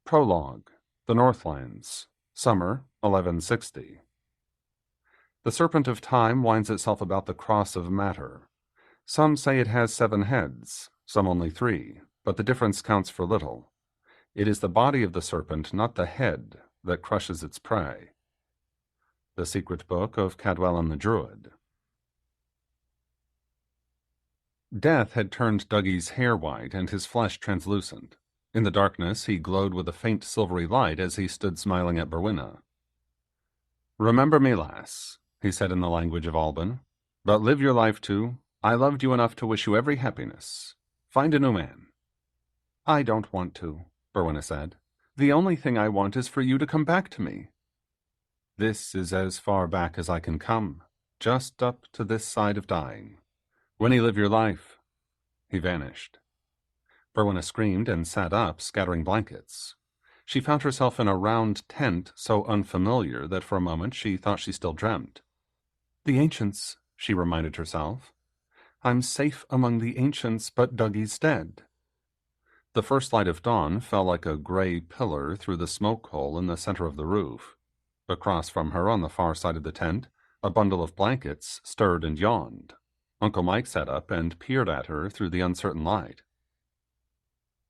Prologue. The Northlands. Summer, 1160. The serpent of time winds itself about the cross of matter. Some say it has 7 heads, some only 3, but the difference counts for little. It is the body of the serpent, not the head, that crushes its prey. The Secret Book of Cadwallon the Druid. Death had turned Dougie's hair white and his flesh translucent. In the darkness, he glowed with a faint silvery light as he stood smiling at Berwinna. "Remember me, lass," he said in the language of Alban, "but live your life too. I loved you enough to wish you every happiness. Find a new man." "I don't want to," Berwinna said. "The only thing I want is for you to come back to me." "This is as far back as I can come, just up to this side of dying. When you live your life." He vanished. Berwinna screamed and sat up, scattering blankets. She found herself in a round tent so unfamiliar that for a moment she thought she still dreamt. "The ancients," she reminded herself. "I'm safe among the ancients, but Dougie's dead." The first light of dawn fell like a gray pillar through the smoke hole in the center of the roof. Across from her on the far side of the tent, a bundle of blankets stirred and yawned. Uncle Mike sat up and peered at her through the uncertain light.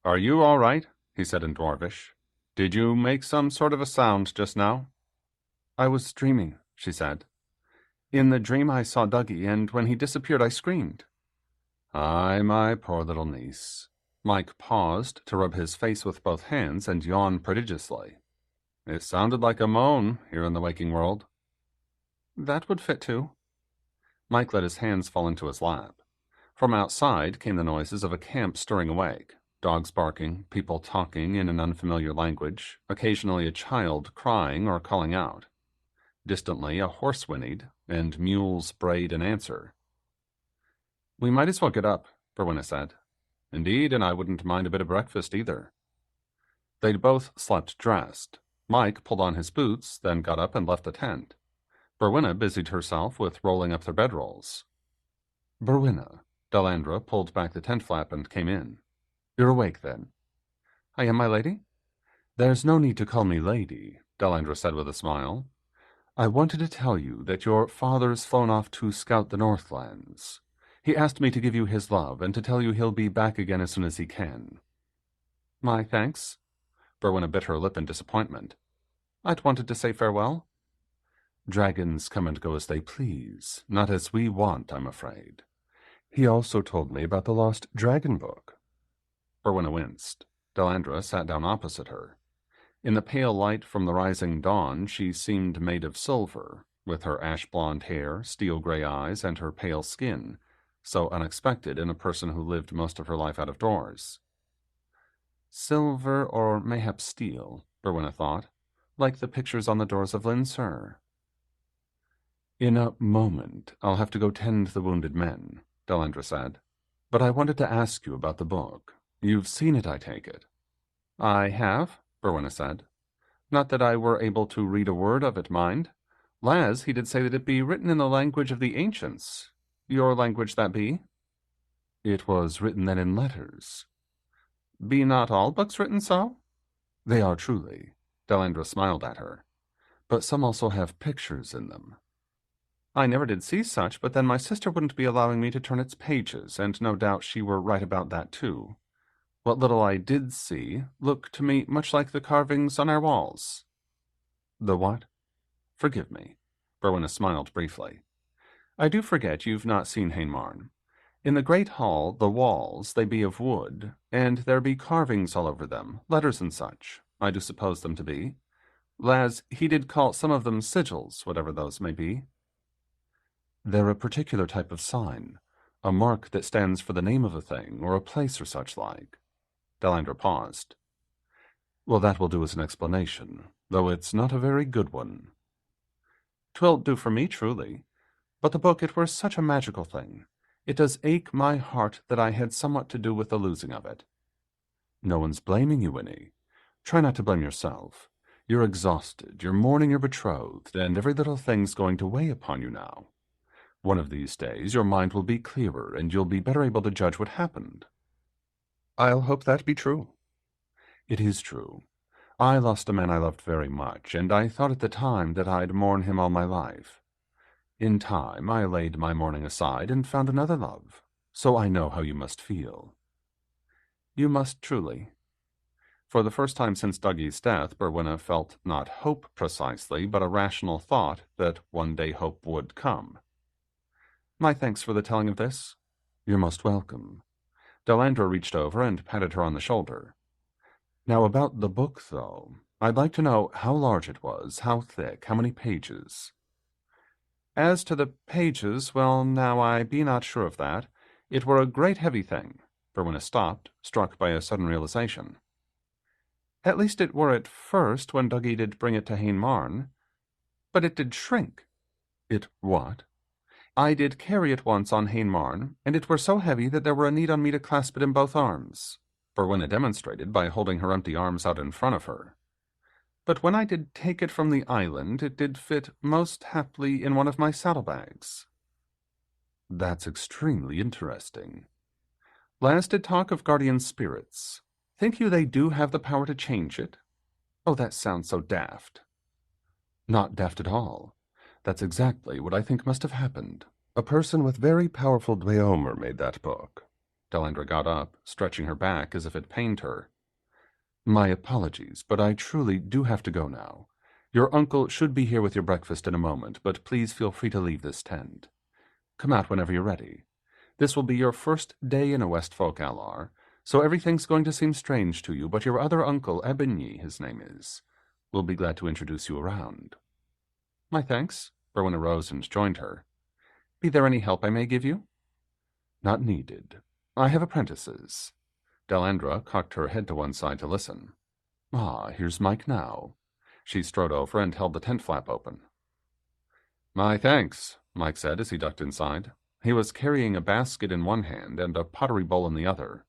"Are you all right?" he said in Dwarvish. "Did you make some sort of a sound just now?" "I was dreaming," she said. "In the dream I saw Dougie, and when he disappeared I screamed." "Aye, my poor little niece." Mike paused to rub his face with both hands and yawn prodigiously. "It sounded like a moan here in the waking world." "That would fit too." Mike let his hands fall into his lap. From outside came the noises of a camp stirring awake. Dogs barking, people talking in an unfamiliar language, occasionally a child crying or calling out. Distantly, a horse whinnied, and mules brayed in answer. "We might as well get up," Berwinna said. "Indeed, and I wouldn't mind a bit of breakfast either." They'd both slept dressed. Mike pulled on his boots, then got up and left the tent. Berwinna busied herself with rolling up their bedrolls. "Berwinna," Delandra pulled back the tent flap and came in. "You're awake, then?" "I am, my lady." "There's no need to call me lady," Delandra said with a smile. "I wanted to tell you that your father's flown off to scout the Northlands. He asked me to give you his love and to tell you he'll be back again as soon as he can." "My thanks." Berwinna bit her lip in disappointment. "I'd wanted to say farewell." "Dragons come and go as they please, not as we want, I'm afraid. He also told me about the lost dragon book." Berwinna winced. Delandra sat down opposite her. In the pale light from the rising dawn, she seemed made of silver, with her ash-blonde hair, steel-gray eyes, and her pale skin, so unexpected in a person who lived most of her life out of doors. Silver or mayhap steel, Berwinna thought, like the pictures on the doors of Linsur. "In a moment, I'll have to go tend the wounded men," Delandra said. "But I wanted to ask you about the book. You've seen it, I take it." "I have," Berwinna said. "Not that I were able to read a word of it, mind. Laz, he did say that it be written in the language of the ancients. Your language that be?" "It was written then in letters." "Be not all books written so?" "They are truly." Delandra smiled at her. "But some also have pictures in them." "I never did see such, but then my sister wouldn't be allowing me to turn its pages, and no doubt she were right about that too. What little I did see looked to me much like the carvings on our walls." "The what?" "Forgive me." Berwinna smiled briefly. "I do forget you've not seen Hainmarn. In the great hall, the walls, they be of wood, and there be carvings all over them, letters and such, I do suppose them to be. Laz, he did call some of them sigils, whatever those may be." "They're a particular type of sign, a mark that stands for the name of a thing, or a place or such like." Delandra paused. "Well, that will do as an explanation, though it's not a very good one." "'Twill do for me, truly. But the book, it were such a magical thing. It does ache my heart that I had somewhat to do with the losing of it." "No one's blaming you, Winnie. Try not to blame yourself. You're exhausted, you're mourning your betrothed, and every little thing's going to weigh upon you now. One of these days your mind will be clearer, and you'll be better able to judge what happened." "I'll hope that be true." "It is true. I lost a man I loved very much, and I thought at the time that I'd mourn him all my life. In time, I laid my mourning aside and found another love, so I know how you must feel. You must truly. For the first time since Dougie's death, Berwinna felt not hope precisely, but a rational thought that one day hope would come. My thanks for the telling of this. You're most welcome. Delandra reached over and patted her on the shoulder. Now about the book, though. I'd like to know how large it was, how thick, how many pages. As to the pages, well, now I be not sure of that. It were a great heavy thing. Berwinna stopped, struck by a sudden realization. At least it were at first, when Dougie did bring it to Hain Marn. But it did shrink. It what? I did carry it once on Hain Marn, and it were so heavy that there were a need on me to clasp it in both arms. Berwinna demonstrated by holding her empty arms out in front of her. But when I did take it from the island, it did fit most haply in one of my saddlebags. That's extremely interesting. Last did talk of guardian spirits. Think you they do have the power to change it? Oh, that sounds so daft. Not daft at all. That's exactly what I think must have happened. A person with very powerful Dweomer made that book. Delandra got up, stretching her back as if it pained her. My apologies, but I truly do have to go now. Your uncle should be here with your breakfast in a moment, but please feel free to leave this tent. Come out whenever you're ready. This will be your first day in a Westfolk Alar, so everything's going to seem strange to you, but your other uncle, Ebony, his name is, will be glad to introduce you around. My thanks. Berwinna rose and joined her. Be there any help I may give you? Not needed. I have apprentices. Delandra cocked her head to one side to listen. Ah, here's Mike now. She strode over and held the tent flap open. My thanks, Mike said as he ducked inside. He was carrying a basket in one hand and a pottery bowl in the other.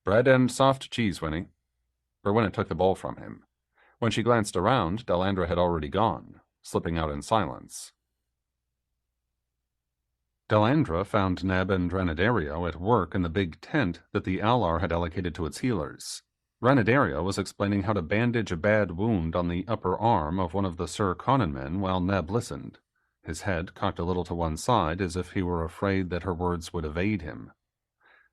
Bread and soft cheese, Winnie. Berwinna took the bowl from him. When she glanced around, Delandra had already gone, slipping out in silence. Delandra found Neb and Ranaderio at work in the big tent that the Alar had allocated to its healers. Ranaderio was explaining how to bandage a bad wound on the upper arm of one of the Sir Conan men while Neb listened, his head cocked a little to one side as if he were afraid that her words would evade him.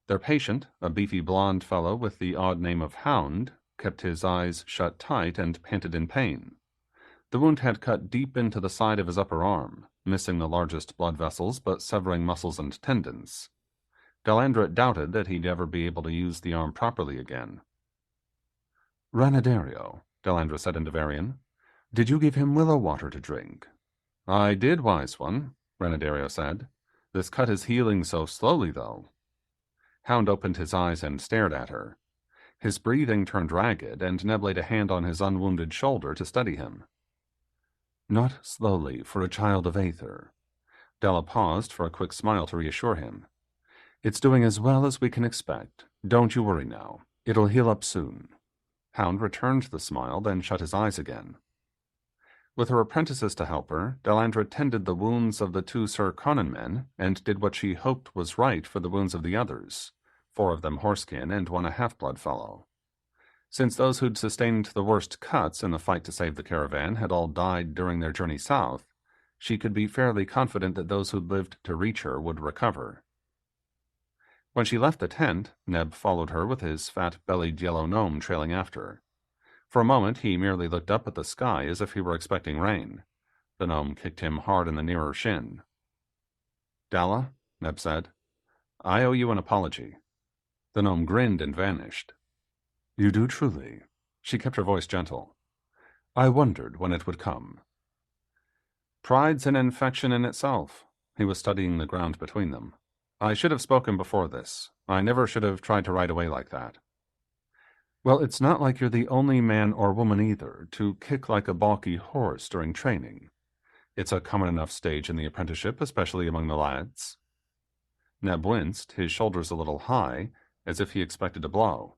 Their patient, a beefy blond fellow with the odd name of Hound, kept his eyes shut tight and panted in pain. The wound had cut deep into the side of his upper arm, missing the largest blood vessels but severing muscles and tendons. Delandra doubted that he'd ever be able to use the arm properly again. Ranaderio, Delandra said in Devarian, did you give him willow water to drink? I did, wise one, Ranaderio said. This cut is healing so slowly, though. Hound opened his eyes and stared at her. His breathing turned ragged, and Neb laid a hand on his unwounded shoulder to steady him. Not slowly for a child of Aether. Della paused for a quick smile to reassure him. It's doing as well as we can expect. Don't you worry now. It'll heal up soon. Hound returned the smile, then shut his eyes again. With her apprentices to help her, Delandra tended the wounds of the two Sir Conan men, and did what she hoped was right for the wounds of the others, 4 of them horsekin and 1 a half-blood fellow. Since those who'd sustained the worst cuts in the fight to save the caravan had all died during their journey south, she could be fairly confident that those who'd lived to reach her would recover. When she left the tent, Neb followed her with his fat-bellied yellow gnome trailing after her. For a moment he merely looked up at the sky as if he were expecting rain. The gnome kicked him hard in the nearer shin. Dalla, Neb said, I owe you an apology. The gnome grinned and vanished. You do truly. She kept her voice gentle. I wondered when it would come. Pride's an infection in itself. He was studying the ground between them. I should have spoken before this. I never should have tried to ride away like that. Well, it's not like you're the only man or woman either to kick like a balky horse during training. It's a common enough stage in the apprenticeship, especially among the lads. Neb winced, his shoulders a little high, as if he expected a blow.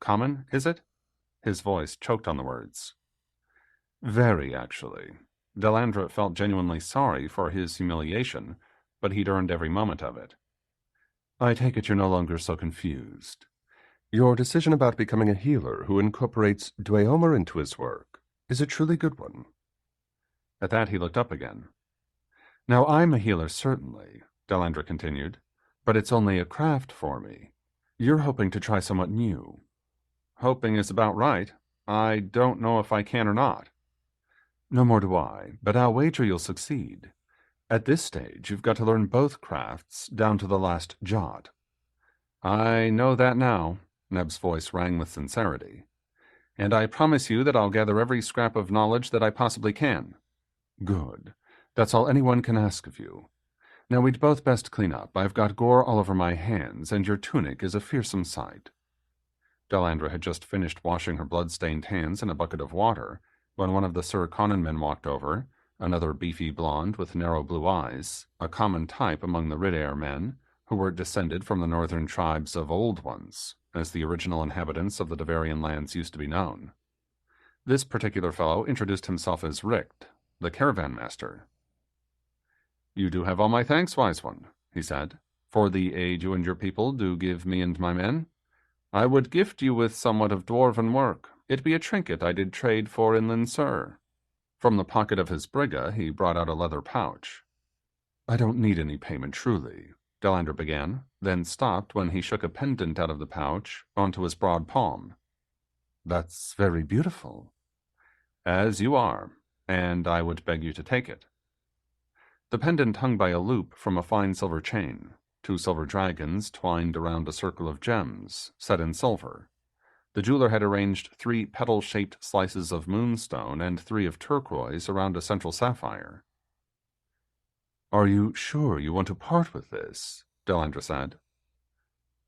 Common, is it? His voice choked on the words. Very, actually. Delandra felt genuinely sorry for his humiliation, but he'd earned every moment of it. I take it you're no longer so confused. Your decision about becoming a healer who incorporates Dweomer into his work is a truly good one. At that he looked up again. Now I'm a healer, certainly, Delandra continued, but it's only a craft for me. You're hoping to try somewhat new. Hoping is about right. I don't know if I can or not. No more do I, but I'll wager you'll succeed. At this stage, you've got to learn both crafts down to the last jot. I know that now, Neb's voice rang with sincerity, and I promise you that I'll gather every scrap of knowledge that I possibly can. Good. That's all anyone can ask of you. Now we'd both best clean up. I've got gore all over my hands, and your tunic is a fearsome sight. Delandra had just finished washing her blood-stained hands in a bucket of water when one of the Sir Conan men walked over, another beefy blonde with narrow blue eyes, a common type among the Ridair men, who were descended from the northern tribes of Old Ones, as the original inhabitants of the Devarian lands used to be known. This particular fellow introduced himself as Richt, the caravan master. You do have all my thanks, wise one, he said, for the aid you and your people do give me and my men. I would gift you with somewhat of dwarven work. It be a trinket I did trade for in Linsur. From the pocket of his brigga he brought out a leather pouch. I don't need any payment, truly, Delandra began, then stopped when he shook a pendant out of the pouch onto his broad palm. That's very beautiful. As you are, and I would beg you to take it. The pendant hung by a loop from a fine silver chain, 2 silver dragons twined around a circle of gems, set in silver. The jeweler had arranged 3 petal-shaped slices of moonstone and 3 of turquoise around a central sapphire. Are you sure you want to part with this? Delandra said.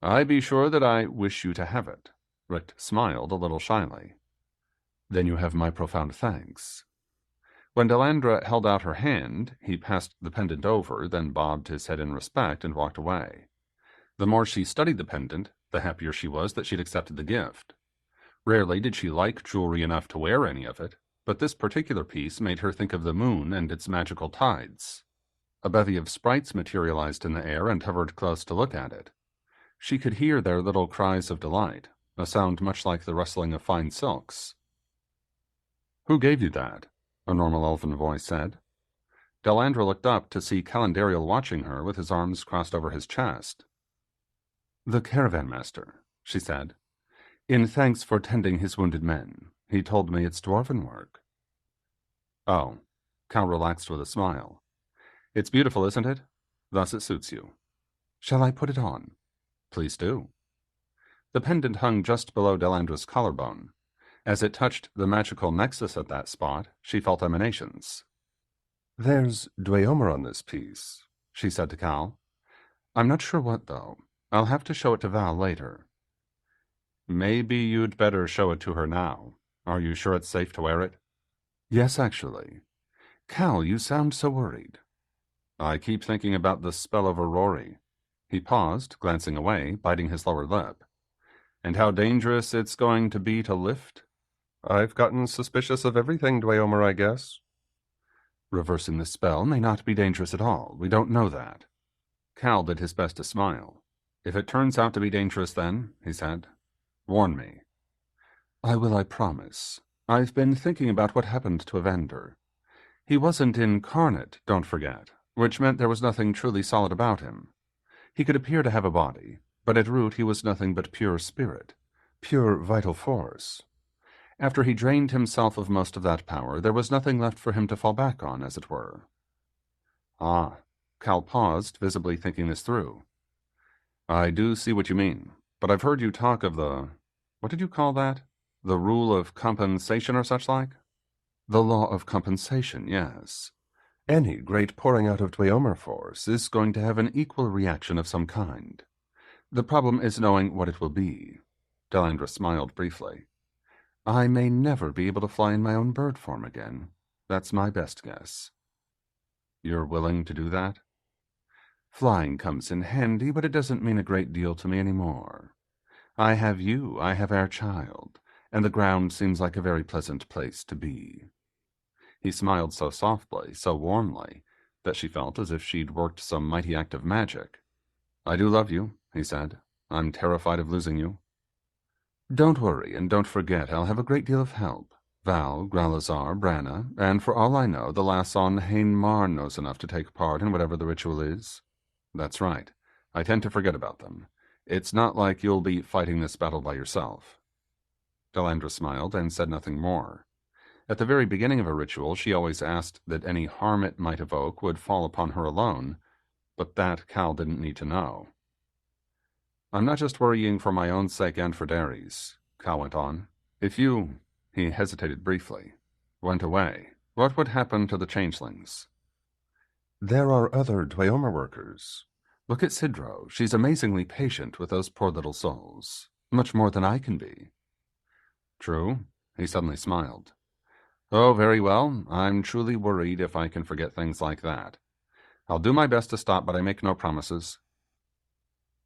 I be sure that I wish you to have it. Richt smiled a little shyly. Then you have my profound thanks. When Delandra held out her hand, he passed the pendant over, then bobbed his head in respect and walked away. The more she studied the pendant, the happier she was that she'd accepted the gift. Rarely did she like jewelry enough to wear any of it, but this particular piece made her think of the moon and its magical tides. A bevy of sprites materialized in the air and hovered close to look at it. She could hear their little cries of delight, a sound much like the rustling of fine silks. Who gave you that? A normal elven voice said. Delandra looked up to see Calendariel watching her with his arms crossed over his chest. The caravan master, she said. In thanks for tending his wounded men. He told me it's dwarven work. Oh, Cal relaxed with a smile. It's beautiful, isn't it? Thus it suits you. Shall I put it on? Please do. The pendant hung just below Delandra's collarbone. As it touched the magical nexus at that spot, she felt emanations. There's Dweomer on this piece, she said to Cal. I'm not sure what, though. I'll have to show it to Val later. Maybe you'd better show it to her now. Are you sure it's safe to wear it? Yes, actually. Cal, you sound so worried. I keep thinking about the spell over Rory. He paused, glancing away, biting his lower lip. And how dangerous it's going to be to lift? I've gotten suspicious of everything, Dweomer, I guess. Reversing the spell may not be dangerous at all. We don't know that. Cal did his best to smile. If it turns out to be dangerous then, he said, warn me. I will, I promise. I've been thinking about what happened to Evander. He wasn't incarnate, don't forget, which meant there was nothing truly solid about him. He could appear to have a body, but at root he was nothing but pure spirit, pure vital force. After he drained himself of most of that power, there was nothing left for him to fall back on, as it were. Ah, Cal paused, visibly thinking this through. I do see what you mean, but I've heard you talk of what did you call that? The rule of compensation or such like? The law of compensation, yes. Any great pouring out of Dweomer force is going to have an equal reaction of some kind. The problem is knowing what it will be. Delandra smiled briefly. I may never be able to fly in my own bird form again. That's my best guess. You're willing to do that? Flying comes in handy, but it doesn't mean a great deal to me anymore. I have you, I have our child, and the ground seems like a very pleasant place to be. He smiled so softly, so warmly, that she felt as if she'd worked some mighty act of magic. I do love you, he said. I'm terrified of losing you. Don't worry, and don't forget I'll have a great deal of help. Val, Gralazar, Branna, and for all I know, the lass on Hain Mar knows enough to take part in whatever the ritual is. That's right. I tend to forget about them. It's not like you'll be fighting this battle by yourself. Delandra smiled and said nothing more. At the very beginning of a ritual, she always asked that any harm it might evoke would fall upon her alone, but that Cal didn't need to know. I'm not just worrying for my own sake and for Derry's, Cal went on. If you, he hesitated briefly, went away, what would happen to the changelings? There are other Dweomer workers. Look at Sidro. She's amazingly patient with those poor little souls. Much more than I can be. True. He suddenly smiled. Oh, very well. I'm truly worried if I can forget things like that. I'll do my best to stop, but I make no promises.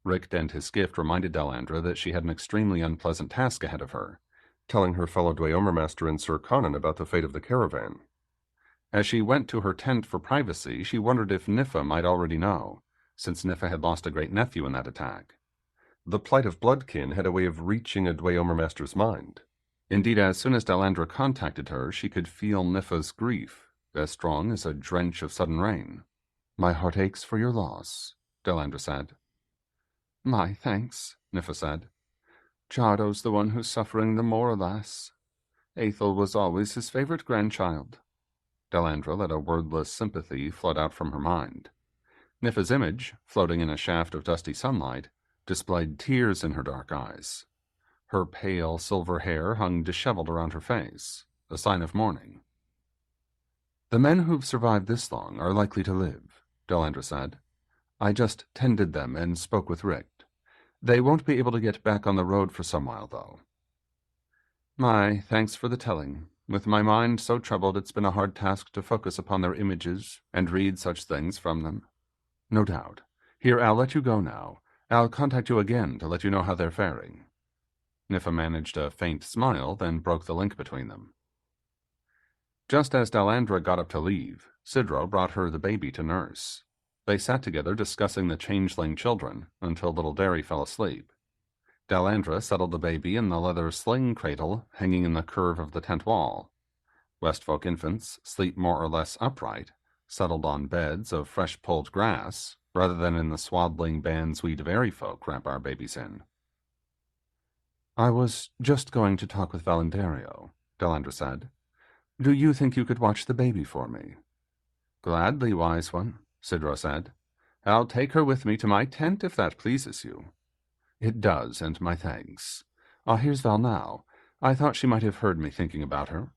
Richt and his gift reminded Delandra that she had an extremely unpleasant task ahead of her, Telling her fellow Dweomer master and Sir Conan about the fate of the caravan. As she went to her tent for privacy, she wondered if Niffa might already know, since Niffa had lost a great-nephew in that attack. The plight of bloodkin had a way of reaching a Dweomer master's mind. Indeed, as soon as Delandra contacted her, she could feel Niffa's grief, as strong as a drench of sudden rain. My heart aches for your loss, Delandra said. My thanks, Niffa said. Jardo's the one who's suffering the more, alas. Aethel was always his favorite grandchild. Delandra let a wordless sympathy flood out from her mind. Niffa's image, floating in a shaft of dusty sunlight, displayed tears in her dark eyes. Her pale silver hair hung disheveled around her face, a sign of mourning. The men who've survived this long are likely to live, Delandra said. I just tended them and spoke with Richt. They won't be able to get back on the road for some while, though. My thanks for the telling. With my mind so troubled, it's been a hard task to focus upon their images and read such things from them. No doubt. Here, I'll let you go now. I'll contact you again to let you know how they're faring. Niffa managed a faint smile, then broke the link between them. Just as Delandra got up to leave, Sidro brought her the baby to nurse. They sat together discussing the changeling children until little Derry fell asleep. Delandra settled the baby in the leather sling cradle hanging in the curve of the tent wall. Westfolk infants sleep more or less upright, settled on beds of fresh-pulled grass, rather than in the swaddling bands we Dairy folk wrap our babies in. I was just going to talk with Valendario, Delandra said. Do you think you could watch the baby for me? Gladly, wise one, Sidro said. I'll take her with me to my tent if that pleases you. It does, and my thanks. Ah, here's Val now. I thought she might have heard me thinking about her.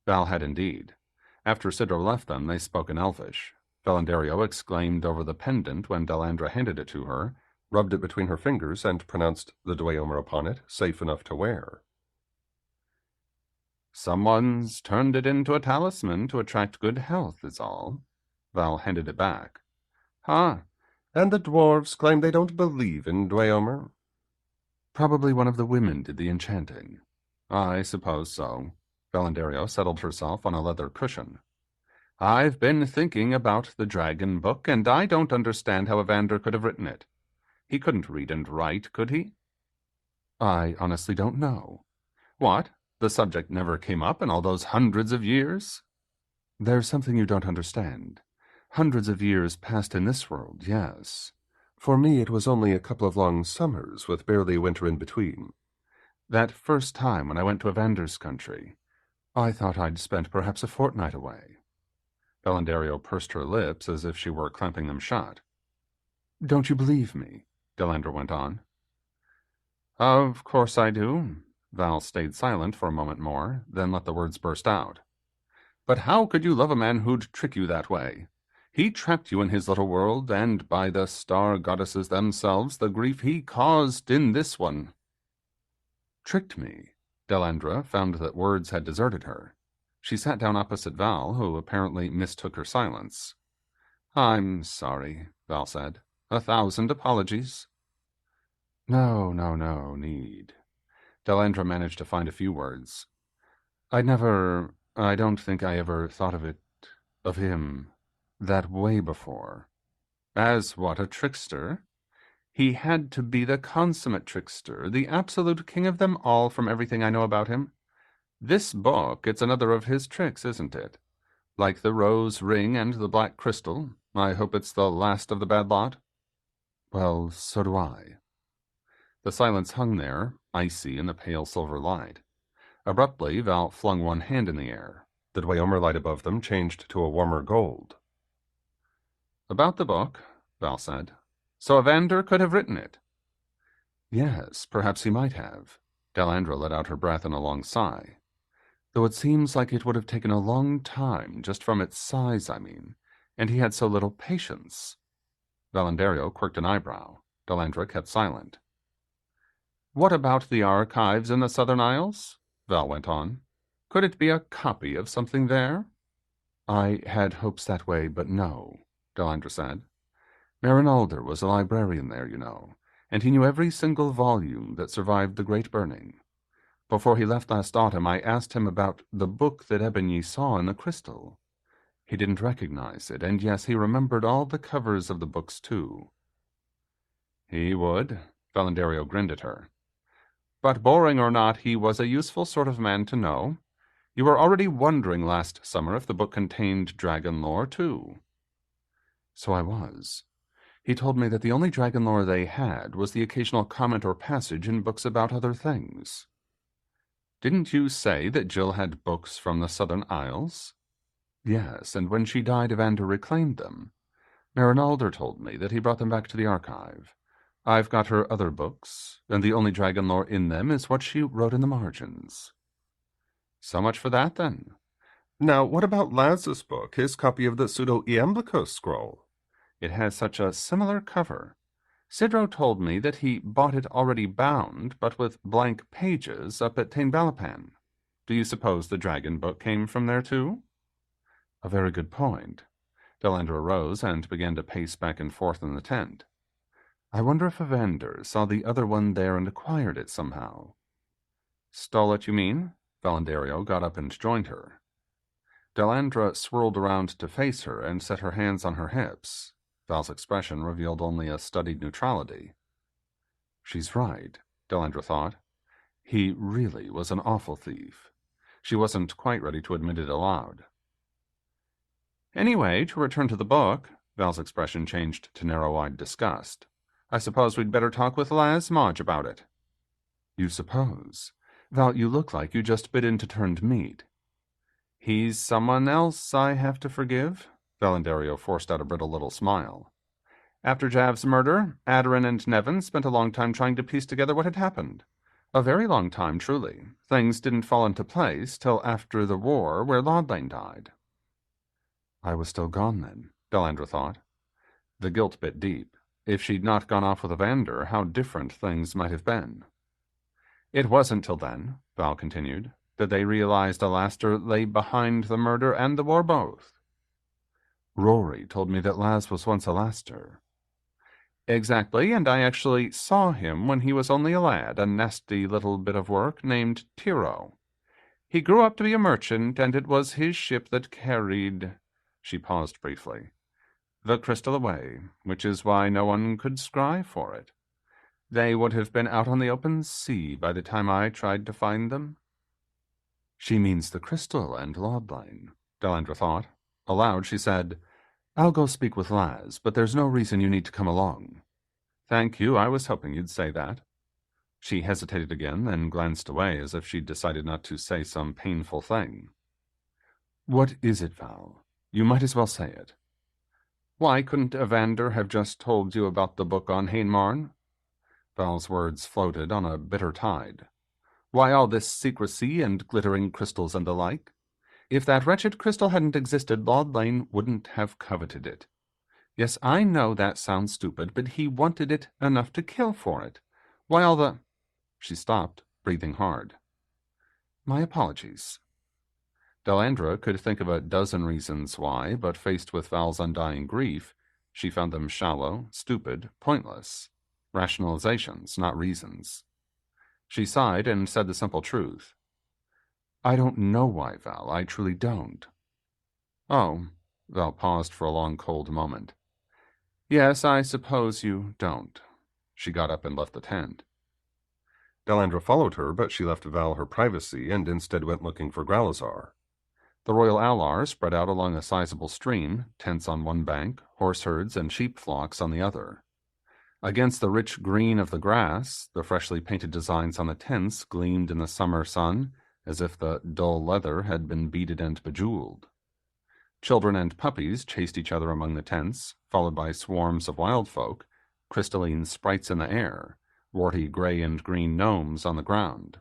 Val had indeed. After Sidro left them, they spoke in Elvish. Valendario exclaimed over the pendant when Delandra handed it to her, rubbed it between her fingers, and pronounced the Dweomer upon it safe enough to wear. Someone's turned it into a talisman to attract good health, is all. Val handed it back. Huh. And the dwarves claim they don't believe in Dweomer. Probably one of the women did the enchanting. I suppose so. Valendario settled herself on a leather cushion. I've been thinking about the dragon book, and I don't understand how Evander could have written it. He couldn't read and write, could he? I honestly don't know. What? The subject never came up in all those hundreds of years? There's something you don't understand. Hundreds of years passed in this world, yes. For me, it was only a couple of long summers, with barely a winter in between. That first time when I went to Evander's country, I thought I'd spent perhaps a fortnight away. Valendario pursed her lips as if she were clamping them shut. Don't you believe me? Delandra went on. Of course I do. Val stayed silent for a moment more, then let the words burst out. But how could you love a man who'd trick you that way? He trapped you in his little world, and by the star goddesses themselves, the grief he caused in this one. Tricked me? Delandra found that words had deserted her. She sat down opposite Val, who apparently mistook her silence. I'm sorry, Val said. 1,000 apologies. No need. Delandra managed to find a few words. I don't think I ever thought of him, that way before. As what, a trickster? He had to be the consummate trickster, the absolute king of them all from everything I know about him. This book, it's another of his tricks, isn't it? Like the rose ring and the black crystal. I hope it's the last of the bad lot. Well, so do I. The silence hung there, icy in the pale silver light. Abruptly, Val flung one hand in the air. The Dweomer light above them changed to a warmer gold. About the book, Val said. So Evander could have written it. Yes, perhaps he might have. Delandra let out her breath in a long sigh. Though it seems like it would have taken a long time, just from its size, I mean, and he had so little patience. Valendario quirked an eyebrow. Delandra kept silent. What about the archives in the Southern Isles? Val went on. Could it be a copy of something there? I had hopes that way, but no, Delandra said. Marinalder was a librarian there, you know, and he knew every single volume that survived the Great Burning. Before he left last autumn, I asked him about the book that Ebony saw in the crystal. He didn't recognize it, and yes, he remembered all the covers of the books, too. He would. Valendario grinned at her. But boring or not, he was a useful sort of man to know. You were already wondering last summer if the book contained dragon lore, too. So I was. He told me that the only dragon lore they had was the occasional comment or passage in books about other things. Didn't you say that Jill had books from the Southern Isles? Yes, and when she died, Evander reclaimed them. Marinalder told me that he brought them back to the archive. I've got her other books, and the only dragon lore in them is what she wrote in the margins. So much for that, then. Now, what about Laz's book, his copy of the Pseudo-Iamblicos scroll? It has such a similar cover. Sidro told me that he bought it already bound, but with blank pages, up at Tainbalapan. Do you suppose the dragon book came from there, too? A very good point. Delandra rose and began to pace back and forth in the tent. I wonder if Evander saw the other one there and acquired it somehow. Stole it, you mean? Valendario got up and joined her. Delandra swirled around to face her and set her hands on her hips. Val's expression revealed only a studied neutrality. She's right, Delandra thought. He really was an awful thief. She wasn't quite ready to admit it aloud. Anyway, to return to the book, Val's expression changed to narrow-eyed disgust. I suppose we'd better talk with Laz Mage about it. You suppose? Val, you look like you just bit into turned meat. He's someone else I have to forgive? Valendario forced out a brittle little smile. After Jav's murder, Adarin and Nevin spent a long time trying to piece together what had happened. A very long time, truly. Things didn't fall into place till after the war where Lodlane died. I was still gone then, Delandra thought. The guilt bit deep. If she'd not gone off with Evander, how different things might have been. It wasn't till then, Val continued, that they realized Alastair lay behind the murder and the war both. Rory told me that Laz was once Alastair. Exactly, and I actually saw him when he was only a lad, a nasty little bit of work named Tiro. He grew up to be a merchant, and it was his ship that carried— She paused briefly. The crystal away, which is why no one could scry for it. They would have been out on the open sea by the time I tried to find them. She means the crystal and Lodlane, Delandra thought. Aloud she said, I'll go speak with Laz, but there's no reason you need to come along. Thank you, I was hoping you'd say that. She hesitated again, then glanced away as if she'd decided not to say some painful thing. What is it, Val? You might as well say it. Why couldn't Evander have just told you about the book on Hainmarn? Val's words floated on a bitter tide. Why all this secrecy and glittering crystals and the like? If that wretched crystal hadn't existed, Lodlane wouldn't have coveted it. Yes, I know that sounds stupid, but he wanted it enough to kill for it. Why all the— She stopped, breathing hard. My apologies. Delandra could think of a dozen reasons why, but faced with Val's undying grief, she found them shallow, stupid, pointless. Rationalizations, not reasons. She sighed and said the simple truth. I don't know why, Val. I truly don't. Oh, Val paused for a long, cold moment. Yes, I suppose you don't. She got up and left the tent. Delandra followed her, but she left Val her privacy and instead went looking for Gralazar. The royal Alar spread out along a sizable stream, tents on one bank, horse herds and sheep flocks on the other. Against the rich green of the grass, the freshly painted designs on the tents gleamed in the summer sun, as if the dull leather had been beaded and bejeweled. Children and puppies chased each other among the tents, followed by swarms of wild folk, crystalline sprites in the air, warty gray and green gnomes on the ground.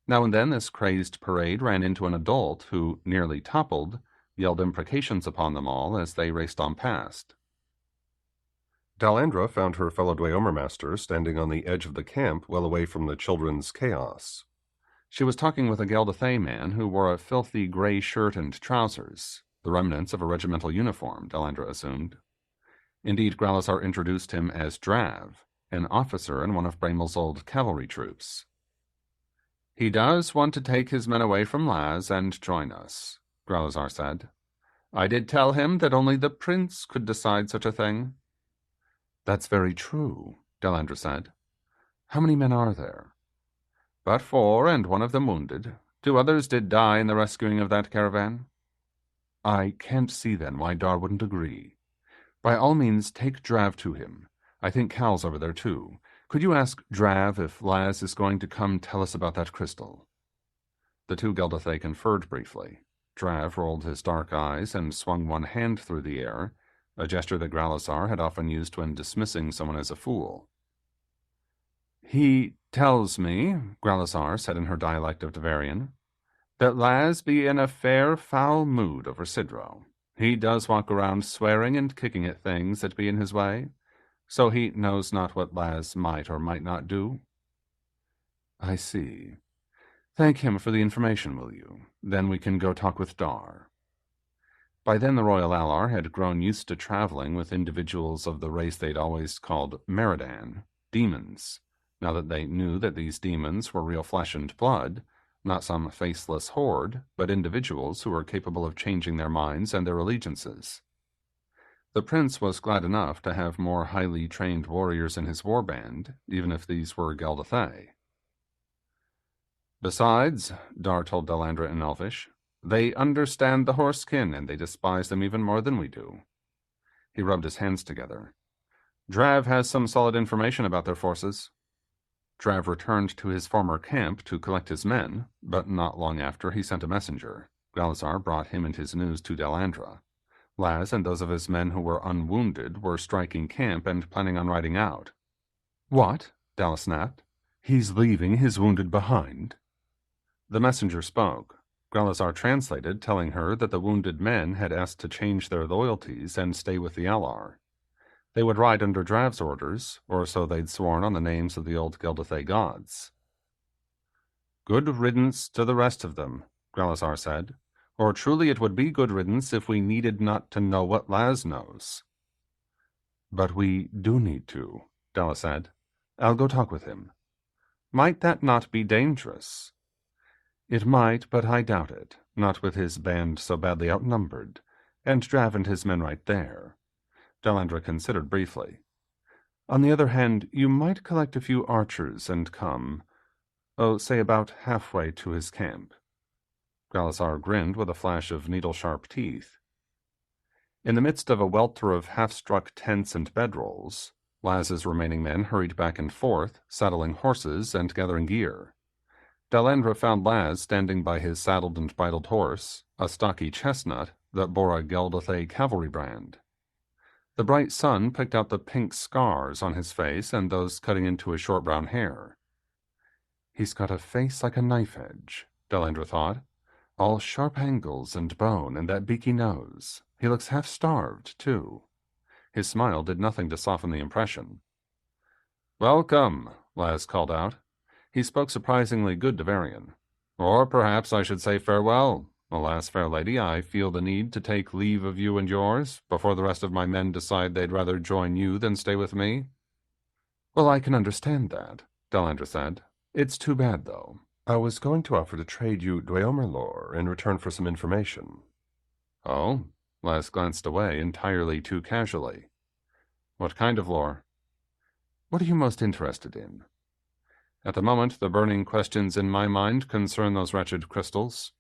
Now and then this crazed parade ran into an adult who, nearly toppled, yelled imprecations upon them all as they raced on past. Delandra found her fellow Dweomer master standing on the edge of the camp well away from the children's chaos. She was talking with a Geldathay man who wore a filthy gray shirt and trousers, the remnants of a regimental uniform, Delandra assumed. Indeed, Gralazar introduced him as Drav, an officer in one of Bramel's old cavalry troops. "He does want to take his men away from Laz and join us," Gralazar said. "I did tell him that only the prince could decide such a thing." "That's very true," Delandra said. "How many men are there?" "But 4, and one of them wounded. 2 others did die in the rescuing of that caravan." "I can't see, then, why Dar wouldn't agree. By all means, take Drav to him. I think Cal's over there, too. Could you ask Drav if Laz is going to come tell us about that crystal?" The 2 Geldathay conferred briefly. Drav rolled his dark eyes and swung one hand through the air, a gesture that Gralazar had often used when dismissing someone as a fool. "He tells me," Gralazar said in her dialect of Devarian, "that Laz be in a fair foul mood over Sidro. He does walk around swearing and kicking at things that be in his way, so he knows not what Laz might or might not do." "I see. Thank him for the information, will you? Then we can go talk with Dar." By then the Royal Alar had grown used to traveling with individuals of the race they'd always called Meridan, demons, now that they knew that these demons were real flesh and blood, not some faceless horde, but individuals who were capable of changing their minds and their allegiances. The prince was glad enough to have more highly trained warriors in his warband, even if these were Geldathay. "Besides," Dar told Delandra in Elvish, "they understand the horsekin, and they despise them even more than we do." He rubbed his hands together. "Drav has some solid information about their forces." Drav returned to his former camp to collect his men, but not long after he sent a messenger. Gralazar brought him and his news to Delandra. Laz and those of his men who were unwounded were striking camp and planning on riding out. "What?" Dallas snapped. "He's leaving his wounded behind?" The messenger spoke. Gralazar translated, telling her that the wounded men had asked to change their loyalties and stay with the Alar. They would ride under Drav's orders, or so they'd sworn on the names of the old Geldathay gods. "Good riddance to the rest of them," Gralazar said. "Or truly it would be good riddance if we needed not to know what Laz knows." "But we do need to," Della said. "I'll go talk with him." "Might that not be dangerous?" "It might, but I doubt it, not with his band so badly outnumbered, and Drav and his men right there." Delandra considered briefly. "On the other hand, you might collect a few archers and come, say about halfway to his camp." Gralazar grinned with a flash of needle-sharp teeth. In the midst of a welter of half-struck tents and bedrolls, Laz's remaining men hurried back and forth, saddling horses and gathering gear. Delandra found Laz standing by his saddled and bridled horse, a stocky chestnut that bore a Geldathay cavalry brand. The bright sun picked out the pink scars on his face and those cutting into his short brown hair. "He's got a face like a knife edge," Delandra thought. "All sharp angles and bone and that beaky nose. He looks half-starved, too." His smile did nothing to soften the impression. "Welcome," Laz called out. He spoke surprisingly good Devarian. "Or perhaps I should say farewell. Alas, fair lady, I feel the need to take leave of you and yours, before the rest of my men decide they'd rather join you than stay with me." "Well, I can understand that," Delandra said. "It's too bad, though. I was going to offer to trade you Dweomer lore in return for some information." "Oh?" Laz glanced away entirely too casually. "What kind of lore?" What are you most interested in? At the moment, the burning questions in my mind concern those wretched crystals.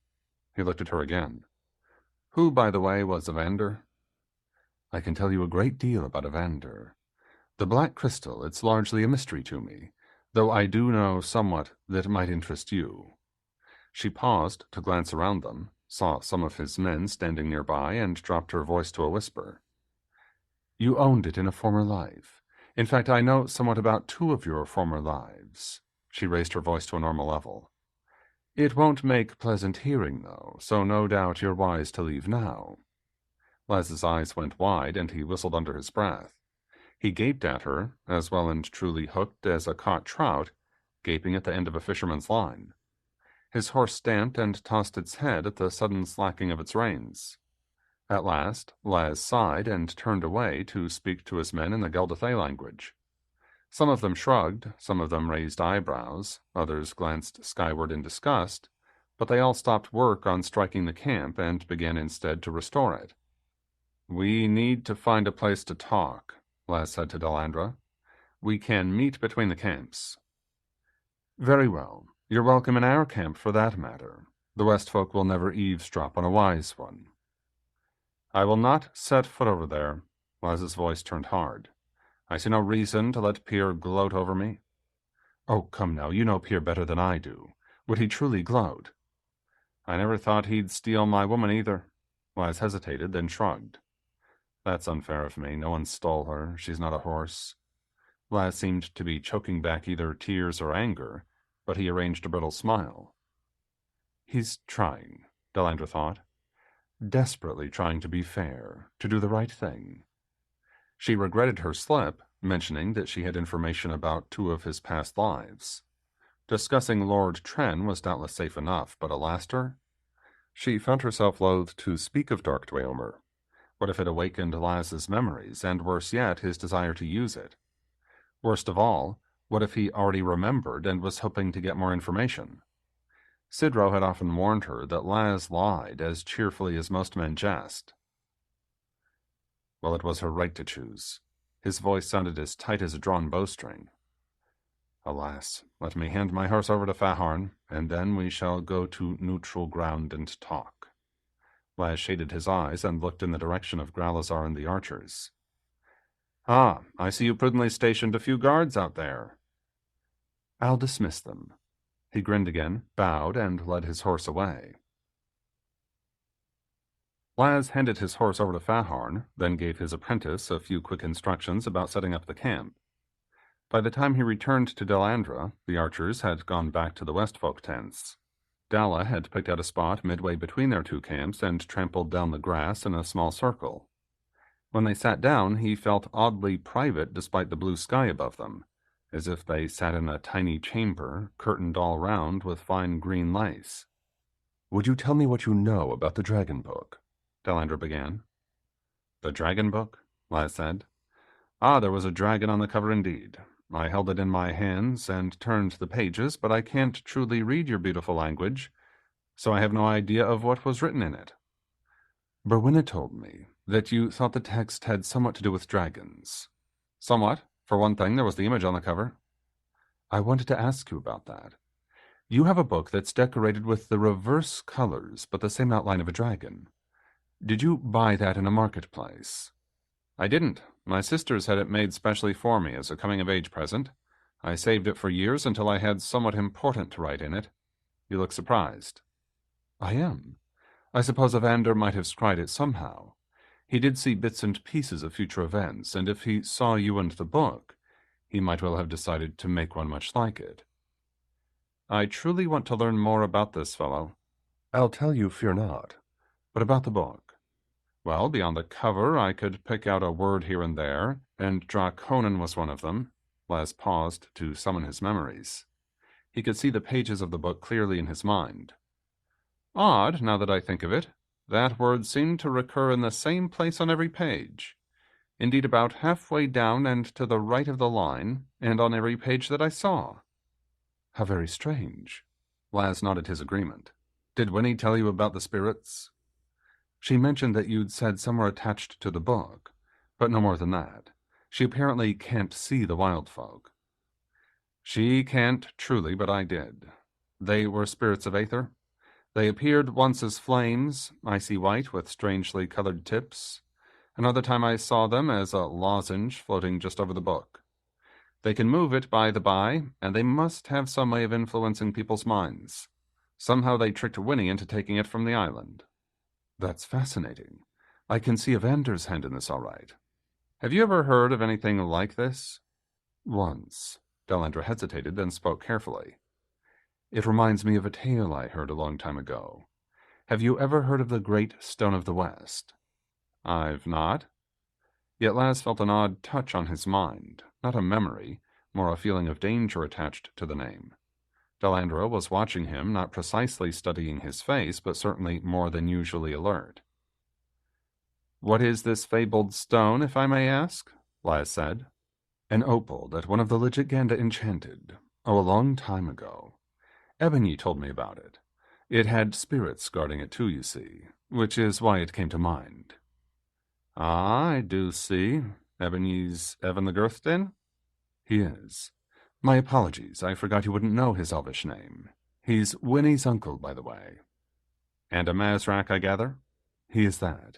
He looked at her again. Who, by the way, was Evander? I can tell you a great deal about Evander. The black crystal, it's largely a mystery to me, though I do know somewhat that might interest you. She paused to glance around them, saw some of his men standing nearby, and dropped her voice to a whisper. You owned it in a former life. In fact, I know somewhat about 2 of your former lives. She raised her voice to a normal level. It won't make pleasant hearing, though, so no doubt you're wise to leave now. Laz's eyes went wide, and he whistled under his breath. He gaped at her, as well and truly hooked as a caught trout, gaping at the end of a fisherman's line. His horse stamped and tossed its head at the sudden slacking of its reins. At last, Laz sighed and turned away to speak to his men in the Geldathay language. Some of them shrugged, some of them raised eyebrows, others glanced skyward in disgust, but they all stopped work on striking the camp and began instead to restore it. We need to find a place to talk, Laz said to Delandra. We can meet between the camps. Very well. You're welcome in our camp for that matter. The West folk will never eavesdrop on a wise one. I will not set foot over there. Laz's voice turned hard. I see no reason to let Pierre gloat over me. Oh, come now, you know Pierre better than I do. Would he truly gloat? I never thought he'd steal my woman either. Laz hesitated, then shrugged. That's unfair of me. No one stole her. She's not a horse. Laz seemed to be choking back either tears or anger, but he arranged a brittle smile. He's trying, Delandra thought. Desperately trying to be fair, to do the right thing. She regretted her slip, mentioning that she had information about 2 of his past lives. Discussing Lord Tren was doubtless safe enough, but Alaster? She felt herself loath to speak of Dark Dweomer. What if it awakened Laz's memories, and worse yet, his desire to use it? Worst of all, what if he already remembered and was hoping to get more information? Sidro had often warned her that Laz lied as cheerfully as most men jest. Well, it was her right to choose. His voice sounded as tight as a drawn bowstring. Alas, let me hand my horse over to Faharn, and then we shall go to neutral ground and talk. Laz shaded his eyes and looked in the direction of Gralazar and the archers. Ah, I see you prudently stationed a few guards out there. I'll dismiss them. He grinned again, bowed, and led his horse away. Laz handed his horse over to Faharn, then gave his apprentice a few quick instructions about setting up the camp. By the time he returned to Delandra, the archers had gone back to the Westfolk tents. Dalla had picked out a spot midway between their 2 camps and trampled down the grass in a small circle. When they sat down, he felt oddly private despite the blue sky above them, as if they sat in a tiny chamber, curtained all round with fine green lace. Would you tell me what you know about the Dragon Book? Delandra began. The Dragon Book? Laz said. Ah, there was a dragon on the cover indeed. I held it in my hands and turned the pages, but I can't truly read your beautiful language, so I have no idea of what was written in it. Berwinna told me that you thought the text had somewhat to do with dragons. Somewhat. For one thing, there was the image on the cover. I wanted to ask you about that. You have a book that's decorated with the reverse colors, but the same outline of a dragon. Did you buy that in a marketplace? I didn't. My sisters had it made specially for me as a coming-of-age present. I saved it for years until I had somewhat important to write in it. You look surprised. I am. I suppose Evander might have scried it somehow. He did see bits and pieces of future events, and if he saw you and the book, he might well have decided to make one much like it. I truly want to learn more about this fellow. I'll tell you, fear not. But about the book? Well, beyond the cover, I could pick out a word here and there, and Draconan was one of them. Laz paused to summon his memories. He could see the pages of the book clearly in his mind. Odd, now that I think of it. That word seemed to recur in the same place on every page. Indeed, about halfway down and to the right of the line, and on every page that I saw. How very strange. Laz nodded his agreement. Did Winnie tell you about the spirits? She mentioned that you'd said some were attached to the book, but no more than that. She apparently can't see the wild folk. She can't, truly, but I did. They were spirits of aether. They appeared once as flames, icy white with strangely colored tips. Another time I saw them as a lozenge floating just over the book. They can move it by the by, and they must have some way of influencing people's minds. Somehow they tricked Winnie into taking it from the island. That's fascinating. I can see Evander's hand in this all right. Have you ever heard of anything like this? Once. Delandra hesitated, then spoke carefully. It reminds me of a tale I heard a long time ago. Have you ever heard of the Great Stone of the West? I've not. Yet Laz felt an odd touch on his mind, not a memory, more a feeling of danger attached to the name. Delandra was watching him, not precisely studying his face, but certainly more than usually alert. What is this fabled stone, if I may ask? Laz said. An opal that one of the Lichiganda enchanted, a long time ago. Ebony told me about it. It had spirits guarding it too, you see, which is why it came to mind. Ah, I do see. Ebony's Evan the Girthden? He is. My apologies, I forgot you wouldn't know his elvish name. He's Winnie's uncle, by the way. And a Mazrak, I gather? He is that.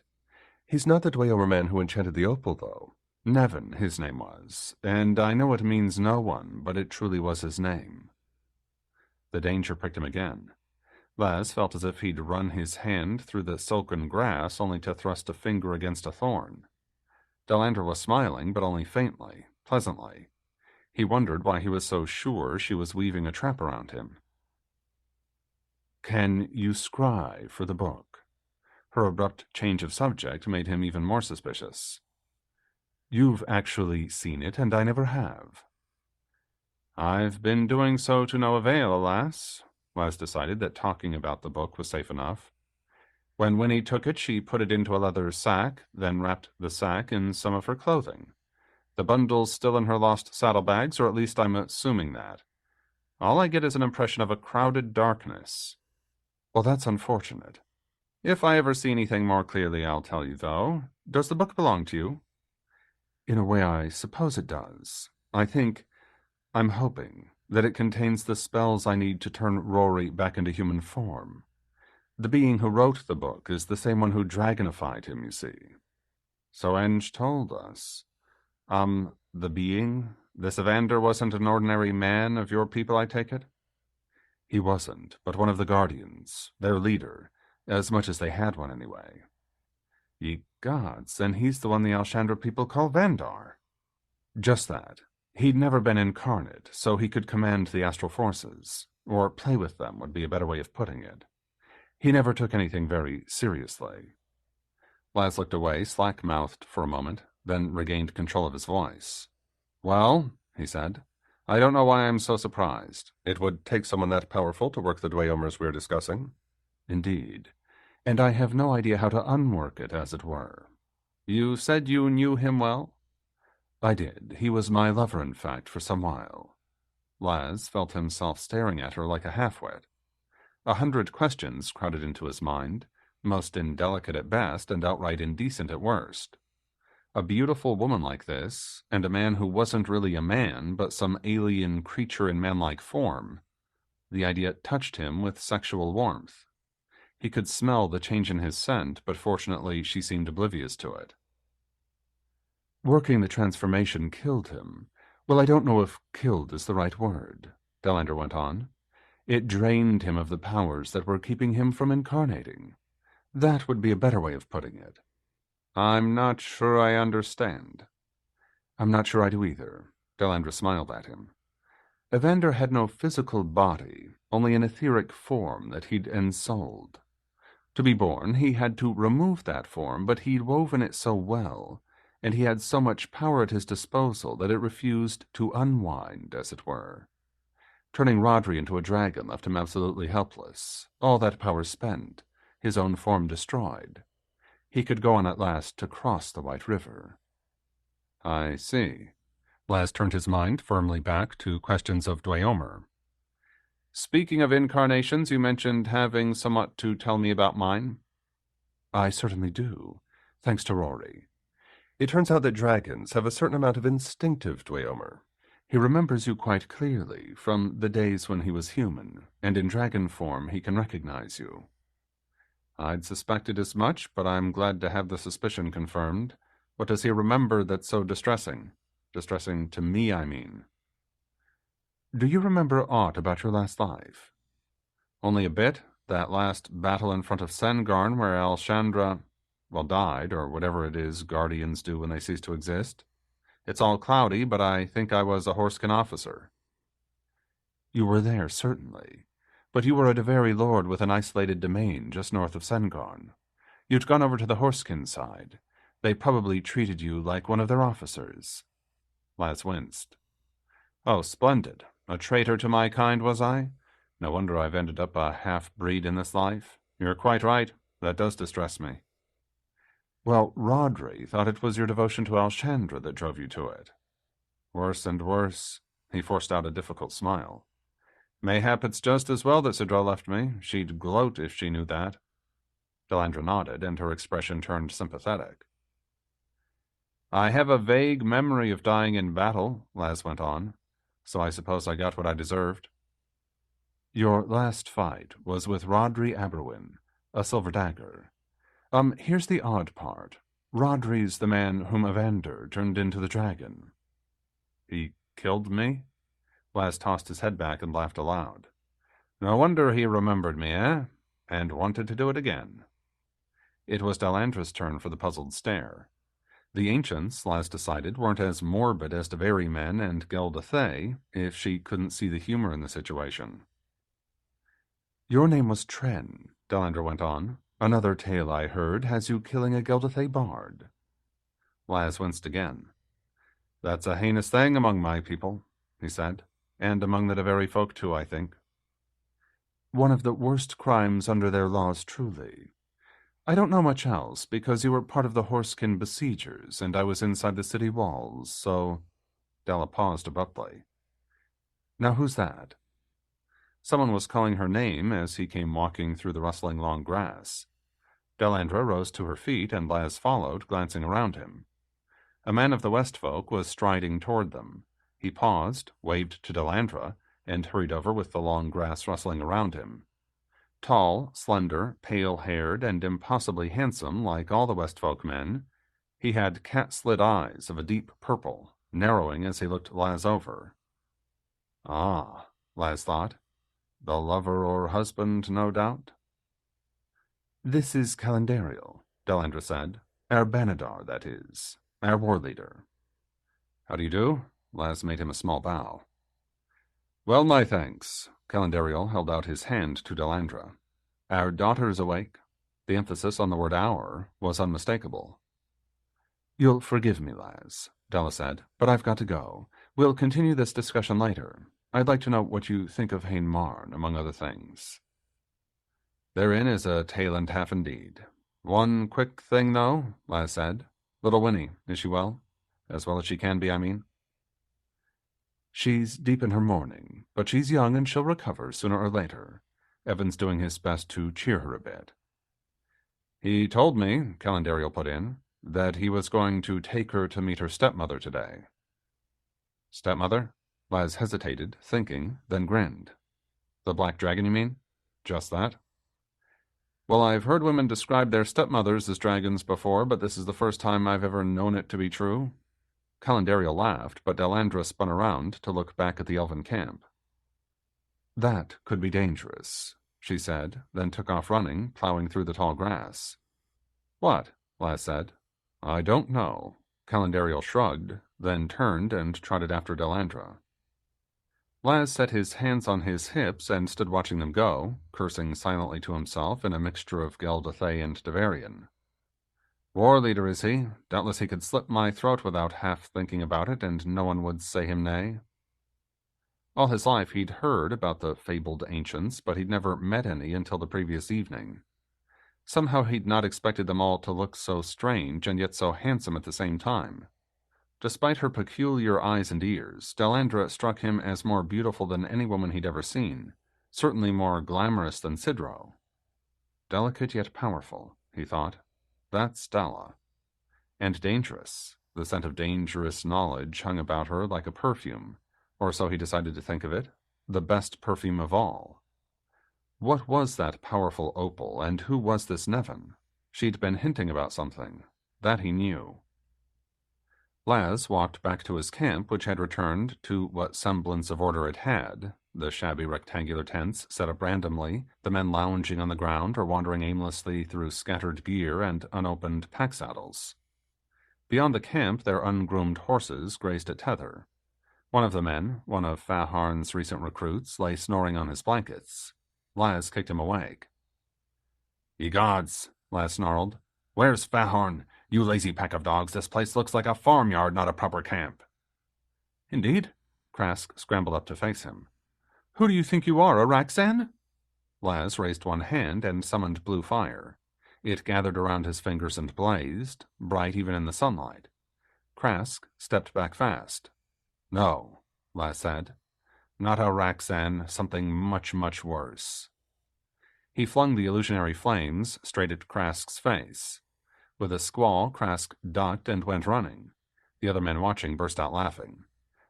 He's not the Dweomer man who enchanted the opal, though. Nevin, his name was, and I know it means no one, but it truly was his name. The danger pricked him again. Laz felt as if he'd run his hand through the silken grass only to thrust a finger against a thorn. Delandra was smiling, but only faintly, pleasantly. He wondered why he was so sure she was weaving a trap around him. Can you scry for the book? Her abrupt change of subject made him even more suspicious. You've actually seen it, and I never have. I've been doing so to no avail, alas. Laz decided that talking about the book was safe enough. When Winnie took it, she put it into a leather sack, then wrapped the sack in some of her clothing. The bundle's still in her lost saddlebags, or at least I'm assuming that. All I get is an impression of a crowded darkness. Well, that's unfortunate. If I ever see anything more clearly, I'll tell you, though. Does the book belong to you? In a way, I suppose it does. I'm hoping that it contains the spells I need to turn Rory back into human form. The being who wrote the book is the same one who dragonified him, you see. So Enge told us. The being? This Evander wasn't an ordinary man of your people, I take it? He wasn't, but one of the Guardians, their leader, as much as they had one anyway. Ye gods, then he's the one the Alshandra people call Vandar. Just that. He'd never been incarnate, so he could command the astral forces, or play with them would be a better way of putting it. He never took anything very seriously. Laz looked away, slack-mouthed for a moment, then regained control of his voice. Well, he said, I don't know why I'm so surprised. It would take someone that powerful to work the Dweomers we're discussing. Indeed. And I have no idea how to unwork it, as it were. You said you knew him well? I did. He was my lover, in fact, for some while. Laz felt himself staring at her like a half-wit. 100 questions crowded into his mind, most indelicate at best and outright indecent at worst. A beautiful woman like this, and a man who wasn't really a man, but some alien creature in manlike form. The idea touched him with sexual warmth. He could smell the change in his scent, but fortunately she seemed oblivious to it. Working the transformation killed him. Well, I don't know if killed is the right word, Delandra went on. It drained him of the powers that were keeping him from incarnating. That would be a better way of putting it. I'm not sure I understand. I'm not sure I do either. Delandra smiled at him. Evander had no physical body, only an etheric form that he'd ensouled. To be born, he had to remove that form, but he'd woven it so well, and he had so much power at his disposal that it refused to unwind, as it were. Turning Rodri into a dragon left him absolutely helpless, all that power spent, his own form destroyed. He could go on at last to cross the White River. I see. Laz turned his mind firmly back to questions of Dweomer. Speaking of incarnations, you mentioned having somewhat to tell me about mine. I certainly do, thanks to Rory. It turns out that dragons have a certain amount of instinctive Dweomer. He remembers you quite clearly from the days when he was human, and in dragon form he can recognize you. I'd suspected as much, but I'm glad to have the suspicion confirmed. What does he remember that's so distressing? Distressing to me, I mean. Do you remember aught about your last life? Only a bit. That last battle in front of Sengarn where Alshandra, well, died, or whatever it is guardians do when they cease to exist. It's all cloudy, but I think I was a Horskin officer. You were there, certainly. But you were a very lord with an isolated domain just north of Sengarn. You'd gone over to the Horskin side. They probably treated you like one of their officers. Laz winced. Oh, splendid. A traitor to my kind, was I? No wonder I've ended up a half-breed in this life. You're quite right. That does distress me. Well, Rodri thought it was your devotion to Alshandra that drove you to it. Worse and worse. He forced out a difficult smile. Mayhap it's just as well that Sidra left me. She'd gloat if she knew that. Delandra nodded, and her expression turned sympathetic. I have a vague memory of dying in battle, Laz went on, so I suppose I got what I deserved. Your last fight was with Rodri Aberwin, a silver dagger. Here's the odd part. Rodri's the man whom Evander turned into the dragon. He killed me? Laz tossed his head back and laughed aloud. No wonder he remembered me, eh? And wanted to do it again. It was Delandra's turn for the puzzled stare. The ancients, Laz decided, weren't as morbid as Devari men and Geldathay if she couldn't see the humor in the situation. Your name was Tren, Delandra went on. Another tale I heard has you killing a Geldathay bard. Laz winced again. That's a heinous thing among my people, he said, and among the Devari folk too, I think. One of the worst crimes under their laws, truly. I don't know much else, because you were part of the Horskin besiegers, and I was inside the city walls, so... Della paused abruptly. Now who's that? Someone was calling her name as he came walking through the rustling long grass. Delandra rose to her feet, and Laz followed, glancing around him. A man of the West folk was striding toward them. He paused, waved to Delandra, and hurried over with the long grass rustling around him. Tall, slender, pale-haired, and impossibly handsome like all the Westfolk men, he had cat-slit eyes of a deep purple, narrowing as he looked Laz over. Ah, Laz thought. The lover or husband, no doubt. This is Calendarial, Delandra said. Our Banadar, that is. Our war leader. How do you do? Laz made him a small bow. Well, my thanks. Calendarial held out his hand to Delandra. Our daughter's awake. The emphasis on the word our was unmistakable. You'll forgive me, Laz, Della said, but I've got to go. We'll continue this discussion later. I'd like to know what you think of Hain Marn, among other things. Therein is a tale and half indeed. One quick thing, though, Laz said. Little Winnie, is she well? As well as she can be, I mean. She's deep in her mourning, but she's young and she'll recover sooner or later. Evan's doing his best to cheer her a bit. He told me, Calendarial put in, that he was going to take her to meet her stepmother today. Stepmother? Laz hesitated, thinking, then grinned. The Black Dragon, you mean? Just that? Well, I've heard women describe their stepmothers as dragons before, but this is the first time I've ever known it to be true. Calendarial laughed, but Delandra spun around to look back at the elven camp. That could be dangerous, she said, then took off running, plowing through the tall grass. What? Laz said. I don't know. Calendarial shrugged, then turned and trotted after Delandra. Laz set his hands on his hips and stood watching them go, cursing silently to himself in a mixture of Geldathay and Devarian. War leader, is he? Doubtless he could slit my throat without half thinking about it, and no one would say him nay. All his life he'd heard about the fabled ancients, but he'd never met any until the previous evening. Somehow he'd not expected them all to look so strange and yet so handsome at the same time. Despite her peculiar eyes and ears, Delandra struck him as more beautiful than any woman he'd ever seen, certainly more glamorous than Sidro. Delicate yet powerful, he thought. That's Della. And dangerous. The scent of dangerous knowledge hung about her like a perfume, or so he decided to think of it, the best perfume of all. What was that powerful opal, and who was this Nevin? She'd been hinting about something. That he knew. Laz walked back to his camp, which had returned to what semblance of order it had, the shabby rectangular tents set up randomly, the men lounging on the ground or wandering aimlessly through scattered gear and unopened pack saddles. Beyond the camp, their ungroomed horses grazed at tether. One of the men, one of Faharn's recent recruits, lay snoring on his blankets. Laz kicked him awake. "Ye gods," Laz snarled. "Where's Faharn? You lazy pack of dogs, this place looks like a farmyard, not a proper camp." "Indeed?" Krask scrambled up to face him. "Who do you think you are, a Raxan?" Laz raised one hand and summoned blue fire. It gathered around his fingers and blazed, bright even in the sunlight. Krask stepped back fast. "No," Laz said. "Not a Raxan, something much, much worse." He flung the illusionary flames straight at Krask's face. With a squall, Krask ducked and went running. The other men watching burst out laughing.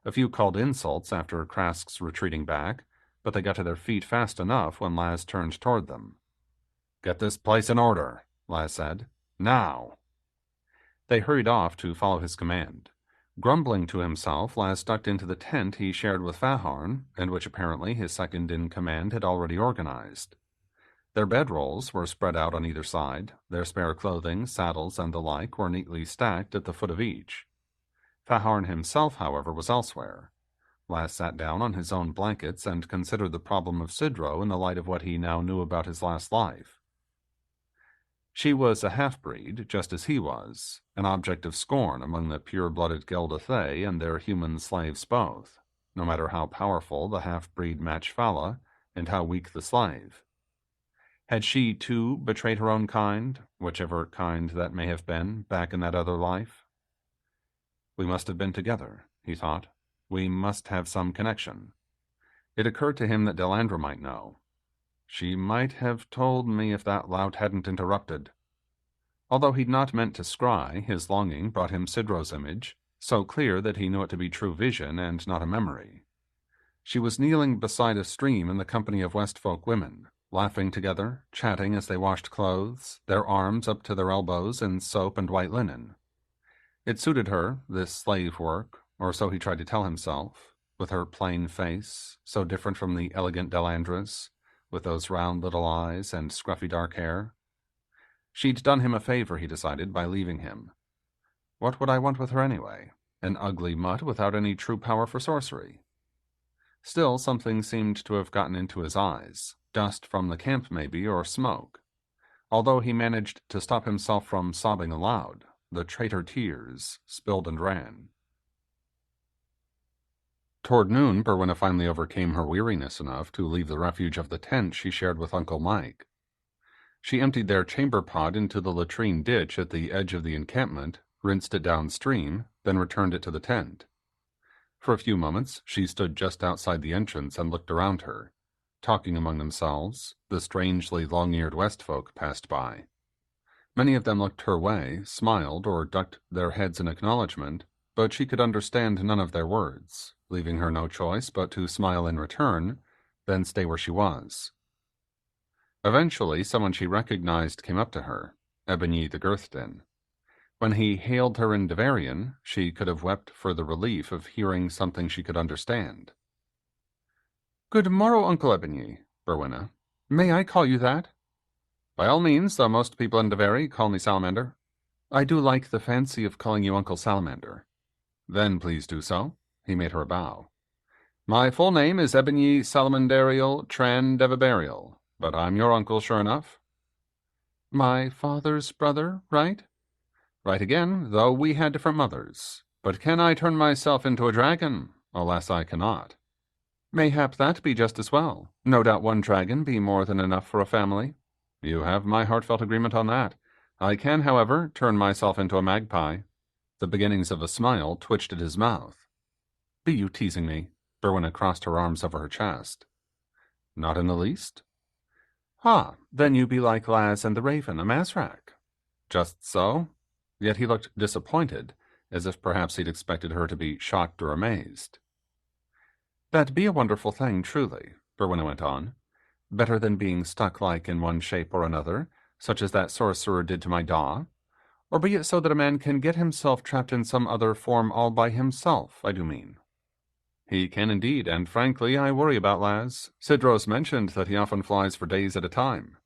A few called insults after Krask's retreating back, but they got to their feet fast enough when Laz turned toward them. "Get this place in order," Laz said. "Now!" They hurried off to follow his command. Grumbling to himself, Laz ducked into the tent he shared with Faharn, and which apparently his second-in-command had already organized. Their bedrolls were spread out on either side, their spare clothing, saddles, and the like were neatly stacked at the foot of each. Faharn himself, however, was elsewhere. Laz sat down on his own blankets and considered the problem of Sidro in the light of what he now knew about his last life. She was a half-breed, just as he was, an object of scorn among the pure-blooded Geldathay and their human slaves both, no matter how powerful the half-breed Matchfala and how weak the slave. Had she, too, betrayed her own kind, whichever kind that may have been, back in that other life? We must have been together, he thought. We must have some connection. It occurred to him that Delandra might know. She might have told me if that lout hadn't interrupted. Although he'd not meant to scry, his longing brought him Sidro's image, so clear that he knew it to be true vision and not a memory. She was kneeling beside a stream in the company of Westfolk women, laughing together, chatting as they washed clothes, their arms up to their elbows in soap and white linen. It suited her, this slave work, or so he tried to tell himself, with her plain face, so different from the elegant Delandra's, with those round little eyes and scruffy dark hair. She'd done him a favor, he decided, by leaving him. What would I want with her anyway? An ugly mutt without any true power for sorcery. Still, something seemed to have gotten into his eyes, dust from the camp maybe, or smoke. Although he managed to stop himself from sobbing aloud, the traitor tears spilled and ran. Toward noon, Berwina finally overcame her weariness enough to leave the refuge of the tent she shared with Uncle Mike. She emptied their chamber pot into the latrine ditch at the edge of the encampment, rinsed it downstream, then returned it to the tent. For a few moments, she stood just outside the entrance and looked around her. Talking among themselves, the strangely long-eared Westfolk passed by. Many of them looked her way, smiled, or ducked their heads in acknowledgement, but she could understand none of their words, leaving her no choice but to smile in return, then stay where she was. Eventually, someone she recognized came up to her, Ebony the Girthdin. When he hailed her in Devarian, she could have wept for the relief of hearing something she could understand. "Good morrow, Uncle Ebony, Berwina. May I call you that?" "By all means, though most people in Devari call me Salamander." "I do like the fancy of calling you Uncle Salamander." "Then please do so." He made her a bow. "My full name is Ebony Salamandarial Trandevabarial, but I'm your uncle sure enough." "My father's brother, right?" "Right again, though we had different mothers. But can I turn myself into a dragon? Alas, I cannot." "Mayhap that be just as well. No doubt one dragon be more than enough for a family." "You have my heartfelt agreement on that. I can, however, turn myself into a magpie." The beginnings of a smile twitched at his mouth. "Be you teasing me?" Berwina crossed her arms over her chest. "Not in the least." "Ah, then you be like Laz and the Raven, a Mazrak." "Just so." yet he looked disappointed, as if perhaps he'd expected her to be shocked or amazed. "That'd be a wonderful thing, truly," Berwina went on. "Better than being stuck like in one shape or another, such as that sorcerer did to my daw. Or be it so that a man can get himself trapped in some other form all by himself, I do mean." "He can indeed, and frankly I worry about Laz. Sidros mentioned that he often flies for days at a time."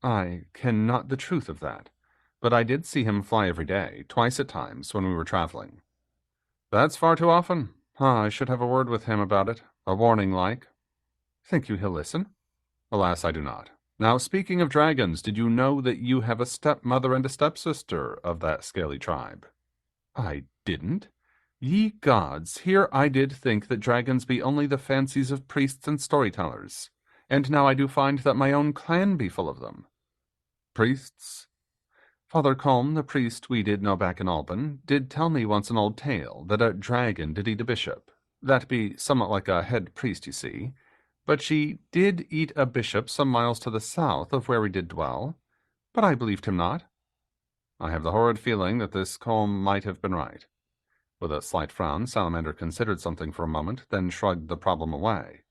"I ken not the truth of that, but I did see him fly every day, twice at times, when we were travelling." "That's far too often. I should have a word with him about it, a warning like." "Think you he'll listen?" "Alas, I do not. Now, speaking of dragons, did you know that you have a stepmother and a stepsister of that scaly tribe?" "I didn't. Ye gods, here I did think that dragons be only the fancies of priests and storytellers, and now I do find that my own clan be full of them." "Priests?" "Father Colm, the priest we did know back in Alban, did tell me once an old tale that a dragon did eat a bishop. That be somewhat like a head priest, you see. But she did eat a bishop some miles to the south of where we did dwell. But I believed him not." "I have the horrid feeling that this Colm might have been right." With a slight frown, Salamander considered something for a moment, then shrugged the problem away.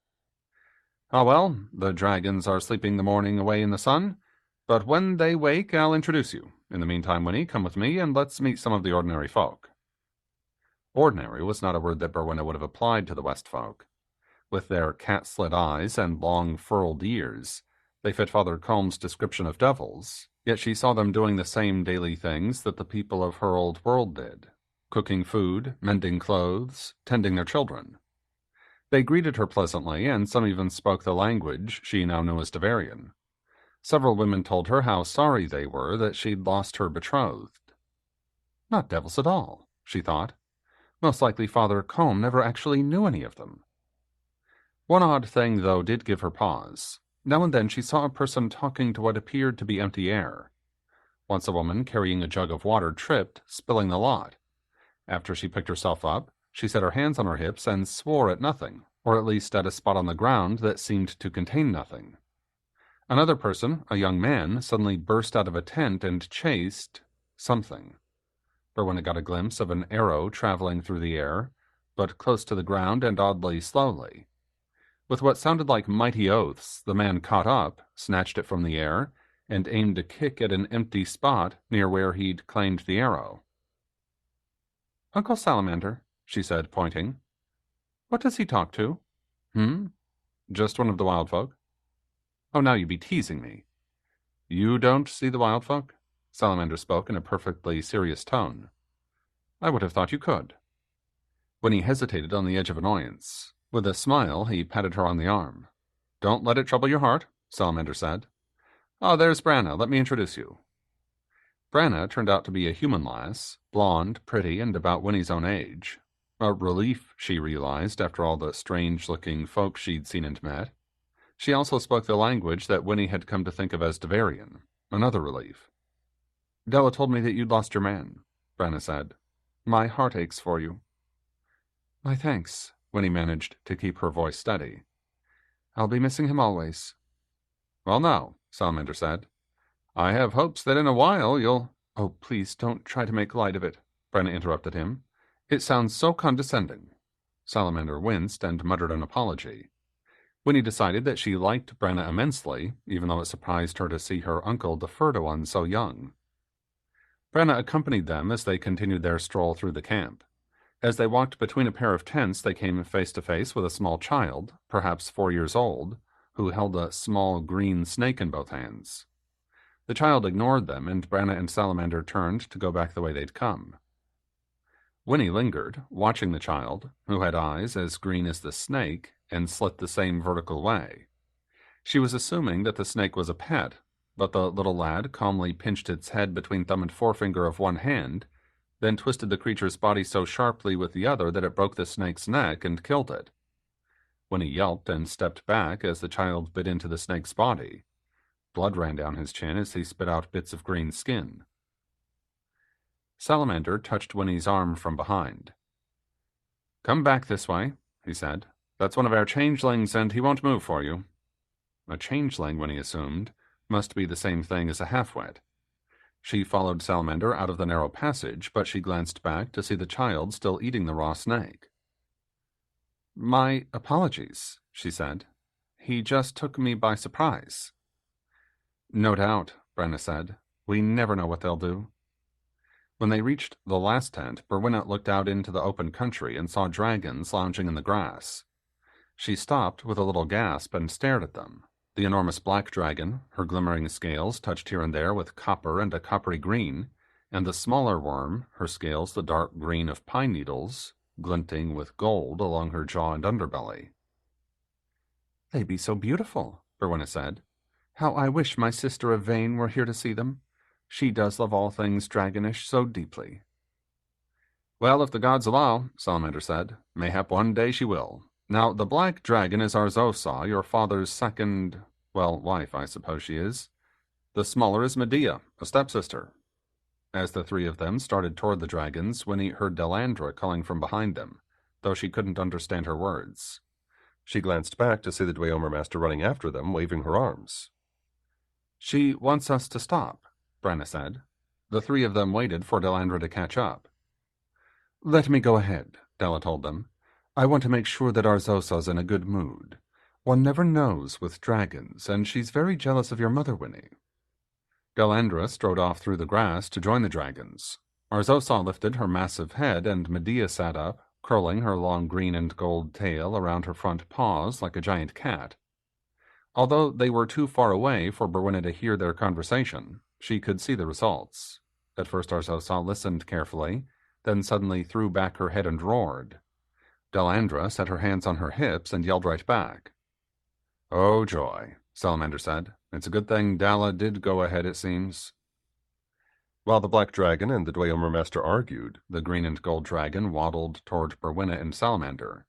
"Ah, well, the dragons are sleeping the morning away in the sun, but when they wake I'll introduce you. In the meantime, Winnie, come with me, and let's meet some of the ordinary folk." Ordinary was not a word that Berwina would have applied to the West folk. With their cat-slit eyes and long furled ears, they fit Father Colm's description of devils, yet she saw them doing the same daily things that the people of her old world did: cooking food, mending clothes, tending their children. They greeted her pleasantly, and some even spoke the language she now knew as Devarian. Several women told her how sorry they were that she'd lost her betrothed. Not devils at all, she thought. Most likely Father Colm never actually knew any of them. One odd thing, though, did give her pause. Now and then she saw a person talking to what appeared to be empty air. Once a woman carrying a jug of water tripped, spilling the lot. After she picked herself up, she set her hands on her hips and swore at nothing, or at least at a spot on the ground that seemed to contain nothing. Another person, a young man, suddenly burst out of a tent and chased something. Berwina got a glimpse of an arrow traveling through the air, but close to the ground and oddly slowly. With what sounded like mighty oaths, the man caught up, snatched it from the air, and aimed a kick at an empty spot near where he'd claimed the arrow. "Uncle Salamander," she said, pointing. "What does he talk to?" "Just one of the wild folk." "Oh, now you be teasing me." "You don't see the wild folk?" Salamander spoke in a perfectly serious tone. "I would have thought you could." When he hesitated on the edge of annoyance, with a smile he patted her on the arm. "Don't let it trouble your heart," Salamander said. "Oh, there's Branna. Let me introduce you." Branna turned out to be a human lass, blonde, pretty, and about Winnie's own age. A relief, she realized, after all the strange-looking folk she'd seen and met. She also spoke the language that Winnie had come to think of as Devarian. Another relief. "Della told me that you'd lost your man," Branna said. "My heart aches for you." "My thanks," Winnie managed to keep her voice steady. "I'll be missing him always." "Well, now," Salamander said, "I have hopes that in a while you'll—" "Oh, please don't try to make light of it," Branna interrupted him. "It sounds so condescending." Salamander winced and muttered an apology. Winnie decided that she liked Branna immensely, even though it surprised her to see her uncle defer to one so young. Branna accompanied them as they continued their stroll through the camp. As they walked between a pair of tents, they came face to face with a small child, perhaps 4 years old, who held a small green snake in both hands. The child ignored them, and Branna and Salamander turned to go back the way they'd come. Winnie lingered, watching the child, who had eyes as green as the snake and slit the same vertical way. She was assuming that the snake was a pet, but the little lad calmly pinched its head between thumb and forefinger of one hand, then twisted the creature's body so sharply with the other that it broke the snake's neck and killed it. Winnie yelped and stepped back as the child bit into the snake's body. Blood ran down his chin as he spit out bits of green skin. Salamander touched Winnie's arm from behind. "Come back this way," he said. "That's one of our changelings, and he won't move for you." A changeling, Winnie assumed, must be the same thing as a half-wit. She followed Salamander out of the narrow passage, but she glanced back to see the child still eating the raw snake. "My apologies," she said. "He just took me by surprise." "No doubt," Brenna said. "We never know what they'll do." When they reached the last tent, Berwinna looked out into the open country and saw dragons lounging in the grass. She stopped with a little gasp and stared at them. The enormous black dragon, her glimmering scales touched here and there with copper and a coppery green, and the smaller worm, her scales the dark green of pine needles, glinting with gold along her jaw and underbelly. "They be so beautiful," Berwinna said. "How I wish my sister Yvain were here to see them. She does love all things dragonish so deeply." "Well, if the gods allow," Salamander said, "mayhap one day she will. Now, the black dragon is Arzosa, your father's second, well, wife, I suppose she is. The smaller is Medea, a stepsister." As the three of them started toward the dragons, Winnie heard Delandra calling from behind them, though she couldn't understand her words. She glanced back to see the Dweomer Master running after them, waving her arms. "She wants us to stop," Brenna said. The three of them waited for Delandra to catch up. "Let me go ahead," Della told them. "I want to make sure that Arzosa's in a good mood. One never knows with dragons, and she's very jealous of your mother, Winnie." Delandra strode off through the grass to join the dragons. Arzosa lifted her massive head, and Medea sat up, curling her long green and gold tail around her front paws like a giant cat. Although they were too far away for Berwinna to hear their conversation, she could see the results. At first Arzosa listened carefully, then suddenly threw back her head and roared. Delandra set her hands on her hips and yelled right back. "Oh, joy," Salamander said. "It's a good thing Dalla did go ahead, it seems." While the black dragon and the Dweomer Master argued, the green and gold dragon waddled toward Berwinna and Salamander.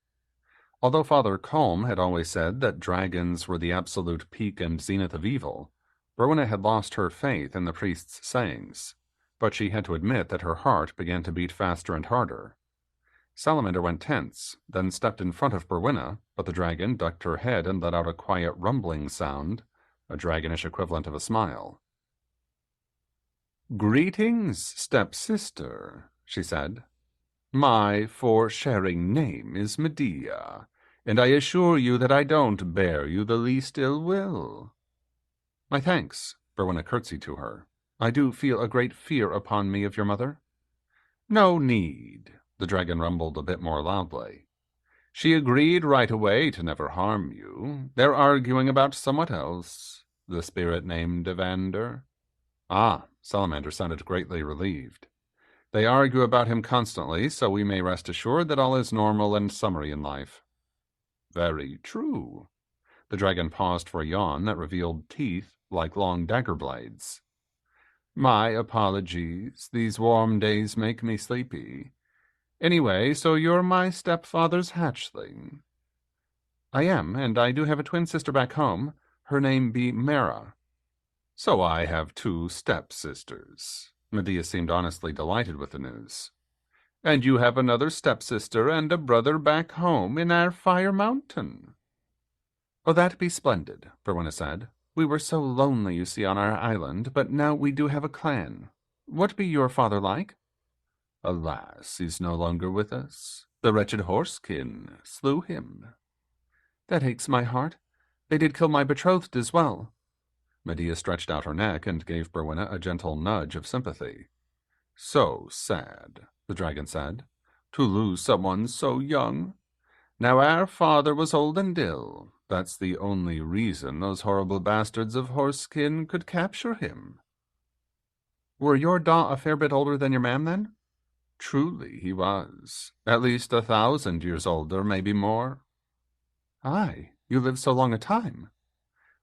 Although Father Colm had always said that dragons were the absolute peak and zenith of evil, Berwinna had lost her faith in the priest's sayings, but she had to admit that her heart began to beat faster and harder. Salamander went tense, then stepped in front of Berwinna, but the dragon ducked her head and let out a quiet rumbling sound, a dragonish equivalent of a smile. "Greetings, stepsister," she said. "My for-sharing name is Medea, and I assure you that I don't bear you the least ill will." "My thanks," Berwinna curtsied to her. "I do feel a great fear upon me of your mother." "No need," the dragon rumbled a bit more loudly. "She agreed right away to never harm you. They're arguing about somewhat else, the spirit named Evander." "Ah," Salamander sounded greatly relieved. "They argue about him constantly, so we may rest assured that all is normal and summary in life." "Very true." The dragon paused for a yawn that revealed teeth like long dagger blades. "My apologies. These warm days make me sleepy. Anyway, so you're my stepfather's hatchling." "I am, and I do have a twin sister back home. Her name be Mara." "So I have two stepsisters." Medea seemed honestly delighted with the news. "And you have another stepsister and a brother back home in our Fire Mountain." "Oh, that be splendid," Berwinna said. "We were so lonely, you see, on our island, but now we do have a clan. What be your father like?" "Alas, he's no longer with us. The wretched horsekin slew him." "That aches my heart. They did kill my betrothed as well." Medea stretched out her neck and gave Berwinna a gentle nudge of sympathy. "So sad," the dragon said, "to lose someone so young. Now our father was old and ill. That's the only reason those horrible bastards of horsekin could capture him." "Were your da a fair bit older than your mam, then?" "Truly he was. At least 1,000 years older, maybe more." "Aye, you lived so long a time."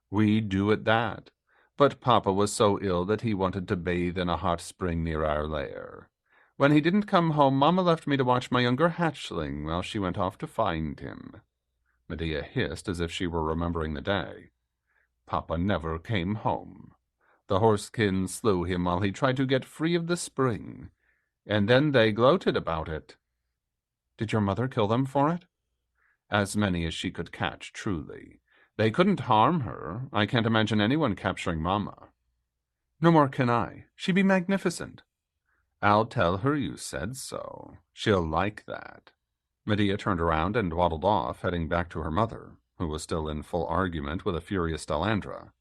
"We do at that. But Papa was so ill that he wanted to bathe in a hot spring near our lair. When he didn't come home, Mama left me to watch my younger hatchling while she went off to find him." Medea hissed as if she were remembering the day. "Papa never came home. The horsekin slew him while he tried to get free of the spring, and then they gloated about it." "Did your mother kill them for it?" "As many as she could catch, truly. They couldn't harm her. I can't imagine anyone capturing Mama." No more can I. She be magnificent. I'll tell her you said so. She'll like that. Medea turned around and waddled off, heading back to her mother, who was still in full argument with a furious Delandra.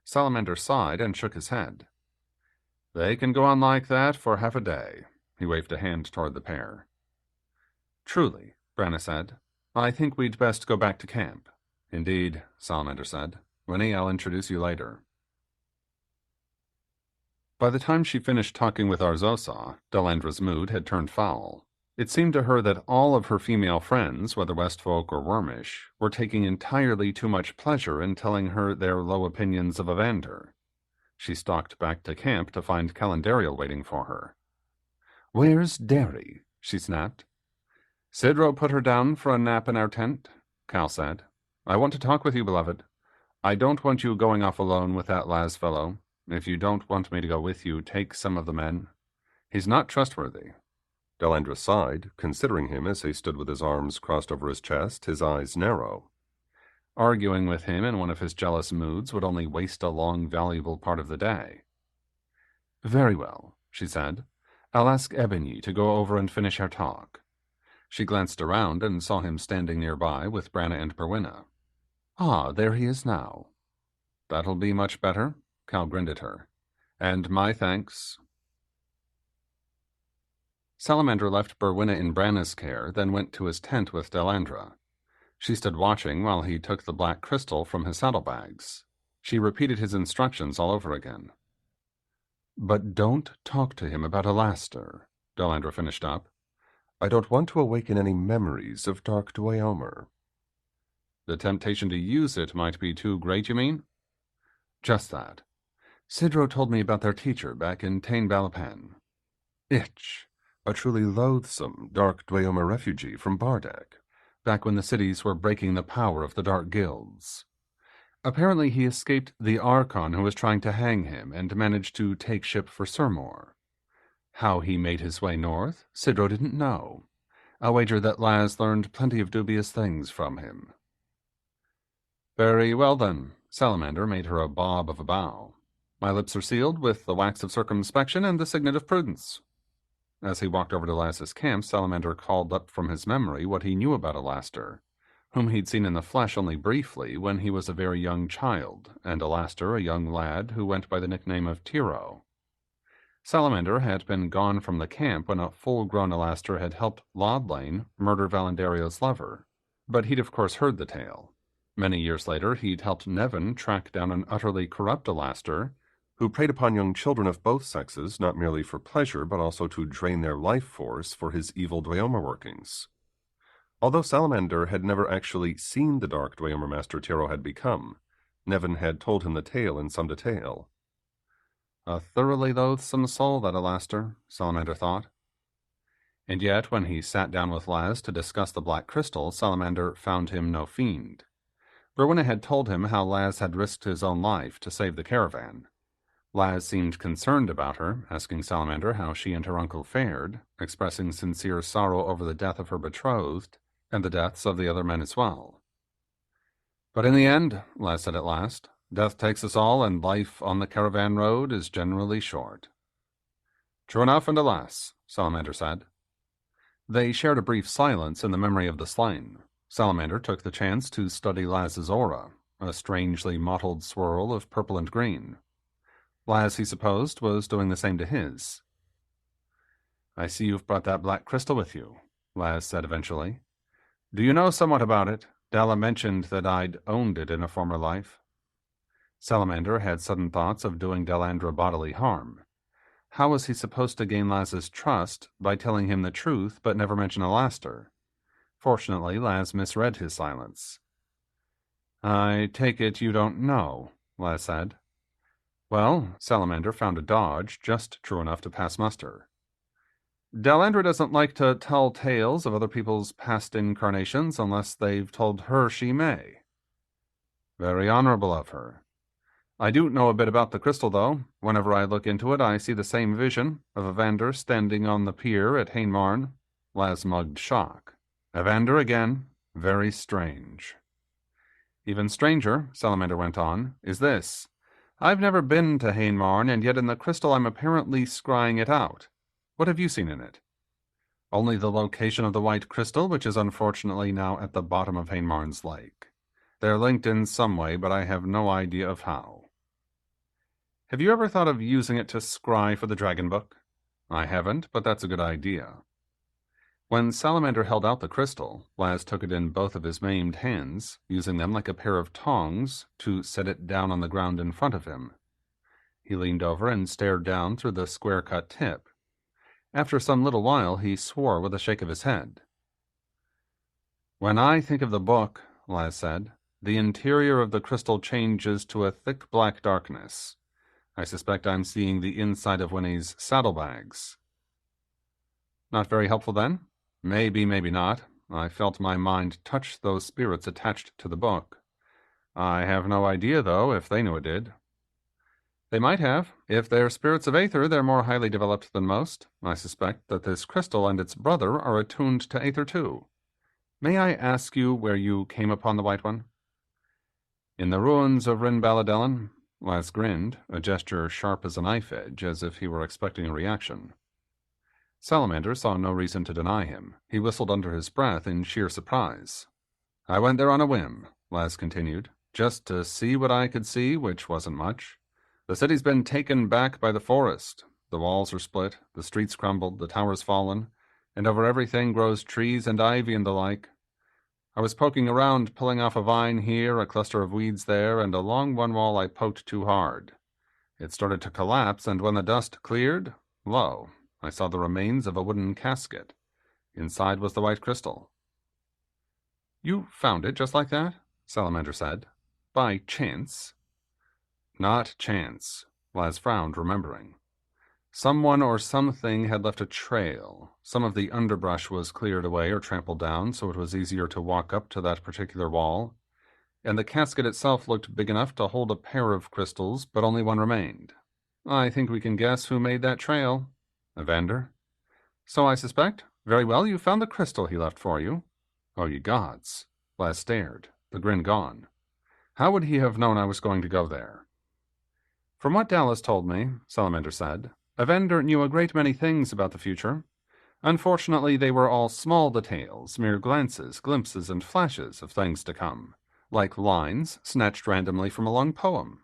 Salamander sighed and shook his head. They can go on like that for half a day. He waved a hand toward the pair. Truly, Branna said, I think we'd best go back to camp. Indeed, Salamander said. Winnie, I'll introduce you later. By the time she finished talking with Arzosa, Delandra's mood had turned foul. It seemed to her that all of her female friends, whether Westfolk or Wormish, were taking entirely too much pleasure in telling her their low opinions of Evander. She stalked back to camp to find Calendarial waiting for her. Where's Derry? She snapped. Sidro put her down for a nap in our tent, Cal said. I want to talk with you, beloved. I don't want you going off alone with that Laz fellow. If you don't want me to go with you, take some of the men. He's not trustworthy. Delandra sighed, considering him as he stood with his arms crossed over his chest, his eyes narrow. Arguing with him in one of his jealous moods would only waste a long, valuable part of the day. Very well, she said. I'll ask Ebony to go over and finish our talk. She glanced around and saw him standing nearby with Branna and Berwinna. Ah, there he is now. That'll be much better, Cal grinned at her. And my thanks. Salamander left Berwinna in Branna's care, then went to his tent with Delandra. She stood watching while he took the black crystal from his saddlebags. She repeated his instructions all over again. But don't talk to him about Alastair, Delandra finished up. I don't want to awaken any memories of Dark Dweomer. The temptation to use it might be too great, you mean? Just that. Sidro told me about their teacher back in Tain Balapan. Itch, a truly loathsome Dark Dweomer refugee from Bardek, back when the cities were breaking the power of the Dark Guilds. Apparently he escaped the Archon who was trying to hang him and managed to take ship for Surmor. How he made his way north, Sidro didn't know. I'll wager that Laz learned plenty of dubious things from him. Very well, then. Salamander made her a bob of a bow. My lips are sealed with the wax of circumspection and the signet of prudence. As he walked over to Laz's camp, Salamander called up from his memory what he knew about Alastair, whom he'd seen in the flesh only briefly when he was a very young child, and Alastair a young lad who went by the nickname of Tiro. Salamander had been gone from the camp when a full-grown Alastair had helped Lodlane murder Valendario's lover, but he'd of course heard the tale. Many years later, he'd helped Nevin track down an utterly corrupt Alastair, who preyed upon young children of both sexes not merely for pleasure but also to drain their life force for his evil Dweomer workings. Although Salamander had never actually seen the dark Dweomer Master Tiro had become, Nevin had told him the tale in some detail. A thoroughly loathsome soul, that Alastair, Salamander thought. And yet, when he sat down with Laz to discuss the Black Crystal, Salamander found him no fiend. Berwinna had told him how Laz had risked his own life to save the caravan. Laz seemed concerned about her, asking Salamander how she and her uncle fared, expressing sincere sorrow over the death of her betrothed, and the deaths of the other men as well. But in the end, Laz said at last, death takes us all, and life on the caravan road is generally short. True enough, and alas, Salamander said. They shared a brief silence in the memory of the slain. Salamander took the chance to study Laz's aura, a strangely mottled swirl of purple and green. Laz, he supposed, was doing the same to his. I see you've brought that black crystal with you, Laz said eventually. Do you know somewhat about it? Dalla mentioned that I'd owned it in a former life. Salamander had sudden thoughts of doing Delandra bodily harm. How was he supposed to gain Laz's trust by telling him the truth but never mention Alastair? Fortunately, Laz misread his silence. I take it you don't know, Laz said. Well, Salamander found a dodge just true enough to pass muster. Delandra doesn't like to tell tales of other people's past incarnations unless they've told her she may. Very honorable of her. I do know a bit about the crystal, though. Whenever I look into it, I see the same vision of Evander standing on the pier at Hainmarn. Laz mugged shock. Evander again. Very strange. Even stranger, Salamander went on, is this. I've never been to Hainmarn, and yet in the crystal I'm apparently scrying it out. What have you seen in it? Only the location of the white crystal, which is unfortunately now at the bottom of Hainmarn's lake. They're linked in some way, but I have no idea of how. Have you ever thought of using it to scry for the dragon book? I haven't, but that's a good idea. When Salamander held out the crystal, Laz took it in both of his maimed hands, using them like a pair of tongs to set it down on the ground in front of him. He leaned over and stared down through the square-cut tip. After some little while, he swore with a shake of his head. When I think of the book, Laz said, the interior of the crystal changes to a thick black darkness. I suspect I'm seeing the inside of Winnie's saddlebags. Not very helpful, then? Maybe, maybe not. I felt my mind touch those spirits attached to the book. I have no idea, though, if they knew it did. They might have. If they're spirits of Aether, they're more highly developed than most. I suspect that this crystal and its brother are attuned to Aether, too. May I ask you where you came upon the White One? In the ruins of Rin Baladellan. Laz grinned, a gesture sharp as a knife edge, as if he were expecting a reaction. Salamander saw no reason to deny him. He whistled under his breath in sheer surprise. I went there on a whim, Laz continued, just to see what I could see, which wasn't much. The city's been taken back by the forest. The walls are split, the streets crumbled, the towers fallen, and over everything grows trees and ivy and the like. I was poking around, pulling off a vine here, a cluster of weeds there, and along one wall I poked too hard. It started to collapse, and when the dust cleared, lo, I saw the remains of a wooden casket. Inside was the white crystal. You found it just like that? Salamander said. By chance? Not chance, Laz frowned, remembering. Someone or something had left a trail. Some of the underbrush was cleared away or trampled down, so it was easier to walk up to that particular wall, and the casket itself looked big enough to hold a pair of crystals, but only one remained. I think we can guess who made that trail. Evander? So I suspect. Very well, you found the crystal he left for you. Oh, ye gods. Laz stared, the grin gone. How would he have known I was going to go there? From what Dallas told me, Salamander said, Evander knew a great many things about the future. Unfortunately, they were all small details, mere glances, glimpses, and flashes of things to come, like lines snatched randomly from a long poem.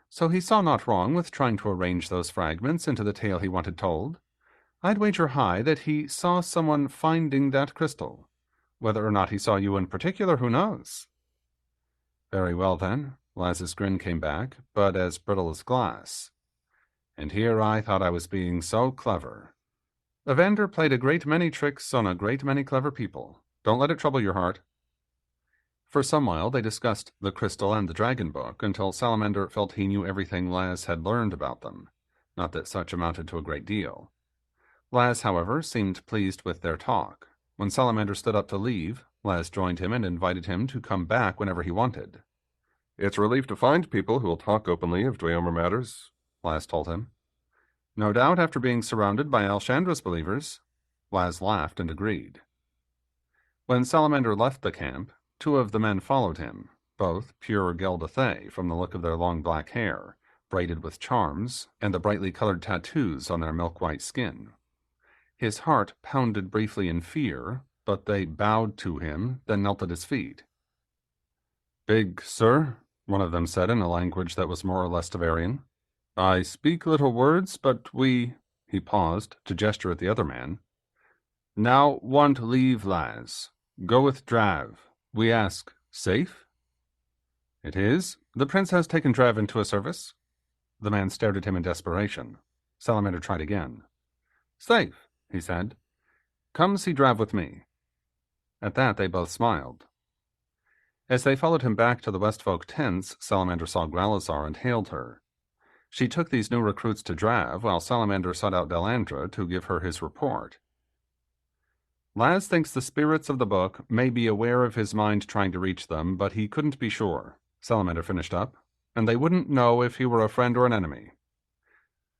So he saw naught wrong with trying to arrange those fragments into the tale he wanted told. I'd wager high that he saw someone finding that crystal. Whether or not he saw you in particular, who knows? Very well, then. Laz's grin came back, but as brittle as glass. And here I thought I was being so clever. Evander played a great many tricks on a great many clever people. Don't let it trouble your heart. For some while they discussed the crystal and the dragon book, until Salamander felt he knew everything Laz had learned about them. Not that such amounted to a great deal. Laz, however, seemed pleased with their talk. When Salamander stood up to leave, Laz joined him and invited him to come back whenever he wanted. It's a relief to find people who will talk openly of Dweomer matters, Laz told him. No doubt after being surrounded by Alshandra's believers. Laz laughed and agreed. When Salamander left the camp, 2 of the men followed him, both pure Geldathay from the look of their long black hair, braided with charms, and the brightly colored tattoos on their milk-white skin. His heart pounded briefly in fear, but they bowed to him, then knelt at his feet. Big sir, one of them said in a language that was more or less Tavarian. I speak little words, but we— he paused to gesture at the other man. Now want leave, Laz. Go with Drav. We ask, safe? It is. The prince has taken Drav into a service. The man stared at him in desperation. Salamander tried again. Safe, he said. Come see Drav with me. At that they both smiled. As they followed him back to the Westfolk tents, Salamander saw Gralazar and hailed her. She took these new recruits to Drav, while Salamander sought out Delandra to give her his report. Laz thinks the spirits of the book may be aware of his mind trying to reach them, but he couldn't be sure, Salamander finished up, and they wouldn't know if he were a friend or an enemy.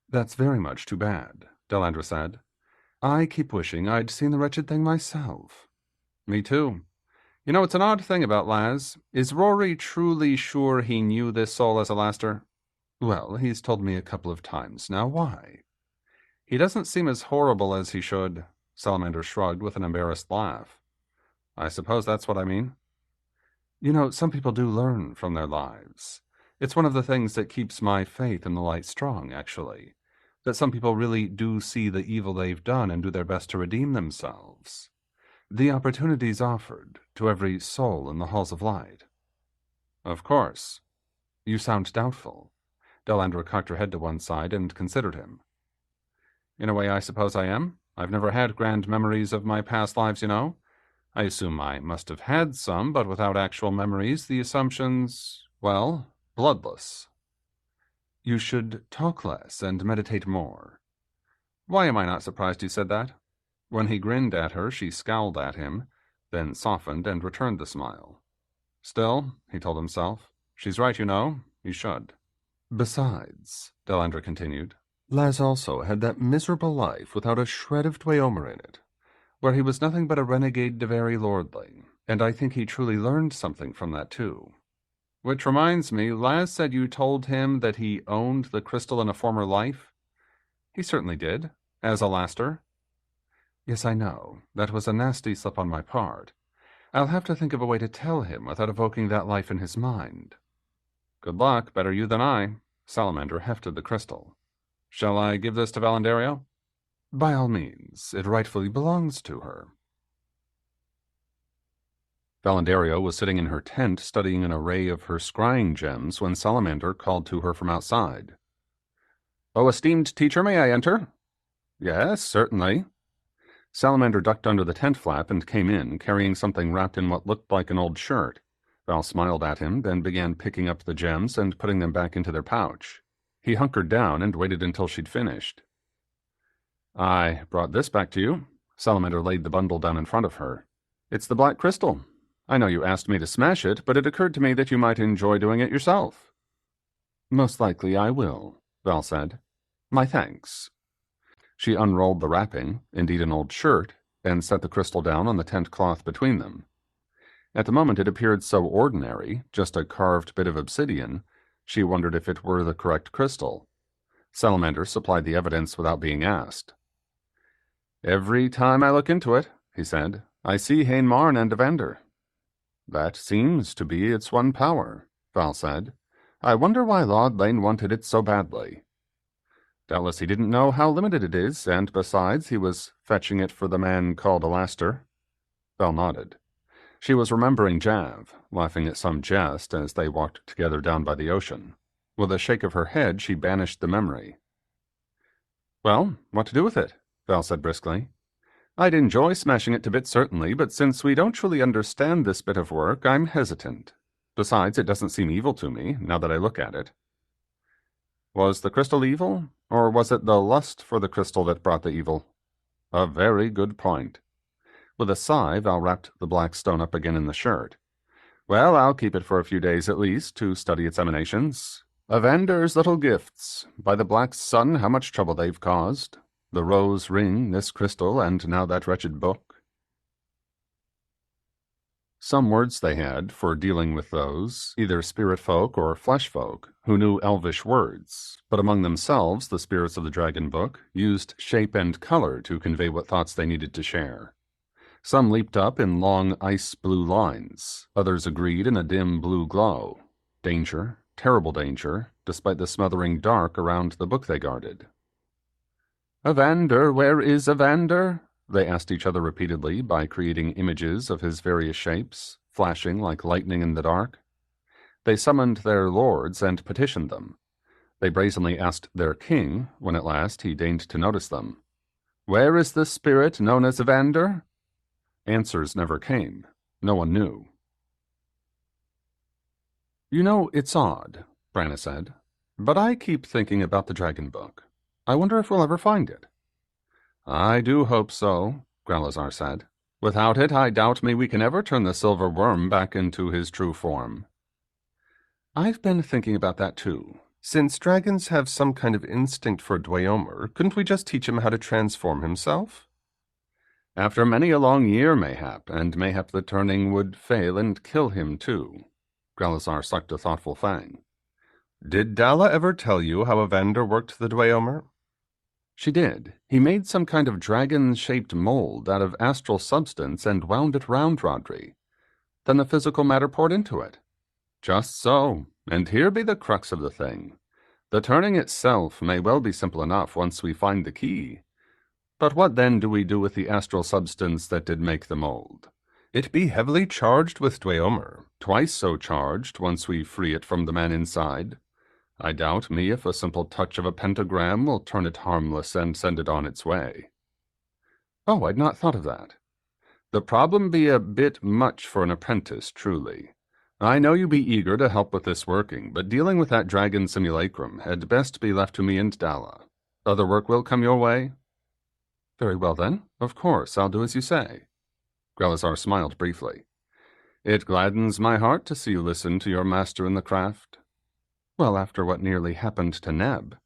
That's very much too bad, Delandra said. I keep wishing I'd seen the wretched thing myself. Me too. You know, it's an odd thing about Laz. Is Rory truly sure he knew this soul as a Laster? Well, he's told me a couple of times now. Why? He doesn't seem as horrible as he should. Salamander shrugged with an embarrassed laugh. I suppose that's what I mean. You know, some people do learn from their lives. It's one of the things that keeps my faith in the light strong, actually. That some people really do see the evil they've done and do their best to redeem themselves. The opportunities offered to every soul in the halls of light. Of course. You sound doubtful. Delandra cocked her head to one side and considered him. In a way, I suppose I am. I've never had grand memories of my past lives, you know. I assume I must have had some, but without actual memories, the assumption's, well, bloodless. You should talk less and meditate more. Why am I not surprised you said that? When he grinned at her, she scowled at him, then softened and returned the smile. Still, he told himself, she's right, you know. You should. Besides, Delandra continued, Laz also had that miserable life without a shred of Dweomer in it, where he was nothing but a renegade de very lordly, and I think he truly learned something from that, too. Which reminds me, Laz said you told him that he owned the crystal in a former life? He certainly did, as a Laster. Yes, I know. That was a nasty slip on my part. I'll have to think of a way to tell him without evoking that life in his mind. Good luck, better you than I. Salamander hefted the crystal. Shall I give this to Valendario? By all means, it rightfully belongs to her. Valendario was sitting in her tent studying an array of her scrying gems when Salamander called to her from outside. Oh, esteemed teacher, may I enter? Yes, certainly. Salamander ducked under the tent flap and came in, carrying something wrapped in what looked like an old shirt. Val smiled at him, then began picking up the gems and putting them back into their pouch. He hunkered down and waited until she'd finished. I brought this back to you. Salamander laid the bundle down in front of her. It's the black crystal. I know you asked me to smash it, but it occurred to me that you might enjoy doing it yourself. Most likely I will, Val said. My thanks. She unrolled the wrapping, indeed an old shirt, and set the crystal down on the tent cloth between them. At the moment it appeared so ordinary, just a carved bit of obsidian, she wondered if it were the correct crystal. Salamander supplied the evidence without being asked. Every time I look into it, he said, I see Hain Marn and Evander. That seems to be its one power, Val said. I wonder why Lord Lane wanted it so badly. Doubtless he didn't know how limited it is, and besides, he was fetching it for the man called Alastair. Val nodded. She was remembering Jav, laughing at some jest as they walked together down by the ocean. With a shake of her head, she banished the memory. Well, what to do with it? Val said briskly. I'd enjoy smashing it to bits, certainly, but since we don't truly understand this bit of work, I'm hesitant. Besides, it doesn't seem evil to me, now that I look at it. Was the crystal evil, or was it the lust for the crystal that brought the evil? A very good point. With a sigh, Val wrapped the black stone up again in the shirt. Well, I'll keep it for a few days at least, to study its emanations. Evander's little gifts. By the black sun, how much trouble they've caused. The rose ring, this crystal, and now that wretched book. Some words they had for dealing with those, either spirit folk or flesh folk, who knew elvish words, but among themselves the spirits of the dragon book used shape and color to convey what thoughts they needed to share. Some leaped up in long ice-blue lines, others agreed in a dim blue glow. Danger, terrible danger, despite the smothering dark around the book they guarded. Evander, where is Evander? They asked each other repeatedly by creating images of his various shapes, flashing like lightning in the dark. They summoned their lords and petitioned them. They brazenly asked their king, when at last he deigned to notice them. Where is the spirit known as Evander? Answers never came. No one knew. You know, it's odd, Branna said, but I keep thinking about the dragon book. I wonder if we'll ever find it. I do hope so, Grelazar said. Without it, I doubt me we can ever turn the silver worm back into his true form. I've been thinking about that too. Since dragons have some kind of instinct for Dweomer, couldn't we just teach him how to transform himself? After many a long year, mayhap, and mayhap the turning would fail and kill him too. Grelazar sucked a thoughtful fang. Did Dalla ever tell you how Evander worked the Dweomer? She did. He made some kind of dragon-shaped mold out of astral substance and wound it round Rodri. Then the physical matter poured into it. Just so, and here be the crux of the thing. The turning itself may well be simple enough once we find the key. But what then do we do with the astral substance that did make the mold? It be heavily charged with Dweomer. Twice so charged once we free it from the man inside. I doubt me if a simple touch of a pentagram will turn it harmless and send it on its way. Oh, I'd not thought of that. The problem be a bit much for an apprentice, truly. I know you be eager to help with this working, but dealing with that dragon simulacrum had best be left to me and Dalla. Other work will come your way? Very well, then. Of course, I'll do as you say. Grelazar smiled briefly. It gladdens my heart to see you listen to your master in the craft. Well, after what nearly happened to Neb.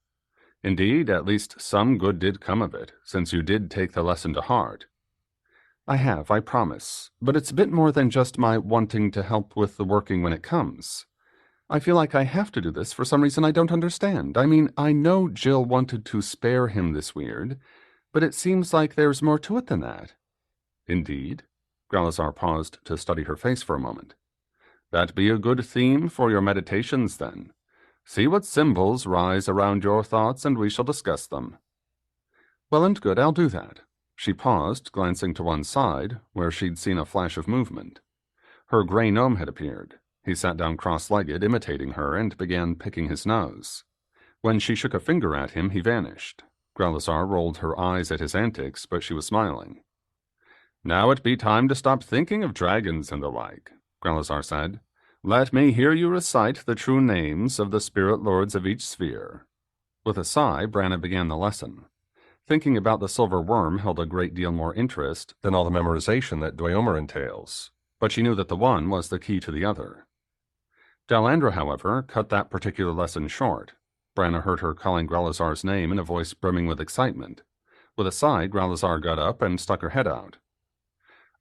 Indeed, at least some good did come of it, since you did take the lesson to heart. I have, I promise, but it's a bit more than just my wanting to help with the working when it comes. I feel like I have to do this for some reason I don't understand. I mean, I know Jill wanted to spare him this weird, but it seems like there's more to it than that. Indeed? Grelazar paused to study her face for a moment. That be a good theme for your meditations, then. See what symbols rise around your thoughts, and we shall discuss them. Well and good, I'll do that. She paused, glancing to one side, where she'd seen a flash of movement. Her grey gnome had appeared. He sat down cross-legged, imitating her, and began picking his nose. When she shook a finger at him, he vanished. Grelazar rolled her eyes at his antics, but she was smiling. Now it be time to stop thinking of dragons and the like, Grelazar said. Let me hear you recite the true names of the spirit lords of each sphere. With a sigh, Branna began the lesson. Thinking about the silver worm held a great deal more interest than all the memorization that Dweomer entails, but she knew that the one was the key to the other. Delandra, however, cut that particular lesson short. Branna heard her calling Grelazar's name in a voice brimming with excitement. With a sigh, Grelazar got up and stuck her head out.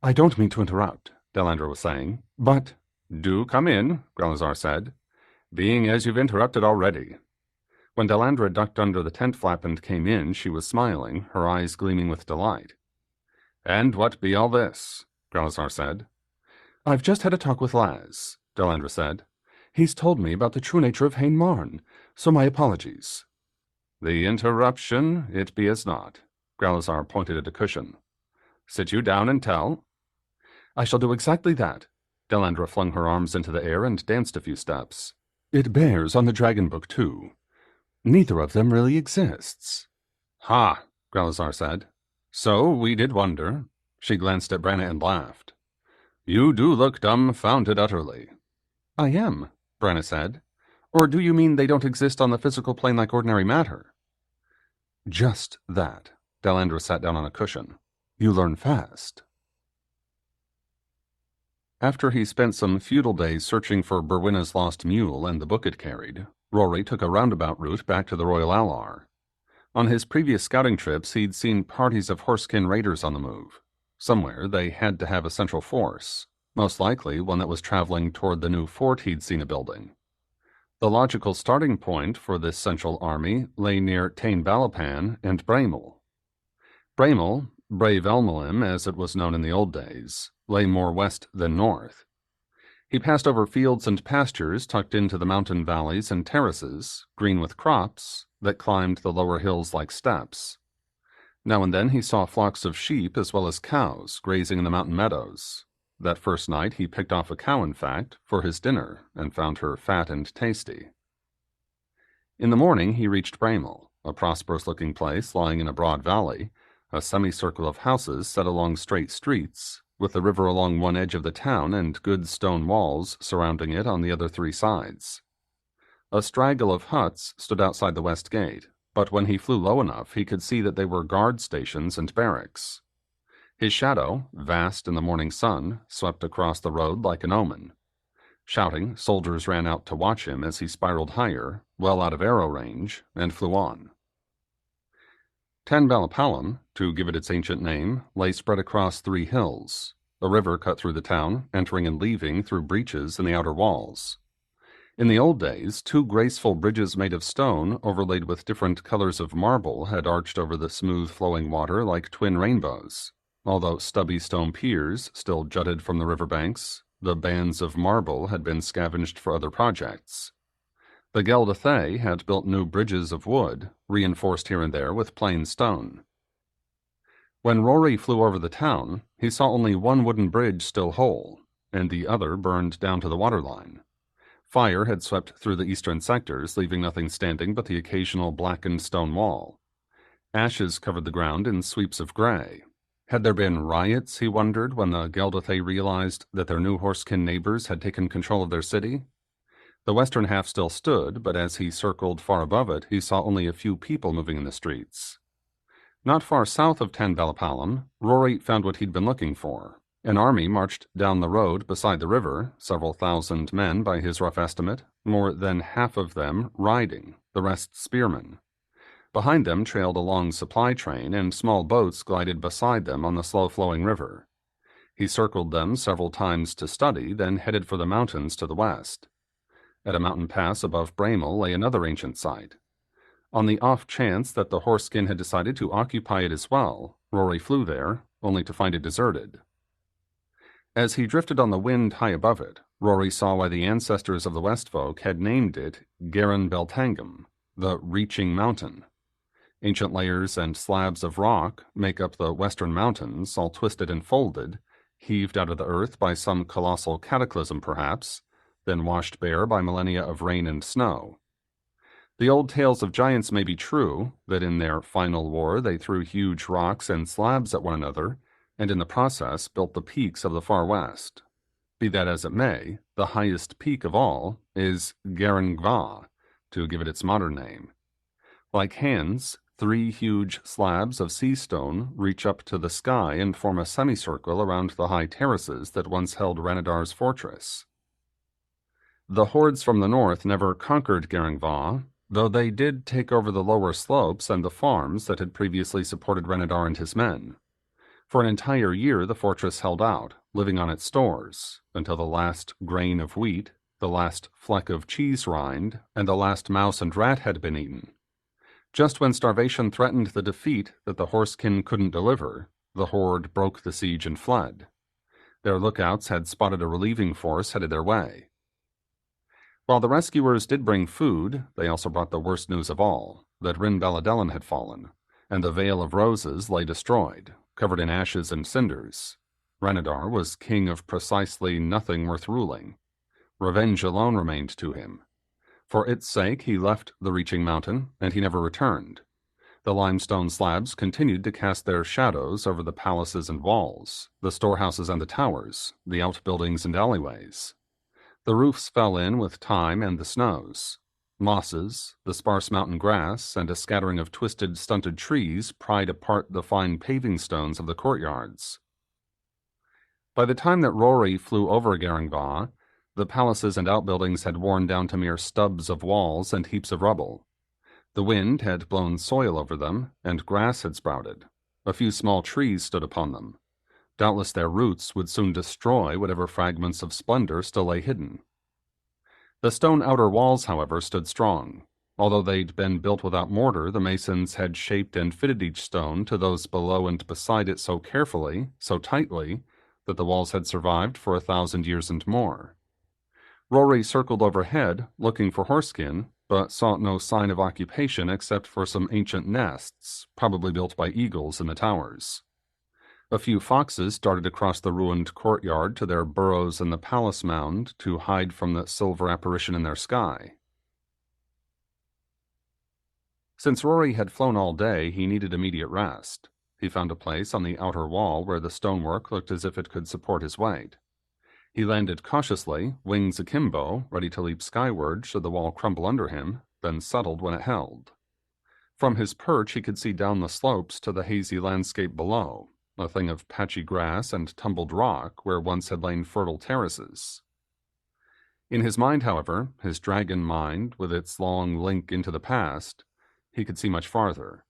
I don't mean to interrupt, Delandra was saying, but... Do come in, Grelazar said, being as you've interrupted already. When Delandra ducked under the tent flap and came in, she was smiling, her eyes gleaming with delight. And what be all this? Grelazar said. I've just had a talk with Laz, Delandra said. He's told me about the true nature of Hain Marn, so my apologies. The interruption, it be as not. Grelazar pointed at a cushion. Sit you down and tell. I shall do exactly that. Delandra flung her arms into the air and danced a few steps. It bears on the dragon book, too. Neither of them really exists. Ha, Grelazar said. So we did wonder. She glanced at Branna and laughed. You do look dumbfounded utterly. I am, Branna said. Or do you mean they don't exist on the physical plane like ordinary matter? Just that. Delandra sat down on a cushion. You learn fast. After he spent some futile days searching for Berwina's lost mule and the book it carried, Rory took a roundabout route back to the Royal Alar. On his previous scouting trips, he'd seen parties of horsekin raiders on the move. Somewhere they had to have a central force, most likely one that was traveling toward the new fort he'd seen a building. The logical starting point for this central army lay near Tain Balapan and Bramel. Bramel, Brave Elmelim as it was known in the old days, lay more west than north. He passed over fields and pastures tucked into the mountain valleys and terraces, green with crops, that climbed the lower hills like steps. Now and then he saw flocks of sheep as well as cows grazing in the mountain meadows. That first night he picked off a cow, in fact, for his dinner, and found her fat and tasty. In the morning he reached Bramel, a prosperous-looking place lying in a broad valley, a semicircle of houses set along straight streets, with the river along one edge of the town and good stone walls surrounding it on the other three sides. A straggle of huts stood outside the west gate, but when he flew low enough he could see that they were guard stations and barracks. His shadow, vast in the morning sun, swept across the road like an omen. Shouting, soldiers ran out to watch him as he spiraled higher, well out of arrow range, and flew on. Tan Balapalam, to give it its ancient name, lay spread across 3 hills. A river cut through the town, entering and leaving through breaches in the outer walls. In the old days, two graceful bridges made of stone, overlaid with different colors of marble, had arched over the smooth flowing water like twin rainbows. Although stubby stone piers still jutted from the river banks, the bands of marble had been scavenged for other projects. The Geldathay had built new bridges of wood, reinforced here and there with plain stone. When Rory flew over the town, he saw only one wooden bridge still whole, and the other burned down to the waterline. Fire had swept through the eastern sectors, leaving nothing standing but the occasional blackened stone wall. Ashes covered the ground in sweeps of gray. Had there been riots, he wondered, when the Geldathay realized that their new horsekin neighbors had taken control of their city? The western half still stood, but as he circled far above it, he saw only a few people moving in the streets. Not far south of Tan Balapalam, Rory found what he'd been looking for. An army marched down the road beside the river, several thousand men by his rough estimate, more than half of them riding, the rest spearmen. Behind them trailed a long supply train, and small boats glided beside them on the slow-flowing river. He circled them several times to study, then headed for the mountains to the west. At a mountain pass above Bramel lay another ancient site. On the off chance that the Horsekin had decided to occupy it as well, Rory flew there, only to find it deserted. As he drifted on the wind high above it, Rory saw why the ancestors of the Westfolk had named it Garan Beltangam, the Reaching Mountain. Ancient layers and slabs of rock make up the western mountains, all twisted and folded, heaved out of the earth by some colossal cataclysm perhaps, then washed bare by millennia of rain and snow. The old tales of giants may be true, that in their final war they threw huge rocks and slabs at one another, and in the process built the peaks of the far west. Be that as it may, the highest peak of all is Garangva, to give it its modern name. Like hands, 3 huge slabs of sea stone reach up to the sky and form a semicircle around the high terraces that once held Ranadar's fortress. The hordes from the north never conquered Garangva, though they did take over the lower slopes and the farms that had previously supported Renadar and his men. For an entire year the fortress held out, living on its stores, until the last grain of wheat, the last fleck of cheese rind, and the last mouse and rat had been eaten. Just when starvation threatened the defeat that the Horsekin couldn't deliver, the horde broke the siege and fled. Their lookouts had spotted a relieving force headed their way. While the rescuers did bring food, they also brought the worst news of all, that Rin Baladellan had fallen, and the Vale of Roses lay destroyed, covered in ashes and cinders. Renadar was king of precisely nothing worth ruling. Revenge alone remained to him. For its sake he left the Reaching Mountain, and he never returned. The limestone slabs continued to cast their shadows over the palaces and walls, the storehouses and the towers, the outbuildings and alleyways. The roofs fell in with time and the snows. Mosses, the sparse mountain grass, and a scattering of twisted, stunted trees pried apart the fine paving stones of the courtyards. By the time that Rory flew over Garangva, the palaces and outbuildings had worn down to mere stubs of walls and heaps of rubble. The wind had blown soil over them, and grass had sprouted. A few small trees stood upon them. Doubtless their roots would soon destroy whatever fragments of splendor still lay hidden. The stone outer walls, however, stood strong. Although they'd been built without mortar, the masons had shaped and fitted each stone to those below and beside it so carefully, so tightly, that the walls had survived for 1,000 years and more. Rory circled overhead, looking for Horsekin, but saw no sign of occupation except for some ancient nests, probably built by eagles in the towers. A few foxes darted across the ruined courtyard to their burrows in the palace mound to hide from the silver apparition in their sky. Since Rory had flown all day, he needed immediate rest. He found a place on the outer wall where the stonework looked as if it could support his weight. He landed cautiously, wings akimbo, ready to leap skyward should the wall crumble under him, then settled when it held. From his perch he could see down the slopes to the hazy landscape below, a thing of patchy grass and tumbled rock where once had lain fertile terraces. In his mind, however, his dragon mind, with its long link into the past, he could see much farther.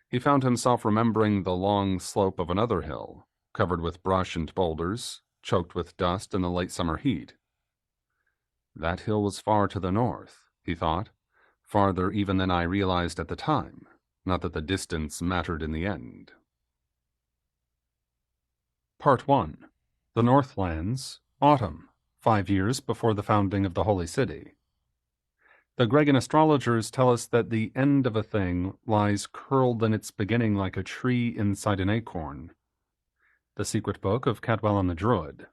He found himself remembering the long slope of another hill, covered with brush and boulders, choked with dust in the late summer heat. That hill was far to the north, he thought, farther even than I realized at the time, not that the distance mattered in the end. Part 1. The Northlands, Autumn, 5 years before the founding of the Holy City. The Gregan astrologers tell us that the end of a thing lies curled in its beginning like a tree inside an acorn. The Secret Book of Cadwell and the Druid.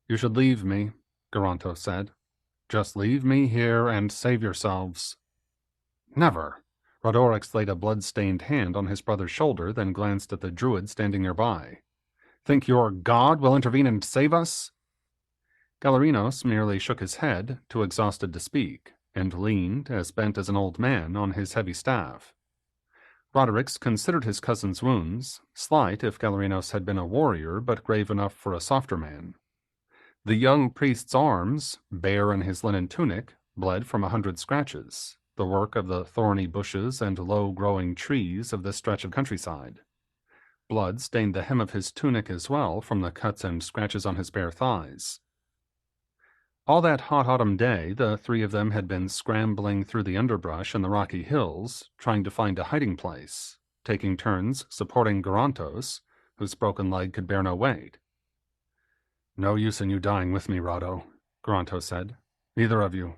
You should leave me, Garanto said. Just leave me here and save yourselves. Never. Rodorix laid a blood-stained hand on his brother's shoulder, then glanced at the druid standing nearby. Think your god will intervene and save us? Galerinos merely shook his head, too exhausted to speak, and leaned, as bent as an old man, on his heavy staff. Rodorix considered his cousin's wounds, slight if Galerinos had been a warrior, but grave enough for a softer man. The young priest's arms, bare in his linen tunic, bled from 100 scratches, the work of the thorny bushes and low-growing trees of this stretch of countryside. Blood stained the hem of his tunic as well from the cuts and scratches on his bare thighs. All that hot autumn day, the three of them had been scrambling through the underbrush and the rocky hills, trying to find a hiding place, taking turns supporting Garantos, whose broken leg could bear no weight. No use in you dying with me, Rado, Garantos said. Neither of you.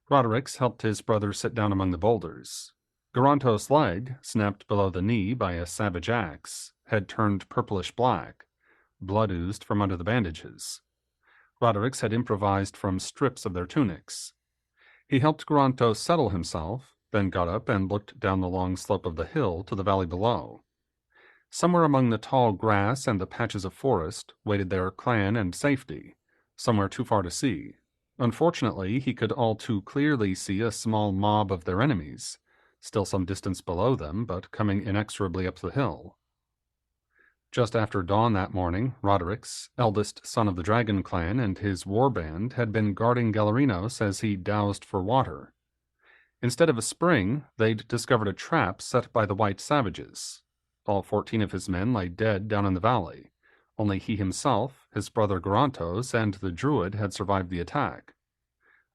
Rodorix helped his brother sit down among the boulders. Garantos' leg, snapped below the knee by a savage axe, had turned purplish black. Blood oozed from under the bandages. Rodorix had improvised from strips of their tunics. He helped Garantos settle himself, then got up and looked down the long slope of the hill to the valley below. Somewhere among the tall grass and the patches of forest waited their clan and safety, somewhere too far to see. Unfortunately, he could all too clearly see a small mob of their enemies, still some distance below them, but coming inexorably up the hill. Just after dawn that morning, Rodorix, eldest son of the Dragon clan, and his warband had been guarding Galerinos as he dowsed for water. Instead of a spring, they'd discovered a trap set by the white savages. All 14 of his men lay dead down in the valley. Only he himself, his brother Garantos, and the druid had survived the attack.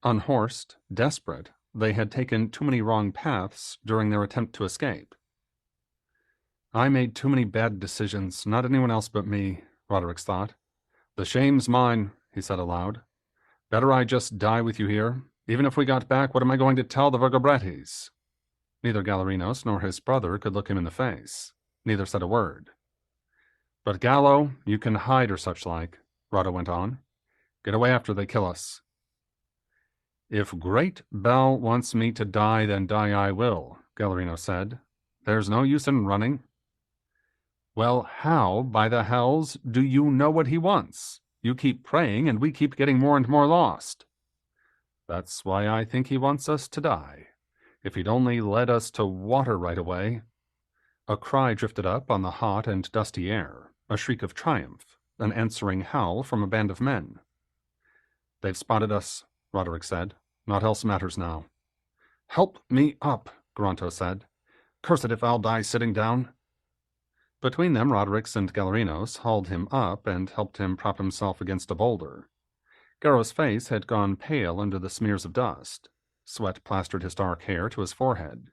Unhorsed, desperate, they had taken too many wrong paths during their attempt to escape. I made too many bad decisions, not anyone else but me, Rodorix thought. The shame's mine, he said aloud. Better I just die with you here. Even if we got back, what am I going to tell the Vergobretis? Neither Galerinos nor his brother could look him in the face. Neither said a word. But Gallo, you can hide or such like, Rado went on. Get away after they kill us. If Great Bell wants me to die, then die I will, Galerino said. There's no use in running. Well, how, by the hells, do you know what he wants? You keep praying, and we keep getting more and more lost. That's why I think he wants us to die. If he'd only led us to water right away. A cry drifted up on the hot and dusty air, a shriek of triumph, an answering howl from a band of men. They've spotted us, Roderick said. Naught else matters now. Help me up, Garanto said. Curse it if I'll die sitting down. Between them, Rodericks and Galerinos hauled him up and helped him prop himself against a boulder. Garrow's face had gone pale under the smears of dust. Sweat plastered his dark hair to his forehead.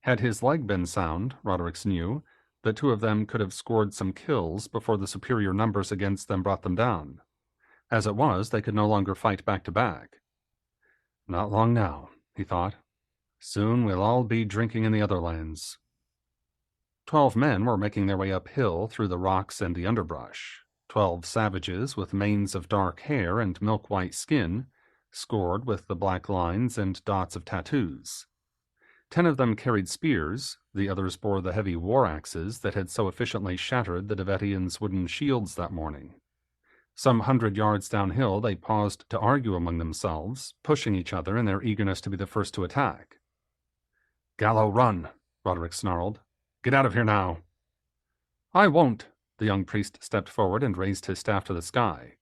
Had his leg been sound, Rodericks knew, the two of them could have scored some kills before the superior numbers against them brought them down. As it was, they could no longer fight back to back. Not long now, he thought. Soon we'll all be drinking in the other lands. 12 men were making their way uphill through the rocks and the underbrush. 12 savages with manes of dark hair and milk-white skin, scored with the black lines and dots of tattoos. 10 of them carried spears, the others bore the heavy war axes that had so efficiently shattered the Devetians' wooden shields that morning. Some 100 yards downhill they paused to argue among themselves, pushing each other in their eagerness to be the first to attack. Gallo, run, Roderick snarled. Get out of here now. I won't. The young priest stepped forward and raised his staff to the sky.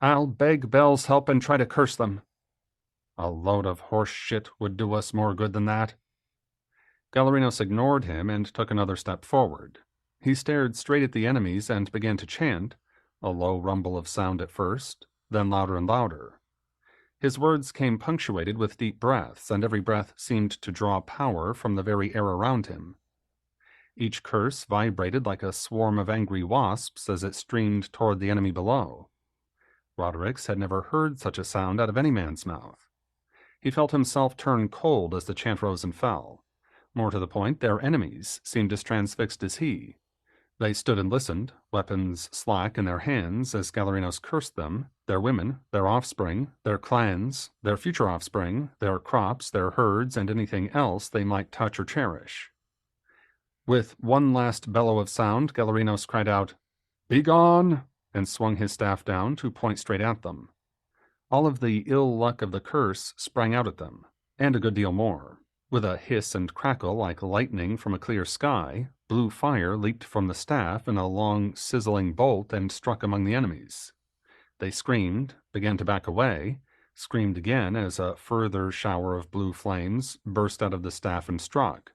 I'll beg Bell's help and try to curse them. A load of horse shit would do us more good than that. Galerinos ignored him and took another step forward. He stared straight at the enemies and began to chant, a low rumble of sound at first, then louder and louder. His words came punctuated with deep breaths, and every breath seemed to draw power from the very air around him. Each curse vibrated like a swarm of angry wasps as it streamed toward the enemy below. Rodericks had never heard such a sound out of any man's mouth. He felt himself turn cold as the chant rose and fell. More to the point, their enemies seemed as transfixed as he. They stood and listened, weapons slack in their hands, as Galerinos cursed them, their women, their offspring, their clans, their future offspring, their crops, their herds, and anything else they might touch or cherish. With one last bellow of sound, Galerinos cried out, "Begone!" and swung his staff down to point straight at them. All of the ill luck of the curse sprang out at them, and a good deal more. With a hiss and crackle like lightning from a clear sky, blue fire leaped from the staff in a long, sizzling bolt and struck among the enemies. They screamed, began to back away, screamed again as a further shower of blue flames burst out of the staff and struck.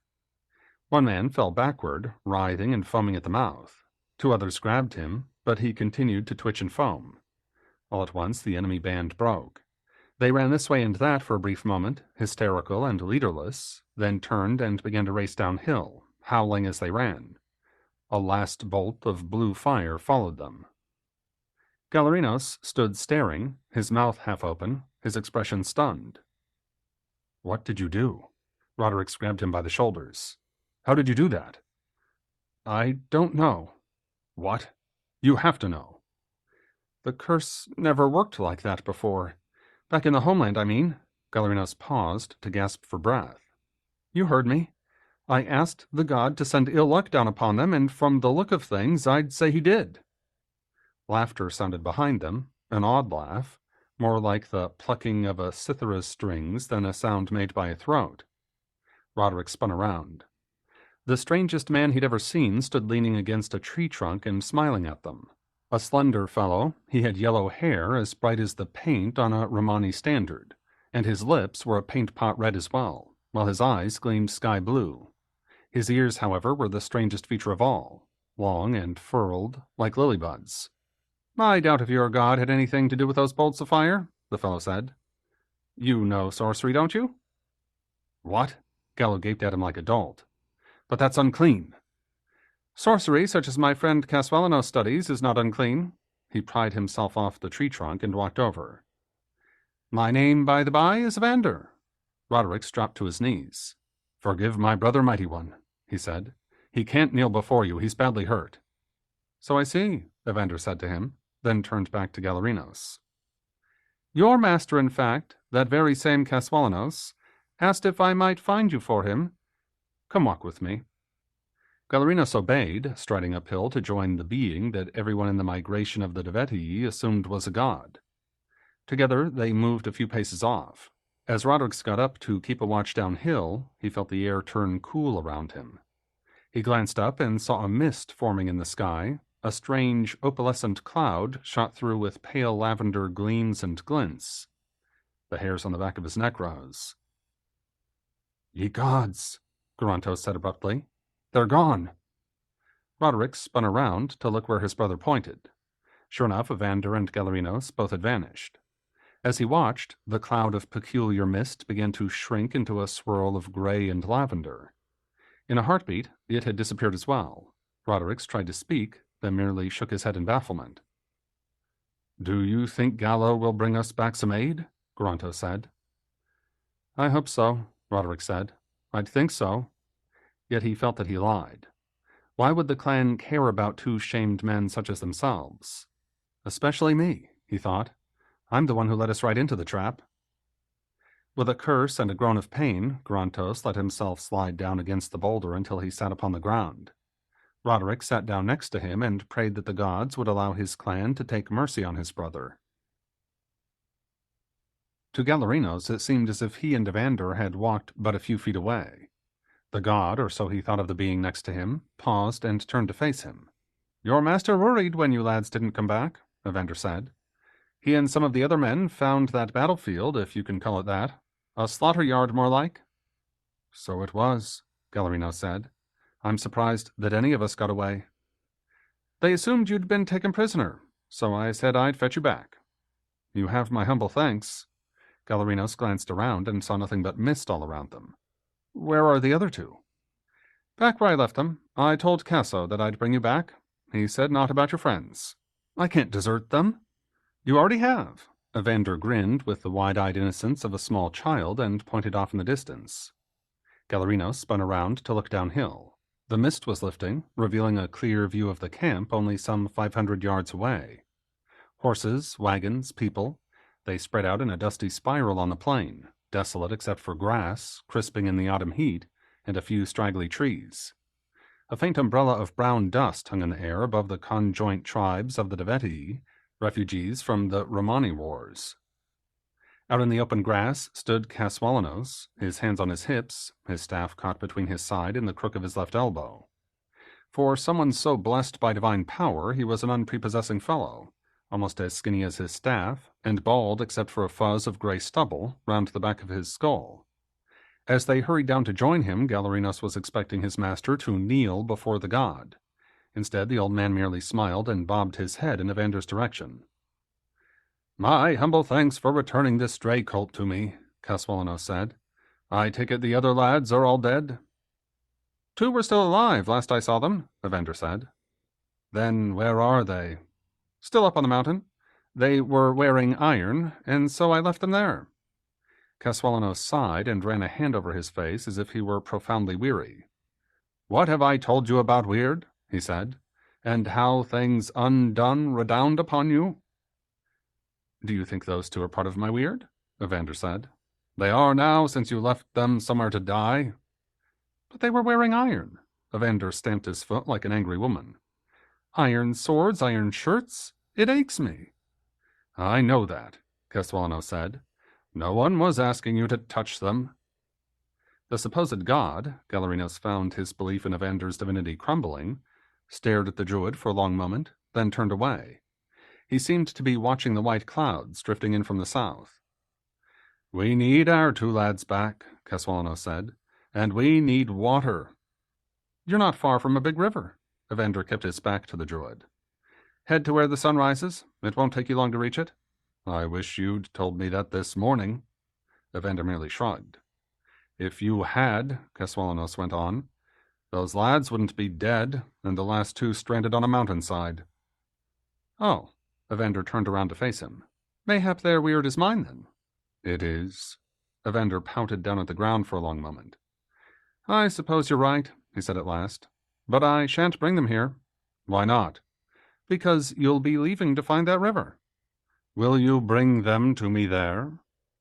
One man fell backward, writhing and foaming at the mouth. 2 others grabbed him, but he continued to twitch and foam. All at once the enemy band broke. They ran this way and that for a brief moment, hysterical and leaderless, then turned and began to race downhill, howling as they ran. A last bolt of blue fire followed them. Galerinos stood staring, his mouth half open, his expression stunned. "What did you do?" Rodericks grabbed him by the shoulders. "How did you do that?" "I don't know." "What? You have to know." "The curse never worked like that before. Back in the homeland, I mean." Galerinos paused to gasp for breath. "You heard me. I asked the god to send ill luck down upon them, and from the look of things, I'd say he did." Laughter sounded behind them, an odd laugh, more like the plucking of a cithara's strings than a sound made by a throat. Roderick spun around. The strangest man he'd ever seen stood leaning against a tree trunk and smiling at them. A slender fellow, he had yellow hair as bright as the paint on a Romani standard, and his lips were a paint-pot red as well, while his eyes gleamed sky blue. His ears, however, were the strangest feature of all, long and furled, like lily buds. "I doubt if your god had anything to do with those bolts of fire," the fellow said. "You know sorcery, don't you?" "What?" Gallo gaped at him like a dolt. "But that's unclean." "Sorcery, such as my friend Caswellano studies, is not unclean." He pried himself off the tree trunk and walked over. "My name, by the by, is Evander." Roderick dropped to his knees. "Forgive my brother, mighty one," he said. "He can't kneel before you. He's badly hurt." "So I see," Evander said to him, then turned back to Galerinos. "Your master, in fact, that very same Caswellinos, asked if I might find you for him. Come walk with me." Galerinos obeyed, striding uphill to join the being that everyone in the migration of the Devetii assumed was a god. Together they moved a few paces off. As Roderick got up to keep a watch downhill, he felt the air turn cool around him. He glanced up and saw a mist forming in the sky. A strange, opalescent cloud shot through with pale lavender gleams and glints. The hairs on the back of his neck rose. "Ye gods," Garantos said abruptly. "They're gone." Roderick spun around to look where his brother pointed. Sure enough, Evander and Galerinos both had vanished. As he watched, the cloud of peculiar mist began to shrink into a swirl of gray and lavender. In a heartbeat, it had disappeared as well. Roderick tried to speak, then merely shook his head in bafflement. "Do you think Gallo will bring us back some aid?" Garantos said. "I hope so," Roderick said. "I'd think so." Yet he felt that he lied. Why would the clan care about 2 shamed men such as themselves? "Especially me," he thought. "I'm the one who led us right into the trap." With a curse and a groan of pain, Garantos let himself slide down against the boulder until he sat upon the ground. Roderick sat down next to him and prayed that the gods would allow his clan to take mercy on his brother. To Galerinos, it seemed as if he and Evander had walked but a few feet away. The god, or so he thought of the being next to him, paused and turned to face him. "Your master worried when you lads didn't come back," Evander said. "He and some of the other men found that battlefield, if you can call it that. A slaughter yard, more like." "So it was," Galerinos said. "I'm surprised that any of us got away." "They assumed you'd been taken prisoner, so I said I'd fetch you back." You have my humble thanks. Gallerinos glanced around and saw nothing but mist all around them. Where are the other two? Back where I left them. I told Casso that I'd bring you back. He said not about your friends. I can't desert them. You already have. Evander grinned with the wide-eyed innocence of a small child and pointed off in the distance. Gallerinos spun around to look downhill. The mist was lifting, revealing a clear view of the camp only some 500 yards away. Horses, wagons, people, they spread out in a dusty spiral on the plain, desolate except for grass, crisping in the autumn heat, and a few straggly trees. A faint umbrella of brown dust hung in the air above the conjoint tribes of the Devetii, refugees from the Romani Wars. Out in the open grass stood Kaswalanos, his hands on his hips, his staff caught between his side and the crook of his left elbow. For someone so blessed by divine power, he was an unprepossessing fellow, almost as skinny as his staff, and bald except for a fuzz of gray stubble round the back of his skull. As they hurried down to join him, Gallerinos was expecting his master to kneel before the god. Instead, the old man merely smiled and bobbed his head in Evander's direction. My humble thanks for returning this stray colt to me, Kaswalanos said. I take it the other lads are all dead? 2 were still alive last I saw them, Evander said. Then where are they? Still up on the mountain. They were wearing iron, and so I left them there. Kaswalanos sighed and ran a hand over his face as if he were profoundly weary. What have I told you about Weird? He said, and how things undone redound upon you? Do you think those 2 are part of my Weird? Evander said. They are now, since you left them somewhere to die. But they were wearing iron. Evander stamped his foot like an angry woman. Iron swords, iron shirts. It aches me. I know that, Kaswalanos said. No one was asking you to touch them. The supposed god, Gallerinos found his belief in Evander's divinity crumbling, stared at the druid for a long moment, then turned away. He seemed to be watching the white clouds drifting in from the south. We need our 2 lads back, Kaswalanos said, and we need water. You're not far from a big river. Evander kept his back to the druid. Head to where the sun rises. It won't take you long to reach it. I wish you'd told me that this morning. Evander merely shrugged. If you had, Kaswalanos went on, those lads wouldn't be dead, and the last 2 stranded on a mountainside. Oh, Evander turned around to face him. Mayhap their Weird is mine, then. It is. Evander pouted down at the ground for a long moment. I suppose you're right, he said at last. But I shan't bring them here. Why not? Because you'll be leaving to find that river. Will you bring them to me there?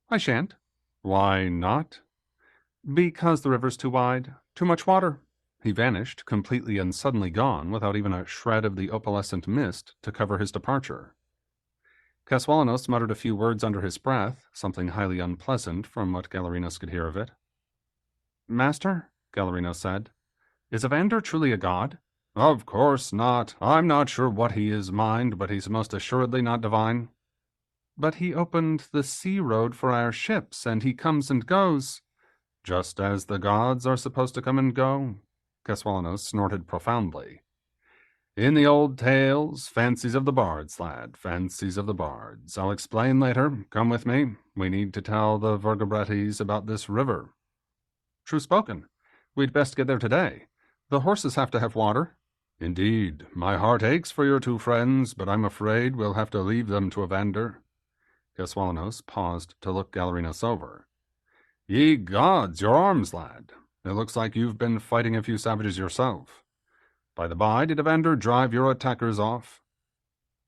I shan't. Why not? Because the river's too wide. Too much water. He vanished, completely and suddenly gone, without even a shred of the opalescent mist to cover his departure. Kaswalanos muttered a few words under his breath, something highly unpleasant from what Gallerinos could hear of it. Master, Gallerinos said, is Evander truly a god? Of course not. I'm not sure what he is, mind, but he's most assuredly not divine. But he opened the sea road for our ships, and he comes and goes. Just as the gods are supposed to come and go, Kaswalanos snorted profoundly. In the old tales, fancies of the bards, lad, fancies of the bards. I'll explain later. Come with me. We need to tell the Vergobretes about this river. True spoken. We'd best get there today. The horses have to have water. Indeed, my heart aches for your 2 friends, but I'm afraid we'll have to leave them to Evander. Kaswalanos paused to look Gallerinos over. Ye gods, your arms, lad. It looks like you've been fighting a few savages yourself. By the by, did Evander drive your attackers off?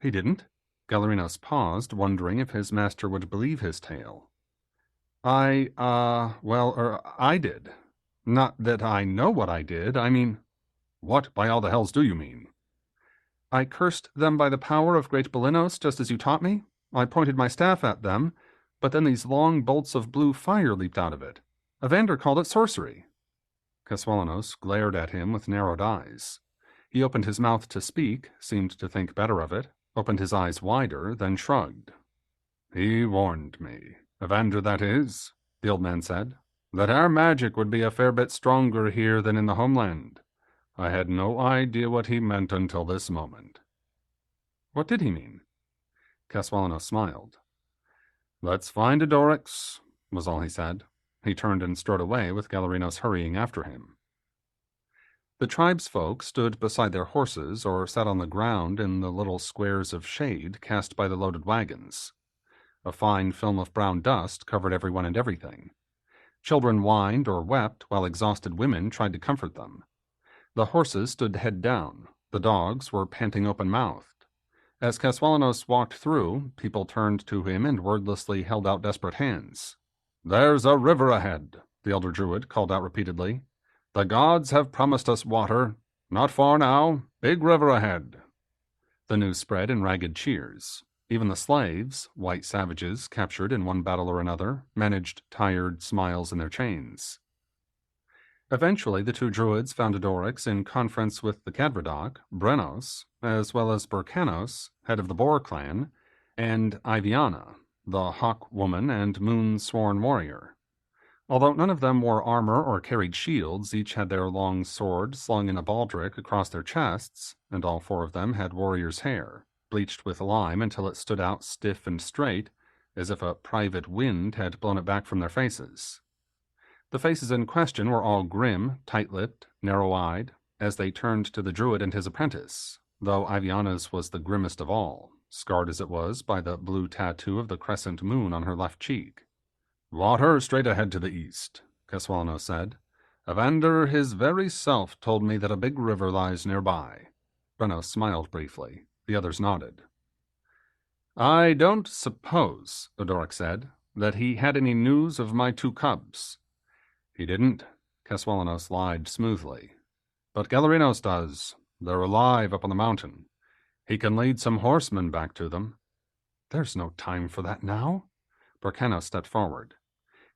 He didn't. Gallerinos paused, wondering if his master would believe his tale. I did. Not that I know what I did, I mean... What, by all the hells, do you mean? I cursed them by the power of great Belinos, just as you taught me. I pointed my staff at them, but then these long bolts of blue fire leaped out of it. Evander called it sorcery. Kaswalanos glared at him with narrowed eyes. He opened his mouth to speak, seemed to think better of it, opened his eyes wider, then shrugged. He warned me, Evander that is, the old man said, that our magic would be a fair bit stronger here than in the homeland. I had no idea what he meant until this moment. What did he mean? Kaswalanos smiled. "Let's find Adorix," was all he said. He turned and strode away, with Galerinos hurrying after him. The tribesfolk stood beside their horses or sat on the ground in the little squares of shade cast by the loaded wagons. A fine film of brown dust covered everyone and everything. Children whined or wept, while exhausted women tried to comfort them. The horses stood head down. The dogs were panting open-mouthed. As Caswalanos walked through, people turned to him and wordlessly held out desperate hands. "There's a river ahead," the elder druid called out repeatedly. "The gods have promised us water. Not far now. Big river ahead." The news spread in ragged cheers. Even the slaves, white savages captured in one battle or another, managed tired smiles in their chains. Eventually, the two druids found Adorix in conference with the Cadverdoc, Brenos, as well as Burkanos, head of the Boar clan, and Iviana, the Hawk woman and moon-sworn warrior. Although none of them wore armor or carried shields, each had their long sword slung in a baldric across their chests, and all four of them had warrior's hair, bleached with lime until it stood out stiff and straight, as if a private wind had blown it back from their faces. The faces in question were all grim, tight-lipped, narrow-eyed, as they turned to the druid and his apprentice, though Iviana's was the grimmest of all, scarred as it was by the blue tattoo of the crescent moon on her left cheek. "Water straight ahead to the east," Caswalanos said. "Evander his very self told me that a big river lies nearby." Brenos smiled briefly. The others nodded. "I don't suppose," Odoric said, "that he had any news of my two cubs." "He didn't," Caswalanos lied smoothly. "But Galerinos does. They're alive up on the mountain. He can lead some horsemen back to them." "There's no time for that now." Burkanos stepped forward.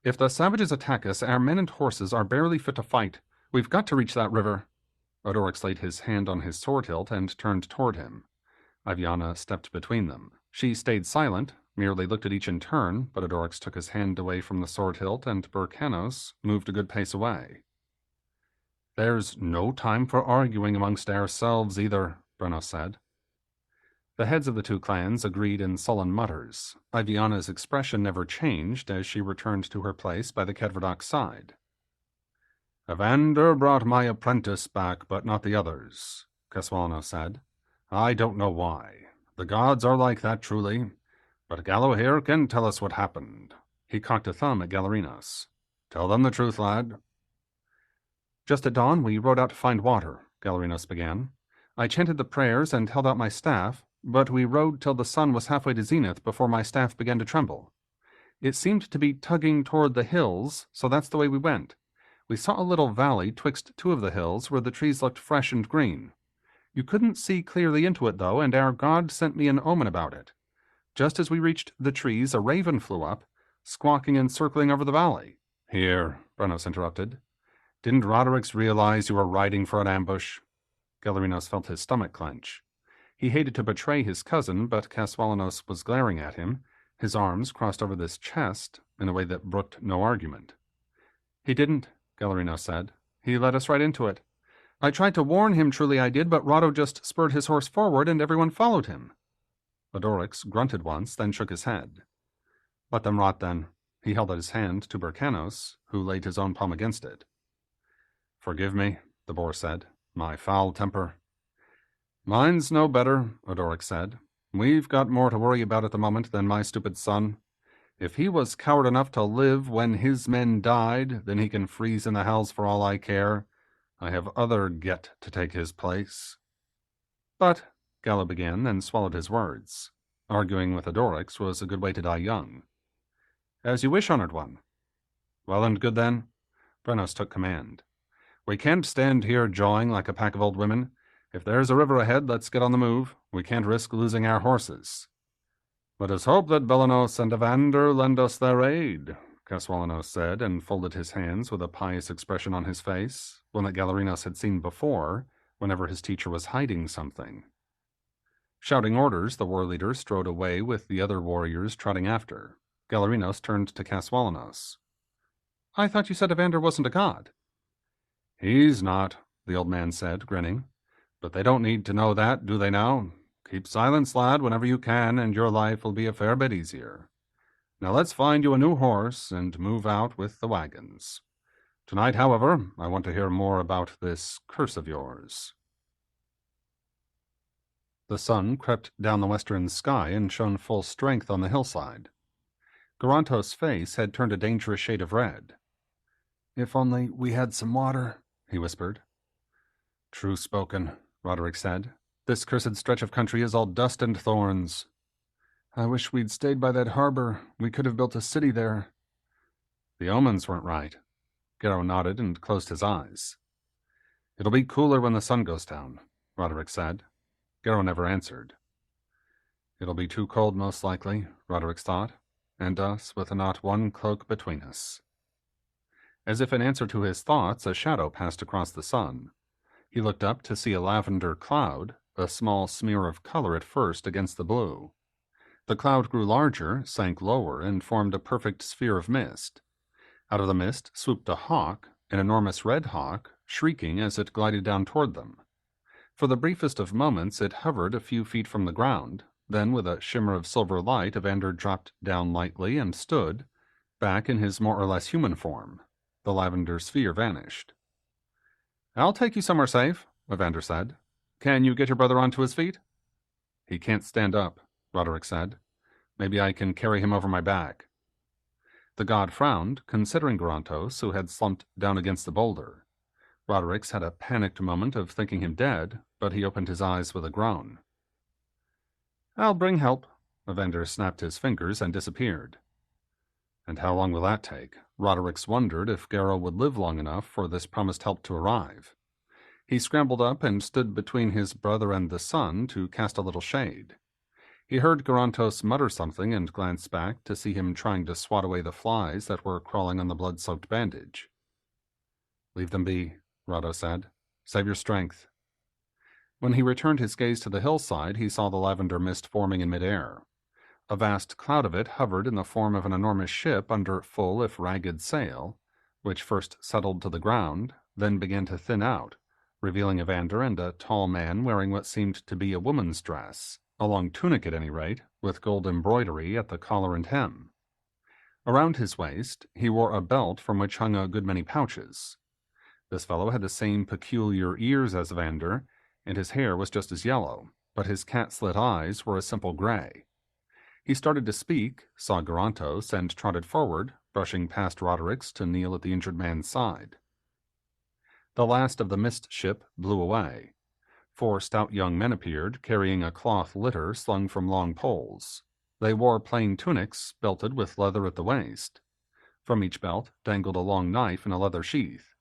"If the savages attack us, our men and horses are barely fit to fight. We've got to reach that river." Odorix laid his hand on his sword hilt and turned toward him. Iviana stepped between them. She stayed silent, merely looked at each in turn, but Odorix took his hand away from the sword hilt, and Burkanos moved a good pace away. "There's no time for arguing amongst ourselves either," Brenos said. The heads of the two clans agreed in sullen mutters. Iviana's expression never changed as she returned to her place by the Cadverdoc's side. "Evander brought my apprentice back, but not the others," Caswalanos said. "I don't know why. The gods are like that, truly. But Gallo here can tell us what happened." He cocked a thumb at Galerinos. "Tell them the truth, lad." "Just at dawn, we rode out to find water," Galerinos began. "I chanted the prayers and held out my staff, but we rode till the sun was halfway to zenith before my staff began to tremble. It seemed to be tugging toward the hills, so that's the way we went. We saw a little valley twixt two of the hills where the trees looked fresh and green. You couldn't see clearly into it, though, and our god sent me an omen about it. Just as we reached the trees, a raven flew up, squawking and circling over the valley." "Here," Brenos interrupted. "Didn't Rodericks realize you were riding for an ambush?" Galerinos felt his stomach clench. He hated to betray his cousin, but Caswalanos was glaring at him, his arms crossed over this chest in a way that brooked no argument. "He didn't," Galerinos said. "He led us right into it. I tried to warn him, truly I did, but Rado just spurred his horse forward and everyone followed him." Odorix grunted once, then shook his head. "Let them rot, then." He held out his hand to Burkanos, who laid his own palm against it. "Forgive me," the boar said. "My foul temper." "Mine's no better," Odorix said. "We've got more to worry about at the moment than my stupid son. If he was coward enough to live when his men died, then he can freeze in the hells for all I care. I have other get to take his place." "But," Gallo began, then swallowed his words. Arguing with Odorix was a good way to die young. "As you wish, honored one." "Well and good, then." Brenos took command. "We can't stand here jawing like a pack of old women. If there's a river ahead, let's get on the move. We can't risk losing our horses." "Let us hope that Belenos and Evander lend us their aid," Caswalanos said, and folded his hands with a pious expression on his face, one that Galerinos had seen before, whenever his teacher was hiding something. Shouting orders, the war leader strode away with the other warriors trotting after. Galerinos turned to Caswalanos. "I thought you said Evander wasn't a god." "He's not," the old man said, grinning. "But they don't need to know that, do they now? Keep silence, lad, whenever you can, and your life will be a fair bit easier." Now let's find you a new horse and move out with the wagons. Tonight, however, I want to hear more about this curse of yours." The sun crept down the western sky and shone full strength on the hillside. Garantos' face had turned a dangerous shade of red. "If only we had some water," he whispered. "True spoken," Roderick said. "This cursed stretch of country is all dust and thorns. I wish we'd stayed by that harbor. We could have built a city there." "The omens weren't right." Garrow nodded and closed his eyes. "It'll be cooler when the sun goes down," Roderick said. Garrow never answered. "It'll be too cold, most likely," Roderick thought, "and us with not one cloak between us." As if in answer to his thoughts, a shadow passed across the sun. He looked up to see a lavender cloud, a small smear of color at first against the blue. The cloud grew larger, sank lower, and formed a perfect sphere of mist. Out of the mist swooped a hawk, an enormous red hawk, shrieking as it glided down toward them. For the briefest of moments it hovered a few feet from the ground, then with a shimmer of silver light Evander dropped down lightly and stood, back in his more or less human form. The lavender sphere vanished. "I'll take you somewhere safe," Evander said. "Can you get your brother onto his feet?" "He can't stand up," Roderick said. "Maybe I can carry him over my back." The god frowned, considering Garantos, who had slumped down against the boulder. Roderick's had a panicked moment of thinking him dead, but he opened his eyes with a groan. "I'll bring help." Evander snapped his fingers and disappeared. And how long will that take? Roderick wondered if Garrow would live long enough for this promised help to arrive. He scrambled up and stood between his brother and the sun to cast a little shade. He heard Garantos mutter something and glanced back to see him trying to swat away the flies that were crawling on the blood-soaked bandage. "Leave them be," Rado said. "Save your strength." When he returned his gaze to the hillside, he saw the lavender mist forming in midair. A vast cloud of it hovered in the form of an enormous ship under full if ragged sail, which first settled to the ground, then began to thin out, revealing Evander and a tall man wearing what seemed to be a woman's dress, a long tunic at any rate, with gold embroidery at the collar and hem. Around his waist, he wore a belt from which hung a good many pouches. This fellow had the same peculiar ears as Evander, and his hair was just as yellow, but his cat-slit eyes were a simple gray. He started to speak, saw Garantos, and trotted forward, brushing past Roderick's to kneel at the injured man's side. The last of the mist ship blew away. 4 stout young men appeared, carrying a cloth litter slung from long poles. They wore plain tunics, belted with leather at the waist. From each belt dangled a long knife in a leather sheath.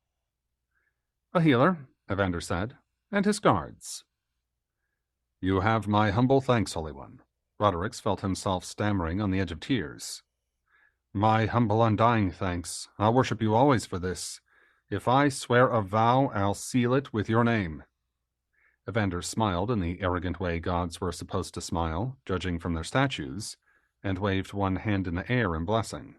"A healer," Evander said, "and his guards." "You have my humble thanks, Holy One." Roderick felt himself stammering on the edge of tears. "My humble undying thanks. I'll worship you always for this. If I swear a vow, I'll seal it with your name." Evander smiled in the arrogant way gods were supposed to smile, judging from their statues, and waved one hand in the air in blessing.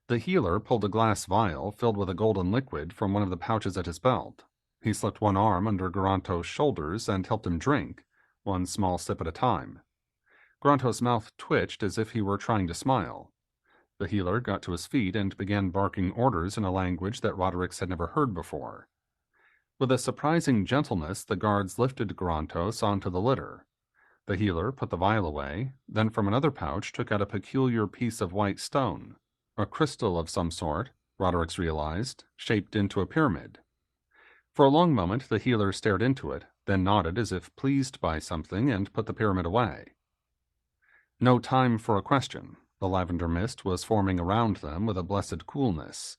The healer pulled a glass vial filled with a golden liquid from one of the pouches at his belt. He slipped one arm under Garantos' shoulders and helped him drink, one small sip at a time. Garantos' mouth twitched as if he were trying to smile. The healer got to his feet and began barking orders in a language that Roderick had never heard before. With a surprising gentleness, the guards lifted Garantos onto the litter. The healer put the vial away, then from another pouch took out a peculiar piece of white stone, a crystal of some sort, Roderick realized, shaped into a pyramid. For a long moment the healer stared into it, then nodded as if pleased by something and put the pyramid away. No time for a question. The lavender mist was forming around them with a blessed coolness.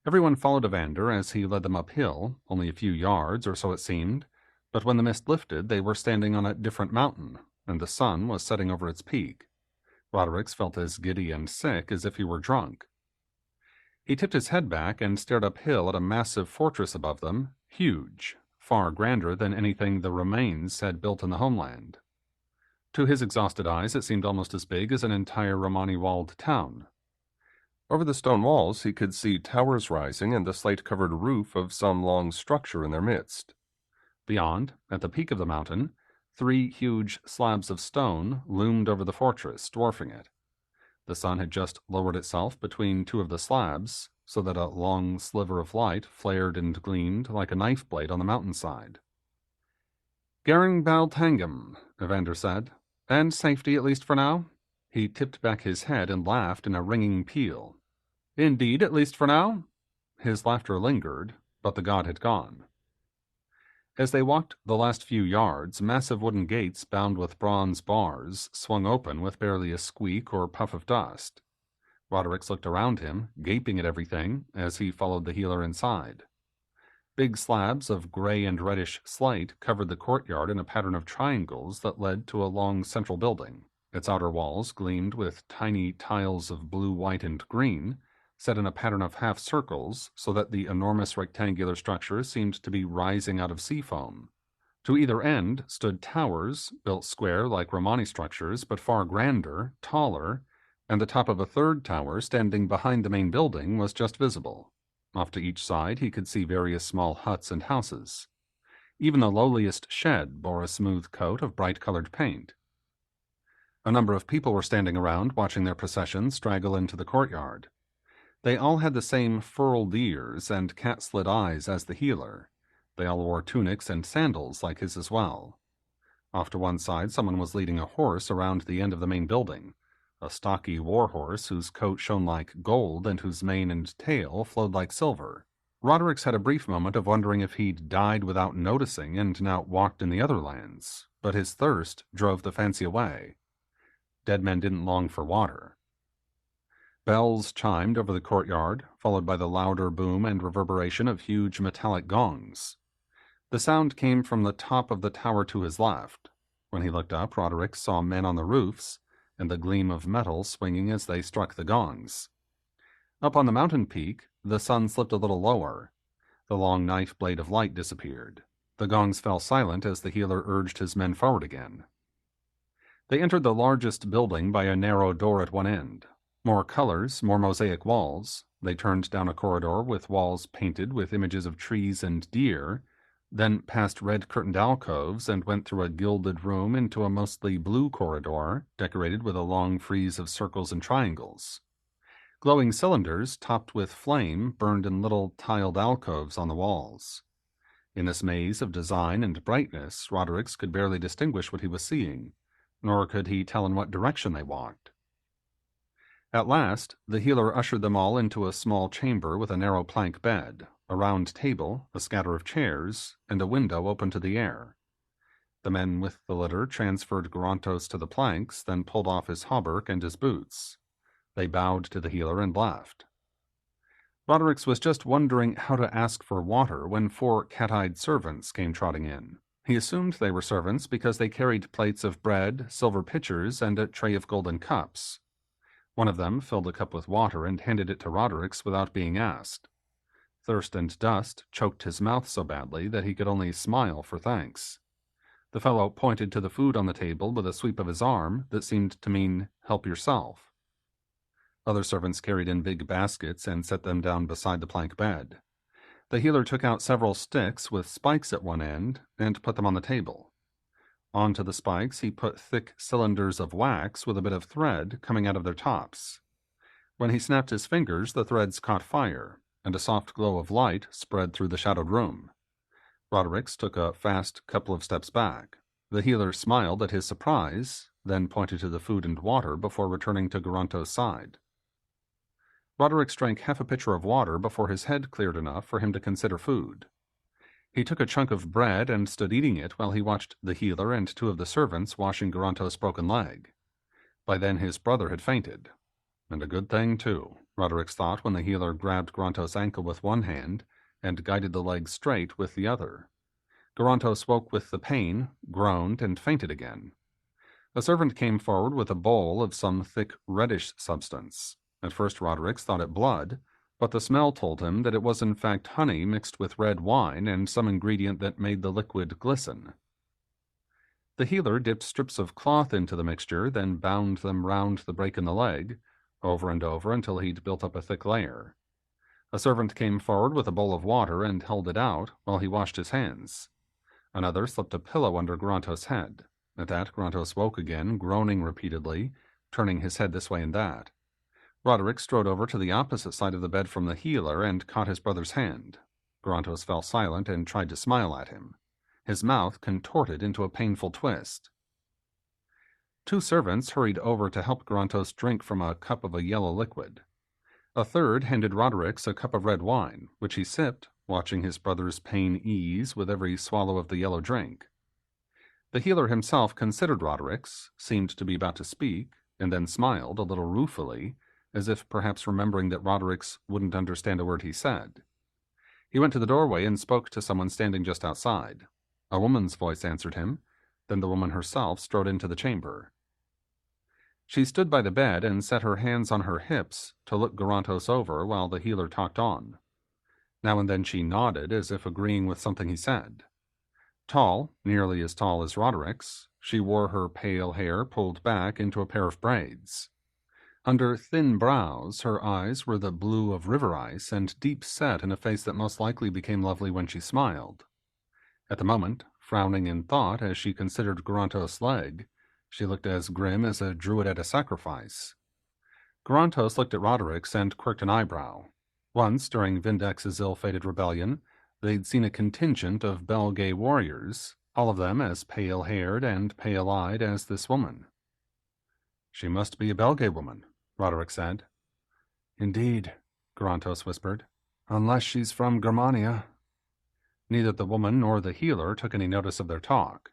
Everyone followed Evander as he led them uphill, only a few yards, or so it seemed, but when the mist lifted they were standing on a different mountain, and the sun was setting over its peak. Roderick felt as giddy and sick as if he were drunk. He tipped his head back and stared uphill at a massive fortress above them, huge, far grander than anything the remains had built in the homeland. To his exhausted eyes it seemed almost as big as an entire Romani-walled town. Over the stone walls he could see towers rising and the slate-covered roof of some long structure in their midst. Beyond, at the peak of the mountain, 3 huge slabs of stone loomed over the fortress, dwarfing it. The sun had just lowered itself between two of the slabs, so that a long sliver of light flared and gleamed like a knife blade on the mountainside. "Garing Baltangam," Evander said. "And safety, at least for now?" He tipped back his head and laughed in a ringing peal. "Indeed, at least for now?" His laughter lingered, but the god had gone. As they walked the last few yards, massive wooden gates bound with bronze bars swung open with barely a squeak or puff of dust. Roderick looked around him, gaping at everything, as he followed the healer inside. Big slabs of gray and reddish slate covered the courtyard in a pattern of triangles that led to a long central building. Its outer walls gleamed with tiny tiles of blue, white, and green, set in a pattern of half circles so that the enormous rectangular structure seemed to be rising out of sea foam. To either end stood towers, built square like Romani structures, but far grander, taller, and the top of a third tower standing behind the main building was just visible. Off to each side he could see various small huts and houses. Even the lowliest shed bore a smooth coat of bright-colored paint. A number of people were standing around watching their procession straggle into the courtyard. They all had the same furled ears and cat-slit eyes as the healer. They all wore tunics and sandals like his as well. Off to one side someone was leading a horse around the end of the main building, a stocky war horse whose coat shone like gold and whose mane and tail flowed like silver. Roderick's had a brief moment of wondering if he'd died without noticing and now walked in the other lands, but his thirst drove the fancy away. Dead men didn't long for water. Bells chimed over the courtyard, followed by the louder boom and reverberation of huge metallic gongs. The sound came from the top of the tower to his left. When he looked up, Roderick saw men on the roofs, and the gleam of metal swinging as they struck the gongs. Up on the mountain peak, the sun slipped a little lower. The long knife blade of light disappeared. The gongs fell silent as the healer urged his men forward again. They entered the largest building by a narrow door at one end. More colors, more mosaic walls. They turned down a corridor with walls painted with images of trees and deer, then past red-curtained alcoves and went through a gilded room into a mostly blue corridor, decorated with a long frieze of circles and triangles. Glowing cylinders, topped with flame, burned in little tiled alcoves on the walls. In this maze of design and brightness, Roderick could barely distinguish what he was seeing, nor could he tell in what direction they walked. At last, the healer ushered them all into a small chamber with a narrow plank bed, a round table, a scatter of chairs, and a window open to the air. The men with the litter transferred Garantos to the planks, then pulled off his hauberk and his boots. They bowed to the healer and left. Roderick was just wondering how to ask for water when 4 cat-eyed servants came trotting in. He assumed they were servants because they carried plates of bread, silver pitchers, and a tray of golden cups. One of them filled a cup with water and handed it to Roderick without being asked. Thirst and dust choked his mouth so badly that he could only smile for thanks. The fellow pointed to the food on the table with a sweep of his arm that seemed to mean, "Help yourself." Other servants carried in big baskets and set them down beside the plank bed. The healer took out several sticks with spikes at one end and put them on the table. Onto the spikes he put thick cylinders of wax with a bit of thread coming out of their tops. When he snapped his fingers, the threads caught fire, and a soft glow of light spread through the shadowed room. Roderick took a fast couple of steps back. The healer smiled at his surprise, then pointed to the food and water before returning to Garantos' side. Roderick drank half a pitcher of water before his head cleared enough for him to consider food. He took a chunk of bread and stood eating it while he watched the healer and 2 of the servants washing Garantos' broken leg. By then his brother had fainted. And a good thing, too, Roderick thought when the healer grabbed Garantos' ankle with one hand and guided the leg straight with the other. Garantos woke with the pain, groaned, and fainted again. A servant came forward with a bowl of some thick reddish substance. At first Roderick thought it blood, but the smell told him that it was in fact honey mixed with red wine and some ingredient that made the liquid glisten. The healer dipped strips of cloth into the mixture, then bound them round the break in the leg, over and over until he'd built up a thick layer. A servant came forward with a bowl of water and held it out while he washed his hands. Another slipped a pillow under Garantos' head. At that, Garantos woke again, groaning repeatedly, turning his head this way and that. Roderick strode over to the opposite side of the bed from the healer and caught his brother's hand. Grontos fell silent and tried to smile at him. His mouth contorted into a painful twist. Two servants hurried over to help Grontos drink from a cup of a yellow liquid. A third handed Roderick a cup of red wine, which he sipped, watching his brother's pain ease with every swallow of the yellow drink. The healer himself considered Roderick's, seemed to be about to speak, and then smiled a little ruefully, as if perhaps remembering that Roderick's wouldn't understand a word he said. He went to the doorway and spoke to someone standing just outside. A woman's voice answered him. Then the woman herself strode into the chamber. She stood by the bed and set her hands on her hips to look Grontos over while the healer talked on. Now and then she nodded as if agreeing with something he said. Tall, nearly as tall as Roderick's, she wore her pale hair pulled back into a pair of braids. Under thin brows, her eyes were the blue of river ice and deep set in a face that most likely became lovely when she smiled. At the moment, frowning in thought as she considered Grontos' leg, she looked as grim as a druid at a sacrifice. Grontos looked at Roderick's and quirked an eyebrow. Once, during Vindex's ill-fated rebellion, they'd seen a contingent of Belgae warriors, all of them as pale-haired and pale-eyed as this woman. "She must be a Belgae woman," Roderick said. "Indeed," Grontos whispered, "unless she's from Germania." Neither the woman nor the healer took any notice of their talk.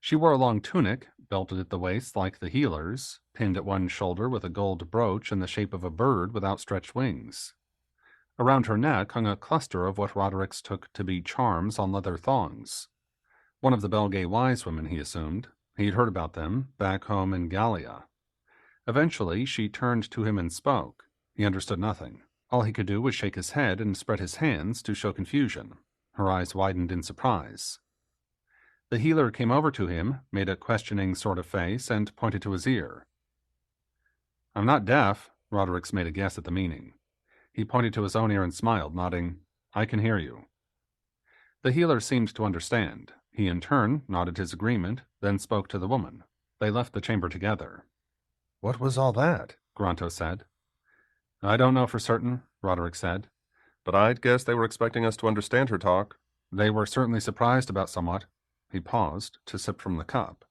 She wore a long tunic, belted at the waist like the healer's, pinned at one shoulder with a gold brooch in the shape of a bird with outstretched wings. Around her neck hung a cluster of what Roderick's took to be charms on leather thongs. One of the Belgae wise women, he assumed. He'd heard about them, back home in Gallia. Eventually, she turned to him and spoke. He understood nothing. All he could do was shake his head and spread his hands to show confusion. Her eyes widened in surprise. The healer came over to him, made a questioning sort of face, and pointed to his ear. "I'm not deaf," Roderick's made a guess at the meaning. He pointed to his own ear and smiled, nodding, "I can hear you." The healer seemed to understand. He in turn nodded his agreement, then spoke to the woman. They left the chamber together. "What was all that?" Grontos said. "I don't know for certain," Roderick said. "But I'd guess they were expecting us to understand her talk." "They were certainly surprised about somewhat." He paused to sip from the cup.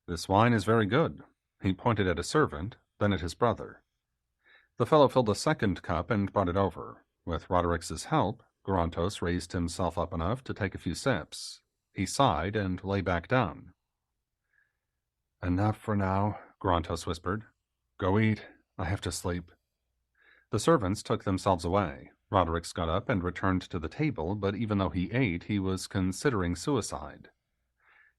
"This wine is very good." He pointed at a servant, then at his brother. The fellow filled a second cup and brought it over. With Roderick's help, Grontos raised himself up enough to take a few sips. He sighed and lay back down. "Enough for now," Grontos whispered. "Go eat. I have to sleep." The servants took themselves away. Roderick got up and returned to the table, but even though he ate, he was considering suicide.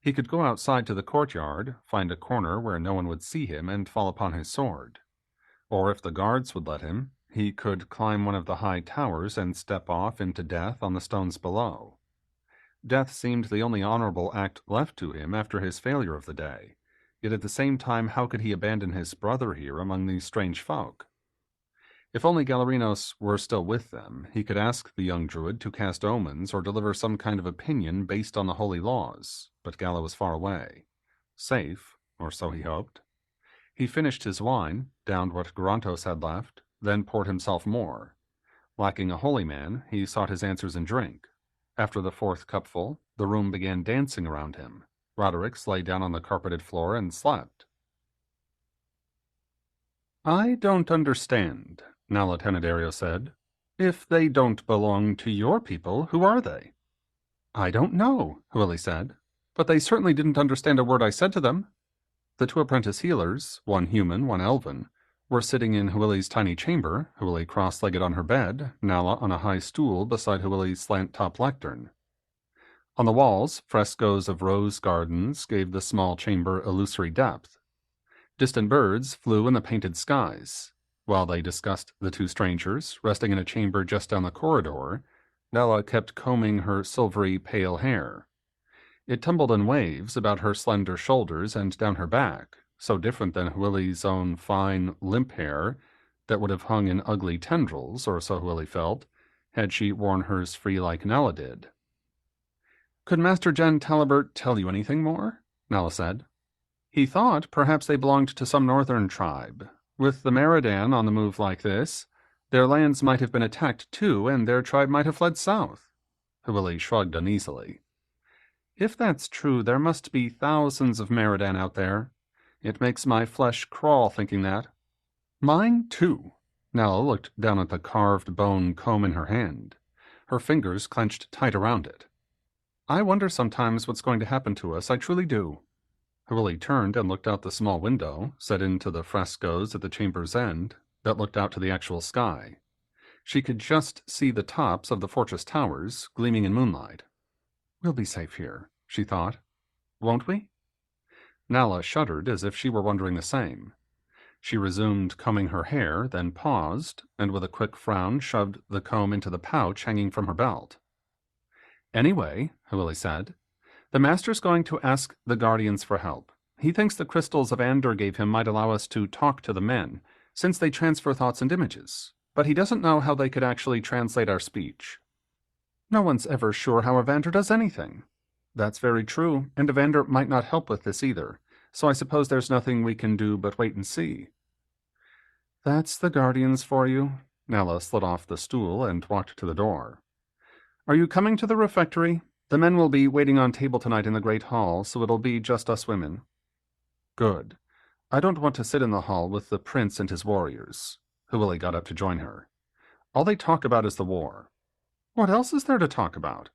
He could go outside to the courtyard, find a corner where no one would see him, and fall upon his sword. Or if the guards would let him, he could climb one of the high towers and step off into death on the stones below. Death seemed the only honorable act left to him after his failure of the day, yet at the same time how could he abandon his brother here among these strange folk? If only Galerinos were still with them, he could ask the young druid to cast omens or deliver some kind of opinion based on the holy laws, but Gala was far away. Safe, or so he hoped. He finished his wine, downed what Grontos had left, then poured himself more. Lacking a holy man, he sought his answers in drink. After the fourth cupful, the room began dancing around him. Roderick lay down on the carpeted floor and slept. "I don't understand," Nala Tenedario said. "If they don't belong to your people, who are they?" "I don't know," Huili said. "But they certainly didn't understand a word I said to them." The two apprentice healers, one human, one elven, were sitting in Huili's tiny chamber, Huili cross-legged on her bed, Nala on a high stool beside Huili's slant-top lectern. On the walls, frescoes of rose gardens gave the small chamber illusory depth. Distant birds flew in the painted skies. While they discussed the two strangers, resting in a chamber just down the corridor, Nala kept combing her silvery pale hair. It tumbled in waves about her slender shoulders and down her back, so different than Huili's own fine, limp hair that would have hung in ugly tendrils, or so Huili felt, had she worn hers free like Nala did. "Could Master Jen Talibert tell you anything more?" Nala said. He thought perhaps they belonged to some northern tribe. With the Meridan on the move like this, their lands might have been attacked too, and their tribe might have fled south. Willie shrugged uneasily. If that's true, there must be thousands of Meridan out there. It makes my flesh crawl thinking that. Mine, too. Nella looked down at the carved bone comb in her hand. Her fingers clenched tight around it. I wonder sometimes what's going to happen to us, I truly do. Willie turned and looked out the small window, set into the frescoes at the chamber's end, that looked out to the actual sky. She could just see the tops of the fortress towers gleaming in moonlight. We'll be safe here, she thought. Won't we? Nalla shuddered as if she were wondering the same. She resumed combing her hair, then paused, and with a quick frown shoved the comb into the pouch hanging from her belt. Anyway, Willie said, the Master's going to ask the Guardians for help. He thinks the crystals Evander gave him might allow us to talk to the men, since they transfer thoughts and images, but he doesn't know how they could actually translate our speech. No one's ever sure how Evander does anything. That's very true, and Evander might not help with this either, so I suppose there's nothing we can do but wait and see. That's the Guardians for you. Nalla slid off the stool and walked to the door. Are you coming to the refectory? The men will be waiting on table tonight in the great hall, so it'll be just us women. Good. I don't want to sit in the hall with the prince and his warriors. Willie got up to join her. All they talk about is the war. What else is there to talk about?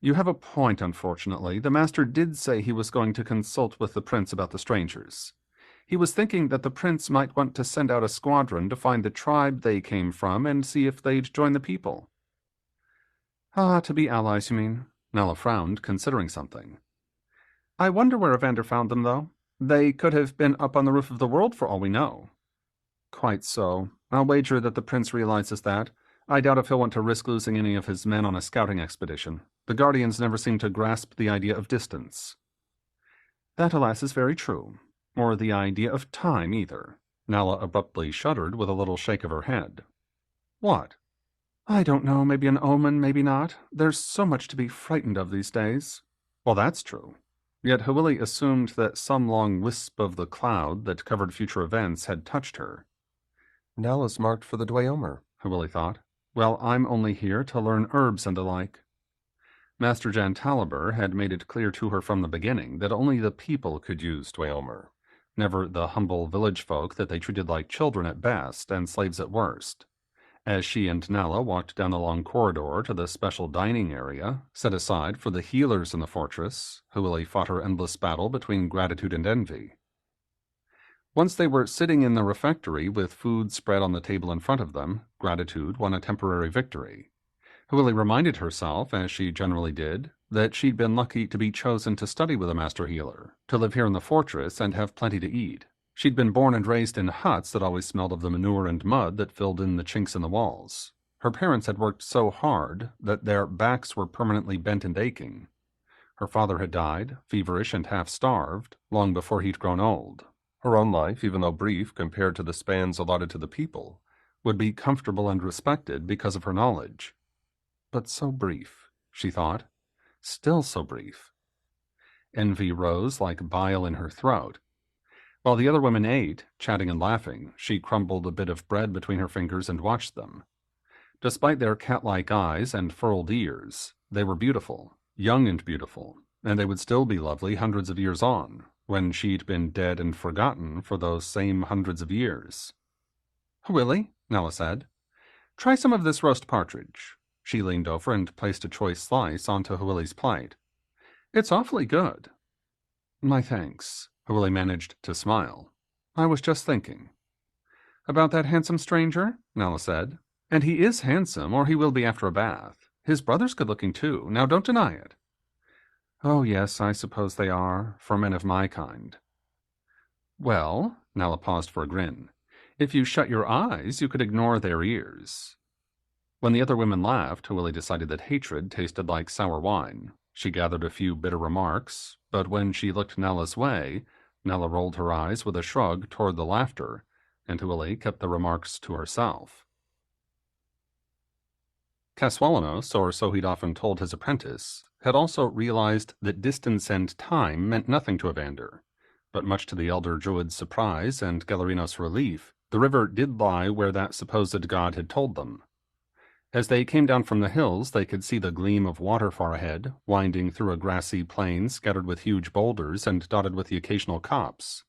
You have a point, unfortunately. The Master did say he was going to consult with the prince about the strangers. He was thinking that the prince might want to send out a squadron to find the tribe they came from and see if they'd join the people. Ah, to be allies, you mean? Nalla frowned, considering something. I wonder where Evander found them, though. They could have been up on the roof of the world for all we know. Quite so. I'll wager that the prince realizes that. I doubt if he'll want to risk losing any of his men on a scouting expedition. The Guardians never seem to grasp the idea of distance. That, alas, is very true. Or the idea of time, either. Nalla abruptly shuddered with a little shake of her head. What? I don't know, maybe an omen, maybe not. There's so much to be frightened of these days. Well, that's true. Yet Willie assumed that some long wisp of the cloud that covered future events had touched her. Nalla's marked for the Dweomer, Willie thought. Well, I'm only here to learn herbs and the like. Master Jan Taliber had made it clear to her from the beginning that only the people could use Dweomer, never the humble village folk that they treated like children at best and slaves at worst. As she and Nalla walked down the long corridor to the special dining area, set aside for the healers in the fortress, Willie fought her endless battle between gratitude and envy. Once they were sitting in the refectory with food spread on the table in front of them, gratitude won a temporary victory. Willie reminded herself, as she generally did, that she'd been lucky to be chosen to study with a master healer, to live here in the fortress and have plenty to eat. She'd been born and raised in huts that always smelled of the manure and mud that filled in the chinks in the walls. Her parents had worked so hard that their backs were permanently bent and aching. Her father had died, feverish and half-starved, long before he'd grown old. Her own life, even though brief compared to the spans allotted to the people, would be comfortable and respected because of her knowledge. But so brief, she thought. Still so brief. Envy rose like bile in her throat. While the other women ate, chatting and laughing, she crumbled a bit of bread between her fingers and watched them. Despite their cat-like eyes and furled ears, they were beautiful, young and beautiful, and they would still be lovely hundreds of years on, when she'd been dead and forgotten for those same hundreds of years. Willie, Nalla said, try some of this roast partridge. She leaned over and placed a choice slice onto Willie's plate. It's awfully good. My thanks. Willie managed to smile. I was just thinking. About that handsome stranger? Nalla said. And he is handsome, or he will be after a bath. His brother's good-looking, too. Now don't deny it. Oh, yes, I suppose they are, for men of my kind. Well, Nalla paused for a grin, if you shut your eyes, you could ignore their ears. When the other women laughed, Willie decided that hatred tasted like sour wine. She gathered a few bitter remarks, but when she looked Nalla's way, Nalla rolled her eyes with a shrug toward the laughter, and Willie kept the remarks to herself. Caswalanos, or so he'd often told his apprentice, had also realized that distance and time meant nothing to Evander. but much to the elder druid's surprise and Galerinos' relief, the river did lie where that supposed god had told them. As they came down from the hills, they could see the gleam of water far ahead, winding through a grassy plain scattered with huge boulders and dotted with the occasional copse.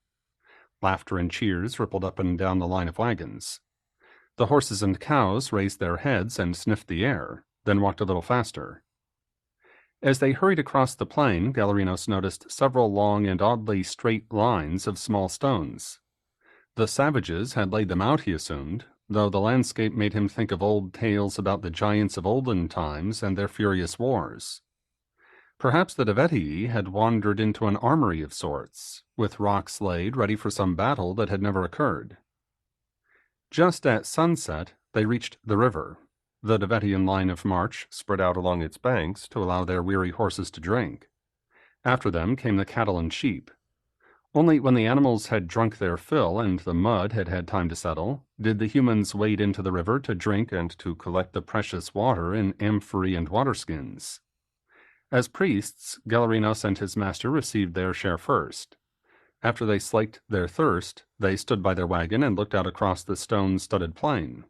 Laughter and cheers rippled up and down the line of wagons. The horses and cows raised their heads and sniffed the air, then walked a little faster. As they hurried across the plain, Galerinos noticed several long and oddly straight lines of small stones. The savages had laid them out, he assumed, though the landscape made him think of old tales about the giants of olden times and their furious wars. Perhaps the Devetii had wandered into an armory of sorts, with rocks laid ready for some battle that had never occurred. Just at sunset, they reached the river. The Devetian line of march spread out along its banks to allow their weary horses to drink. After them came the cattle and sheep. Only when the animals had drunk their fill and the mud had had time to settle, did the humans wade into the river to drink and to collect the precious water in amphorae and waterskins. As priests, Galerinos and his master received their share first. After they slaked their thirst, they stood by their wagon and looked out across the stone-studded plain.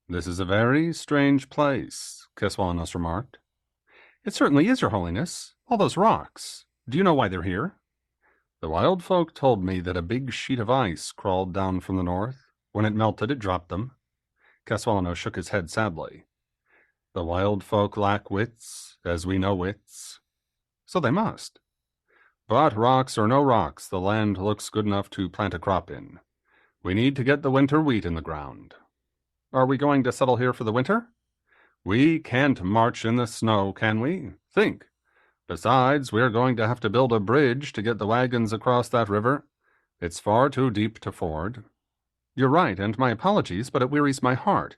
"This is a very strange place," Keswalanos remarked. "It certainly is, Your Holiness. All those rocks. Do you know why they're here?" "The wild folk told me that a big sheet of ice crawled down from the north. When it melted, it dropped them." Keswalanos shook his head sadly. "The wild folk lack wits, as we know wits." "So they must." "But rocks or no rocks, the land looks good enough to plant a crop in. We need to get the winter wheat in the ground." "Are we going to settle here for the winter?" "We can't march in the snow, can we? Think. Besides, we're going to have to build a bridge to get the wagons across that river. It's far too deep to ford." "You're right, and my apologies, but it wearies my heart.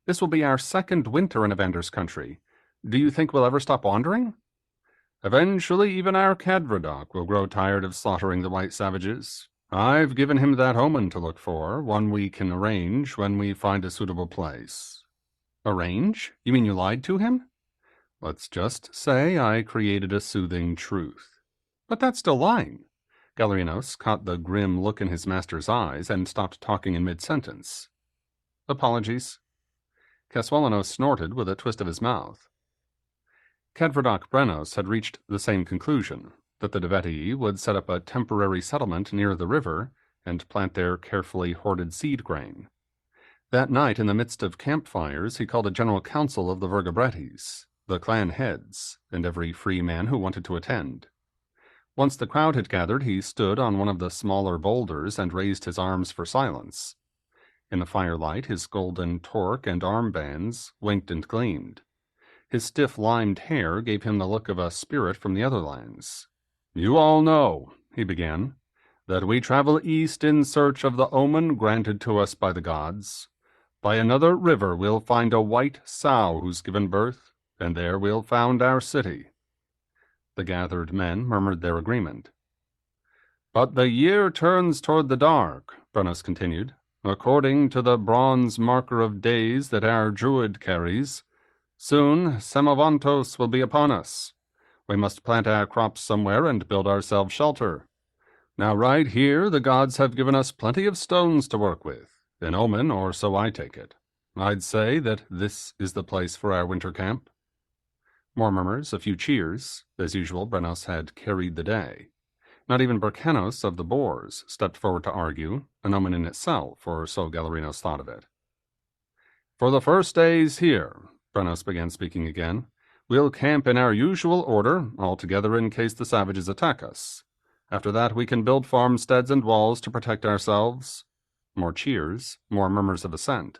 This will be our second winter in Evander's country. Do you think we'll ever stop wandering?" "Eventually even our Cadverdoc will grow tired of slaughtering the white savages. I've given him that omen to look for, one we can arrange when we find a suitable place." "Arrange? You mean you lied to him?" "Let's just say I created a soothing truth." "But that's still lying." Galerinos caught the grim look in his master's eyes and stopped talking in mid-sentence. "Apologies." Keswalanos snorted with a twist of his mouth. Cadverdoc Brenos had reached the same conclusion, that the Devetii would set up a temporary settlement near the river and plant their carefully hoarded seed grain. That night, in the midst of campfires, he called a general council of the Vergobretes, the clan heads, and every free man who wanted to attend. Once the crowd had gathered, he stood on one of the smaller boulders and raised his arms for silence. In the firelight, his golden torque and armbands winked and gleamed. His stiff limed hair gave him the look of a spirit from the other lands. "You all know," he began, "that we travel east in search of the omen granted to us by the gods. By another river we'll find a white sow who's given birth, and there we'll found our city." The gathered men murmured their agreement. "But the year turns toward the dark," Brenos continued. "According to the bronze marker of days that our druid carries, soon Semovantos will be upon us. We must plant our crops somewhere and build ourselves shelter. Now right here the gods have given us plenty of stones to work with, an omen, or so I take it. I'd say that this is the place for our winter camp." More murmurs, a few cheers. As usual, Brenos had carried the day. Not even Berkenos of the Boars stepped forward to argue, an omen in itself, or so Galerinos thought of it. "For the first days here," Brenos began speaking again, "we'll camp in our usual order, all together in case the savages attack us. After that we can build farmsteads and walls to protect ourselves." More cheers, more murmurs of assent.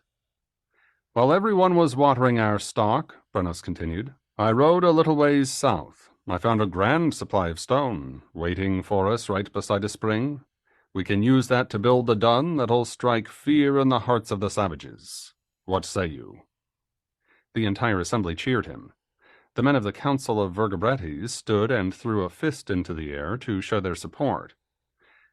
"While everyone was watering our stock," Brenos continued, "I rode a little ways south. I found a grand supply of stone, waiting for us right beside a spring. We can use that to build the dun that'll strike fear in the hearts of the savages. What say you?" The entire assembly cheered him. The men of the Council of Vergobretes stood and threw a fist into the air to show their support.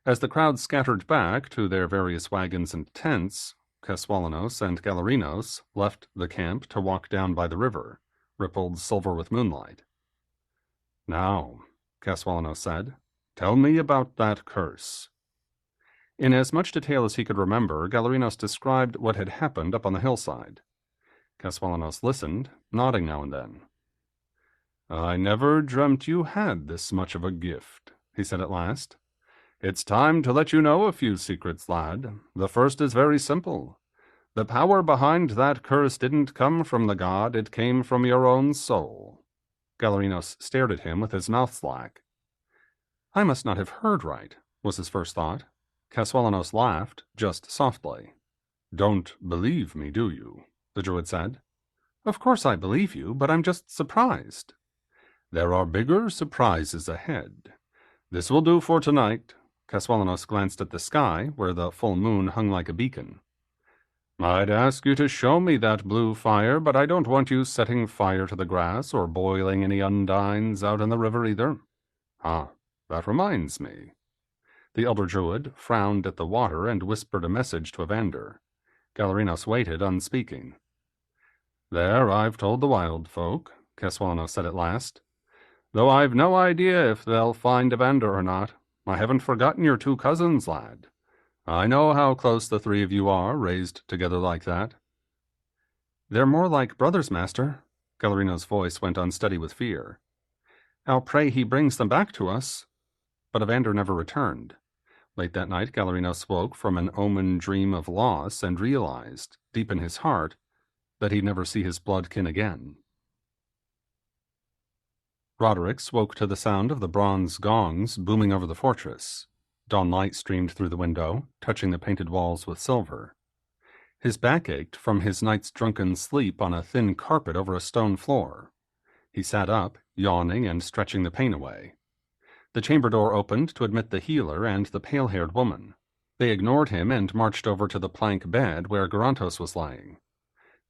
As the crowd scattered back to their various wagons and tents, Keswalanos and Galerinos left the camp to walk down by the river, rippled silver with moonlight. "Now," Keswalanos said, "tell me about that curse. In as much detail as he could remember, Galerinos described what had happened up on the hillside. Caswalanos listened, nodding now and then. "I never dreamt you had this much of a gift," he said at last. "It's time to let you know a few secrets, lad. The first is very simple. The power behind that curse didn't come from the god, it came from your own soul." Galerinos stared at him with his mouth slack. "I must not have heard right," was his first thought. Caswalanos laughed, just softly. "Don't believe me, do you?" the druid said. "Of course I believe you, but I'm just surprised." "There are bigger surprises ahead. This will do for tonight." Caswalanos glanced at the sky, where the full moon hung like a beacon. "I'd ask you to show me that blue fire, but I don't want you setting fire to the grass or boiling any undines out in the river either. Ah, that reminds me." The elder druid frowned at the water and whispered a message to Evander. Galerinos waited, unspeaking. "There, I've told the wild folk," Caswalanos said at last. "Though I've no idea if they'll find Evander or not. I haven't forgotten your two cousins, lad. I know how close the three of you are, raised together like that." "They're more like brothers, master." Galerinos' voice went unsteady with fear. "I'll pray he brings them back to us." But Evander never returned. Late that night, Galerinos woke from an omened dream of loss and realized, deep in his heart, that he'd never see his blood-kin again. Roderick woke to the sound of the bronze gongs booming over the fortress. Dawn light streamed through the window, touching the painted walls with silver. His back ached from his night's drunken sleep on a thin carpet over a stone floor. He sat up, yawning and stretching the pain away. The chamber door opened to admit the healer and the pale-haired woman. They ignored him and marched over to the plank bed where Garantos was lying.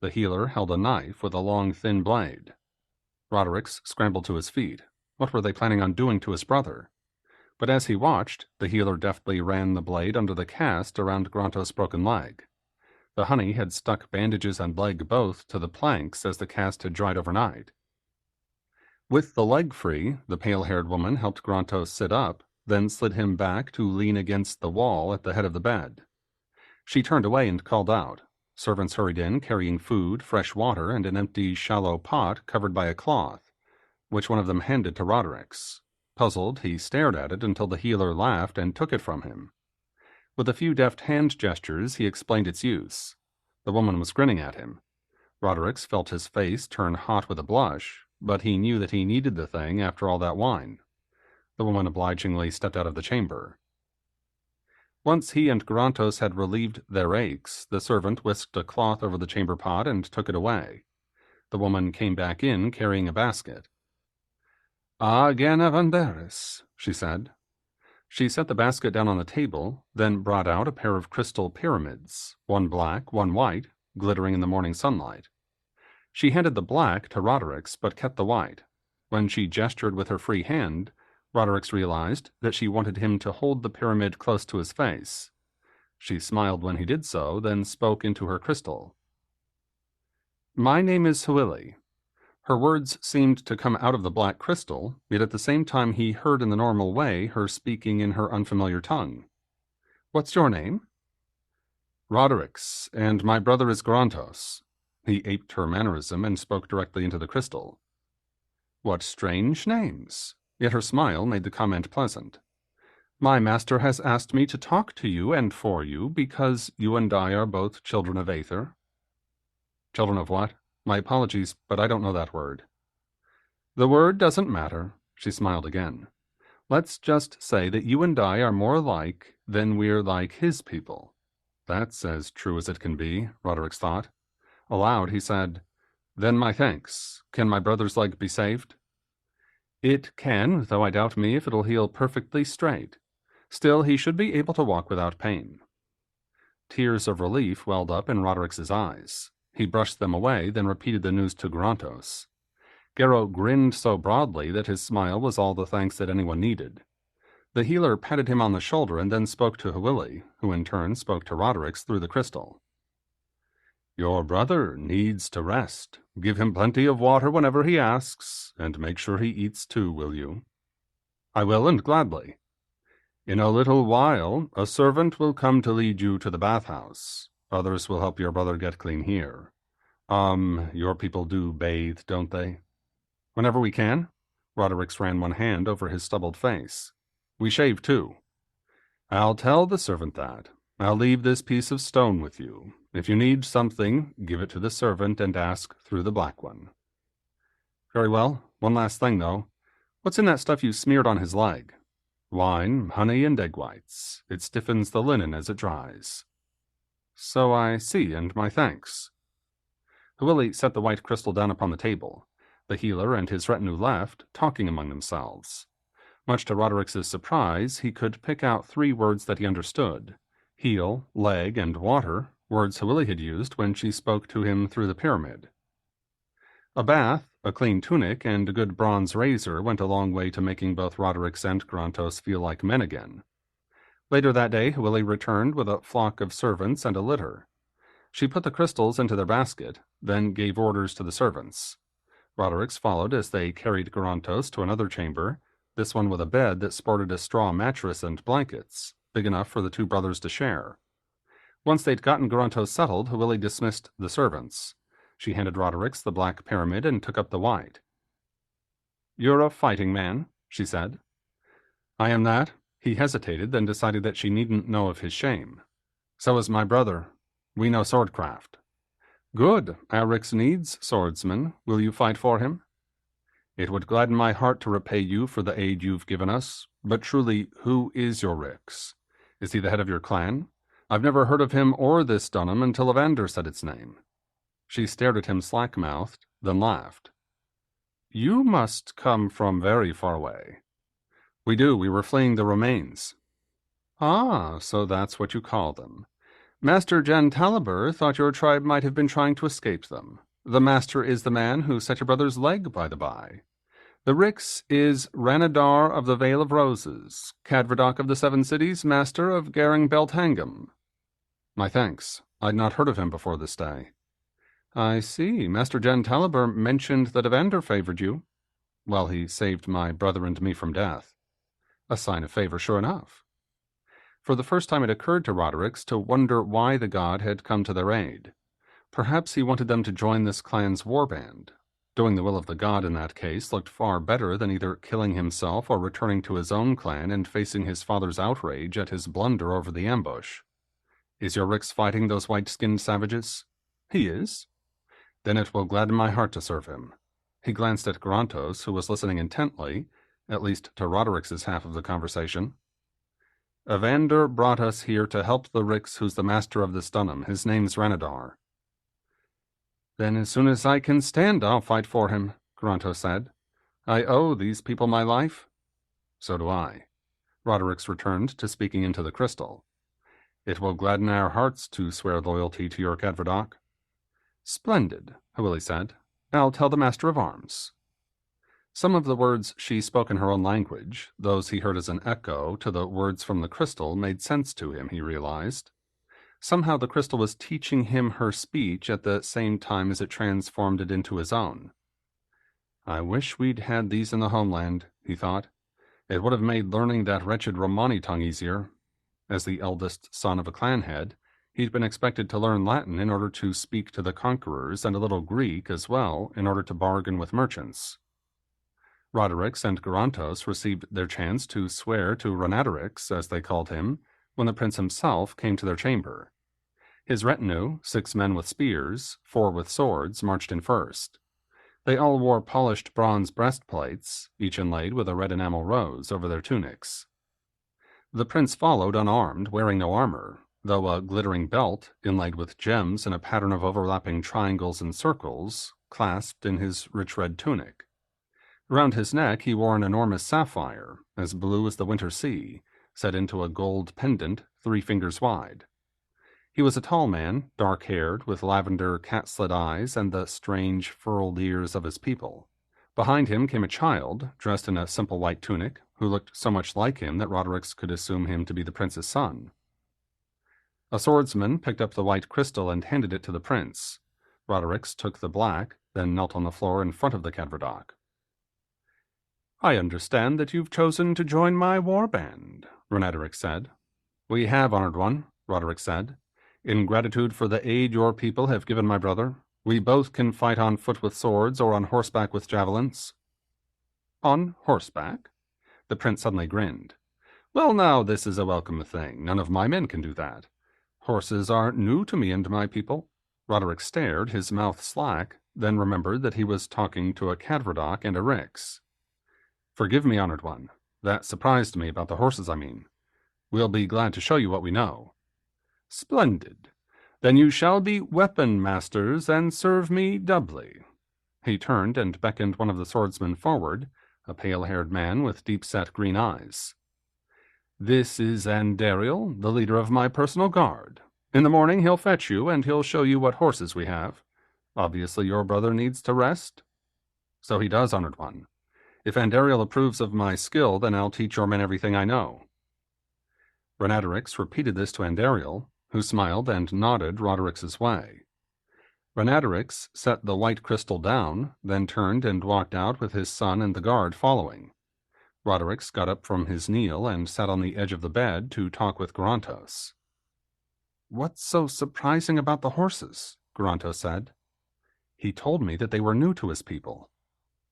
The healer held a knife with a long, thin blade. Roderick scrambled to his feet. What were they planning on doing to his brother? But as he watched, the healer deftly ran the blade under the cast around Garantos' broken leg. The honey had stuck bandages and leg both to the planks as the cast had dried overnight. With the leg free, the pale-haired woman helped Garantos sit up, then slid him back to lean against the wall at the head of the bed. She turned away and called out. Servants hurried in, carrying food, fresh water, and an empty, shallow pot covered by a cloth, which one of them handed to Roderick. Puzzled, he stared at it until the healer laughed and took it from him. With a few deft hand gestures, he explained its use. The woman was grinning at him. Roderick felt his face turn hot with a blush, but he knew that he needed the thing after all that wine. The woman obligingly stepped out of the chamber. Once he and Garantos had relieved their aches, the servant whisked a cloth over the chamber pot and took it away. The woman came back in, carrying a basket. "Again Evanderis," she said. She set the basket down on the table, then brought out a pair of crystal pyramids, one black, one white, glittering in the morning sunlight. She handed the black to Roderick, but kept the white. When she gestured with her free hand, Roderick realized that she wanted him to hold the pyramid close to his face. She smiled when he did so, then spoke into her crystal. "My name is Huili." Her words seemed to come out of the black crystal, yet at the same time he heard in the normal way her speaking in her unfamiliar tongue. "What's your name?" "Roderick's, and my brother is Garantos." He aped her mannerism and spoke directly into the crystal. "What strange names!" Yet her smile made the comment pleasant. "My master has asked me to talk to you and for you because you and I are both children of Aether." "Children of what? My apologies, but I don't know that word." "The word doesn't matter," she smiled again. "Let's just say that you and I are more alike than we're like his people." That's as true as it can be, Roderick thought. Aloud he said, "Then my thanks. Can my brother's leg be saved?" "It can, though I doubt me if it'll heal perfectly straight. Still, he should be able to walk without pain." Tears of relief welled up in Roderick's eyes. He brushed them away, then repeated the news to Garantos. Garrow grinned so broadly that his smile was all the thanks that anyone needed. The healer patted him on the shoulder and then spoke to Huili, who in turn spoke to Roderick through the crystal. "Your brother needs to rest. Give him plenty of water whenever he asks, and make sure he eats too, will you?" "I will, and gladly." In a little while, a servant will come to lead you to the bathhouse. Others will help your brother get clean here. Your people do bathe, don't they? Whenever we can. Roderick's ran one hand over his stubbled face. We shave, too. I'll tell the servant that. I'll leave this piece of stone with you. If you need something, give it to the servant and ask through the black one. Very well. One last thing, though. What's in that stuff you smeared on his leg? Wine, honey, and egg whites. It stiffens the linen as it dries. So I see, and my thanks. Willie set the white crystal down upon the table. The healer and his retinue left, talking among themselves. Much to Roderick's surprise, he could pick out 3 words that he understood: heel, leg, and water, words Willie had used when she spoke to him through the pyramid. A bath, a clean tunic, and a good bronze razor went a long way to making both Roderick and Grontos feel like men again. Later that day, Willie returned with a flock of servants and a litter. She put the crystals into their basket, then gave orders to the servants. Roderick's followed as they carried Grontos to another chamber, this one with a bed that sported a straw mattress and blankets, big enough for the 2 brothers to share. Once they'd gotten Grontos settled, Willie dismissed the servants. She handed Roderick's the black pyramid and took up the white. "You're a fighting man," she said. "I am that." He hesitated, then decided that she needn't know of his shame. "So is my brother. We know swordcraft." "Good. Alrix needs swordsmen. Will you fight for him?" "It would gladden my heart to repay you for the aid you've given us. But truly, who is your Rix? Is he the head of your clan? I've never heard of him or this Dunham until Evander said its name." She stared at him slack-mouthed, then laughed. "You must come from very far away." "We do. We were fleeing the remains." "Ah, so that's what you call them. Master Jantaliber thought your tribe might have been trying to escape them. The master is the man who set your brother's leg, by the by. The Rix is Ranadar of the Vale of Roses, Cadverdoc of the 7 Cities, master of Garing Beltangam." "My thanks. I'd not heard of him before this day." "I see. Master Jantaliber mentioned that Evander favored you." "Well, he saved my brother and me from death." "A sign of favor, sure enough." For the first time it occurred to Roderick's to wonder why the god had come to their aid. Perhaps he wanted them to join this clan's warband. Doing the will of the god in that case looked far better than either killing himself or returning to his own clan and facing his father's outrage at his blunder over the ambush. "Is your Rix fighting those white-skinned savages?" "He is." "Then it will gladden my heart to serve him." He glanced at Grontos, who was listening intently, at least to Roderick's half of the conversation. "Evander brought us here to help the Rix who's the master of this Dunham. His name's Ranadar." "Then as soon as I can stand, I'll fight for him," Grontos said. "I owe these people my life." "So do I." Roderick's returned to speaking into the crystal. "It will gladden our hearts to swear loyalty to your Cadverdoc." "Splendid," Willie said. "I'll tell the Master of Arms." Some of the words she spoke in her own language, those he heard as an echo to the words from the crystal, made sense to him, he realized. Somehow the crystal was teaching him her speech at the same time as it transformed it into his own. "I wish we'd had these in the homeland," he thought. "It would have made learning that wretched Romani tongue easier." As the eldest son of a clan head, he'd been expected to learn Latin in order to speak to the conquerors and a little Greek as well in order to bargain with merchants. Roderick and Grontos received their chance to swear to Renatarix, as they called him, when the prince himself came to their chamber. His retinue, 6 men with spears, 4 with swords, marched in first. They all wore polished bronze breastplates, each inlaid with a red enamel rose over their tunics. The prince followed unarmed, wearing no armor, though a glittering belt, inlaid with gems in a pattern of overlapping triangles and circles, clasped in his rich red tunic. Round his neck he wore an enormous sapphire, as blue as the winter sea, set into a gold pendant 3 fingers wide. He was a tall man, dark-haired, with lavender cat-slit eyes and the strange furled ears of his people. Behind him came a child, dressed in a simple white tunic, who looked so much like him that Roderick could assume him to be the prince's son. A swordsman picked up the white crystal and handed it to the prince. Roderick took the black, then knelt on the floor in front of the Cadverdoc. I understand that you've chosen to join my warband, Renaderic said. We have, Honored One, Roderick said. In gratitude for the aid your people have given my brother, we both can fight on foot with swords or on horseback with javelins. On horseback? The prince suddenly grinned. Well, now, this is a welcome thing. None of my men can do that. Horses are new to me and my people. Roderick stared, his mouth slack, then remembered that he was talking to a Cadverdoc and a Rix. Forgive me, Honored One. That surprised me about the horses, I mean. We'll be glad to show you what we know. Splendid. Then you shall be weapon masters and serve me doubly. He turned and beckoned one of the swordsmen forward, a pale-haired man with deep-set green eyes. This is Andariel, the leader of my personal guard. In the morning he'll fetch you, and he'll show you what horses we have. Obviously your brother needs to rest. So he does, Honored One. If Andariel approves of my skill, then I'll teach your men everything I know. Renaderix repeated this to Andariel, who smiled and nodded Roderic's way. Renaderix set the white crystal down, then turned and walked out with his son and the guard following. Roderix got up from his kneel and sat on the edge of the bed to talk with Garantos. What's so surprising about the horses? Garantos said. He told me that they were new to his people.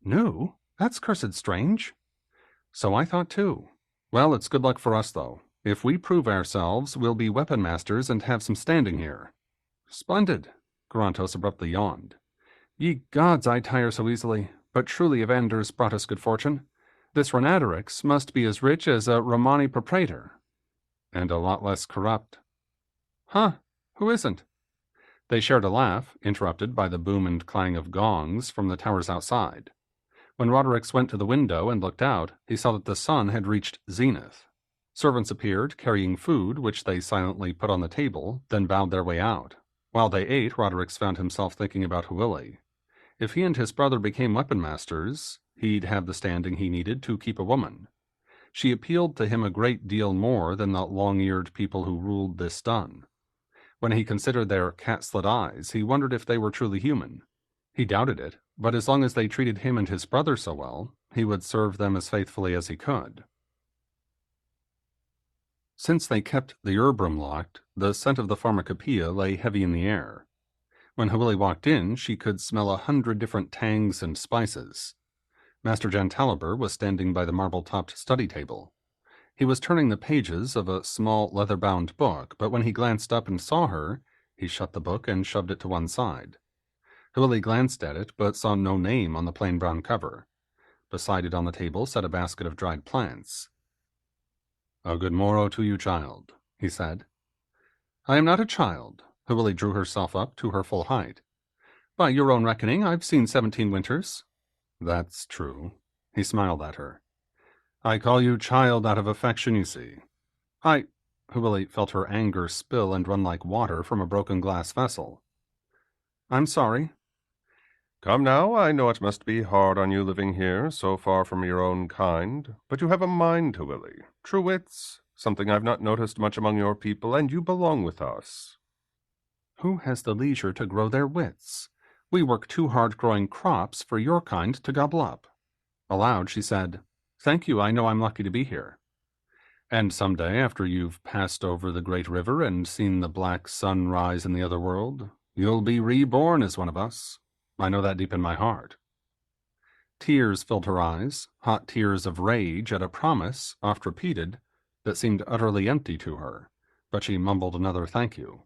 New? That's cursed strange. So I thought too. Well, it's good luck for us, though. If we prove ourselves, we'll be weapon masters and have some standing here. Splendid, Garantos abruptly yawned. Ye gods, I tire so easily, but truly Evander's brought us good fortune. This Renaderix must be as rich as a Romani propraetor. And a lot less corrupt. Huh, who isn't? They shared a laugh, interrupted by the boom and clang of gongs from the towers outside. When Roderix went to the window and looked out, he saw that the sun had reached zenith. Servants appeared, carrying food, which they silently put on the table, then bowed their way out. While they ate, Roderix found himself thinking about Huili. If he and his brother became weapon masters, he'd have the standing he needed to keep a woman. She appealed to him a great deal more than the long-eared people who ruled this dun. When he considered their cat-slit eyes, he wondered if they were truly human. He doubted it, but as long as they treated him and his brother so well, he would serve them as faithfully as he could. Since they kept the herb room locked, the scent of the pharmacopoeia lay heavy in the air. When Huili walked in, she could smell 100 different tangs and spices. Master Jantaliber was standing by the marble-topped study table. He was turning the pages of a small leather-bound book, but when he glanced up and saw her, he shut the book and shoved it to one side. Huili glanced at it, but saw no name on the plain brown cover. Beside it on the table sat a basket of dried plants. A good morrow to you, child, he said. I am not a child. Huili drew herself up to her full height. By your own reckoning, I've seen 17 winters. That's true. He smiled at her. I call you child out of affection, you see. Huili felt her anger spill and run like water from a broken glass vessel. I'm sorry. Come now, I know it must be hard on you living here, so far from your own kind, but you have a mind, Huili. True wits, something I've not noticed much among your people, and you belong with us. Who has the leisure to grow their wits? We work too hard growing crops for your kind to gobble up. Aloud, she said, Thank you, I know I'm lucky to be here. And some day, after you've passed over the great river and seen the black sun rise in the other world, you'll be reborn as one of us. I know that deep in my heart. Tears filled her eyes, hot tears of rage at a promise, oft repeated, that seemed utterly empty to her, but she mumbled another thank you.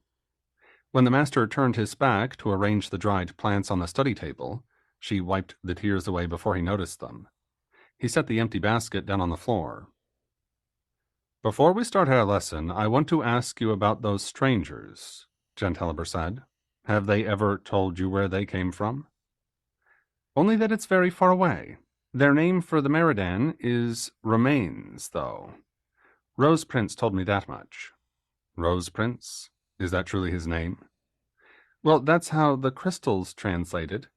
When the master turned his back to arrange the dried plants on the study table, she wiped the tears away before he noticed them. He set the empty basket down on the floor. Before we start our lesson, I want to ask you about those strangers, Jantaliber said. Have they ever told you where they came from? Only that it's very far away. Their name for the Meridan is Remains, though. Rose Prince told me that much. Rose Prince? Is that truly his name? Well, that's how the crystals translate it.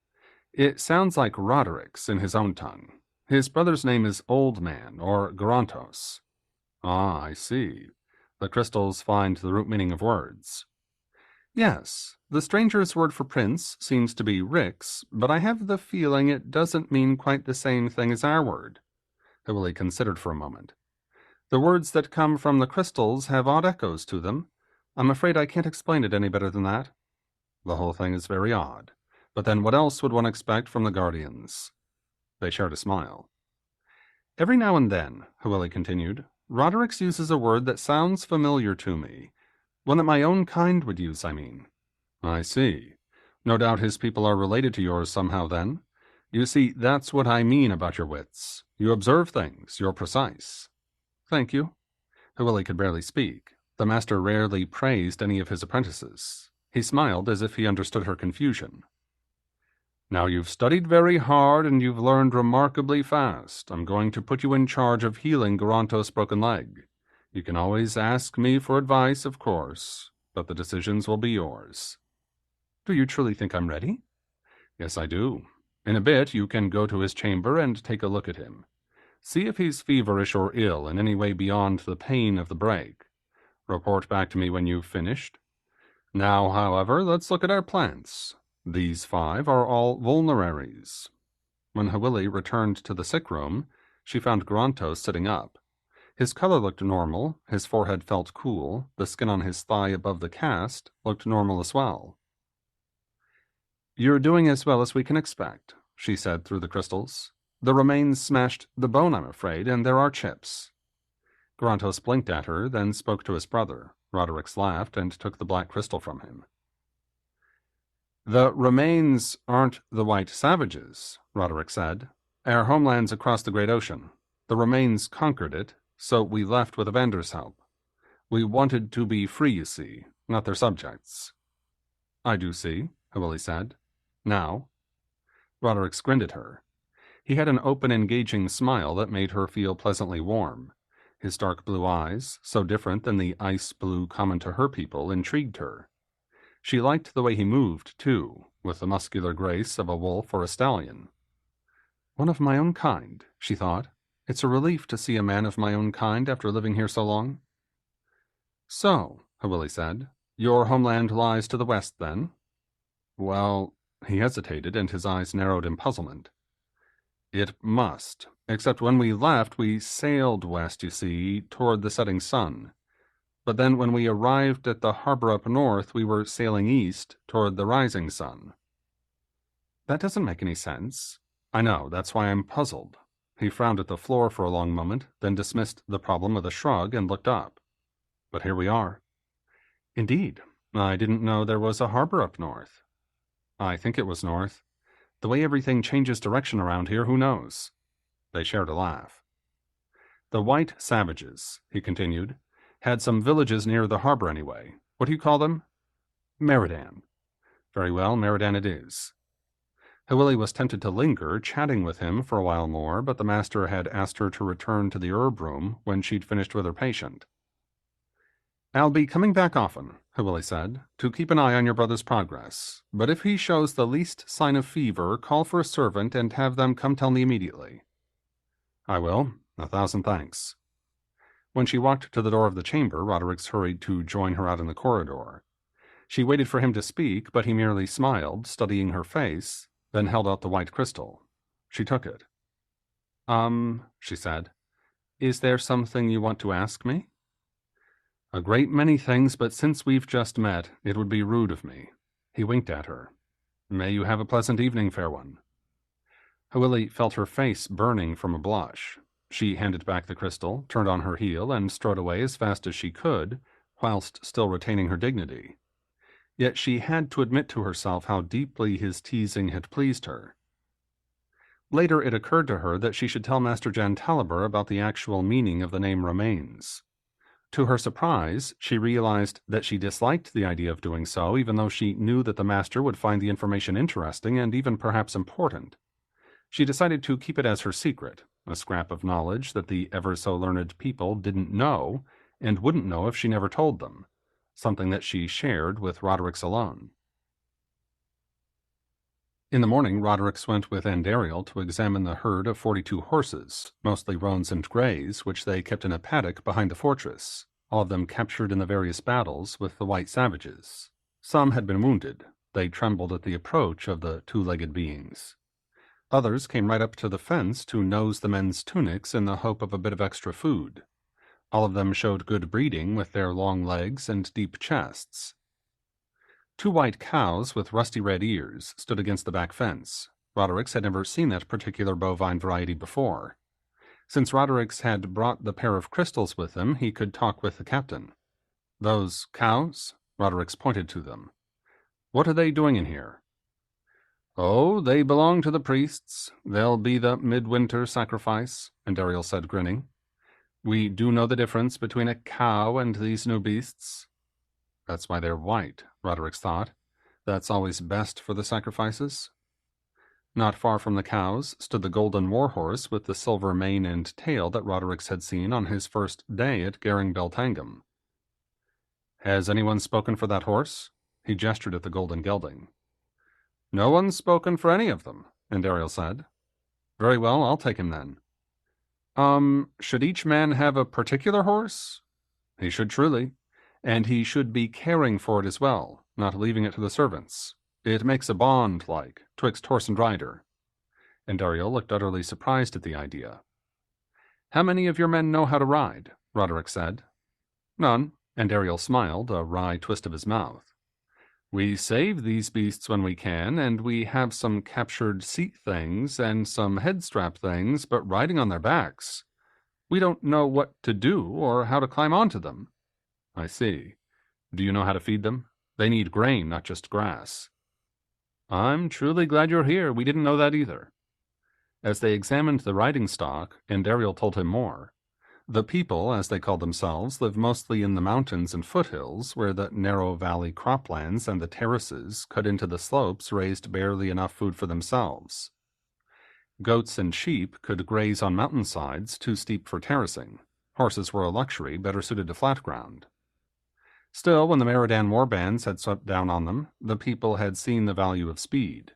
It sounds like Roderic's in his own tongue. His brother's name is Old Man, or Garantos. Ah, I see. The crystals find the root meaning of words. Yes, the stranger's word for prince seems to be Rix, but I have the feeling it doesn't mean quite the same thing as our word. Hewley considered for a moment. The words that come from the crystals have odd echoes to them. I'm afraid I can't explain it any better than that. The whole thing is very odd. But then what else would one expect from the Guardians? They shared a smile. Every now and then, Hewley continued, Roderick uses a word that sounds familiar to me. One that my own kind would use, I mean. I see. No doubt his people are related to yours somehow, then. You see, that's what I mean about your wits. You observe things. You're precise. Thank you. Hewley could barely speak. The master rarely praised any of his apprentices. He smiled as if he understood her confusion. Now you've studied very hard and you've learned remarkably fast. I'm going to put you in charge of healing Garantos' broken leg. You can always ask me for advice, of course, but the decisions will be yours. Do you truly think I'm ready? Yes, I do. In a bit you can go to his chamber and take a look at him. See if he's feverish or ill in any way beyond the pain of the break. Report back to me when you've finished. Now, however, let's look at our plants. These 5 are all vulneraries. When Hewley returned to the sick room, she found Garantos sitting up. His color looked normal, his forehead felt cool, the skin on his thigh above the cast looked normal as well. You're doing as well as we can expect, she said through the crystals. The remains smashed the bone, I'm afraid, and there are chips. Garantos blinked at her, then spoke to his brother. Roderick laughed and took the black crystal from him. The remains aren't the white savages, Roderick said. Our homeland's across the great ocean. The remains conquered it, so we left with Evander's help. We wanted to be free, you see, not their subjects. I do see, Hewley said. Now. Roderick grinned at her. He had an open, engaging smile that made her feel pleasantly warm. His dark blue eyes, so different than the ice blue common to her people, intrigued her. She liked the way he moved, too, with the muscular grace of a wolf or a stallion. One of my own kind, she thought. It's a relief to see a man of my own kind after living here so long. So, Hewley said, your homeland lies to the west, then? Well, he hesitated, and his eyes narrowed in puzzlement. It must, except when we left, we sailed west, you see, toward the setting sun. But then when we arrived at the harbor up north, we were sailing east toward the rising sun. That doesn't make any sense. I know, that's why I'm puzzled. He frowned at the floor for a long moment, then dismissed the problem with a shrug and looked up. But here we are. Indeed, I didn't know there was a harbor up north. I think it was north. The way everything changes direction around here, who knows? They shared a laugh. The white savages, he continued, had some villages near the harbor anyway. What do you call them? Meridan. Very well, Meridan it is. Hewley was tempted to linger, chatting with him for a while more, but the master had asked her to return to the herb room when she'd finished with her patient. I'll be coming back often, Hewley said, to keep an eye on your brother's progress, but if he shows the least sign of fever, call for a servant and have them come tell me immediately. I will. 1,000 thanks. When she walked to the door of the chamber, Roderick hurried to join her out in the corridor. She waited for him to speak, but he merely smiled, studying her face, then held out the white crystal. She took it. She said, is there something you want to ask me? A great many things, but since we've just met, it would be rude of me. He winked at her. May you have a pleasant evening, fair one. Hewley felt her face burning from a blush. She handed back the crystal, turned on her heel, and strode away as fast as she could, whilst still retaining her dignity. Yet she had to admit to herself how deeply his teasing had pleased her. Later it occurred to her that she should tell Master Jantaliber about the actual meaning of the name Remains. To her surprise, she realized that she disliked the idea of doing so, even though she knew that the master would find the information interesting and even perhaps important. She decided to keep it as her secret, a scrap of knowledge that the ever-so-learned people didn't know and wouldn't know if she never told them, something that she shared with Roderick alone. In the morning, Roderick went with Andariel to examine the herd of 42 horses, mostly roans and greys, which they kept in a paddock behind the fortress, all of them captured in the various battles with the white savages. Some had been wounded. They trembled at the approach of the two-legged beings. Others came right up to the fence to nose the men's tunics in the hope of a bit of extra food. All of them showed good breeding with their long legs and deep chests. 2 white cows with rusty red ears stood against the back fence. Rodericks had never seen that particular bovine variety before. Since Rodericks had brought the pair of crystals with him, he could talk with the captain. "Those cows?" Rodericks pointed to them. "What are they doing in here?" "Oh, they belong to the priests. They'll be the midwinter sacrifice," Andariel said, grinning. "We do know the difference between a cow and these new beasts." That's why they're white, Rodericks thought. That's always best for the sacrifices. Not far from the cows stood the golden warhorse with the silver mane and tail that Rodericks had seen on his first day at Garing Beltangam. "Has anyone spoken for that horse?" He gestured at the golden gelding. "No one's spoken for any of them," Andariel said. "Very well, I'll take him then." Should each man have a particular horse?" "He should truly. And he should be caring for it as well, not leaving it to the servants. It makes a bond, like, 'twixt horse and rider." Andariel looked utterly surprised at the idea. "How many of your men know how to ride?" Roderick said. "None," Andariel smiled, a wry twist of his mouth. "We save these beasts when we can, and we have some captured seat things and some head-strap things, but riding on their backs, we don't know what to do or how to climb onto them." "I see. Do you know how to feed them? They need grain, not just grass." "I'm truly glad you're here. We didn't know that either." As they examined the riding stock, Andariel told him more. The people, as they called themselves, live mostly in the mountains and foothills, where the narrow valley croplands and the terraces cut into the slopes raised barely enough food for themselves. Goats and sheep could graze on mountainsides too steep for terracing. Horses were a luxury, better suited to flat ground. Still, when the Meridan warbands had swept down on them, the people had seen the value of speed.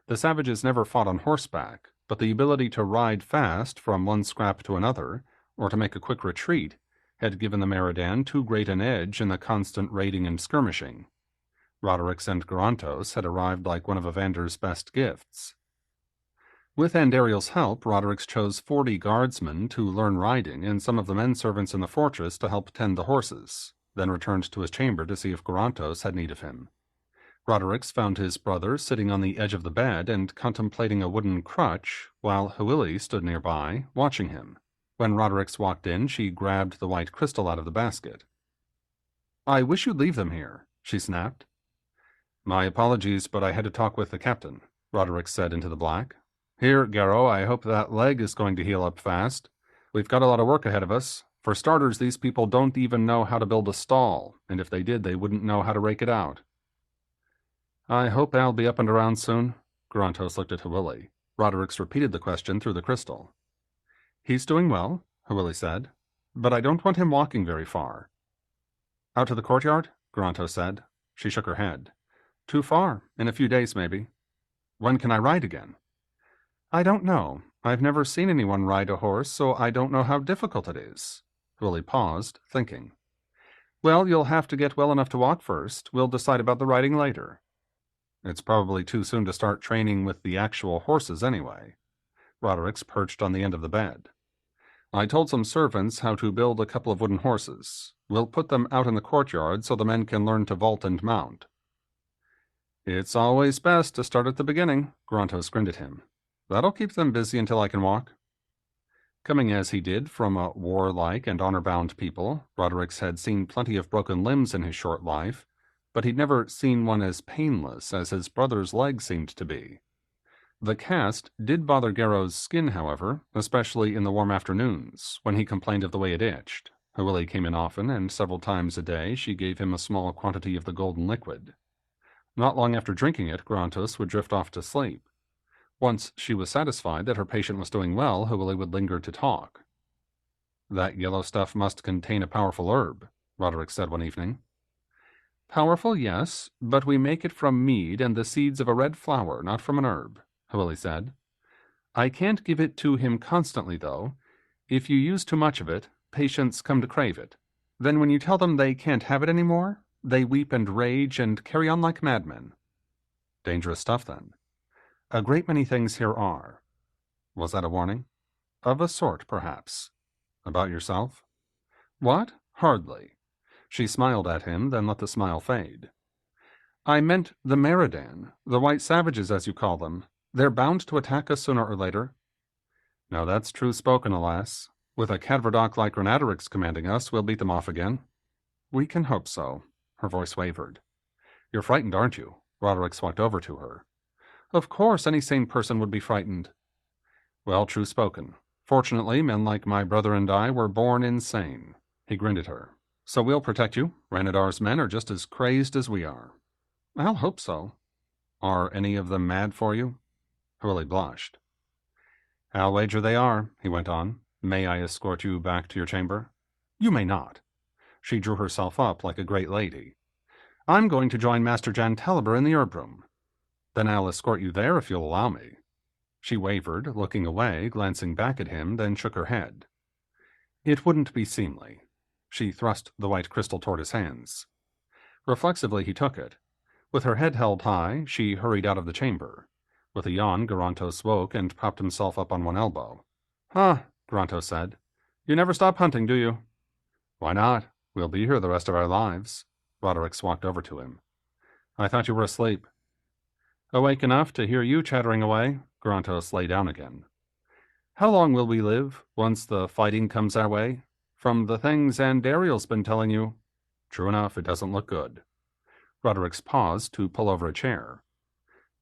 The savages never fought on horseback, but the ability to ride fast from one scrap to another, or to make a quick retreat, had given the Meridan too great an edge in the constant raiding and skirmishing. Rodericks and Garantos had arrived like one of Evander's best gifts. With Andariel's help, Rodericks chose 40 guardsmen to learn riding and some of the men servants in the fortress to help tend the horses, then returned to his chamber to see if Garantos had need of him. Rodericks found his brother sitting on the edge of the bed and contemplating a wooden crutch, while Huili stood nearby, watching him. When Rodericks walked in, she grabbed the white crystal out of the basket. "I wish you'd leave them here," she snapped. "My apologies, but I had to talk with the captain," Rodericks said into the black. "Here, Garrow, I hope that leg is going to heal up fast. We've got a lot of work ahead of us. For starters, these people don't even know how to build a stall, and if they did, they wouldn't know how to rake it out." "I hope I'll be up and around soon." Garantos looked at Huili. Rodericks repeated the question through the crystal. "He's doing well," Huili said, "but I don't want him walking very far." "Out to the courtyard?" Garantos said. She shook her head. "Too far. In a few days, maybe." "When can I ride again?" "I don't know. I've never seen anyone ride a horse, so I don't know how difficult it is." Huili paused, thinking. "Well, you'll have to get well enough to walk first. We'll decide about the riding later." "It's probably too soon to start training with the actual horses anyway." Rodericks perched on the end of the bed. "I told some servants how to build a couple of wooden horses. We'll put them out in the courtyard so the men can learn to vault and mount." "It's always best to start at the beginning," Garantos grinned at him. "That'll keep them busy until I can walk." Coming as he did from a warlike and honor-bound people, Rodericks had seen plenty of broken limbs in his short life, but he'd never seen one as painless as his brother's leg seemed to be. The cast did bother Garrow's skin, however, especially in the warm afternoons, when he complained of the way it itched. Huili came in often, and several times a day she gave him a small quantity of the golden liquid. Not long after drinking it, Garantos would drift off to sleep. Once she was satisfied that her patient was doing well, Huili would linger to talk. "That yellow stuff must contain a powerful herb," Roderick said one evening. "Powerful, yes, but we make it from mead and the seeds of a red flower, not from an herb," Huili said. "I can't give it to him constantly, though. If you use too much of it, patients come to crave it. Then when you tell them they can't have it anymore, they weep and rage and carry on like madmen." "Dangerous stuff, then." A great many things here are. Was that a warning? Of a sort, perhaps. About yourself? What? Hardly. She smiled at him, then let the smile fade. I meant the Meridan, the white savages as you call them. They're bound to attack us sooner or later. Now that's true spoken, alas. With a Cadverdoc like Renatorix commanding us, we'll beat them off again. We can hope so. Her voice wavered. You're frightened, aren't you? Roderick walked over to her. Of course, any sane person would be frightened. Well, true spoken. Fortunately, men like my brother and I were born insane. He grinned at her. So we'll protect you. Ranadar's men are just as crazed as we are. I'll hope so. Are any of them mad for you? Hurley blushed. I'll wager they are, he went on. May I escort you back to your chamber? You may not. She drew herself up like a great lady. I'm going to join Master Jantaliber in the herb room. Then I'll escort you there if you'll allow me. She wavered, looking away, glancing back at him, then shook her head. It wouldn't be seemly. She thrust the white crystal toward his hands. Reflexively he took it. With her head held high, she hurried out of the chamber. With a yawn, Garantos woke and propped himself up on one elbow. Huh, Garantos said. You never stop hunting, do you? Why not? We'll be here the rest of our lives. Roderick walked over to him. I thought you were asleep. Awake enough to hear you chattering away. Garantos lay down again. How long will we live, once the fighting comes our way? From the things Andariel's been telling you. True enough, it doesn't look good. Roderick paused to pull over a chair.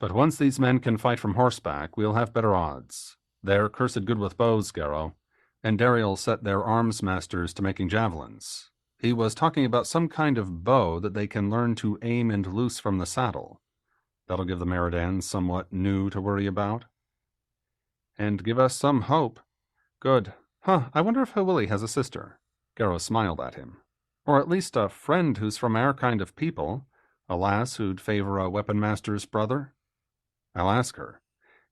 But once these men can fight from horseback, we'll have better odds. They're cursed good with bows, Garrow. Andariel set their arms masters to making javelins. He was talking about some kind of bow that they can learn to aim and loose from the saddle. That'll give the Meridans somewhat new to worry about. And give us some hope. Good. I wonder if Hawili has a sister. Garrow smiled at him. Or at least a friend who's from our kind of people. A lass who'd favor a weapon master's brother. I'll ask her.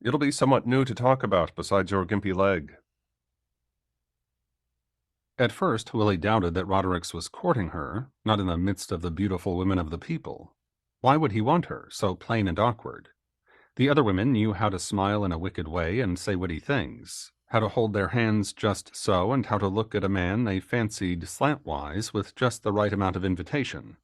It'll be somewhat new to talk about besides your gimpy leg. At first, Willie doubted that Roderick was courting her, not in the midst of the beautiful women of the people. Why would he want her, so plain and awkward? The other women knew how to smile in a wicked way and say witty things, how to hold their hands just so, and how to look at a man they fancied slantwise with just the right amount of invitation.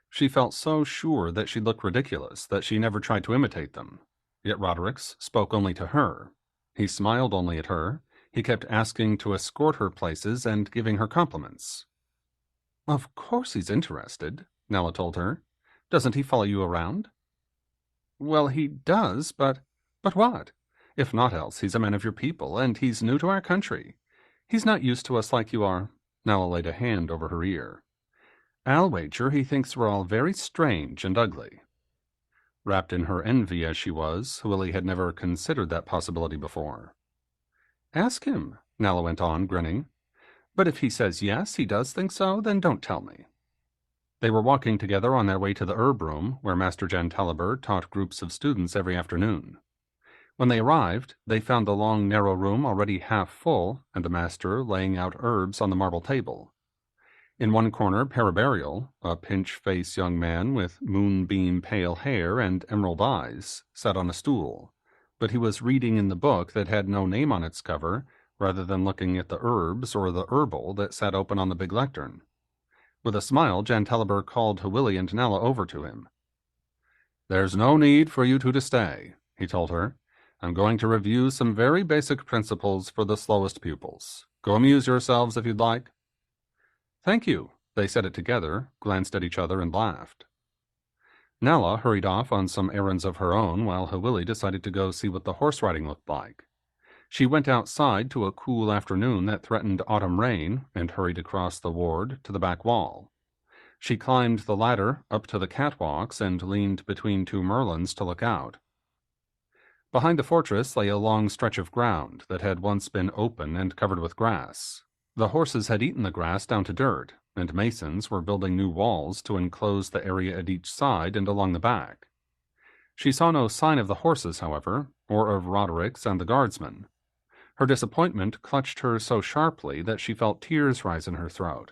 She felt so sure that she'd look ridiculous that she never tried to imitate them. Yet Roderick spoke only to her. He smiled only at her. He kept asking to escort her places and giving her compliments. Of course he's interested, Nella told her. Doesn't he follow you around? Well, he does, but what? If not else, he's a man of your people, and he's new to our country. He's not used to us like you are. Nella laid a hand over her ear. I'll wager he thinks we're all very strange and ugly. Wrapped in her envy as she was, Willie had never considered that possibility before. Ask him, Nella went on, grinning. But if he says yes, he does think so, then don't tell me. They were walking together on their way to the herb room, where Master Jantaliber taught groups of students every afternoon. When they arrived, they found the long, narrow room already half full, and the master laying out herbs on the marble table. In one corner, Parabarial, a pinch-faced young man with moonbeam-pale hair and emerald eyes, sat on a stool, but he was reading in the book that had no name on its cover, rather than looking at the herbs or the herbal that sat open on the big lectern. With a smile, Jantaliber called Hawili and Nella over to him. There's no need for you two to stay, he told her. I'm going to review some very basic principles for the slowest pupils. Go amuse yourselves if you'd like. Thank you, they said it together, glanced at each other, and laughed. Nella hurried off on some errands of her own, while Hawili decided to go see what the horse riding looked like. She went outside to a cool afternoon that threatened autumn rain and hurried across the ward to the back wall. She climbed the ladder up to the catwalks and leaned between two merlins to look out. Behind the fortress lay a long stretch of ground that had once been open and covered with grass. The horses had eaten the grass down to dirt, and masons were building new walls to enclose the area at each side and along the back. She saw no sign of the horses, however, or of Roderick's and the guardsmen. Her disappointment clutched her so sharply that she felt tears rise in her throat.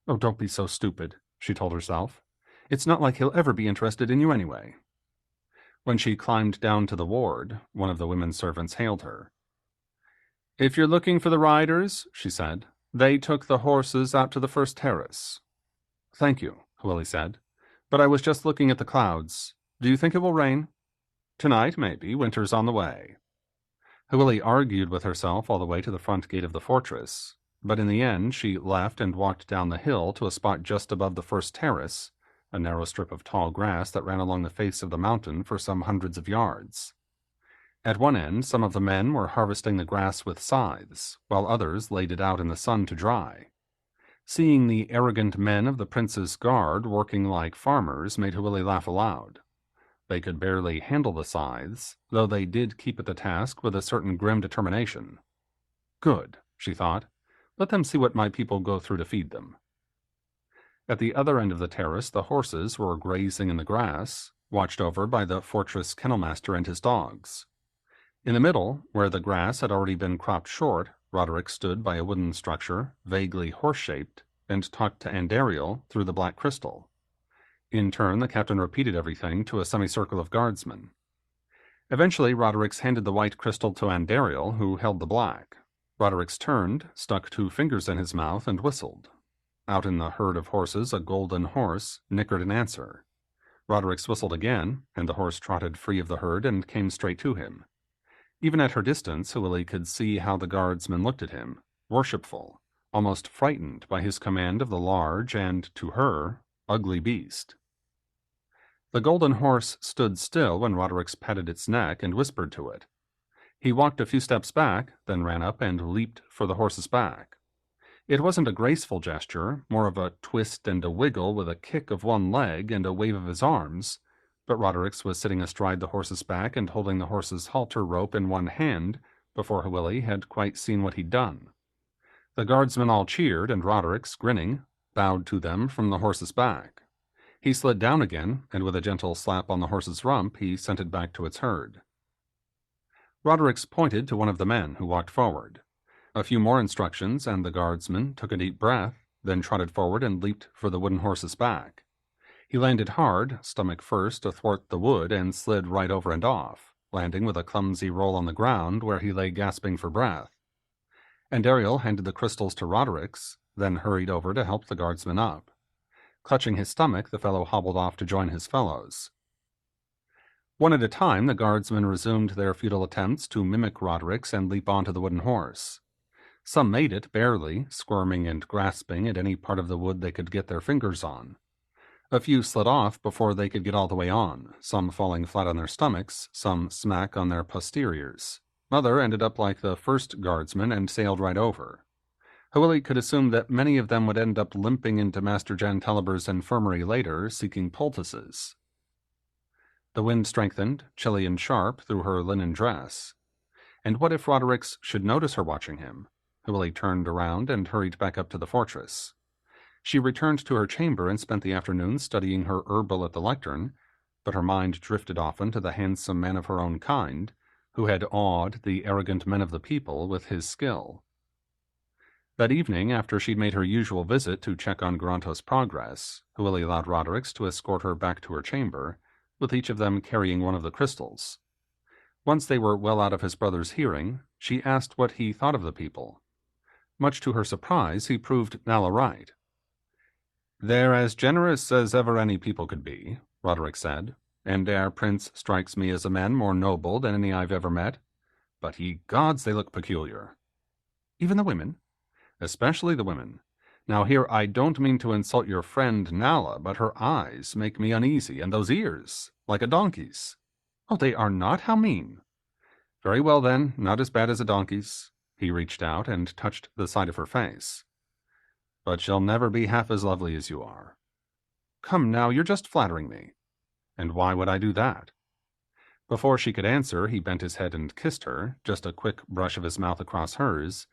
Oh, don't be so stupid, she told herself. It's not like he'll ever be interested in you anyway. When she climbed down to the ward, one of the women servants hailed her. "If you're looking for the riders," she said, "they took the horses out to the first terrace." "Thank you," Hwili said, "but I was just looking at the clouds. Do you think it will rain?" "Tonight, maybe. Winter's on the way." Hwili argued with herself all the way to the front gate of the fortress, but in the end she left and walked down the hill to a spot just above the first terrace, a narrow strip of tall grass that ran along the face of the mountain for some hundreds of yards. At one end, some of the men were harvesting the grass with scythes, while others laid it out in the sun to dry. Seeing the arrogant men of the prince's guard working like farmers made Hwili laugh aloud. They could barely handle the scythes, though they did keep at the task with a certain grim determination. Good, she thought. Let them see what my people go through to feed them. At the other end of the terrace, the horses were grazing in the grass, watched over by the fortress kennelmaster and his dogs. In the middle, where the grass had already been cropped short, Roderick stood by a wooden structure, vaguely horse-shaped, and talked to Andariel through the black crystal. In turn, the captain repeated everything to a semicircle of guardsmen. Eventually, Roderick's handed the white crystal to Andariel, who held the black. Roderick's turned, stuck 2 fingers in his mouth, and whistled. Out in the herd of horses, a golden horse nickered an answer. Roderick's whistled again, and the horse trotted free of the herd and came straight to him. Even at her distance, Hwili could see how the guardsmen looked at him, worshipful, almost frightened by his command of the large and, to her, ugly beast. The golden horse stood still when Roderick's patted its neck and whispered to it. He walked a few steps back, then ran up and leaped for the horse's back. It wasn't a graceful gesture, more of a twist and a wiggle with a kick of one leg and a wave of his arms, but Roderick's was sitting astride the horse's back and holding the horse's halter rope in one hand before Hwili had quite seen what he'd done. The guardsmen all cheered, and Roderick's, grinning, bowed to them from the horse's back. He slid down again, and with a gentle slap on the horse's rump, he sent it back to its herd. Roderick's pointed to one of the men, who walked forward. A few more instructions, and the guardsman took a deep breath, then trotted forward and leaped for the wooden horse's back. He landed hard, stomach first, athwart the wood, and slid right over and off, landing with a clumsy roll on the ground where he lay gasping for breath. Andariel handed the crystals to Roderick's, then hurried over to help the guardsman up. Clutching his stomach, the fellow hobbled off to join his fellows. One at a time, the guardsmen resumed their futile attempts to mimic Roderick's and leap onto the wooden horse. Some made it, barely, squirming and grasping at any part of the wood they could get their fingers on. A few slid off before they could get all the way on, some falling flat on their stomachs, some smack on their posteriors. Other ended up like the first guardsman and sailed right over. Hwili could assume that many of them would end up limping into Master Jantaliber's infirmary later, seeking poultices. The wind strengthened, chilly and sharp, through her linen dress. And what if Roderick's should notice her watching him? Hwili turned around and hurried back up to the fortress. She returned to her chamber and spent the afternoon studying her herbal at the lectern, but her mind drifted often to the handsome man of her own kind, who had awed the arrogant men of the people with his skill. That evening, after she'd made her usual visit to check on Garanto's progress, Hwili allowed Roderick's to escort her back to her chamber, with each of them carrying one of the crystals. Once they were well out of his brother's hearing, she asked what he thought of the people. Much to her surprise, he proved Nala right. "They're as generous as ever any people could be," Roderick said, "and our prince strikes me as a man more noble than any I've ever met. But ye gods, they look peculiar." "Even the women?" "Especially the women. Now here I don't mean to insult your friend Nala, but her eyes make me uneasy, and those ears, like a donkey's." "Oh, they are not? How mean!" "Very well then, not as bad as a donkey's." He reached out and touched the side of her face. "But she'll never be half as lovely as you are." "Come now, you're just flattering me." "And why would I do that?" Before she could answer, he bent his head and kissed her, just a quick brush of his mouth across hers,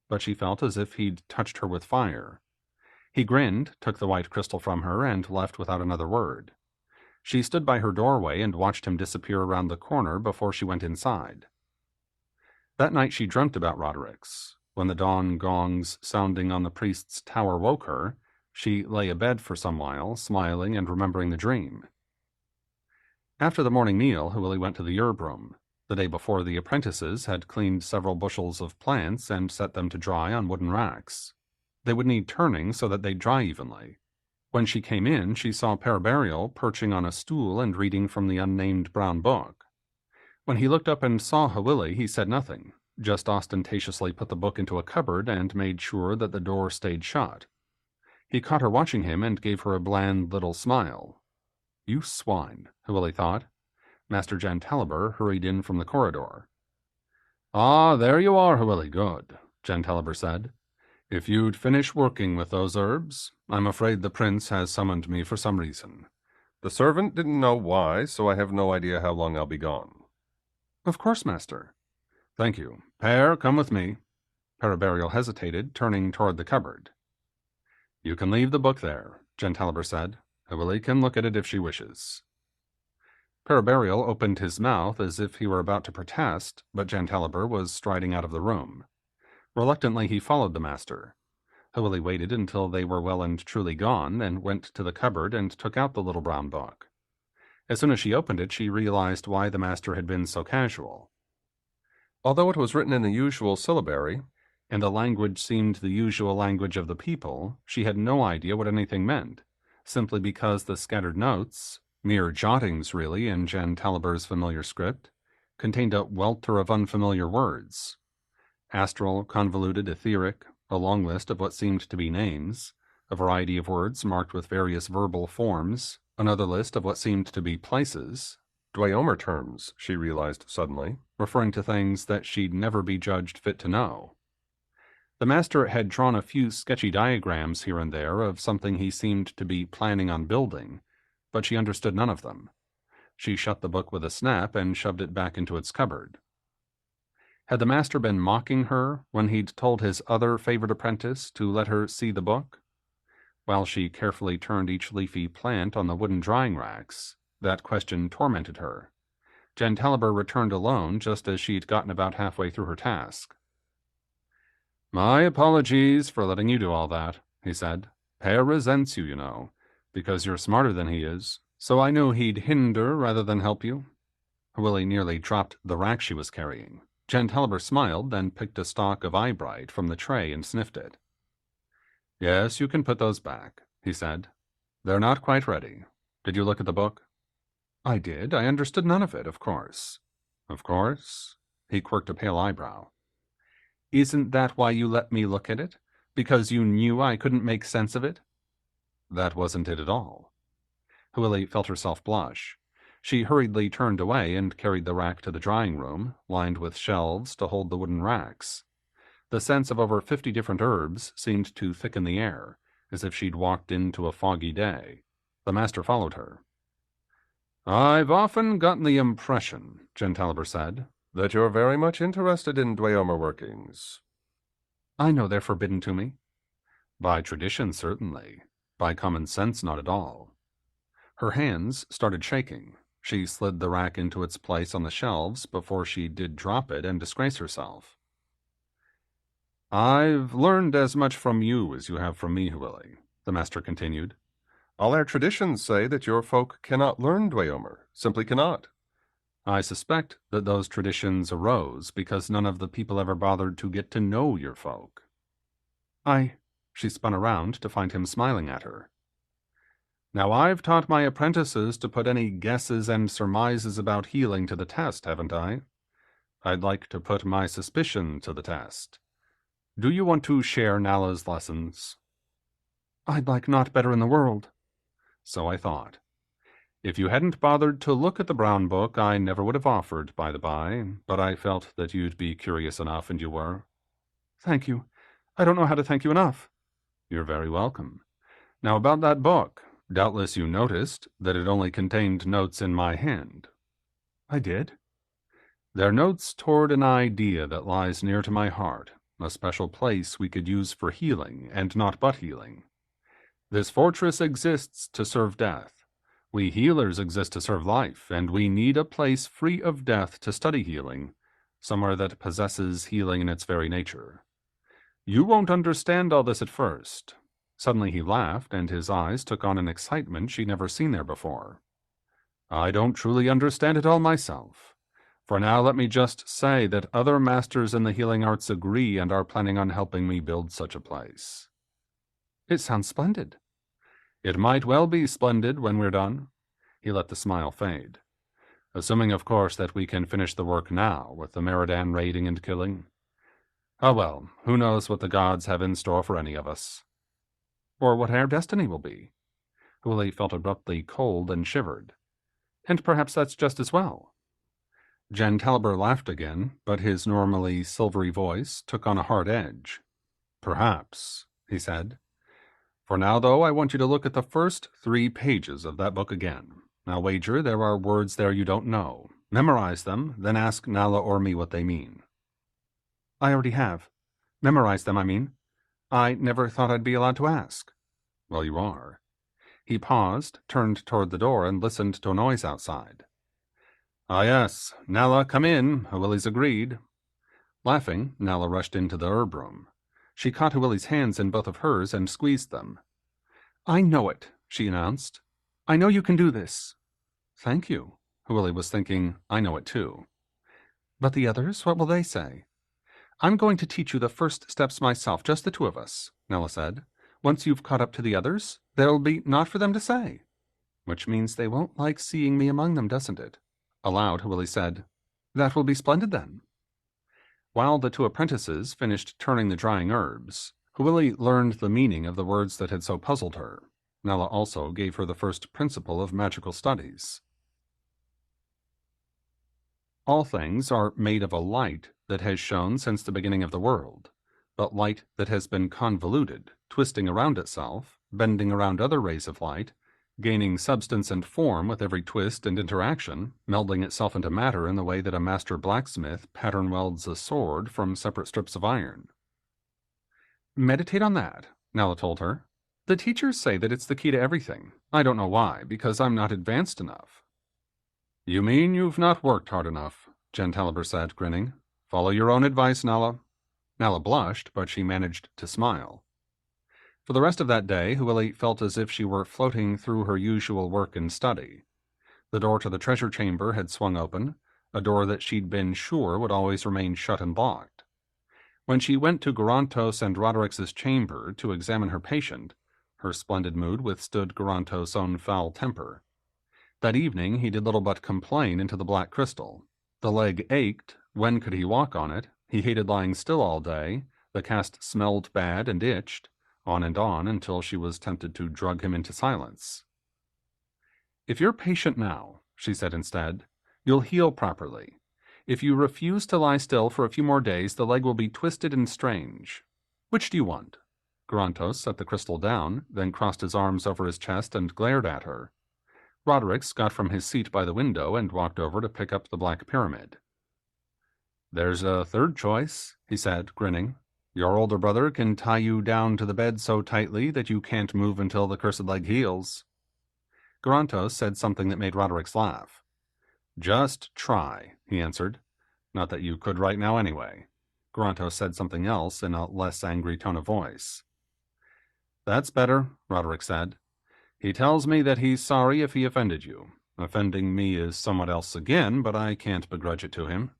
but she felt as if he'd touched her with fire. He grinned, took the white crystal from her, and left without another word. She stood by her doorway and watched him disappear around the corner before she went inside. That night she dreamt about Roderick's. When the dawn gongs sounding on the priest's tower woke her, she lay abed for some while, smiling and remembering the dream. After the morning meal, Willie went to the herb room. The day before, the apprentices had cleaned several bushels of plants and set them to dry on wooden racks. They would need turning so that they'd dry evenly. When she came in, she saw Burial perching on a stool and reading from the unnamed brown book. When he looked up and saw Willie, he said nothing, just ostentatiously put the book into a cupboard and made sure that the door stayed shut. He caught her watching him and gave her a bland little smile. "You swine," Willie thought. Master Gentaliber hurried in from the corridor. "Ah, there you are, Willie, good," Gentaliber said. "If you'd finish working with those herbs, I'm afraid the prince has summoned me for some reason." The servant didn't know why, so I have no idea how long I'll be gone. "Of course, master." "Thank you. Père, come with me." Burial hesitated, turning toward the cupboard. "You can leave the book there," Gentaliber said. "Willie can look at it if she wishes." Burial opened his mouth as if he were about to protest, but Gentaliber was striding out of the room. Reluctantly, he followed the master. Willie waited until they were well and truly gone, then went to the cupboard and took out the little brown book. As soon as she opened it, she realized why the master had been so casual. Although it was written in the usual syllabary, and the language seemed the usual language of the people, she had no idea what anything meant, simply because the scattered notes, mere jottings really in Gentaliber's familiar script, contained a welter of unfamiliar words. Astral, convoluted, etheric, a long list of what seemed to be names, a variety of words marked with various verbal forms, another list of what seemed to be places, Dweomer terms, she realized suddenly, referring to things that she'd never be judged fit to know. The master had drawn a few sketchy diagrams here and there of something he seemed to be planning on building, but she understood none of them. She shut the book with a snap and shoved it back into its cupboard. Had the master been mocking her when he'd told his other favorite apprentice to let her see the book? While she carefully turned each leafy plant on the wooden drying racks, that question tormented her. Gentaliber returned alone just as she'd gotten about halfway through her task. "My apologies for letting you do all that," he said. "Père resents you, you know, because you're smarter than he is, so I knew he'd hinder rather than help you." Willie nearly dropped the rack she was carrying. Gentaliber smiled, then picked a stalk of eyebright from the tray and sniffed it. "Yes, you can put those back," he said. "They're not quite ready. Did you look at the book?" "I did. I understood none of it, of course." "Of course?" He quirked a pale eyebrow. "Isn't that why you let me look at it? Because you knew I couldn't make sense of it?" "That wasn't it at all." Willie felt herself blush. She hurriedly turned away and carried the rack to the drying room, lined with shelves to hold the wooden racks. The sense of over 50 different herbs seemed to thicken the air, as if she'd walked into a foggy day. The master followed her. "I've often gotten the impression," Gentaliber said, "that you're very much interested in Dweomer workings." "I know they're forbidden to me." "By tradition, certainly. By common sense, not at all." Her hands started shaking. She slid the rack into its place on the shelves before she did drop it and disgrace herself. "I've learned as much from you as you have from me, Willie," the master continued. "All our traditions say that your folk cannot learn Dweomer, simply cannot." "I suspect that those traditions arose because none of the people ever bothered to get to know your folk." She spun around to find him smiling at her. "Now I've taught my apprentices to put any guesses and surmises about healing to the test, haven't I? I'd like to put my suspicion to the test. Do you want to share Nala's lessons?" "I'd like naught better in the world." "So I thought. If you hadn't bothered to look at the brown book, I never would have offered, by the by, but I felt that you'd be curious enough, and you were." "Thank you. I don't know how to thank you enough." "You're very welcome. Now about that book. Doubtless you noticed that it only contained notes in my hand." "I did." "They're notes toward an idea that lies near to my heart, a special place we could use for healing, and not but healing. This fortress exists to serve death. We healers exist to serve life, and we need a place free of death to study healing, somewhere that possesses healing in its very nature. You won't understand all this at first." Suddenly he laughed, and his eyes took on an excitement she'd never seen there before. I don't truly understand it all myself. For now, let me just say that other masters in the healing arts agree and are planning on helping me build such a place. It sounds splendid. It might well be splendid when we're done. He let the smile fade. Assuming, of course, that we can finish the work now, with the Meridan raiding and killing. Oh well, who knows what the gods have in store for any of us. Or what our destiny will be. Willie felt abruptly cold and shivered. And perhaps that's just as well. Jantaliber laughed again, but his normally silvery voice took on a hard edge. Perhaps, he said. For now, though, I want you to look at the first 3 pages of that book again. I'll wager there are words there you don't know. Memorize them, then ask Nala or me what they mean. I already have. Memorized them, I mean. I never thought I'd be allowed to ask. Well, you are. He paused, turned toward the door, and listened to a noise outside. Ah, yes. Nala, come in. Willy's agreed. Laughing, Nala rushed into the herb room. She caught Willy's hands in both of hers and squeezed them. I know it, she announced. I know you can do this. Thank you. Willy was thinking, I know it too. But the others, what will they say? I'm going to teach you the first steps myself, just the 2 of us, Nala said. Once you've caught up to the others, there'll be naught for them to say. Which means they won't like seeing me among them, doesn't it? Aloud, Willy said, That will be splendid then. While the 2 apprentices finished turning the drying herbs, Willy learned the meaning of the words that had so puzzled her. Nala also gave her the first principle of magical studies. All things are made of a light that has shone since the beginning of the world, but light that has been convoluted, twisting around itself, bending around other rays of light, gaining substance and form with every twist and interaction, melding itself into matter in the way that a master blacksmith pattern welds a sword from separate strips of iron. Meditate on that, Nala told her. The teachers say that it's the key to everything. I don't know why, because I'm not advanced enough. You mean you've not worked hard enough, Jantaliber said, grinning. Follow your own advice, Nala. Nala blushed, but she managed to smile. For the rest of that day, Willy felt as if she were floating through her usual work and study. The door to the treasure chamber had swung open, a door that she'd been sure would always remain shut and locked. When she went to Garantos and Roderick's chamber to examine her patient, her splendid mood withstood Garantos' own foul temper. That evening he did little but complain into the black crystal. The leg ached. When could he walk on it? He hated lying still all day. The cast smelled bad and itched. On and on until she was tempted to drug him into silence. If you're patient now, she said instead, you'll heal properly. If you refuse to lie still for a few more days, the leg will be twisted and strange. Which do you want? Garantos set the crystal down, then crossed his arms over his chest and glared at her. Roderick got from his seat by the window and walked over to pick up the black pyramid. There's a third choice, he said, grinning. Your older brother can tie you down to the bed so tightly that you can't move until the cursed leg heals. Garantos said something that made Roderick laugh. Just try, he answered. Not that you could right now anyway. Garantos said something else in a less angry tone of voice. That's better, Roderick said. He tells me that he's sorry if he offended you. Offending me is somewhat else again, but I can't begrudge it to him.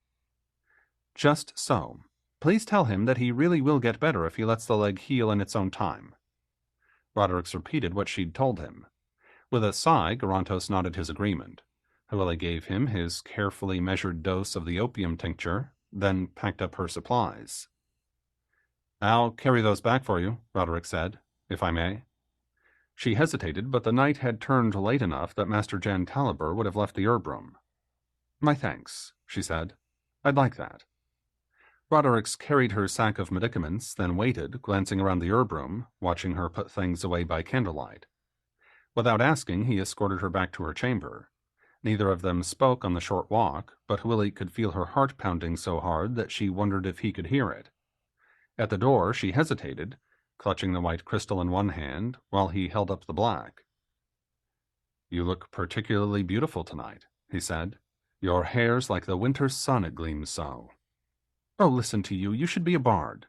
Just so. Please tell him that he really will get better if he lets the leg heal in its own time. Roderick repeated what she'd told him. With a sigh, Garantos nodded his agreement. Willy gave him his carefully measured dose of the opium tincture, then packed up her supplies. I'll carry those back for you, Roderick said, if I may. She hesitated, but the night had turned late enough that Master Jantaliber would have left the herb room. My thanks, she said. I'd like that. Roderick carried her sack of medicaments, then waited, glancing around the herb room, watching her put things away by candlelight. Without asking, he escorted her back to her chamber. Neither of them spoke on the short walk, but Willy could feel her heart pounding so hard that she wondered if he could hear it. At the door, she hesitated, clutching the white crystal in one hand, while he held up the black. You look particularly beautiful tonight, he said. Your hair's like the winter sun, it gleams so. Oh, listen to you. You should be a bard.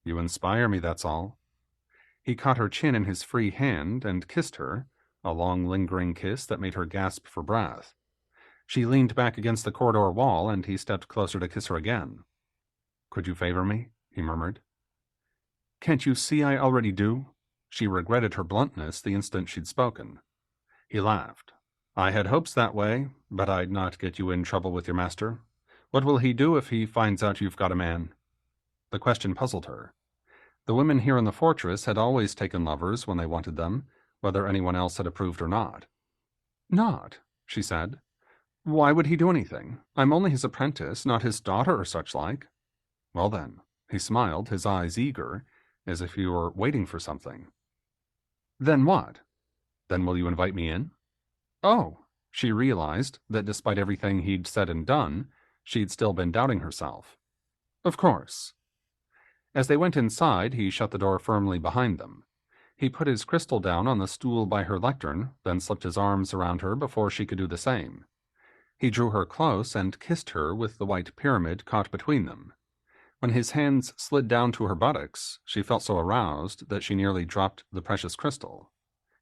You inspire me, that's all. He caught her chin in his free hand and kissed her, a long lingering kiss that made her gasp for breath. She leaned back against the corridor wall, and he stepped closer to kiss her again. "Could you favor me?" he murmured. "Can't you see I already do?" She regretted her bluntness the instant she'd spoken. He laughed. "I had hopes that way, but I'd not get you in trouble with your master. What will he do if he finds out you've got a man?" The question puzzled her. The women here in the fortress had always taken lovers when they wanted them, whether anyone else had approved or not. "Not," she said. "Why would he do anything? I'm only his apprentice, not his daughter or such like." "Well then," he smiled, his eyes eager, as if he were waiting for something. "Then what?" "Then will you invite me in?" Oh, she realized that despite everything he'd said and done, she'd still been doubting herself. "Of course." As they went inside, he shut the door firmly behind them. He put his crystal down on the stool by her lectern, then slipped his arms around her before she could do the same. He drew her close and kissed her with the white pyramid caught between them. When his hands slid down to her buttocks, she felt so aroused that she nearly dropped the precious crystal.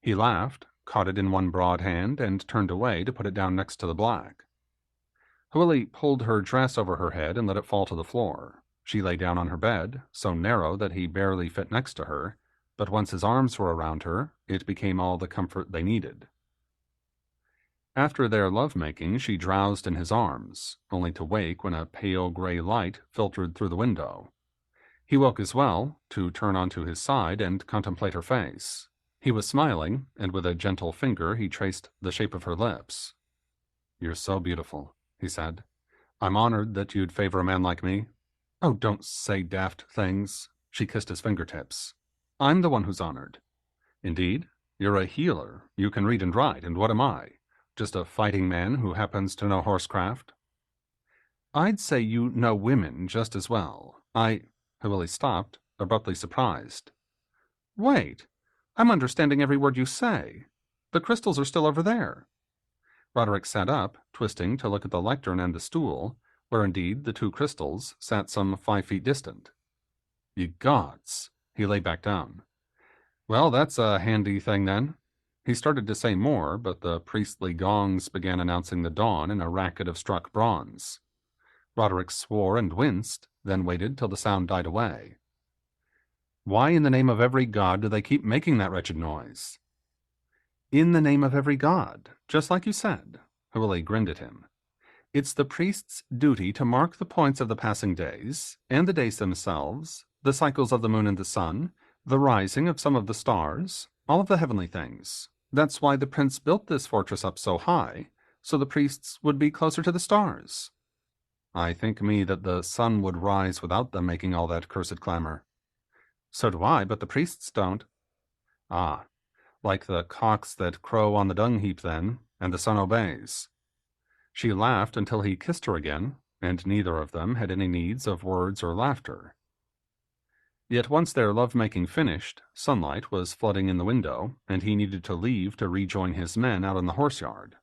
He laughed, caught it in one broad hand, and turned away to put it down next to the black. Hwili pulled her dress over her head and let it fall to the floor. She lay down on her bed, so narrow that he barely fit next to her, but once his arms were around her, it became all the comfort they needed. After their love-making, she drowsed in his arms, only to wake when a pale gray light filtered through the window. He woke as well, to turn onto his side and contemplate her face. He was smiling, and with a gentle finger he traced the shape of her lips. "You're so beautiful," he said. "I'm honored that you'd favor a man like me." "Oh, don't say daft things." She kissed his fingertips. "I'm the one who's honored." "Indeed? You're a healer. You can read and write, and what am I? Just a fighting man who happens to know horsecraft?" "I'd say you know women just as well. Hwili stopped, abruptly surprised. "Wait! I'm understanding every word you say. The crystals are still over there." Roderick sat up, twisting to look at the lectern and the stool, where indeed the two crystals sat some 5 feet distant. "Ye gods!" He lay back down. "Well, that's a handy thing, then." He started to say more, but the priestly gongs began announcing the dawn in a racket of struck bronze. Roderick swore and winced, then waited till the sound died away. "Why in the name of every god do they keep making that wretched noise?" "In the name of every god, just like you said." Hwili grinned at him. "It's the priest's duty to mark the points of the passing days, and the days themselves, the cycles of the moon and the sun, the rising of some of the stars, all of the heavenly things. That's why the prince built this fortress up so high, so the priests would be closer to the stars." "I think me that the sun would rise without them making all that cursed clamor." "So do I, but the priests don't." "Ah, like the cocks that crow on the dung heap then, and the sun obeys." She laughed until he kissed her again, and neither of them had any needs of words or laughter. Yet once their love-making finished, sunlight was flooding in the window, and he needed to leave to rejoin his men out in the horse-yard.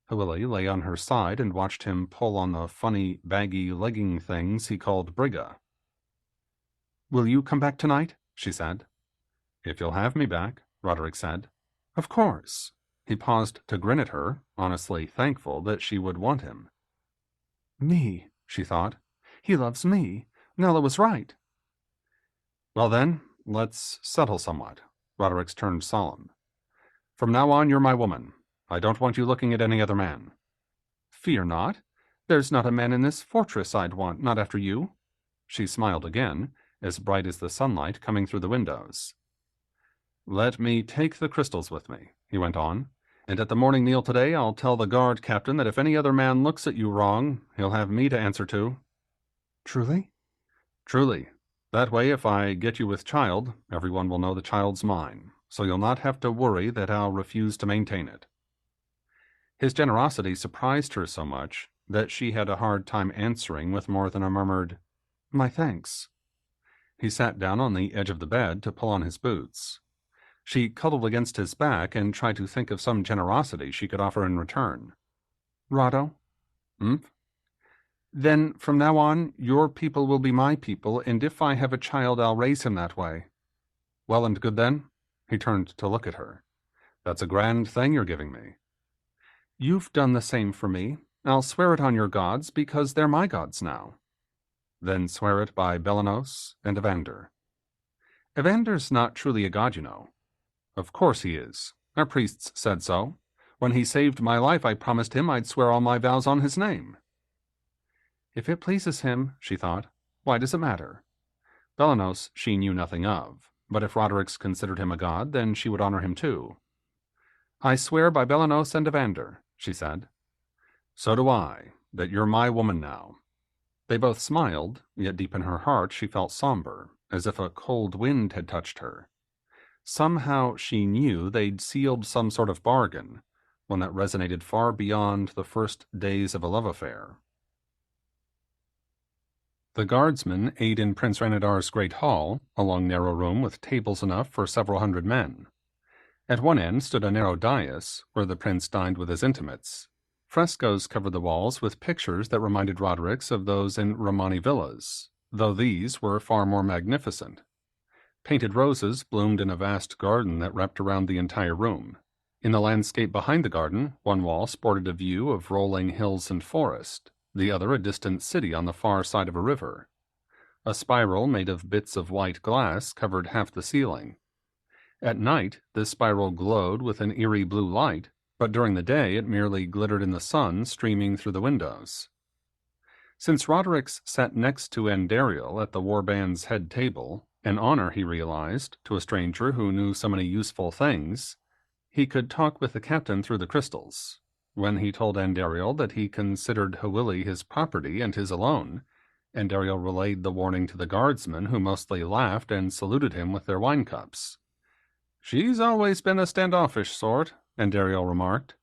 Hwili lay on her side and watched him pull on the funny, baggy legging things he called brigga. "Will you come back tonight?" she said. "If you'll have me back," Roderick said. "Of course." He paused to grin at her, honestly thankful that she would want him. "Me," she thought. "He loves me. Nella was right." "Well then, let's settle somewhat." Roderick's turned solemn. "From now on you're my woman. I don't want you looking at any other man." "Fear not. There's not a man in this fortress I'd want, not after you." She smiled again, as bright as the sunlight coming through the windows. "Let me take the crystals with me," he went on, "and at the morning meal today I'll tell the guard captain that if any other man looks at you wrong, he'll have me to answer to." "Truly?" "Truly. That way, if I get you with child, everyone will know the child's mine, so you'll not have to worry that I'll refuse to maintain it." His generosity surprised her so much that she had a hard time answering with more than a murmured, "My thanks." He sat down on the edge of the bed to pull on his boots. She cuddled against his back and tried to think of some generosity she could offer in return. "Rado?" "Mph?" "Then, from now on, your people will be my people, and if I have a child, I'll raise him that way." "Well and good then?" He turned to look at her. "That's a grand thing you're giving me." "You've done the same for me. I'll swear it on your gods, because they're my gods now. Then swear it by Belanos and Evander. Evander's not truly a god, you know. Of course he is. Our priests said so. When he saved my life, I promised him I'd swear all my vows on his name. If it pleases him, she thought, why does it matter? Belanos she knew nothing of, but if Rodericks considered him a god, then she would honor him too. I swear by Belanos and Evander, she said. So do I, that you're my woman now. They both smiled, yet deep in her heart she felt somber, as if a cold wind had touched her. Somehow she knew they'd sealed some sort of bargain, one that resonated far beyond the first days of a love affair. The guardsmen ate in Prince Ranadar's great hall, a long narrow room with tables enough for several hundred men. At one end stood a narrow dais, where the prince dined with his intimates. Frescoes covered the walls with pictures that reminded Rodericks of those in Romani villas, though these were far more magnificent. Painted roses bloomed in a vast garden that wrapped around the entire room. In the landscape behind the garden, one wall sported a view of rolling hills and forest, the other a distant city on the far side of a river. A spiral made of bits of white glass covered half the ceiling. At night, this spiral glowed with an eerie blue light, but during the day it merely glittered in the sun streaming through the windows. Since Rodericks sat next to Andariel at the warband's head table, an honor, he realized, to a stranger who knew so many useful things, he could talk with the captain through the crystals. When he told Andariel that he considered Hawili his property and his alone, Andariel relayed the warning to the guardsmen, who mostly laughed and saluted him with their wine cups. "She's always been a standoffish sort," Andariel remarked.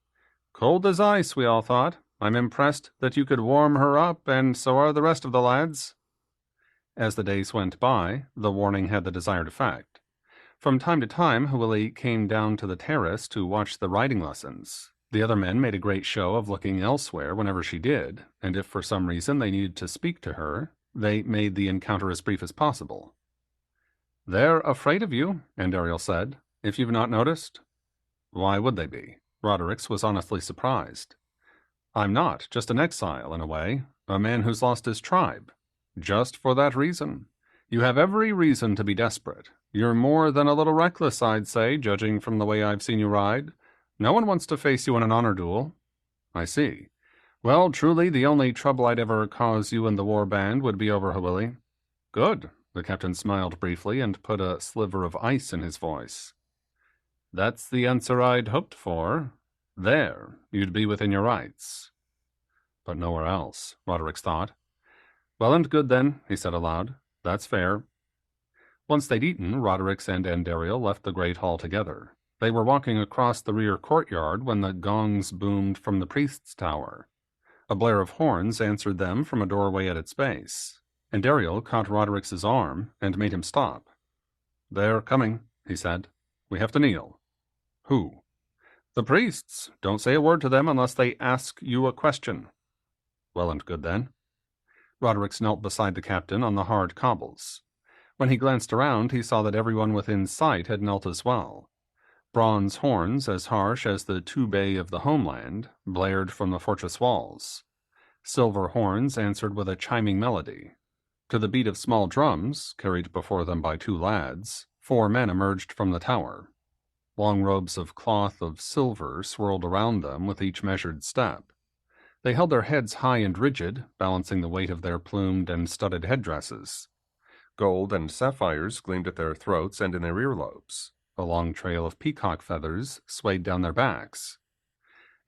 "Cold as ice, we all thought. I'm impressed that you could warm her up, and so are the rest of the lads." As the days went by, the warning had the desired effect. From time to time, Hawili came down to the terrace to watch the riding lessons. The other men made a great show of looking elsewhere whenever she did, and if for some reason they needed to speak to her, they made the encounter as brief as possible. "They're afraid of you," Andariel said, "if you've not noticed." Why would they be? Rodericks was honestly surprised. "I'm not, just an exile, in a way, a man who's lost his tribe." "Just for that reason. You have every reason to be desperate. You're more than a little reckless, I'd say, judging from the way I've seen you ride. No one wants to face you in an honor duel." "I see. Well, truly, the only trouble I'd ever cause you in the war band would be over Hawili." "Good." The captain smiled briefly and put a sliver of ice in his voice. "That's the answer I'd hoped for. There, you'd be within your rights." But nowhere else, Rodericks thought. "Well and good, then," he said aloud. "That's fair." Once they'd eaten, Rodericks and Andariel left the great hall together. They were walking across the rear courtyard when the gongs boomed from the priest's tower. A blare of horns answered them from a doorway at its base. Andariel caught Rodericks's arm and made him stop. "They're coming," he said. "We have to kneel." "Who?" "The priests. Don't say a word to them unless they ask you a question." "Well and good, then." Rodericks knelt beside the captain on the hard cobbles. When he glanced around, he saw that everyone within sight had knelt as well. Bronze horns, as harsh as the tubæ of the homeland, blared from the fortress walls. Silver horns answered with a chiming melody. To the beat of small drums, carried before them by two lads, 4 men emerged from the tower. Long robes of cloth of silver swirled around them with each measured step. They held their heads high and rigid, balancing the weight of their plumed and studded headdresses. Gold and sapphires gleamed at their throats and in their earlobes. A long trail of peacock feathers swayed down their backs.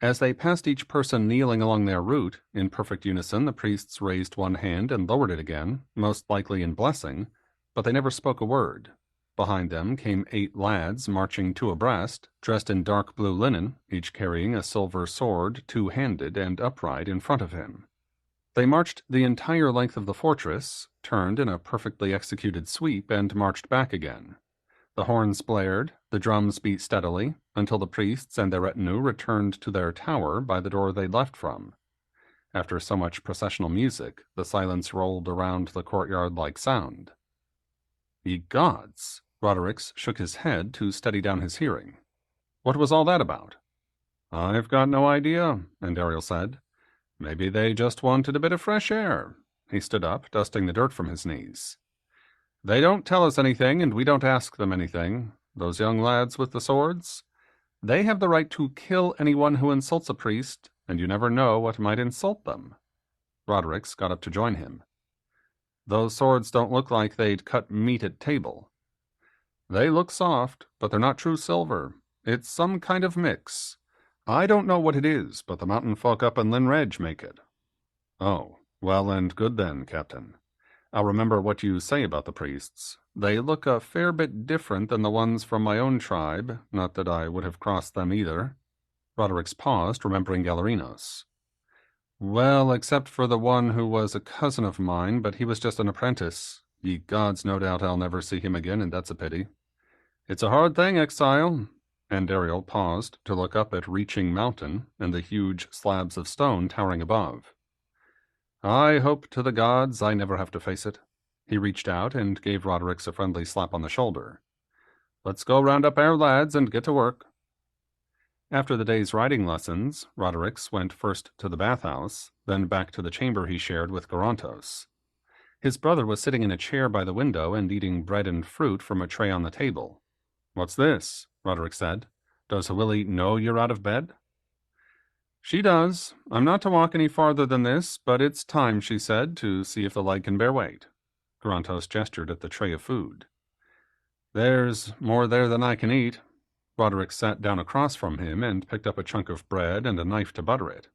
As they passed each person kneeling along their route, in perfect unison the priests raised one hand and lowered it again, most likely in blessing, but they never spoke a word. Behind them came 8 lads marching 2 abreast, dressed in dark blue linen, each carrying a silver sword 2-handed and upright in front of him. They marched the entire length of the fortress, turned in a perfectly executed sweep, and marched back again. The horns blared, the drums beat steadily, until the priests and their retinue returned to their tower by the door they'd left from. After so much processional music, the silence rolled around the courtyard like sound. "Ye gods!" Rodericks shook his head to steady down his hearing. "What was all that about?" "I've got no idea," Andariel said. Maybe they just wanted a bit of fresh air. He stood up, dusting the dirt from his knees. They don't tell us anything, and we don't ask them anything. Those young lads with the swords, they have the right to kill anyone who insults a priest, and you never know what might insult them. Rodericks got up to join him. Those swords don't look like they'd cut meat at table. They look soft, but they're not true silver. It's some kind of mix. I don't know what it is, but the mountain folk up in Linredge make it. Oh, well and good then, Captain. I'll remember what you say about the priests. They look a fair bit different than the ones from my own tribe, not that I would have crossed them either. Rodericks paused, remembering Gallerinos. Well, except for the one who was a cousin of mine, but he was just an apprentice. Ye gods, no doubt I'll never see him again, and that's a pity. It's a hard thing, exile. And Ariel paused to look up at Reaching Mountain and the huge slabs of stone towering above. I hope to the gods I never have to face it. He reached out and gave Rodericks a friendly slap on the shoulder. Let's go round up our lads and get to work. After the day's riding lessons, Rodericks went first to the bathhouse, then back to the chamber he shared with Garantos. His brother was sitting in a chair by the window and eating bread and fruit from a tray on the table. What's this? Roderick said. Does Hawili know you're out of bed? She does. I'm not to walk any farther than this, but it's time, she said, to see if the leg can bear weight. Garantos gestured at the tray of food. There's more there than I can eat. Roderick sat down across from him and picked up a chunk of bread and a knife to butter it.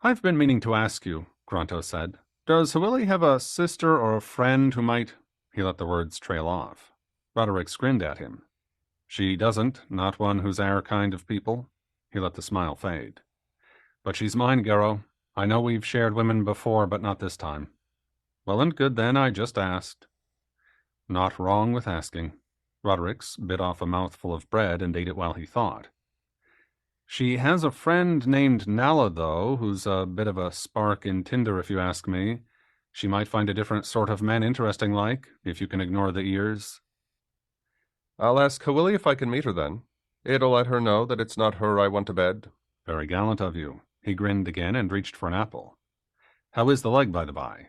I've been meaning to ask you, Garantos said. Does Hawili have a sister or a friend who might— He let the words trail off. Roderick grinned at him. She doesn't, not one who's our kind of people. He let the smile fade. But she's mine, Garrow. I know we've shared women before, but not this time. Well and good then, I just asked. Not wrong with asking. Rodericks bit off a mouthful of bread and ate it while he thought. She has a friend named Nala, though, who's a bit of a spark in tinder, if you ask me. She might find a different sort of man interesting like, if you can ignore the ears. I'll ask Hawili if I can meet her then. It'll let her know that it's not her I want to bed. Very gallant of you. He grinned again and reached for an apple. How is the leg, by the by?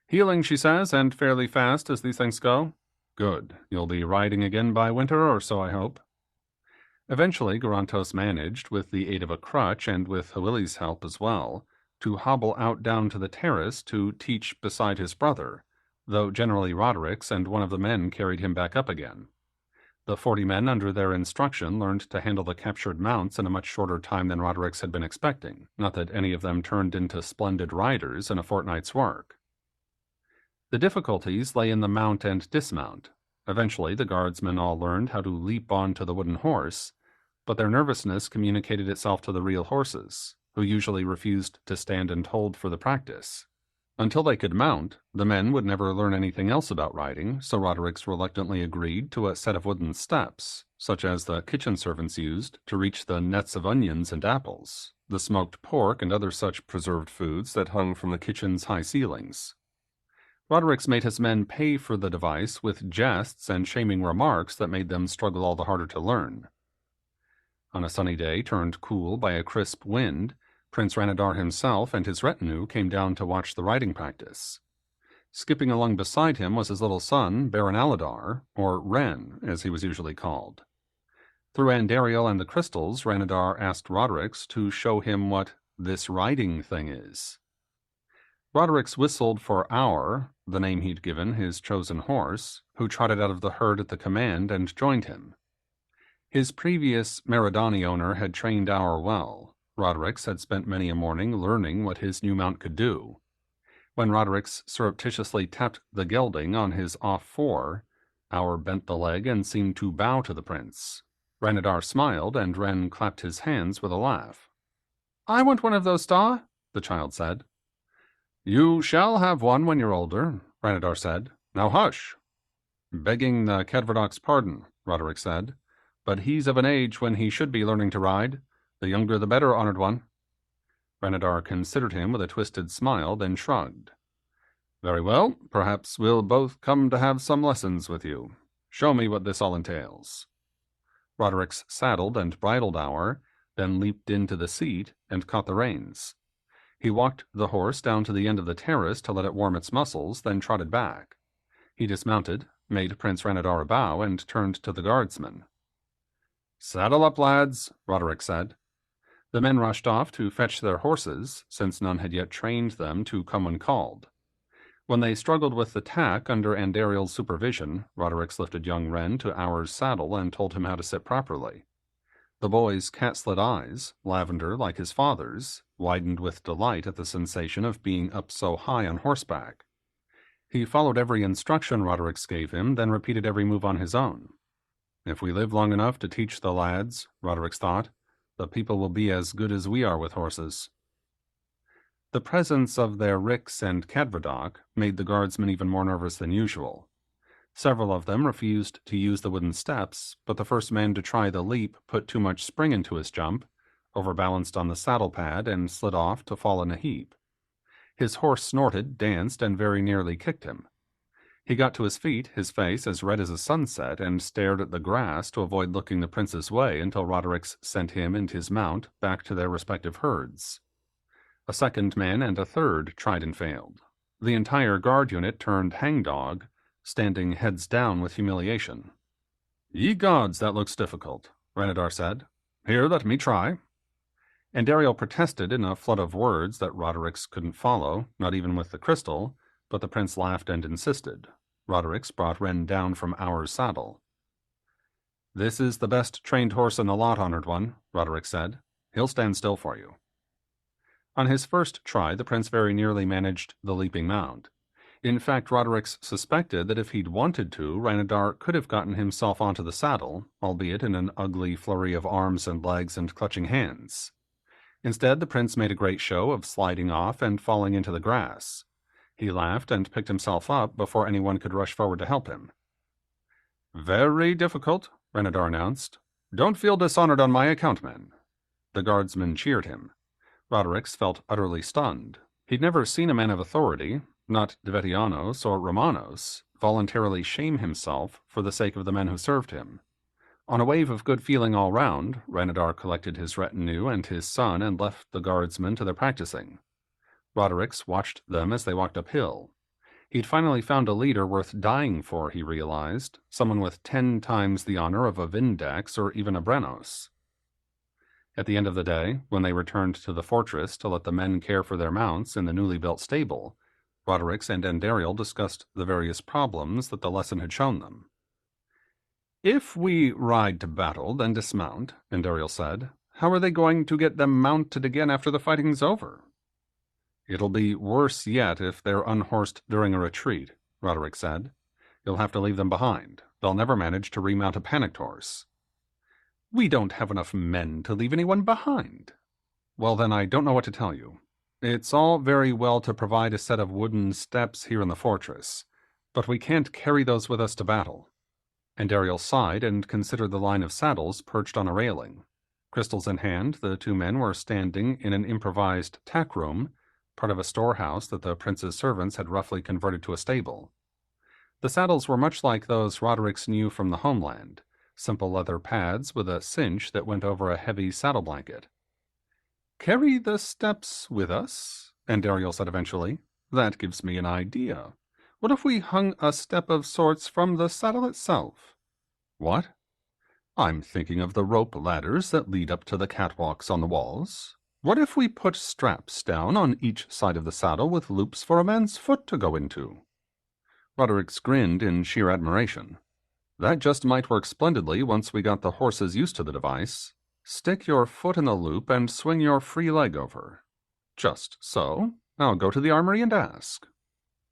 Healing, she says, and fairly fast as these things go. Good. You'll be riding again by winter, or so I hope. Eventually, Garantos managed, with the aid of a crutch and with Hawili's help as well, to hobble out down to the terrace to teach beside his brother, though generally Rodericks and one of the men carried him back up again. The 40 men under their instruction learned to handle the captured mounts in a much shorter time than Rodericks had been expecting, not that any of them turned into splendid riders in a fortnight's work. The difficulties lay in the mount and dismount. Eventually, the guardsmen all learned how to leap onto the wooden horse, but their nervousness communicated itself to the real horses, who usually refused to stand and hold for the practice. Until they could mount, the men would never learn anything else about riding, so Rodericks reluctantly agreed to a set of wooden steps, such as the kitchen servants used to reach the nets of onions and apples, the smoked pork and other such preserved foods that hung from the kitchen's high ceilings. Rodericks made his men pay for the device with jests and shaming remarks that made them struggle all the harder to learn. On a sunny day turned cool by a crisp wind, Prince Ranadar himself and his retinue came down to watch the riding practice. Skipping along beside him was his little son, Baron Aladar, or Ren, as he was usually called. Through Andariel and the crystals, Ranadar asked Rodericks to show him what this riding thing is. Rodericks whistled for Our, the name he'd given his chosen horse, who trotted out of the herd at the command and joined him. His previous Meridani owner had trained Our well. Rodericks had spent many a morning learning what his new mount could do. When Rodericks surreptitiously tapped the gelding on his off-fore, Our bent the leg and seemed to bow to the prince. Ranadar smiled, and Ren clapped his hands with a laugh. I want one of those, Sta, the child said. You shall have one when you're older, Ranadar said. Now hush. Begging the Cadverdoc's pardon, Roderick said, but he's of an age when he should be learning to ride. The younger the better, honored one. Ranadar considered him with a twisted smile, then shrugged. Very well, perhaps we'll both come to have some lessons with you. Show me what this all entails. Rodericks saddled and bridled Our, then leaped into the seat and caught the reins. He walked the horse down to the end of the terrace to let it warm its muscles, then trotted back. He dismounted, made Prince Ranadar a bow, and turned to the guardsmen. "Saddle up, lads," Roderick said. The men rushed off to fetch their horses, since none had yet trained them to come when called. When they struggled with the tack under Andariel's supervision, Roderick lifted young Wren to Aur's saddle and told him how to sit properly. The boy's cat-slit eyes, lavender like his father's, widened with delight at the sensation of being up so high on horseback. He followed every instruction Roderick gave him, then repeated every move on his own. If we live long enough to teach the lads, Roderick thought, the people will be as good as we are with horses. The presence of their ricks and cadverdock made the guardsmen even more nervous than usual. Several of them refused to use the wooden steps, but the first man to try the leap put too much spring into his jump, overbalanced on the saddle pad, and slid off to fall in a heap. His horse snorted, danced, and very nearly kicked him. He got to his feet, his face as red as a sunset, and stared at the grass to avoid looking the prince's way until Roderick sent him and his mount back to their respective herds. A second man and a third tried and failed. The entire guard unit turned hangdog, standing heads down with humiliation. "Ye gods, that looks difficult," Ranadar said. "Here, let me try." Andariel protested in a flood of words that Roderick couldn't follow, not even with the crystal, but the prince laughed and insisted. Roderick brought Wren down from Aur's saddle. "This is the best trained horse in the lot, honored one," Roderick said. "He'll stand still for you." On his first try, the prince very nearly managed the leaping mount. In fact, Roderick suspected that if he'd wanted to, Ranadar could have gotten himself onto the saddle, albeit in an ugly flurry of arms and legs and clutching hands. Instead, the prince made a great show of sliding off and falling into the grass. He laughed and picked himself up before anyone could rush forward to help him. "Very difficult," Ranadar announced. "Don't feel dishonored on my account, men." The guardsmen cheered him. Roderick felt utterly stunned. He'd never seen a man of authority, not Divetianos or Romanos, voluntarily shame himself for the sake of the men who served him. On a wave of good feeling all round, Ranadar collected his retinue and his son and left the guardsmen to their practicing. Roderick watched them as they walked uphill. He'd finally found a leader worth dying for, he realized, someone with 10 times the honor of a Vindex or even a Brenos. At the end of the day, when they returned to the fortress to let the men care for their mounts in the newly built stable, Roderick and Andariel discussed the various problems that the lesson had shown them. "If we ride to battle, then dismount," Andariel said, "how are they going to get them mounted again after the fighting's over?" "It'll be worse yet if they're unhorsed during a retreat," Roderick said. "You'll have to leave them behind. They'll never manage to remount a panicked horse." "We don't have enough men to leave anyone behind." "Well, then I don't know what to tell you. It's all very well to provide a set of wooden steps here in the fortress, but we can't carry those with us to battle." Andariel sighed and considered the line of saddles perched on a railing. Crystals in hand, the two men were standing in an improvised tack room, part of a storehouse that the prince's servants had roughly converted to a stable. The saddles were much like those Roderick knew from the homeland, simple leather pads with a cinch that went over a heavy saddle blanket. "Carry the steps with us?" Andariel said eventually. "That gives me an idea. What if we hung a step of sorts from the saddle itself?" "What?" "I'm thinking of the rope ladders that lead up to the catwalks on the walls. What if we put straps down on each side of the saddle with loops for a man's foot to go into?" Roderick grinned in sheer admiration. "That just might work splendidly once we got the horses used to the device. Stick your foot in the loop and swing your free leg over." "Just so. I'll go to the armory and ask."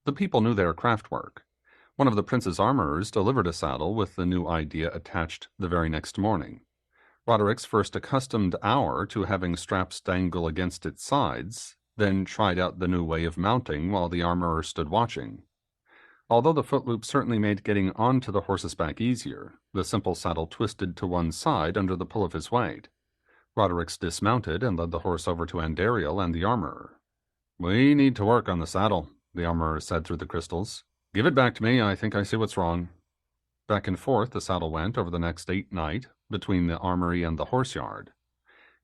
The people knew their craftwork. One of the prince's armorers delivered a saddle with the new idea attached the very next morning. Roderick's first accustomed Aur to having straps dangle against its sides, then tried out the new way of mounting while the armorer stood watching. Although the footloop certainly made getting onto the horse's back easier, the simple saddle twisted to one side under the pull of his weight. Roderick dismounted and led the horse over to Andariel and the armorer. "We need to work on the saddle," the armorer said through the crystals. "Give it back to me, I think I see what's wrong." Back and forth the saddle went over the next 8 night, between the armory and the horse yard.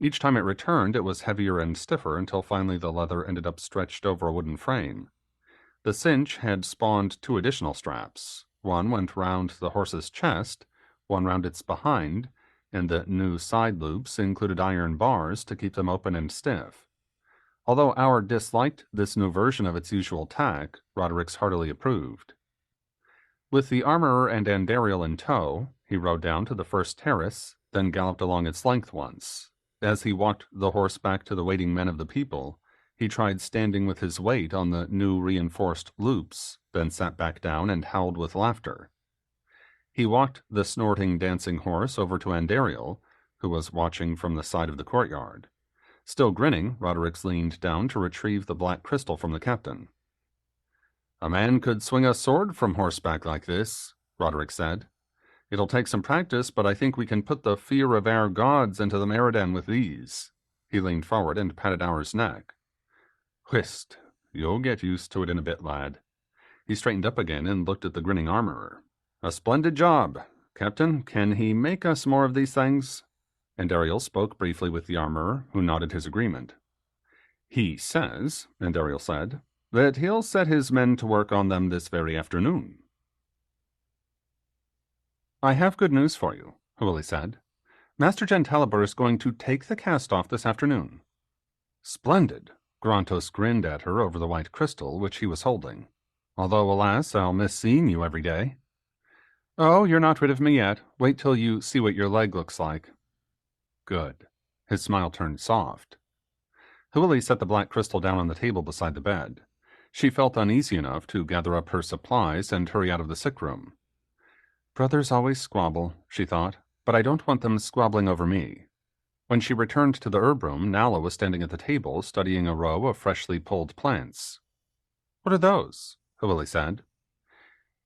Each time it returned, it was heavier and stiffer until finally the leather ended up stretched over a wooden frame. The cinch had spawned 2 additional straps. One went round the horse's chest, one round its behind, and the new side loops included iron bars to keep them open and stiff. Although Auer disliked this new version of its usual tack, Roderick's heartily approved. With the armorer and Andariel in tow, he rode down to the first terrace, then galloped along its length once. As he walked the horse back to the waiting men of the people, he tried standing with his weight on the new reinforced loops, then sat back down and howled with laughter. He walked the snorting, dancing horse over to Andariel, who was watching from the side of the courtyard. Still grinning, Roderick leaned down to retrieve the black crystal from the captain. "A man could swing a sword from horseback like this," Roderick said. "It'll take some practice, but I think we can put the fear of our gods into the Meridan with these." He leaned forward and patted Auer's neck. "Whist, you'll get used to it in a bit, lad." He straightened up again and looked at the grinning armorer. "A splendid job. Captain, can he make us more of these things?" Andariel spoke briefly with the armorer, who nodded his agreement. "He says," Andariel said, "that he'll set his men to work on them this very afternoon." "I have good news for you," Hwili said. "Master Gentaliber is going to take the cast off this afternoon." "Splendid!" Grontos grinned at her over the white crystal which he was holding. "Although, alas, I'll miss seeing you every day." "Oh, you're not rid of me yet. Wait till you see what your leg looks like." "Good." His smile turned soft. Hwili set the black crystal down on the table beside the bed. She felt uneasy enough to gather up her supplies and hurry out of the sick room. "Brothers always squabble," she thought, "but I don't want them squabbling over me." When she returned to the herb room, Nala was standing at the table studying a row of freshly pulled plants. "What are those?" Hwili said.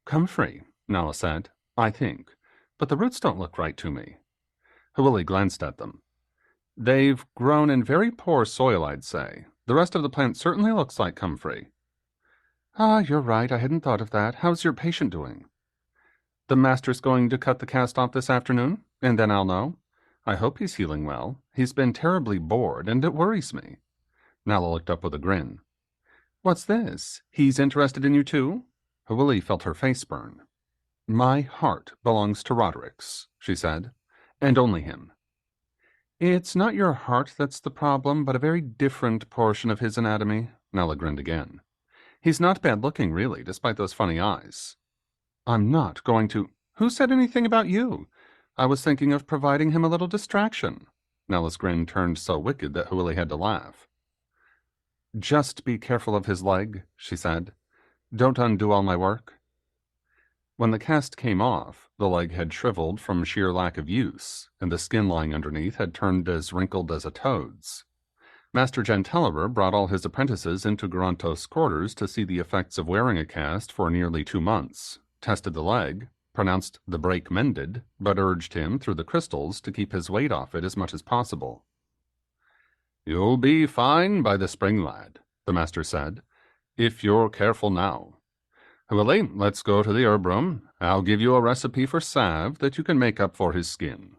"Comfrey," Nala said, "I think, but the roots don't look right to me." Hwili glanced at them. "They've grown in very poor soil, I'd say. The rest of the plant certainly looks like comfrey." "Ah, you're right, I hadn't thought of that. How's your patient doing?" "The master's going to cut the cast off this afternoon, and then I'll know. I hope he's healing well. He's been terribly bored, and it worries me." Nala looked up with a grin. "What's this? He's interested in you too?" Hwili felt her face burn. "My heart belongs to Roderick's," she said, "and only him." "It's not your heart that's the problem, but a very different portion of his anatomy," Nala grinned again. "He's not bad looking, really, despite those funny eyes." "I'm not going to—" "Who said anything about you? I was thinking of providing him a little distraction." Nala's grin turned so wicked that Hwili had to laugh. "Just be careful of his leg," she said. "Don't undo all my work." When the cast came off, the leg had shriveled from sheer lack of use, and the skin lying underneath had turned as wrinkled as a toad's. Master Gentaliber brought all his apprentices into Grontos' quarters to see the effects of wearing a cast for nearly 2 months, tested the leg, pronounced the break mended, but urged him through the crystals to keep his weight off it as much as possible. "You'll be fine by the spring, lad," the master said, "if you're careful now. Hwili, let's go to the herb room. I'll give you a recipe for salve that you can make up for his skin."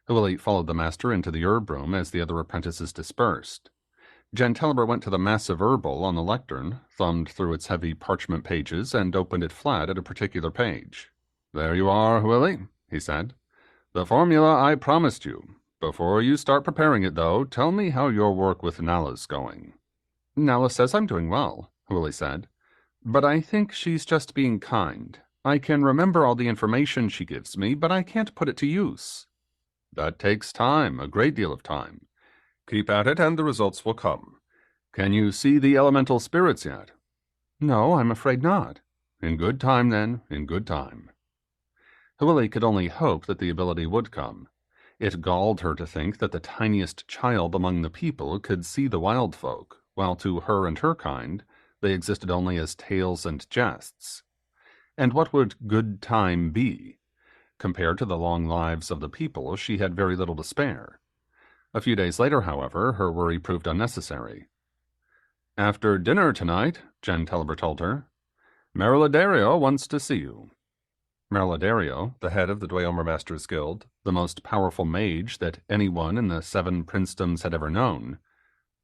Hwili followed the master into the herb room as the other apprentices dispersed. Gentaliber went to the massive herbal on the lectern, thumbed through its heavy parchment pages, and opened it flat at a particular page. "There you are, Hwili," he said. "The formula I promised you. Before you start preparing it, though, tell me how your work with Nala's going." "Nala says I'm doing well," Hwili said. "But I think she's just being kind. I can remember all the information she gives me, but I can't put it to use." "That takes time, a great deal of time. Keep at it and the results will come. Can you see the elemental spirits yet?" "No, I'm afraid not." "In good time, then, in good time." Hwili could only hope that the ability would come. It galled her to think that the tiniest child among the people could see the wild folk, while to her and her kind they existed only as tales and jests. And what would good time be? Compared to the long lives of the people, she had very little to spare. A few days later, however, her worry proved unnecessary. "After dinner tonight," Gentaliber told her, "Merilidario wants to see you." Merlidario, the head of the Dweomer Masters Guild, the most powerful mage that anyone in the 7 princedoms had ever known.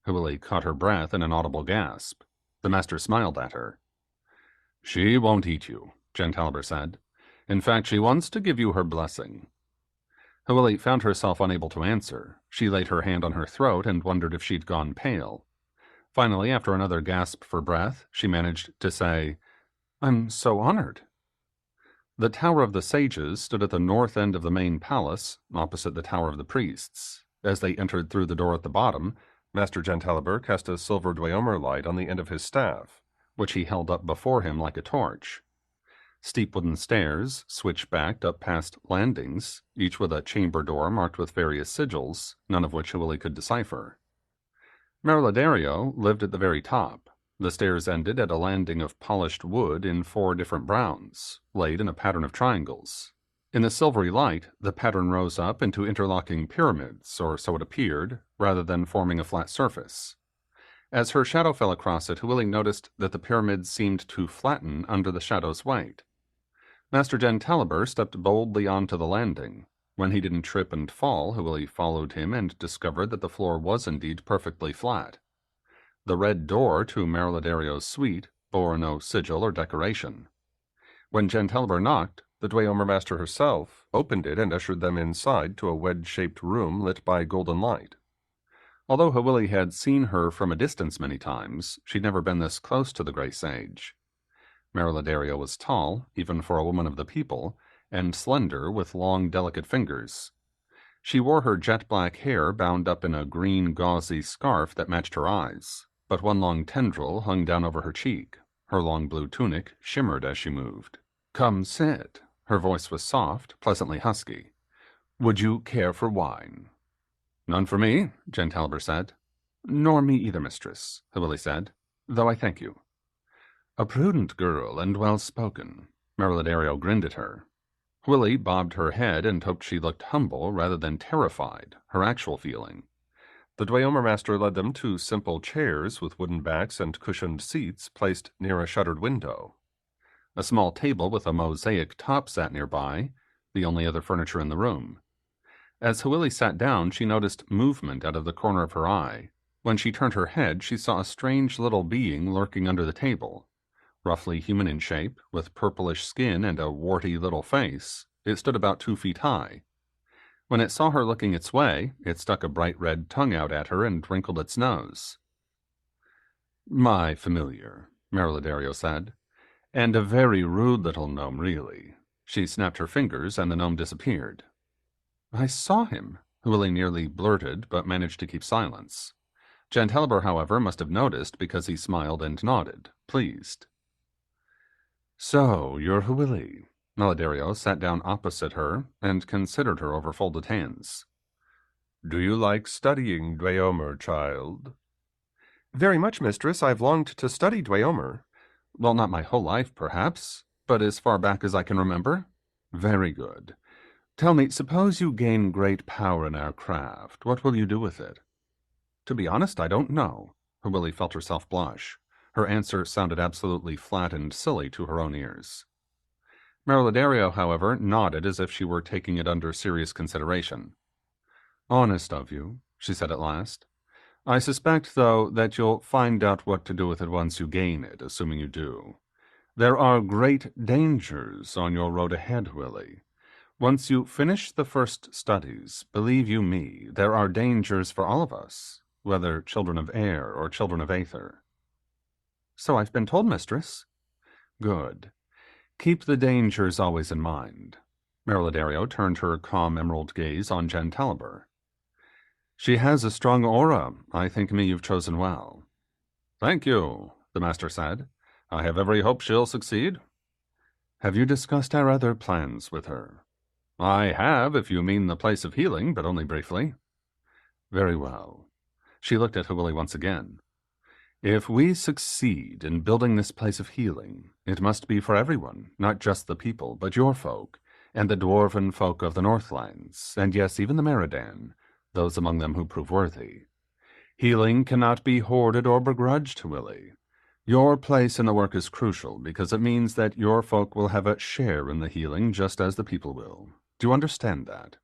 Hwili caught her breath in an audible gasp. The master smiled at her. She won't eat you, Gentaliber said. In fact, she wants to give you her blessing. Hwili found herself unable to answer. She laid her hand on her throat and wondered if she'd gone pale. Finally, after another gasp for breath, she managed to say, I'm so honored. The Tower of the Sages stood at the north end of the main palace, opposite the Tower of the Priests. As they entered through the door at the bottom, Master Gentaliber cast a silver Dweomer light on the end of his staff, which he held up before him like a torch. Steep wooden stairs switch-backed up past landings, each with a chamber door marked with various sigils, none of which Hwili could decipher. Merlidario lived at the very top. The stairs ended at a landing of polished wood in 4 different browns, laid in a pattern of triangles. In the silvery light, the pattern rose up into interlocking pyramids, or so it appeared, rather than forming a flat surface. As her shadow fell across it, Hwili noticed that the pyramids seemed to flatten under the shadow's weight. Master Gentaliber stepped boldly onto the landing. When he didn't trip and fall, Hwili followed him and discovered that the floor was indeed perfectly flat. The red door to Merlidario's suite bore no sigil or decoration. When Gentaliber knocked, the Dweomer Master herself opened it and ushered them inside to a wedge-shaped room lit by golden light. Although Hwili had seen her from a distance many times, she'd never been this close to the Grey Sage. Merlidario was tall, even for a woman of the people, and slender with long, delicate fingers. She wore her jet-black hair bound up in a green, gauzy scarf that matched her eyes, but one long tendril hung down over her cheek. Her long blue tunic shimmered as she moved. Come sit. Her voice was soft, pleasantly husky. Would you care for wine? None for me, Gentaliber said. Nor me either, mistress, Hwili said, though I thank you. A prudent girl and well-spoken. Merlidario grinned at her. Hwili bobbed her head and hoped she looked humble rather than terrified, her actual feeling. The Dweomer Master led them to simple chairs with wooden backs and cushioned seats placed near a shuttered window. A small table with a mosaic top sat nearby, the only other furniture in the room. As Hwili sat down, she noticed movement out of the corner of her eye. When she turned her head, she saw a strange little being lurking under the table. Roughly human in shape, with purplish skin and a warty little face, it stood about 2 feet high. When it saw her looking its way, it stuck a bright red tongue out at her and wrinkled its nose. My familiar, Merlidario said, and a very rude little gnome, really. She snapped her fingers, and the gnome disappeared. I saw him, Hwili nearly blurted, but managed to keep silence. Gentaliber, however, must have noticed because he smiled and nodded, pleased. So, you're Hwili. Merlidario sat down opposite her and considered her over folded hands. Do you like studying Dweomer, child? Very much, mistress. I've longed to study Dweomer. Well, not my whole life, perhaps, but as far back as I can remember. Very good. Tell me, suppose you gain great power in our craft, what will you do with it? To be honest, I don't know. Hwili felt herself blush. Her answer sounded absolutely flat and silly to her own ears. Merlidario, however, nodded as if she were taking it under serious consideration. Honest of you, she said at last. I suspect, though, that you'll find out what to do with it once you gain it, assuming you do. There are great dangers on your road ahead, Hwili. Once you finish the first studies, believe you me, there are dangers for all of us, whether children of air or children of aether. So I've been told, mistress. Good. Keep the dangers always in mind. Merlidario turned her calm emerald gaze on Gentaliber. She has a strong aura. I think me you've chosen well. Thank you, the master said. I have every hope she'll succeed. Have you discussed our other plans with her? I have, if you mean the place of healing, but only briefly. Very well. She looked at Hwili once again. If we succeed in building this place of healing, it must be for everyone, not just the people, but your folk, and the dwarven folk of the Northlands, and yes, even the Meridan, those among them who prove worthy. Healing cannot be hoarded or begrudged, Hwili. Your place in the work is crucial because it means that your folk will have a share in the healing just as the people will. Do you understand that?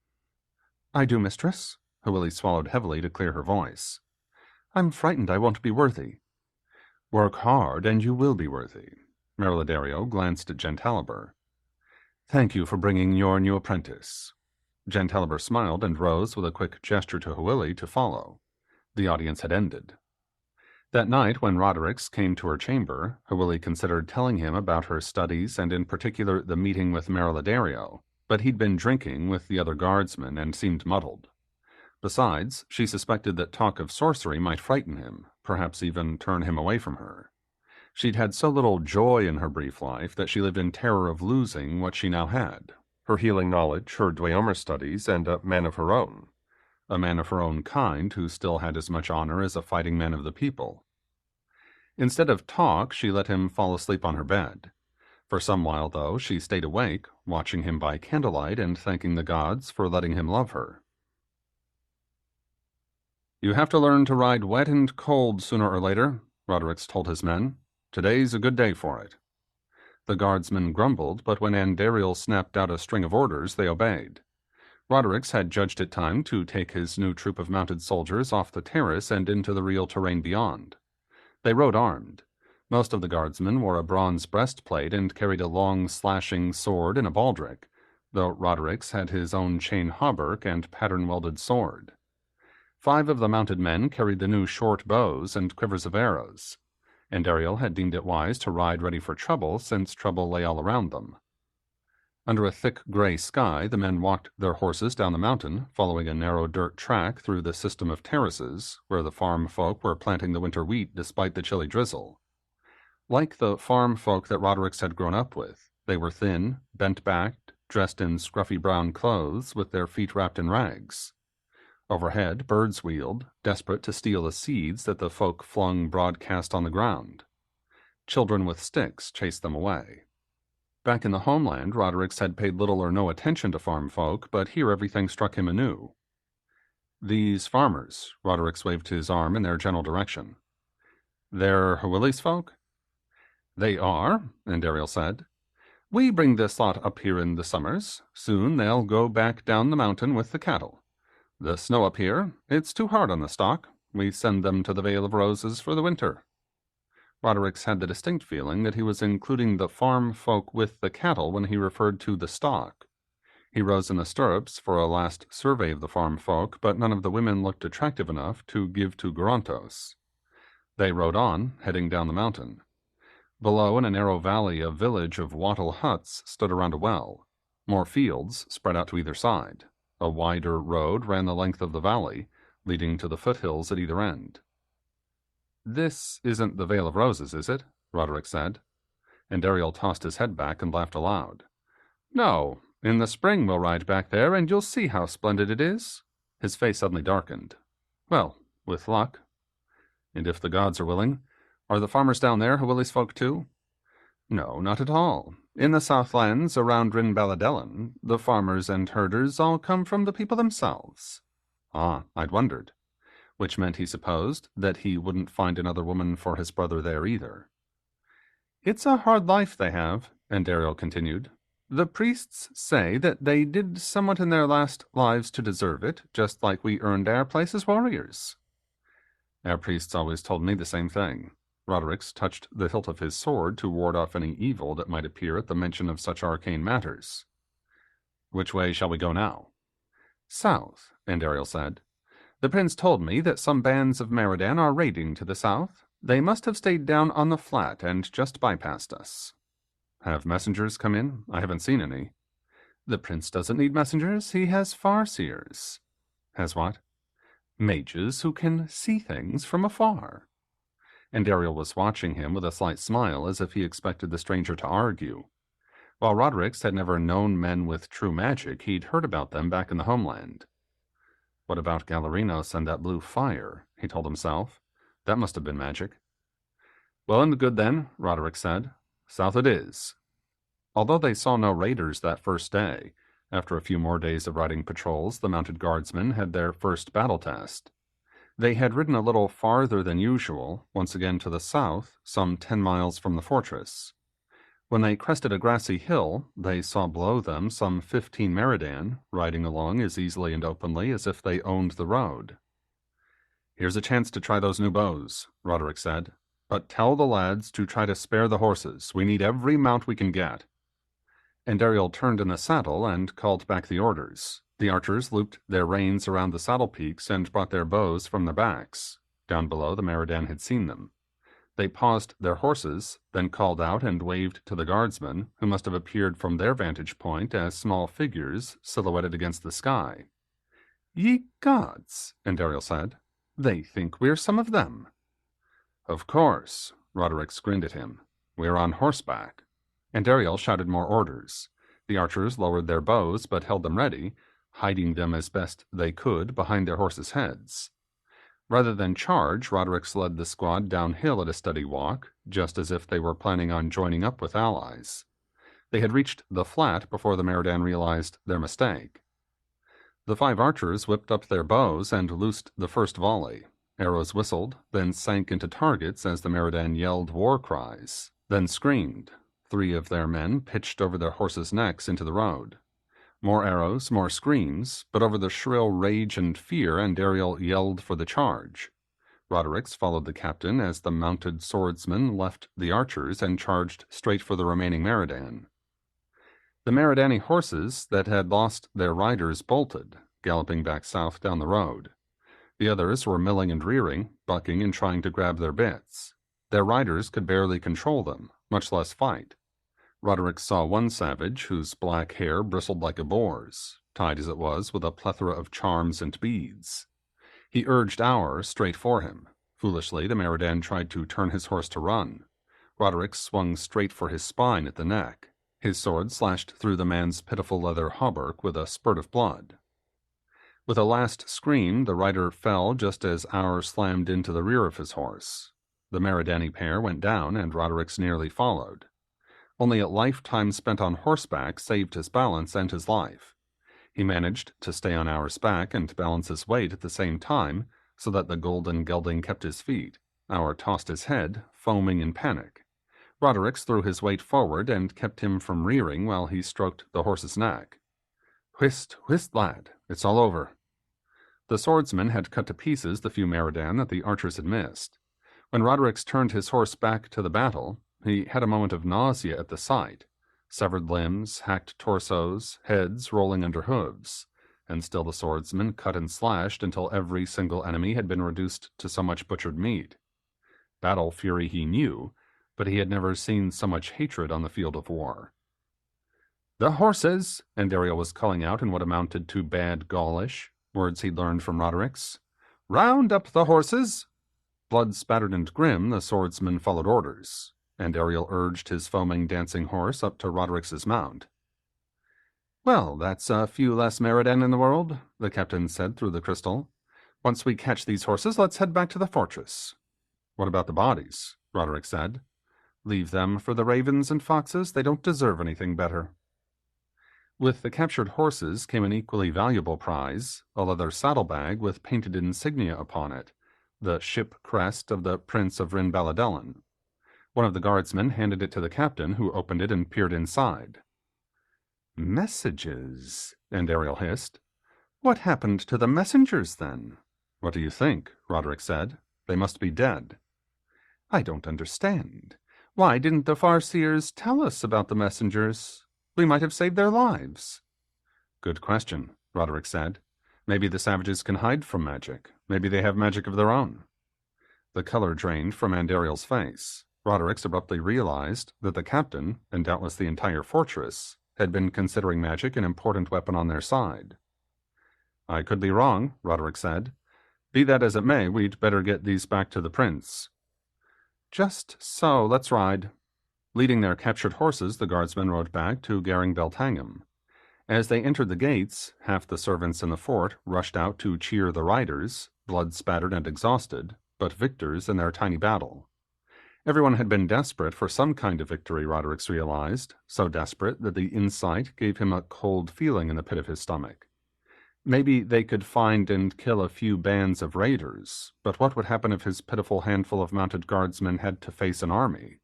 I do, mistress. Hawili swallowed heavily to clear her voice. I'm frightened I won't be worthy. Work hard, and you will be worthy. Merlidario glanced at Gentaliber. Thank you for bringing your new apprentice. Gentaliber smiled and rose with a quick gesture to Hawili to follow. The audience had ended. That night, when Rodericks came to her chamber, Hawili considered telling him about her studies and in particular the meeting with Merlidario, but he'd been drinking with the other guardsmen and seemed muddled. Besides, she suspected that talk of sorcery might frighten him, perhaps even turn him away from her. She'd had so little joy in her brief life that she lived in terror of losing what she now had. Her healing knowledge, her Dweomer studies, and a man of her own. A man of her own kind who still had as much honor as a fighting man of the people. Instead of talk, she let him fall asleep on her bed. For some while, though, she stayed awake, watching him by candlelight and thanking the gods for letting him love her. You have to learn to ride wet and cold sooner or later, Rodericks told his men. Today's a good day for it. The guardsmen grumbled, but when Andariel snapped out a string of orders, they obeyed. Rodericks had judged it time to take his new troop of mounted soldiers off the terrace and into the real terrain beyond. They rode armed. Most of the guardsmen wore a bronze breastplate and carried a long slashing sword and a baldric, though Rodericks had his own chain hauberk and pattern-welded sword. 5 of the mounted men carried the new short bows and quivers of arrows, and Ariel had deemed it wise to ride ready for trouble, since trouble lay all around them. Under a thick gray sky, the men walked their horses down the mountain, following a narrow dirt track through the system of terraces, where the farm folk were planting the winter wheat despite the chilly drizzle. Like the farm folk that Rodericks had grown up with, they were thin, bent-backed, dressed in scruffy brown clothes, with their feet wrapped in rags. Overhead, birds wheeled, desperate to steal the seeds that the folk flung broadcast on the ground. Children with sticks chased them away. Back in the homeland, Rodericks had paid little or no attention to farm folk, but here everything struck him anew. These farmers, Rodericks waved his arm in their general direction. They're Hawili's folk? They are, Andariel said. We bring this lot up here in the summers. Soon they'll go back down the mountain with the cattle. The snow up here, it's too hard on the stock. We send them to the Vale of Roses for the winter. Rodericks had the distinct feeling that he was including the farm folk with the cattle when he referred to the stock. He rose in the stirrups for a last survey of the farm folk, but none of the women looked attractive enough to give to Garantos. They rode on, heading down the mountain. Below, in a narrow valley, a village of wattle huts stood around a well. More fields spread out to either side. A wider road ran the length of the valley, leading to the foothills at either end. This isn't the Vale of Roses, is it? Roderick said. And Ariel tossed his head back and laughed aloud. No, in the spring we'll ride back there, and you'll see how splendid it is. His face suddenly darkened. Well, with luck. And if the gods are willing, are the farmers down there Hawili's folk too? No, not at all. In the Southlands around Rinbaladellan, the farmers and herders all come from the people themselves. Ah, I'd wondered. Which meant, he supposed, that he wouldn't find another woman for his brother there either. It's a hard life they have, Andariel continued. The priests say that they did somewhat in their last lives to deserve it, just like we earned our place as warriors. Our priests always told me the same thing. Rodericks touched the hilt of his sword to ward off any evil that might appear at the mention of such arcane matters. Which way shall we go now? South, Andariel said. The prince told me that some bands of Meridan are raiding to the south. They must have stayed down on the flat and just bypassed us. Have messengers come in? I haven't seen any. The prince doesn't need messengers. He has farseers. Has what? Mages who can see things from afar. Andariel was watching him with a slight smile, as if he expected the stranger to argue. While Rodericks had never known men with true magic, he'd heard about them back in the homeland. What about Galerinos and that blue fire? He told himself. That must have been magic. Well and good then, Roderick said. South it is. Although they saw no raiders that first day, after a few more days of riding patrols, the mounted guardsmen had their first battle test. They had ridden a little farther than usual, once again to the south, some 10 miles from the fortress. When they crested a grassy hill, they saw below them some 15 Meridan, riding along as easily and openly as if they owned the road. "Here's a chance to try those new bows," Roderick said. "But tell the lads to try to spare the horses. We need every mount we can get." And Ariel turned in the saddle and called back the orders. The archers looped their reins around the saddle peaks and brought their bows from their backs. Down below, the Meridan had seen them. They paused their horses, then called out and waved to the guardsmen, who must have appeared from their vantage point as small figures silhouetted against the sky. "Ye gods," Andariel said. "They think we're some of them." "Of course," Roderick grinned at him. "We're on horseback." Andariel shouted more orders. The archers lowered their bows, but held them ready, hiding them as best they could behind their horses' heads. Rather than charge, Roderick led the squad downhill at a steady walk, just as if they were planning on joining up with allies. They had reached the flat before the Meridan realized their mistake. The 5 archers whipped up their bows and loosed the first volley. Arrows whistled, then sank into targets as the Meridan yelled war cries, then screamed. 3 of their men pitched over their horses' necks into the road. More arrows, more screams, but over the shrill rage and fear, Andariel yelled for the charge. Roderick followed the captain as the mounted swordsmen left the archers and charged straight for the remaining Meridan. The Meridani horses that had lost their riders bolted, galloping back south down the road. The others were milling and rearing, bucking and trying to grab their bits. Their riders could barely control them, much less fight. Roderick saw one savage whose black hair bristled like a boar's, tied as it was with a plethora of charms and beads. He urged Aur straight for him. Foolishly, the Meridan tried to turn his horse to run. Roderick swung straight for his spine at the neck. His sword slashed through the man's pitiful leather hauberk with a spurt of blood. With a last scream, the rider fell just as Aur slammed into the rear of his horse. The Meridani pair went down, and Roderick nearly followed. Only a lifetime spent on horseback saved his balance and his life. He managed to stay on Aur's back and balance his weight at the same time, so that the golden gelding kept his feet. Aur tossed his head, foaming in panic. Roderick threw his weight forward and kept him from rearing while he stroked the horse's neck. "Whist, whist, lad, it's all over." The swordsman had cut to pieces the few Meridan that the archers had missed. When Roderick turned his horse back to the battle, he had a moment of nausea at the sight. Severed limbs, hacked torsos, heads rolling under hooves, and still the swordsman cut and slashed until every single enemy had been reduced to so much butchered meat. Battle fury he knew, but he had never seen so much hatred on the field of war. "The horses!" Andariel was calling out in what amounted to bad Gaulish, words he'd learned from Roderick's. "Round up the horses!" Blood-spattered and grim, the swordsman followed orders. Andariel urged his foaming, dancing horse up to Roderick's mount. "Well, that's a few less Meridan in the world," the captain said through the crystal. "Once we catch these horses, let's head back to the fortress." "What about the bodies?" Roderick said. "Leave them for the ravens and foxes. They don't deserve anything better." With the captured horses came an equally valuable prize, a leather saddlebag with painted insignia upon it, the ship crest of the Prince of Rin-Baladellan. One of the guardsmen handed it to the captain, who opened it and peered inside. "Messages," Andariel hissed. "What happened to the messengers, then?" "What do you think?" Roderick said. "They must be dead." "I don't understand. Why didn't the Farseers tell us about the messengers? We might have saved their lives." "Good question," Roderick said. "Maybe the savages can hide from magic. Maybe they have magic of their own." The color drained from Andariel's face. Roderick abruptly realized that the captain, and doubtless the entire fortress, had been considering magic an important weapon on their side. "I could be wrong," Roderick said. "Be that as it may, we'd better get these back to the prince." "Just so, let's ride." Leading their captured horses, the guardsmen rode back to Garing-Beltangam. As they entered the gates, half the servants in the fort rushed out to cheer the riders, blood-spattered and exhausted, but victors in their tiny battle. Everyone had been desperate for some kind of victory, Roderick realized, so desperate that the insight gave him a cold feeling in the pit of his stomach. Maybe they could find and kill a few bands of raiders, but what would happen if his pitiful handful of mounted guardsmen had to face an army?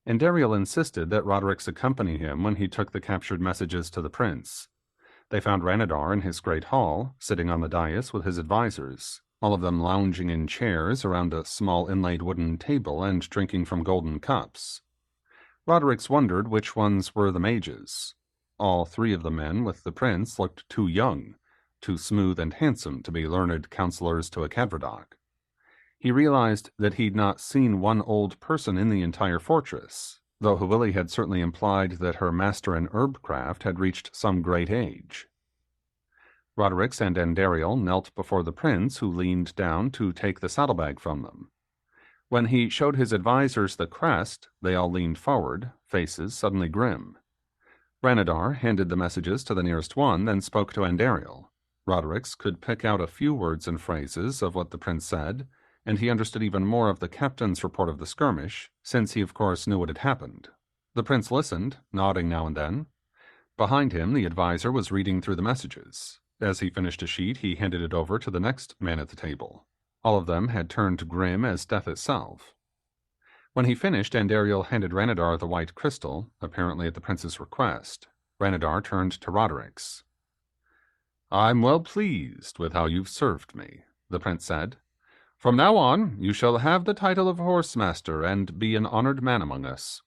Andariel insisted that Roderick's accompany him when he took the captured messages to the prince. They found Ranadar in his great hall, sitting on the dais with his advisors, all of them lounging in chairs around a small inlaid wooden table and drinking from golden cups. Roderick wondered which ones were the mages. All three of the men with the prince looked too young, too smooth and handsome to be learned counselors to a Cadverdoc. He realized that he'd not seen one old person in the entire fortress, though Hwili had certainly implied that her master in herbcraft had reached some great age. Roderick and Andariel knelt before the prince, who leaned down to take the saddlebag from them. When he showed his advisors the crest, they all leaned forward, faces suddenly grim. Ranadar handed the messages to the nearest one, then spoke to Andariel. Roderick could pick out a few words and phrases of what the prince said, and he understood even more of the captain's report of the skirmish, since he of course knew what had happened. The prince listened, nodding now and then. Behind him, the advisor was reading through the messages. As he finished a sheet, he handed it over to the next man at the table. All of them had turned grim as death itself. When he finished, Andariel handed Ranadar the white crystal, apparently at the prince's request. Ranadar turned to Roderick. "I'm well pleased with how you've served me," the prince said. "From now on, you shall have the title of Horsemaster and be an honored man among us."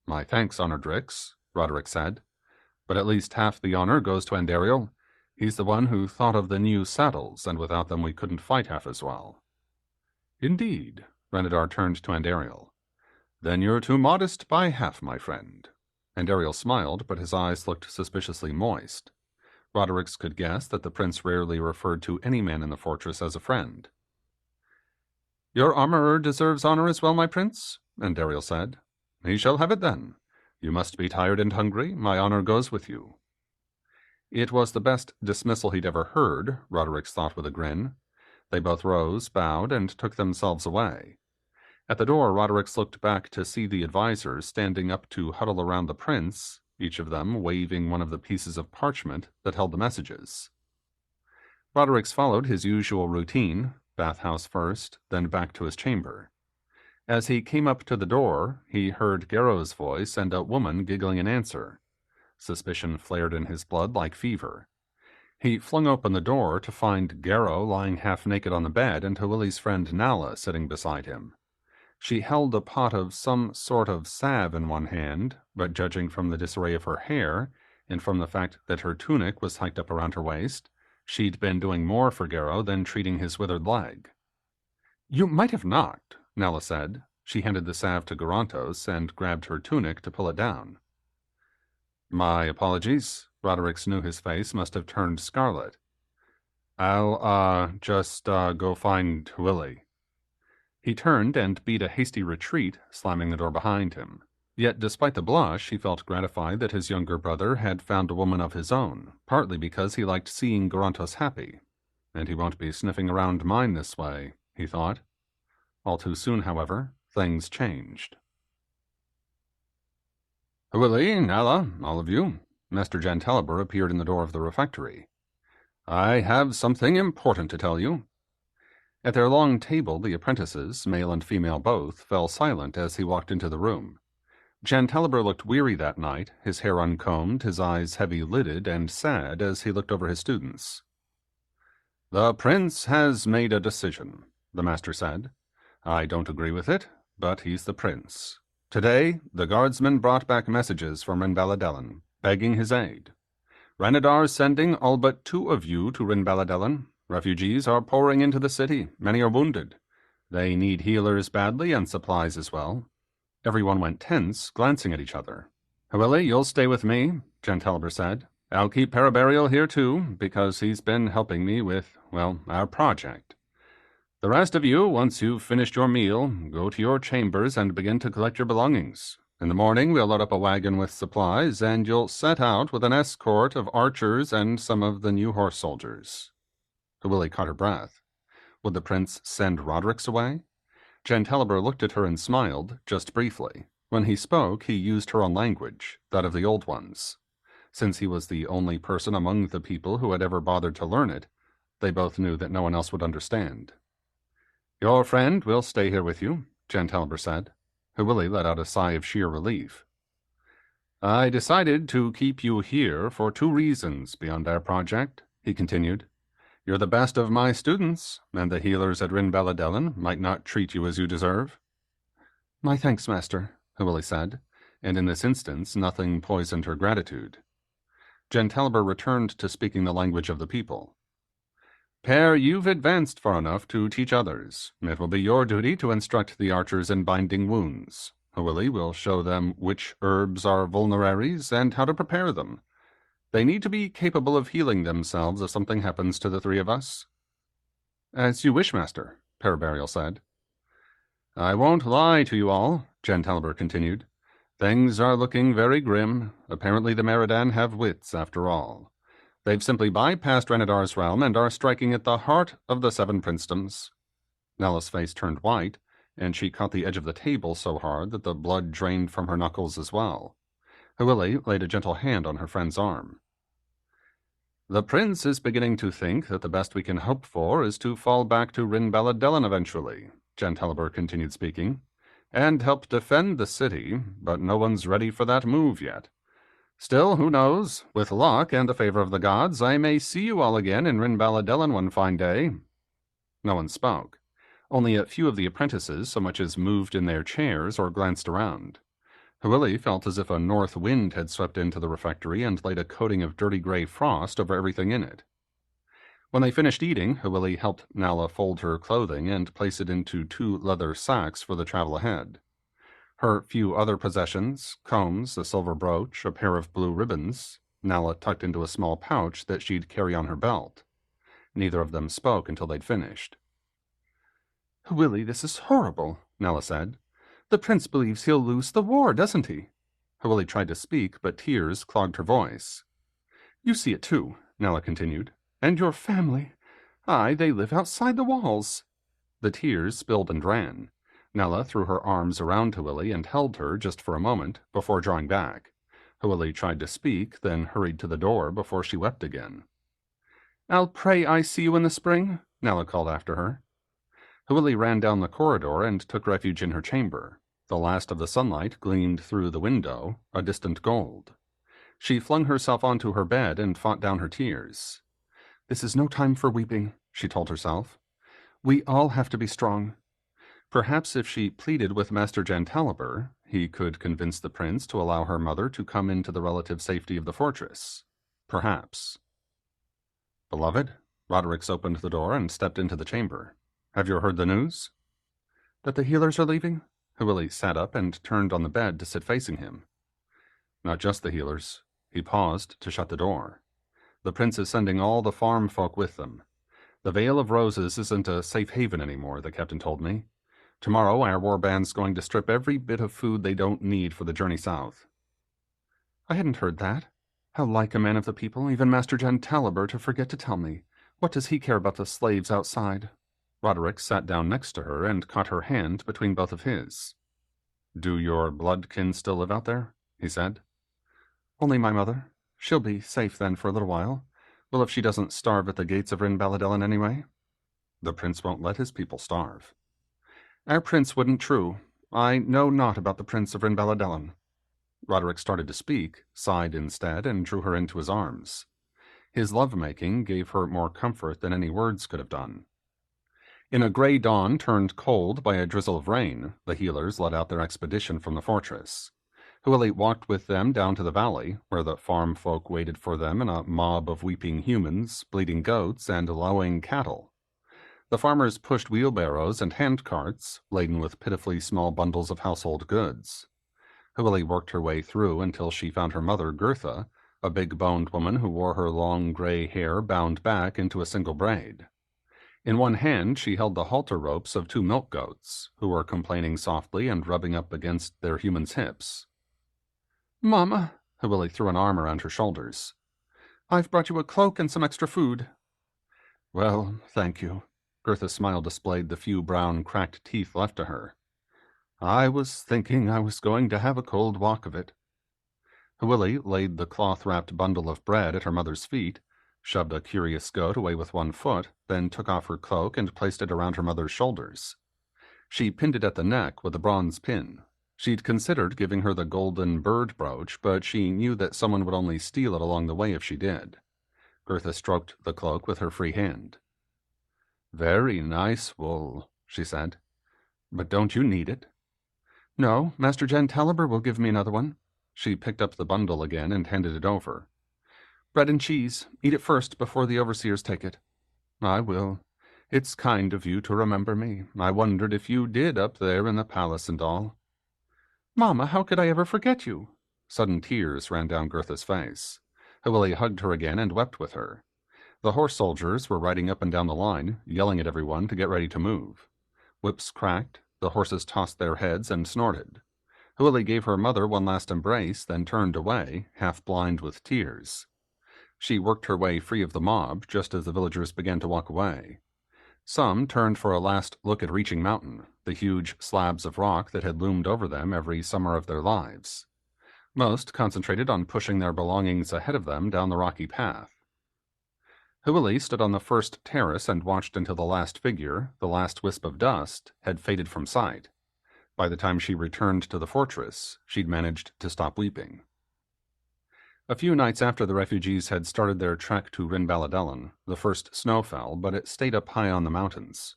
"My thanks, honored Rix," Roderick said. "But at least half the honor goes to Andariel. He's the one who thought of the new saddles, and without them we couldn't fight half as well." "Indeed," Ranadar turned to Andariel. "Then you're too modest by half, my friend." Andariel smiled, but his eyes looked suspiciously moist. Roderick could guess that the prince rarely referred to any man in the fortress as a friend. "Your armorer deserves honor as well, my prince," Andariel said. "He shall have it then. You must be tired and hungry. My honor goes with you." It was the best dismissal he'd ever heard, Roderick thought with a grin. They both rose, bowed, and took themselves away. At the door, Roderick looked back to see the advisors standing up to huddle around the prince, each of them waving one of the pieces of parchment that held the messages. Roderick followed his usual routine, bathhouse first, then back to his chamber. As he came up to the door, he heard Garrow's voice and a woman giggling in answer. Suspicion flared in his blood like fever. He flung open the door to find Garrow lying half-naked on the bed and Hwili's friend Nala sitting beside him. She held a pot of some sort of salve in one hand, but judging from the disarray of her hair, and from the fact that her tunic was hiked up around her waist, she'd been doing more for Garrow than treating his withered leg. "You might have knocked," Nala said. She handed the salve to Garantos and grabbed her tunic to pull it down. "My apologies." Roderick knew his face must have turned scarlet. "I'll, just go find Hwili." He turned and beat a hasty retreat, slamming the door behind him. Yet, despite the blush, he felt gratified that his younger brother had found a woman of his own, partly because he liked seeing Garantos happy. And he won't be sniffing around mine this way, he thought. All too soon, however, things changed. "Hwili, Nala, all of you." Master Jantalaber appeared in the door of the refectory. "I have something important to tell you." At their long table, the apprentices, male and female both, fell silent as he walked into the room. Jantalaber looked weary that night, his hair uncombed, his eyes heavy-lidded and sad as he looked over his students. "The prince has made a decision," the master said. "I don't agree with it, but he's the prince. Today, the guardsmen brought back messages from Rinbaladellan, begging his aid. Ranadar sending all but 2 of you to Rinbaladellan. Refugees are pouring into the city. Many are wounded. They need healers badly and supplies as well." Everyone went tense, glancing at each other. "Hwili, you'll stay with me," Jantalaber said. "I'll keep Parabarial here too, because he's been helping me with, well, our project. The rest of you, once you've finished your meal, go to your chambers and begin to collect your belongings. In the morning we'll load up a wagon with supplies, and you'll set out with an escort of archers and some of the new horse soldiers." Hwili caught her breath. Would the prince send Roderick away? Jantalaber looked at her and smiled, just briefly. When he spoke, he used her own language, that of the old ones. Since he was the only person among the people who had ever bothered to learn it, they both knew that no one else would understand. "Your friend will stay here with you," Jantalber said. Hwili let out a sigh of sheer relief. "I decided to keep you here for 2 reasons beyond our project," he continued. "You're the best of my students, and the healers at Rin Baladellan might not treat you as you deserve." "My thanks, master," Hwili said, and in this instance nothing poisoned her gratitude. Jantalber returned to speaking the language of the people. "Kerr, you've advanced far enough to teach others. It will be your duty to instruct the archers in binding wounds. Hwili will show them which herbs are vulneraries and how to prepare them. They need to be capable of healing themselves if something happens to the 3 of us." "As you wish, master," Paraburial said. "I won't lie to you all," Jantalber continued. "Things are looking very grim. Apparently the Meridan have wits, after all. They've simply bypassed Renadar's realm and are striking at the heart of the 7 princedoms." Nella's face turned white, and she caught the edge of the table so hard that the blood drained from her knuckles as well. Hwili laid a gentle hand on her friend's arm. "The prince is beginning to think that the best we can hope for is to fall back to Rin Baladellan eventually," Jantalber continued speaking, "and help defend the city, but no one's ready for that move yet. Still, who knows? With luck and the favor of the gods, I may see you all again in Rin Baladellan one fine day." No one spoke. Only a few of the apprentices so much as moved in their chairs or glanced around. Hwili felt as if a north wind had swept into the refectory and laid a coating of dirty gray frost over everything in it. When they finished eating, Hwili helped Nalla fold her clothing and place it into 2 leather sacks for the travel ahead. Her few other possessions, combs, a silver brooch, a pair of blue ribbons, Nalla tucked into a small pouch that she'd carry on her belt. Neither of them spoke until they'd finished. "Hwili, this is horrible," Nalla said. "The prince believes he'll lose the war, doesn't he?" Hwili tried to speak, but tears clogged her voice. "You see it too," Nalla continued. "And your family. Aye, they live outside the walls." The tears spilled and ran. Nalla threw her arms around Hwili and held her just for a moment before drawing back. Hwili tried to speak, then hurried to the door before she wept again. "I'll pray I see you in the spring," Nalla called after her. Hwili ran down the corridor and took refuge in her chamber. The last of the sunlight gleamed through the window, a distant gold. She flung herself onto her bed and fought down her tears. "This is no time for weeping," she told herself. "We all have to be strong." Perhaps if she pleaded with Master Jantalber, he could convince the prince to allow her mother to come into the relative safety of the fortress. Perhaps. "Beloved," Roderick opened the door and stepped into the chamber. "Have you heard the news?" "That the healers are leaving?" Hwili sat up and turned on the bed to sit facing him. "Not just the healers." He paused to shut the door. "The prince is sending all the farm folk with them. The Vale of Roses isn't a safe haven anymore, the captain told me. Tomorrow our warband's going to strip every bit of food they don't need for the journey south." "I hadn't heard that. How like a man of the people, even Master Jantalber, to forget to tell me. What does he care about the slaves outside?" Roderick sat down next to her and caught her hand between both of his. "Do your bloodkin still live out there?" he said. "Only my mother. She'll be safe then for a little while. Well, if she doesn't starve at the gates of Rin Baladellan anyway." "The prince won't let his people starve." "Our prince wouldn't true. I know naught about the prince of Rin Baladellan." Roderick started to speak, sighed instead, and drew her into his arms. His love-making gave her more comfort than any words could have done. In a gray dawn turned cold by a drizzle of rain, the healers led out their expedition from the fortress. Hwili walked with them down to the valley, where the farm folk waited for them in a mob of weeping humans, bleating goats, and lowing cattle. The farmers pushed wheelbarrows and handcarts, laden with pitifully small bundles of household goods. Hwili worked her way through until she found her mother, Gertha, a big-boned woman who wore her long gray hair bound back into a single braid. In one hand she held the halter ropes of 2 milk goats, who were complaining softly and rubbing up against their humans' hips. "Mama," Hwili threw an arm around her shoulders. "I've brought you a cloak and some extra food." "Well, thank you." Gertha's smile displayed the few brown, cracked teeth left to her. "I was thinking I was going to have a cold walk of it." Willie laid the cloth-wrapped bundle of bread at her mother's feet, shoved a curious goat away with one foot, then took off her cloak and placed it around her mother's shoulders. She pinned it at the neck with a bronze pin. She'd considered giving her the golden bird brooch, but she knew that someone would only steal it along the way if she did. Gertha stroked the cloak with her free hand. "Very nice wool," she said. "But don't you need it?" "No, Master Jantaliber will give me another one." She picked up the bundle again and handed it over. "Bread and cheese. Eat it first before the overseers take it." "I will. It's kind of you to remember me. I wondered if you did up there in the palace and all." "Mamma, how could I ever forget you?" Sudden tears ran down Gertha's face. Willie hugged her again and wept with her. The horse soldiers were riding up and down the line, yelling at everyone to get ready to move. Whips cracked, the horses tossed their heads and snorted. Willie gave her mother one last embrace, then turned away, half blind with tears. She worked her way free of the mob just as the villagers began to walk away. Some turned for a last look at Reaching Mountain, the huge slabs of rock that had loomed over them every summer of their lives. Most concentrated on pushing their belongings ahead of them down the rocky path. Willie stood on the first terrace and watched until the last figure, the last wisp of dust, had faded from sight. By the time she returned to the fortress, she'd managed to stop weeping. A few nights after the refugees had started their trek to Rinbaladellan, the first snow fell, but it stayed up high on the mountains.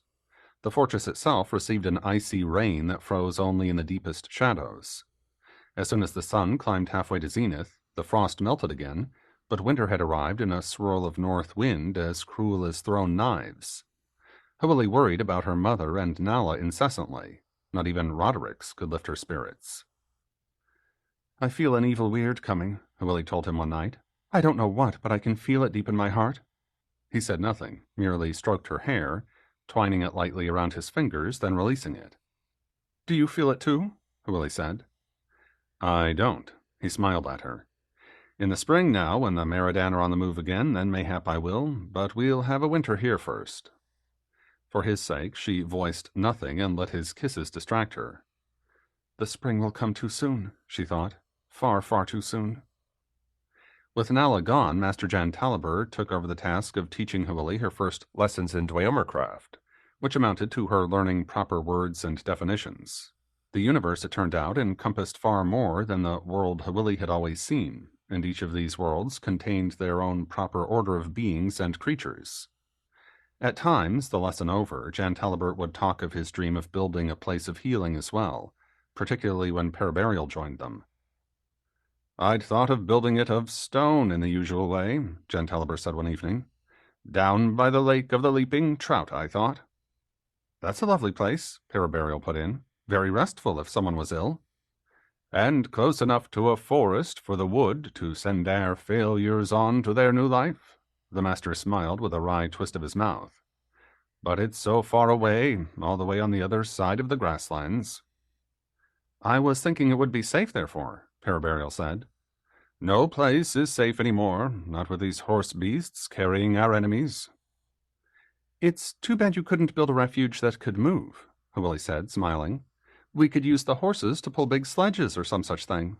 The fortress itself received an icy rain that froze only in the deepest shadows. As soon as the sun climbed halfway to zenith, the frost melted again, but winter had arrived in a swirl of north wind as cruel as thrown knives. Willie worried about her mother and Nala incessantly. Not even Roderick's could lift her spirits. "I feel an evil weird coming," Willie told him one night. "I don't know what, but I can feel it deep in my heart." He said nothing, merely stroked her hair, twining it lightly around his fingers, then releasing it. "Do you feel it too?" Willie said. "I don't." He smiled at her. "In the spring now, when the Meridan are on the move again, then mayhap I will, but we'll have a winter here first." For his sake, she voiced nothing and let his kisses distract her. "The spring will come too soon," she thought. "Far, far too soon." With Nala gone, Master Jantaliber took over the task of teaching Willie her first lessons in Dweomercraft, which amounted to her learning proper words and definitions. The universe, it turned out, encompassed far more than the world Willie had always seen, and each of these worlds contained their own proper order of beings and creatures. At times, the lesson over, Jantaliber would talk of his dream of building a place of healing as well, particularly when Paraburial joined them. "I'd thought of building it of stone in the usual way," Jantaliber said one evening. "Down by the lake of the leaping trout, I thought." "That's a lovely place," Paraburial put in. "Very restful if someone was ill." "And close enough to a forest for the wood to send our failures on to their new life." The master smiled with a wry twist of his mouth. "But it's so far away, all the way on the other side of the grasslands." "I was thinking it would be safe, therefore," Paraburial said. "No place is safe any more, not with these horse beasts carrying our enemies." "It's too bad you couldn't build a refuge that could move," Willie said, smiling. "We could use the horses to pull big sledges or some such thing."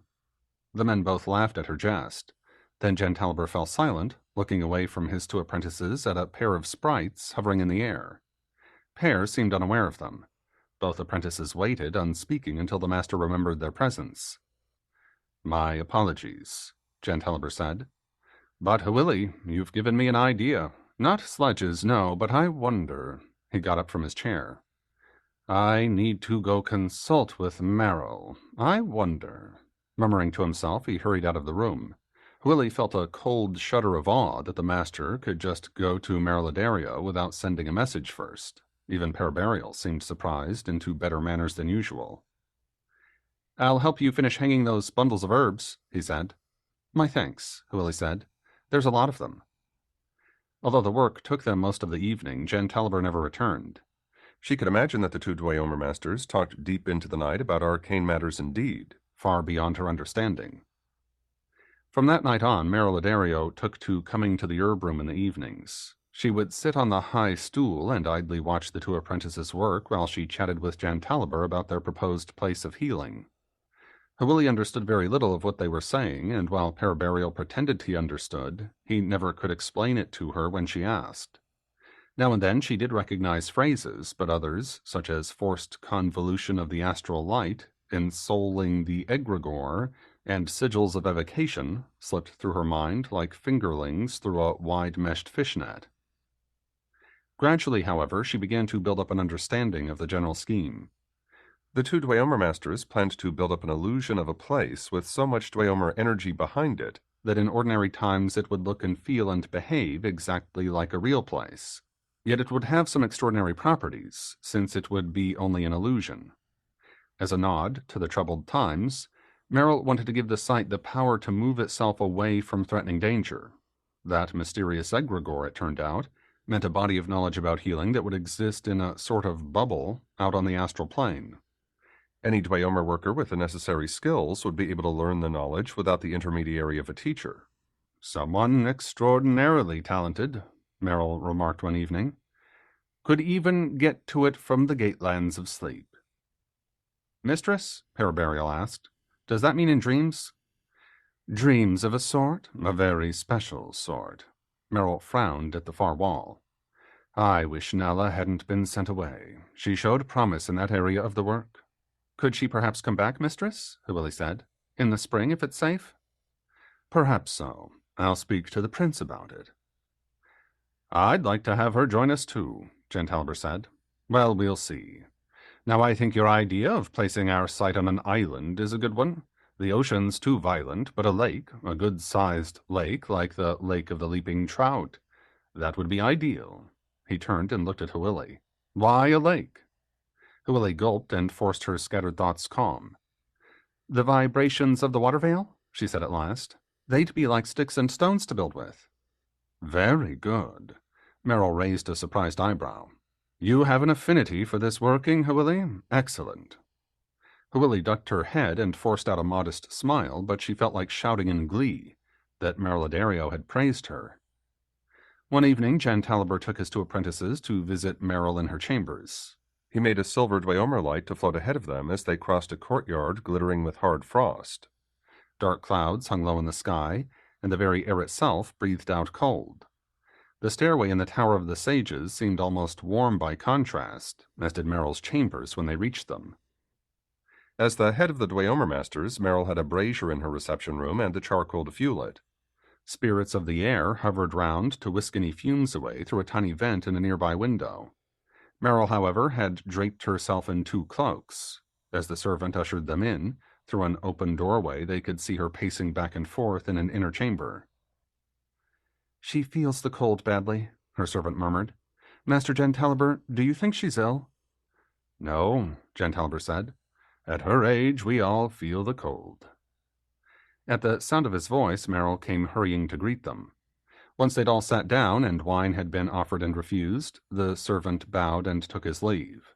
The men both laughed at her jest. Then Jantaliber fell silent, looking away from his two apprentices at a pair of sprites hovering in the air. Pear seemed unaware of them. Both apprentices waited, unspeaking, until the master remembered their presence. "My apologies," Jantaliber said. "But, Willie, you've given me an idea. Not sledges, no, but I wonder—" He got up from his chair. "I need to go consult with Merrill. I wonder—" Murmuring to himself, he hurried out of the room. Willie felt a cold shudder of awe that the master could just go to Merrill without sending a message first. Even Paraburial seemed surprised into better manners than usual. "I'll help you finish hanging those bundles of herbs," he said. "My thanks," Willie said. "There's a lot of them." Although the work took them most of the evening, Jantaliber never returned. She could imagine that the two Dweomer masters talked deep into the night about arcane matters indeed, far beyond her understanding. From that night on, Merrill took to coming to the herb room in the evenings. She would sit on the high stool and idly watch the two apprentices work while she chatted with Jantaliber about their proposed place of healing. Willie understood very little of what they were saying, and while Paraburial pretended he understood, he never could explain it to her when she asked. Now and then she did recognize phrases, but others, such as forced convolution of the astral light, ensouling the egregore, and sigils of evocation, slipped through her mind like fingerlings through a wide-meshed fishnet. Gradually, however, she began to build up an understanding of the general scheme. The two Dweomer masters planned to build up an illusion of a place with so much Dweomer energy behind it that in ordinary times it would look and feel and behave exactly like a real place. Yet it would have some extraordinary properties, since it would be only an illusion. As a nod to the troubled times, Merrill wanted to give the site the power to move itself away from threatening danger. That mysterious egregore, it turned out, meant a body of knowledge about healing that would exist in a sort of bubble out on the astral plane. Any Dweomer worker with the necessary skills would be able to learn the knowledge without the intermediary of a teacher. Someone extraordinarily talented, Merrill remarked one evening, could even get to it from the gatelands of sleep. Mistress? Paraburial asked. Does that mean in dreams? Dreams of a sort? A very special sort. Merrill frowned at the far wall. I wish Nella hadn't been sent away. She showed promise in that area of the work. Could she perhaps come back, mistress? Willie said. In the spring, if it's safe? Perhaps so. I'll speak to the prince about it. I'd like to have her join us too, Gentaliber said. Well, we'll see. Now I think your idea of placing our site on an island is a good one. The ocean's too violent, but a lake, a good-sized lake like the Lake of the Leaping Trout, that would be ideal. He turned and looked at Willie. Why a lake? Willie gulped and forced her scattered thoughts calm. The vibrations of the water veil? She said at last. They'd be like sticks and stones to build with. Very good. Merrill raised a surprised eyebrow. You have an affinity for this working, Willie? Excellent. Willie ducked her head and forced out a modest smile, but she felt like shouting in glee that Merrill had praised her. One evening, Gentaliber took his two apprentices to visit Merrill in her chambers. He made a silver Dweomer light to float ahead of them as they crossed a courtyard glittering with hard frost. Dark clouds hung low in the sky, and the very air itself breathed out cold. The stairway in the Tower of the Sages seemed almost warm by contrast, as did Merrill's chambers when they reached them. As the head of the Dweomer masters, Merrill had a brazier in her reception room and the charcoal to fuel it. Spirits of the air hovered round to whisk any fumes away through a tiny vent in a nearby window. Merrill, however, had draped herself in two cloaks. As the servant ushered them in, through an open doorway they could see her pacing back and forth in an inner chamber. She feels the cold badly, her servant murmured. Master Gentaliber, do you think she's ill? No, Gentaliber said. At her age we all feel the cold. At the sound of his voice, Merrill came hurrying to greet them. Once they'd all sat down and wine had been offered and refused, the servant bowed and took his leave.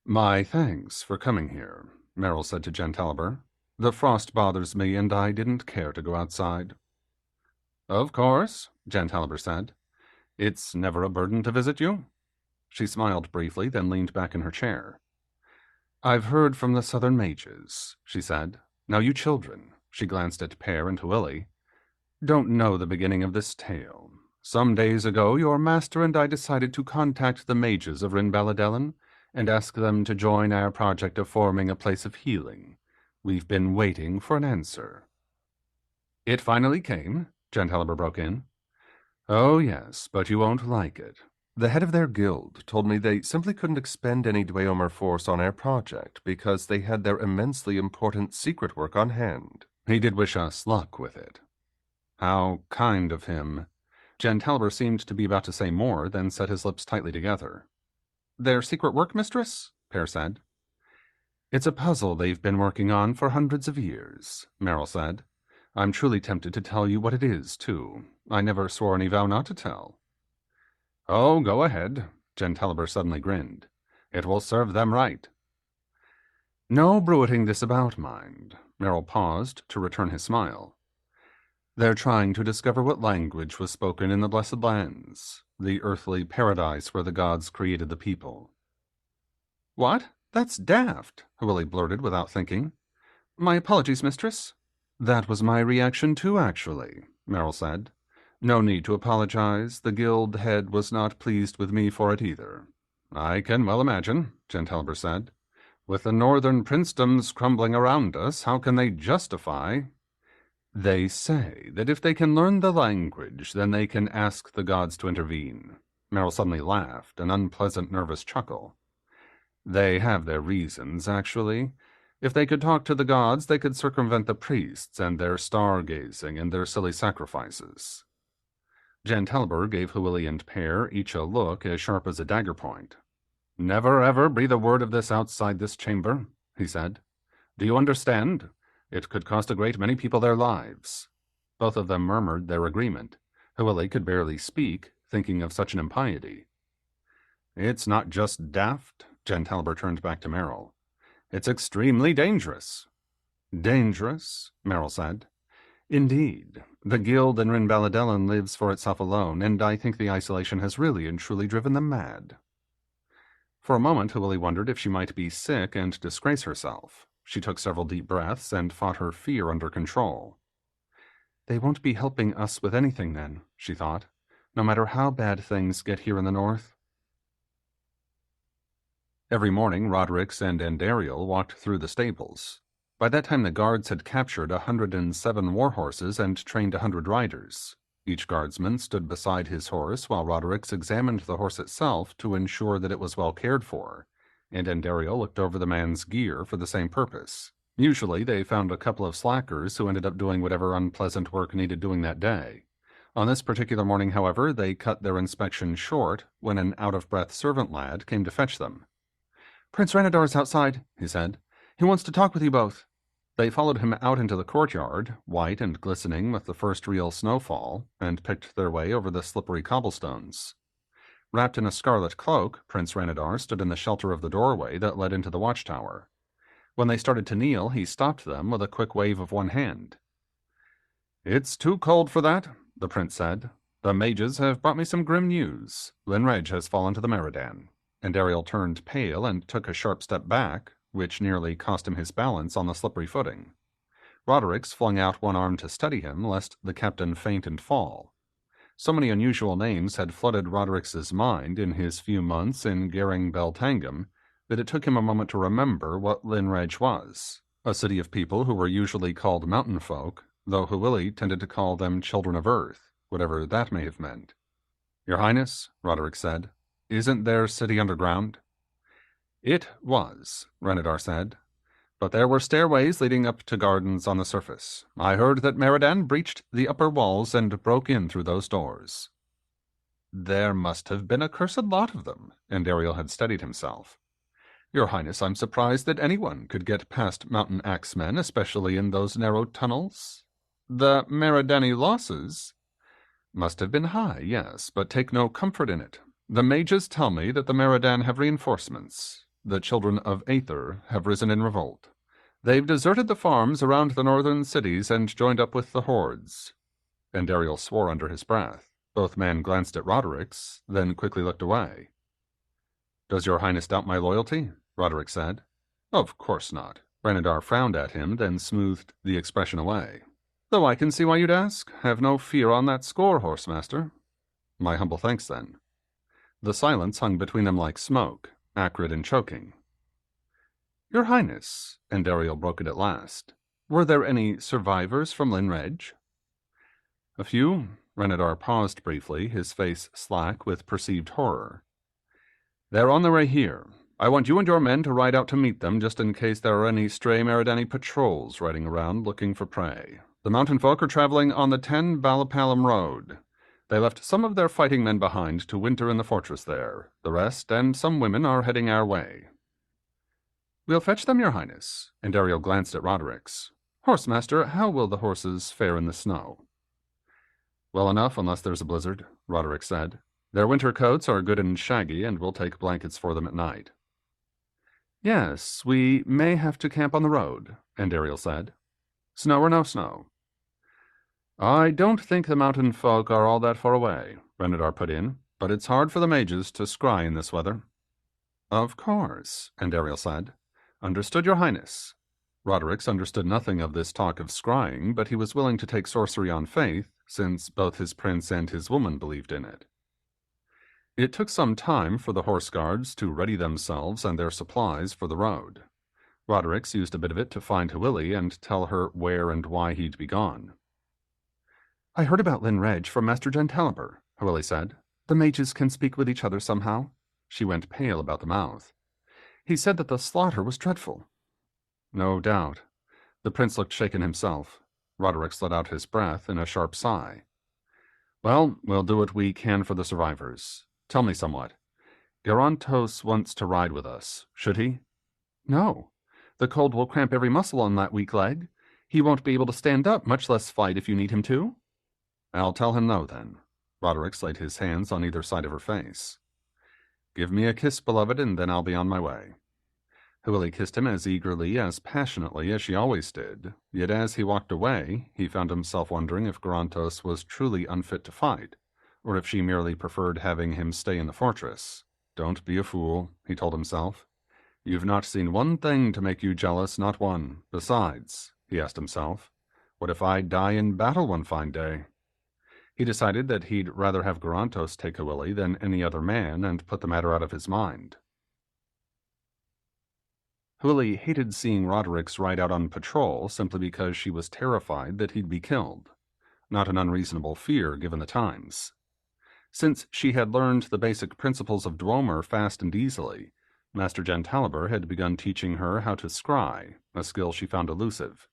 My thanks for coming here, Merrill said to Gentaliber. The frost bothers me, and I didn't care to go outside. Of course, Gentaliber said. It's never a burden to visit you. She smiled briefly, then leaned back in her chair. I've heard from the southern mages, she said. Now you children, she glanced at Pear and to Willie, don't know the beginning of this tale. Some days ago, your master and I decided to contact the mages of Rinbaladellan and ask them to join our project of forming a place of healing. We've been waiting for an answer. It finally came, Gentaliber broke in. Oh, yes, but you won't like it. The head of their guild told me they simply couldn't expend any Dweomer force on our project because they had their immensely important secret work on hand. He did wish us luck with it. How kind of him. Gentaliber seemed to be about to say more, then set his lips tightly together. Their secret work, mistress? Pear said. It's a puzzle they've been working on for hundreds of years, Merrill said. I'm truly tempted to tell you what it is, too. I never swore any vow not to tell. Oh, go ahead, Gentaliber suddenly grinned. It will serve them right. No bruiting this about, mind. Merrill paused to return his smile. They're trying to discover what language was spoken in the Blessed Lands, the earthly paradise where the gods created the people. What? That's daft, Willie blurted without thinking. My apologies, mistress. That was my reaction too, actually, Merrill said. No need to apologize. The guild head was not pleased with me for it either. I can well imagine, Gentelber said. With the northern princedoms crumbling around us, how can they justify— They say that if they can learn the language, then they can ask the gods to intervene. Merrill suddenly laughed, an unpleasant, nervous chuckle. They have their reasons, actually. If they could talk to the gods, they could circumvent the priests and their stargazing and their silly sacrifices. Gentelber gave Hwili and Pear each a look as sharp as a dagger point. Never ever breathe a word of this outside this chamber, he said. Do you understand? It could cost a great many people their lives. Both of them murmured their agreement. Hwili could barely speak, thinking of such an impiety. It's not just daft, Gentelber turned back to Merrill. It's extremely dangerous. Dangerous? Merrill said. Indeed. The guild in Rinbaladellan lives for itself alone, and I think the isolation has really and truly driven them mad. For a moment, Hwili wondered if she might be sick and disgrace herself. She took several deep breaths and fought her fear under control. They won't be helping us with anything then, she thought, no matter how bad things get here in the north. Every morning, Rodericks and Andariel walked through the stables. By that time, the guards had captured 107 war horses and trained 100 riders. Each guardsman stood beside his horse while Rodericks examined the horse itself to ensure that it was well cared for, and Andariel looked over the man's gear for the same purpose. Usually, they found a couple of slackers who ended up doing whatever unpleasant work needed doing that day. On this particular morning, however, they cut their inspection short when an out-of-breath servant lad came to fetch them. "Prince Renadar's outside," he said. "He wants to talk with you both." They followed him out into the courtyard, white and glistening with the first real snowfall, and picked their way over the slippery cobblestones. Wrapped in a scarlet cloak, Prince Renadar stood in the shelter of the doorway that led into the watchtower. When they started to kneel, he stopped them with a quick wave of one hand. "It's too cold for that," the prince said. "The mages have brought me some grim news. Linreg has fallen to the Meridan." And Ariel turned pale and took a sharp step back, which nearly cost him his balance on the slippery footing. Rodericks flung out one arm to steady him, lest the captain faint and fall. So many unusual names had flooded Rodericks's mind in his few months in Gering Beltangam that it took him a moment to remember what Linreg was, a city of people who were usually called mountain folk, though Hwili tended to call them children of earth, whatever that may have meant. "Your Highness," Roderick said, "isn't their city underground?" "It was," Renadar said, "but there were stairways leading up to gardens on the surface. I heard that Meridan breached the upper walls and broke in through those doors." "There must have been a cursed lot of them," and Ariel had steadied himself. "Your Highness, I'm surprised that anyone could get past mountain axemen, especially in those narrow tunnels. The Meridani losses must have been high, yes, but take no comfort in it. The mages tell me that the Meridan have reinforcements. The children of Aether have risen in revolt. They've deserted the farms around the northern cities and joined up with the hordes." And Ariel swore under his breath. Both men glanced at Rodericks, then quickly looked away. "Does your Highness doubt my loyalty?" Roderick said. "Of course not." Renadar frowned at him, then smoothed the expression away. "Though I can see why you'd ask. Have no fear on that score, Horsemaster." "My humble thanks, then." The silence hung between them like smoke, acrid and choking. "Your Highness," and Ariel broke it at last, "were there any survivors from Linreg?" "A few." Renadar paused briefly, his face slack with perceived horror. "They're on their way here. I want you and your men to ride out to meet them, just in case there are any stray Meridani patrols riding around looking for prey. The mountain folk are traveling on the 10 Balapalam road. They left some of their fighting men behind to winter in the fortress there. The rest, and some women, are heading our way." "We'll fetch them, your Highness," and Ariel glanced at Rodericks. "Horsemaster, how will the horses fare in the snow?" "Well enough, unless there's a blizzard," Roderick said. "Their winter coats are good and shaggy, and we'll take blankets for them at night." "Yes, we may have to camp on the road," and Ariel said. "Snow or no snow?" "I don't think the mountain folk are all that far away," Renadar put in, "but it's hard for the mages to scry in this weather." "Of course," and Ariel said. "Understood, your Highness." Rodericks understood nothing of this talk of scrying, but he was willing to take sorcery on faith, since both his prince and his woman believed in it. It took some time for the horse guards to ready themselves and their supplies for the road. Rodericks used a bit of it to find Hwili and tell her where and why he'd be gone. "I heard about Lyn Reg from Master Gentaliber," Hwili said. "The mages can speak with each other somehow." She went pale about the mouth. "He said that the slaughter was dreadful." "No doubt." The prince looked shaken himself. Rodericks let out his breath in a sharp sigh. "Well, we'll do what we can for the survivors. Tell me somewhat. Gerontos wants to ride with us. Should he?" "No. The cold will cramp every muscle on that weak leg. He won't be able to stand up, much less fight if you need him to." "I'll tell him no, then." Rodericks laid his hands on either side of her face. "Give me a kiss, beloved, and then I'll be on my way." Hwili kissed him as eagerly, as passionately as she always did, yet as he walked away, he found himself wondering if Gerontos was truly unfit to fight, or if she merely preferred having him stay in the fortress. "Don't be a fool," he told himself. "You've not seen one thing to make you jealous, not one. Besides," he asked himself, "what if I die in battle one fine day?" He decided that he'd rather have Gerontos take Hwili than any other man and put the matter out of his mind. Hwili hated seeing Rodericks ride out on patrol simply because she was terrified that he'd be killed. Not an unreasonable fear given the times. Since she had learned the basic principles of Dweomer fast and easily, Master Gentaliber had begun teaching her how to scry, a skill she found elusive.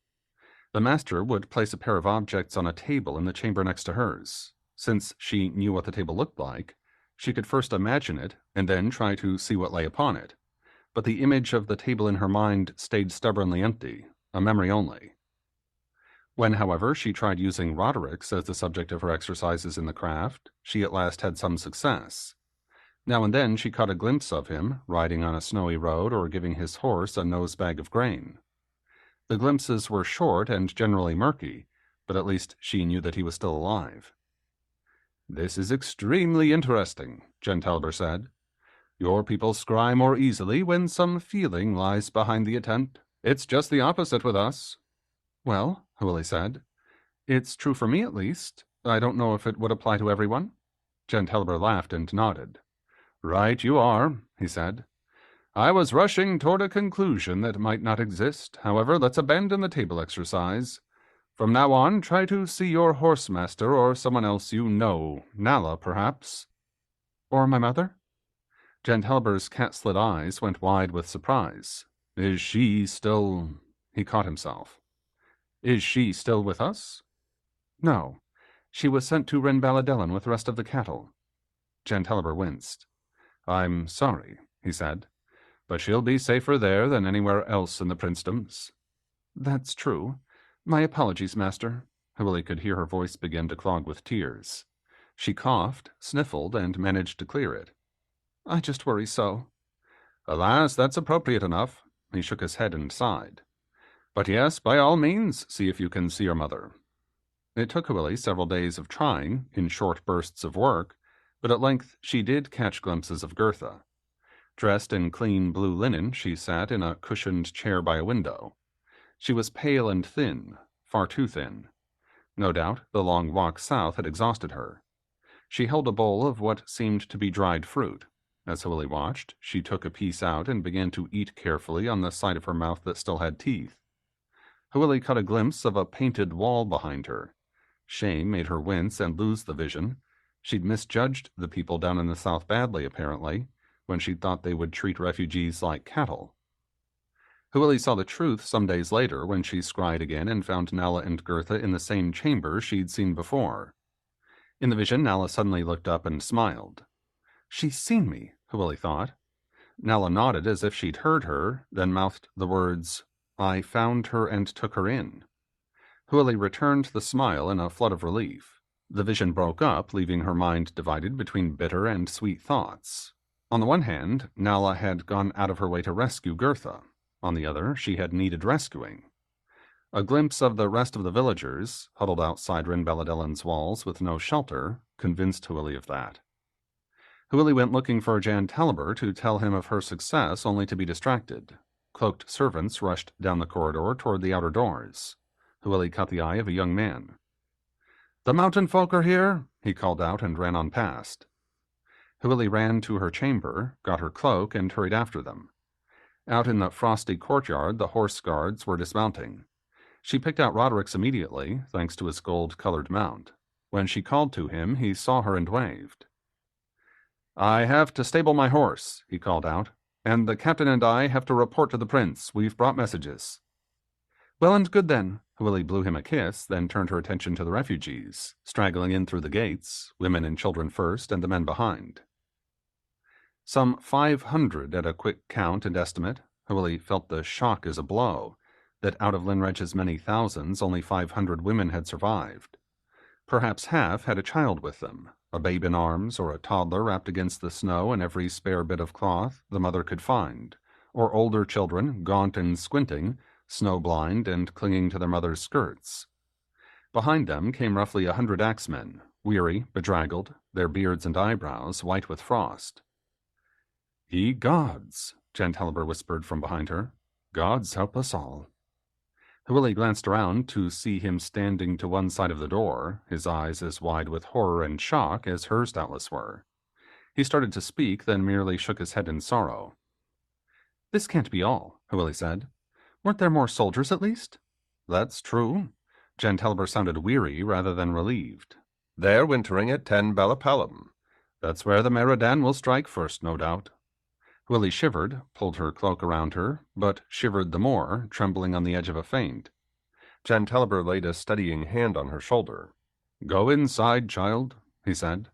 The master would place a pair of objects on a table in the chamber next to hers. Since she knew what the table looked like, she could first imagine it and then try to see what lay upon it. But the image of the table in her mind stayed stubbornly empty, a memory only. When, however, she tried using Rodericks as the subject of her exercises in the craft, she at last had some success. Now and then she caught a glimpse of him, riding on a snowy road or giving his horse a nosebag of grain. The glimpses were short and generally murky, but at least she knew that he was still alive. "This is extremely interesting," Gentaliber said. "Your people scry more easily when some feeling lies behind the attempt. It's just the opposite with us." "Well," Hwili said, "it's true for me at least. I don't know if it would apply to everyone." Gentaliber laughed and nodded. "Right you are," he said. "I was rushing toward a conclusion that might not exist. However, let's abandon the table exercise. From now on, try to see your horsemaster or someone else you know. Nala, perhaps." "Or my mother?" Gentaliber's cat-slit eyes went wide with surprise. "Is she still—" He caught himself. "Is she still with us?" "No. She was sent to Renbaladellan with the rest of the cattle." Gentaliber winced. "I'm sorry," he said, "but she'll be safer there than anywhere else in the princedoms." "That's true. My apologies, master." Hwili could hear her voice begin to clog with tears. She coughed, sniffled, and managed to clear it. "I just worry so." "Alas, that's appropriate enough." He shook his head and sighed. "But yes, by all means, see if you can see your mother." It took Hwili several days of trying, in short bursts of work, but at length she did catch glimpses of Gertha. Dressed in clean blue linen, she sat in a cushioned chair by a window. She was pale and thin, far too thin. No doubt the long walk south had exhausted her. She held a bowl of what seemed to be dried fruit. As Hwili watched, she took a piece out and began to eat carefully on the side of her mouth that still had teeth. Hwili caught a glimpse of a painted wall behind her. Shame made her wince and lose the vision. She'd misjudged the people down in the south badly, apparently, when she'd thought they would treat refugees like cattle. Hwili saw the truth some days later when she scryed again and found Nala and Gertha in the same chamber she'd seen before. In the vision, Nala suddenly looked up and smiled. "She's seen me," Hwili thought. Nala nodded as if she'd heard her, then mouthed the words, "I found her and took her in." Hwili returned the smile in a flood of relief. The vision broke up, leaving her mind divided between bitter and sweet thoughts. On the one hand, Nala had gone out of her way to rescue Gertha. On the other, she had needed rescuing. A glimpse of the rest of the villagers, huddled outside Renbaladellan's walls with no shelter, convinced Hwili of that. Hwili went looking for Gentaliber to tell him of her success, only to be distracted. cloaked servants rushed down the corridor toward the outer doors. Hwili caught the eye of a young man. "The mountain folk are here," he called out and ran on past. Hwili ran to her chamber, got her cloak, and hurried after them. Out in the frosty courtyard, the horse guards were dismounting. She picked out Roderick's immediately, thanks to his gold-colored mount. When she called to him, he saw her and waved. "I have to stable my horse," he called out, "and the captain and I have to report to the prince. We've brought messages." "Well and good then." Hwili blew him a kiss, then turned her attention to the refugees, straggling in through the gates, women and children first, and the men behind. Some 500 at a quick count and estimate. Hwili felt the shock as a blow, that out of Linredge's many thousands, only 500 women had survived. Perhaps half had a child with them, a babe in arms or a toddler wrapped against the snow in every spare bit of cloth the mother could find, or older children, gaunt and squinting, snow-blind and clinging to their mother's skirts. Behind them came roughly 100 axemen, weary, bedraggled, their beards and eyebrows white with frost. "Ye gods," Gentaliber whispered from behind her. "Gods help us all." Hwili glanced around to see him standing to one side of the door, his eyes as wide with horror and shock as hers doubtless were. He started to speak, then merely shook his head in sorrow. "This can't be all," Hwili said. "Weren't there more soldiers, at least?" "That's true." Gentaliber sounded weary rather than relieved. "They're wintering at 10 Bellapalum. That's where the Meridan will strike first, no doubt." Hwili shivered, pulled her cloak around her, but shivered the more, trembling on the edge of a faint. Gentaliber laid a steadying hand on her shoulder. "Go inside, child," he said.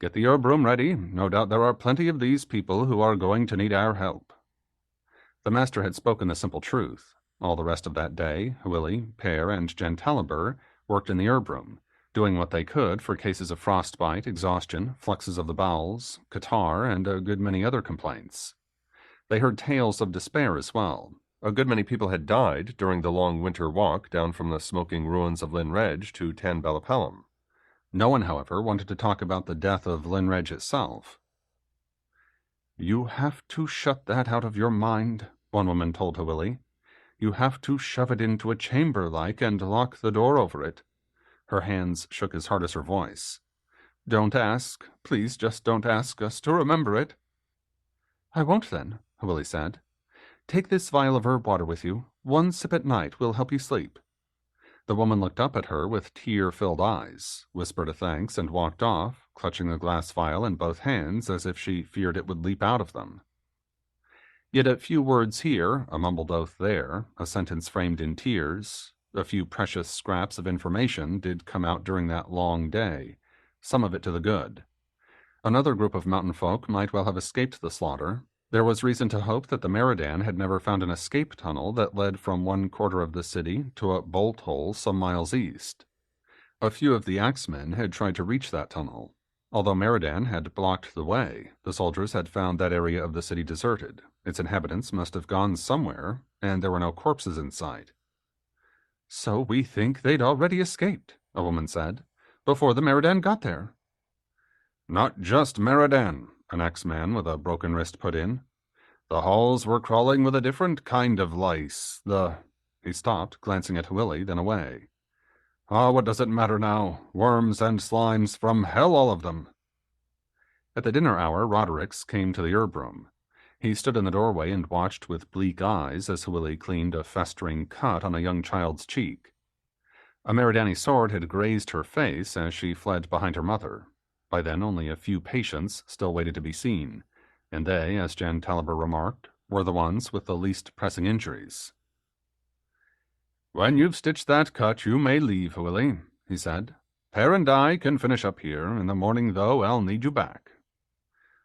"Get the herb room ready. No doubt there are plenty of these people who are going to need our help." The master had spoken the simple truth. All the rest of that day, Hwili, Kerr, and Gentaliber worked in the herb room, doing what they could for cases of frostbite, exhaustion, fluxes of the bowels, catarrh, and a good many other complaints. They heard tales of despair as well. A good many people had died during the long winter walk down from the smoking ruins of Linredge to 10 Bellapalum. No one, however, wanted to talk about the death of Linredge itself. "You have to shut that out of your mind," one woman told Hwili. "You have to shove it into a chamber like and lock the door over it." Her hands shook as hard as her voice. "Don't ask. Please just don't ask us to remember it." "I won't then," Hwili said. "Take this vial of herb water with you. One sip at night will help you sleep." The woman looked up at her with tear-filled eyes, whispered a thanks, and walked off, clutching the glass vial in both hands as if she feared it would leap out of them. Yet a few words here, a mumbled oath there, a sentence framed in tears, a few precious scraps of information did come out during that long day, some of it to the good. Another group of mountain folk might well have escaped the slaughter. There was reason to hope that the Meridan had never found an escape tunnel that led from one quarter of the city to a bolt hole some miles east. A few of the axemen had tried to reach that tunnel. Although Meridan had blocked the way, the soldiers had found that area of the city deserted. Its inhabitants must have gone somewhere, and there were no corpses in sight. "So we think they'd already escaped," a woman said, "before the Meridan got there." "Not just Meridan," an axeman with a broken wrist put in. "The halls were crawling with a different kind of lice. He stopped, glancing at Hwili, then away. "What does it matter now? Worms and slimes from hell, all of them." At the dinner hour, Roderick's came to the herb room. He stood in the doorway and watched with bleak eyes as Hwili cleaned a festering cut on a young child's cheek. A Meridani sword had grazed her face as she fled behind her mother. By then only a few patients still waited to be seen, and they, as Gentaliber remarked, were the ones with the least pressing injuries. "When you've stitched that cut, you may leave, Hwili," he said. "Kerr and I can finish up here. In the morning, though, I'll need you back."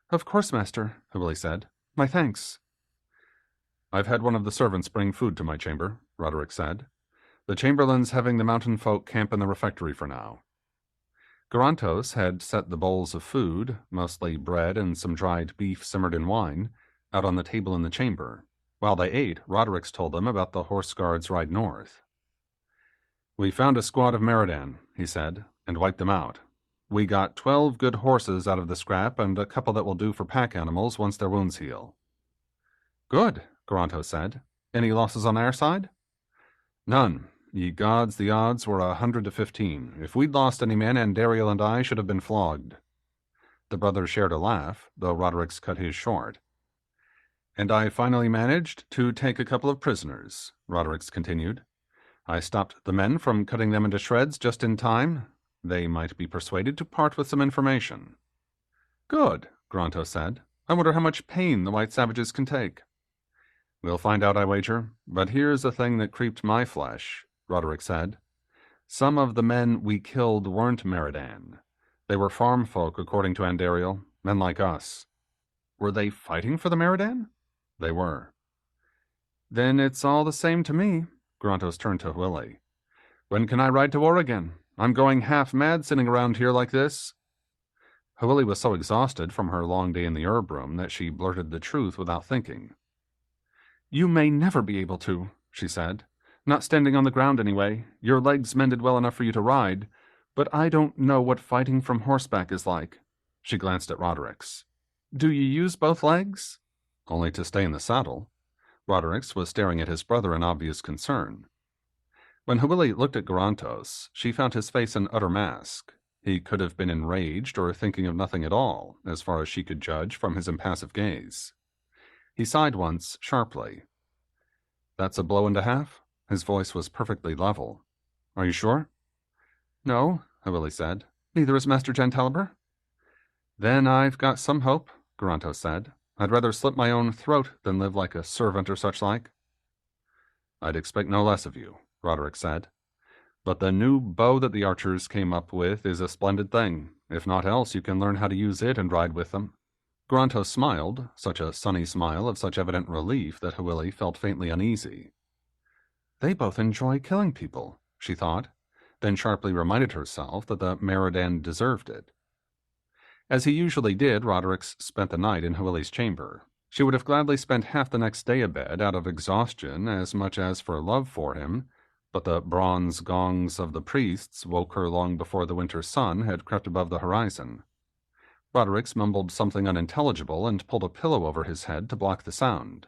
"Of course, master," Hwili said. "My thanks." "I've had one of the servants bring food to my chamber," Roderick said. "The chamberlain's having the mountain folk camp in the refectory for now." Garantos had set the bowls of food, mostly bread and some dried beef simmered in wine, out on the table in the chamber. While they ate, Roderick's told them about the horse guard's ride north. "We found a squad of Meridan," he said, "and wiped them out. We got 12 good horses out of the scrap and a couple that will do for pack animals once their wounds heal." "Good," Garantos said. Any losses on our side? None. Ye gods, the odds were 100 to 15. If we'd lost any men, Andariel and I should have been flogged. The brothers shared a laugh, though Roderick's cut his short. And I finally managed to take a couple of prisoners, Roderick's continued. I stopped the men from cutting them into shreds just in time. They might be persuaded to part with some information. Good, Gronto said. I wonder how much pain the white savages can take. We'll find out, I wager. But here's a thing that creeped my flesh, Roderick said. Some of the men we killed weren't Meridan. They were farm folk, according to Andariel, men like us. Were they fighting for the Meridan? They were. Then it's all the same to me. Grontos turned to Willie. When can I ride to war again? I'm going half mad sitting around here like this. Willie was so exhausted from her long day in the herb room that she blurted the truth without thinking. You may never be able to, she said. Not standing on the ground anyway. Your legs mended well enough for you to ride, but I don't know what fighting from horseback is like. She glanced at Roderick's. Do you use both legs? Only to stay in the saddle. Roderick's was staring at his brother in obvious concern. When Willie looked at Grontos, she found his face an utter mask. He could have been enraged or thinking of nothing at all, as far as she could judge from his impassive gaze. He sighed once, sharply. That's a blow and a half? His voice was perfectly level. Are you sure? No, Willie said. Neither is Master Gentaliber. Then I've got some hope, Grontos said. I'd rather slit my own throat than live like a servant or such like. I'd expect no less of you, Roderick said. But the new bow that the archers came up with is a splendid thing. If not else, you can learn how to use it and ride with them. Grontos smiled, such a sunny smile of such evident relief that Willie felt faintly uneasy. They both enjoy killing people, she thought, then sharply reminded herself that the Meridan deserved it. As he usually did, Roderick spent the night in Willie's chamber. She would have gladly spent half the next day abed out of exhaustion as much as for love for him, but the bronze gongs of the priests woke her long before the winter sun had crept above the horizon. Roderick mumbled something unintelligible and pulled a pillow over his head to block the sound.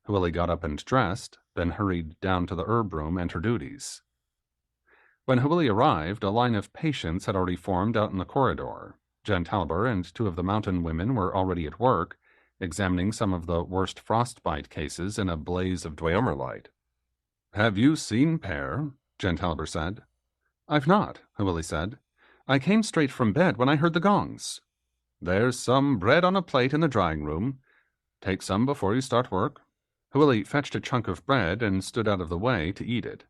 Willie got up and dressed, then hurried down to the herb room and her duties. When Willie arrived, a line of patients had already formed out in the corridor. Gentaliber and two of the mountain women were already at work, examining some of the worst frostbite cases in a blaze of Dweomer light. Have you seen Kerr? Gentaliber said. I've not, Willie said. I came straight from bed when I heard the gongs. There's some bread on a plate in the drying room. Take some before you start work. Willie fetched a chunk of bread and stood out of the way to eat it.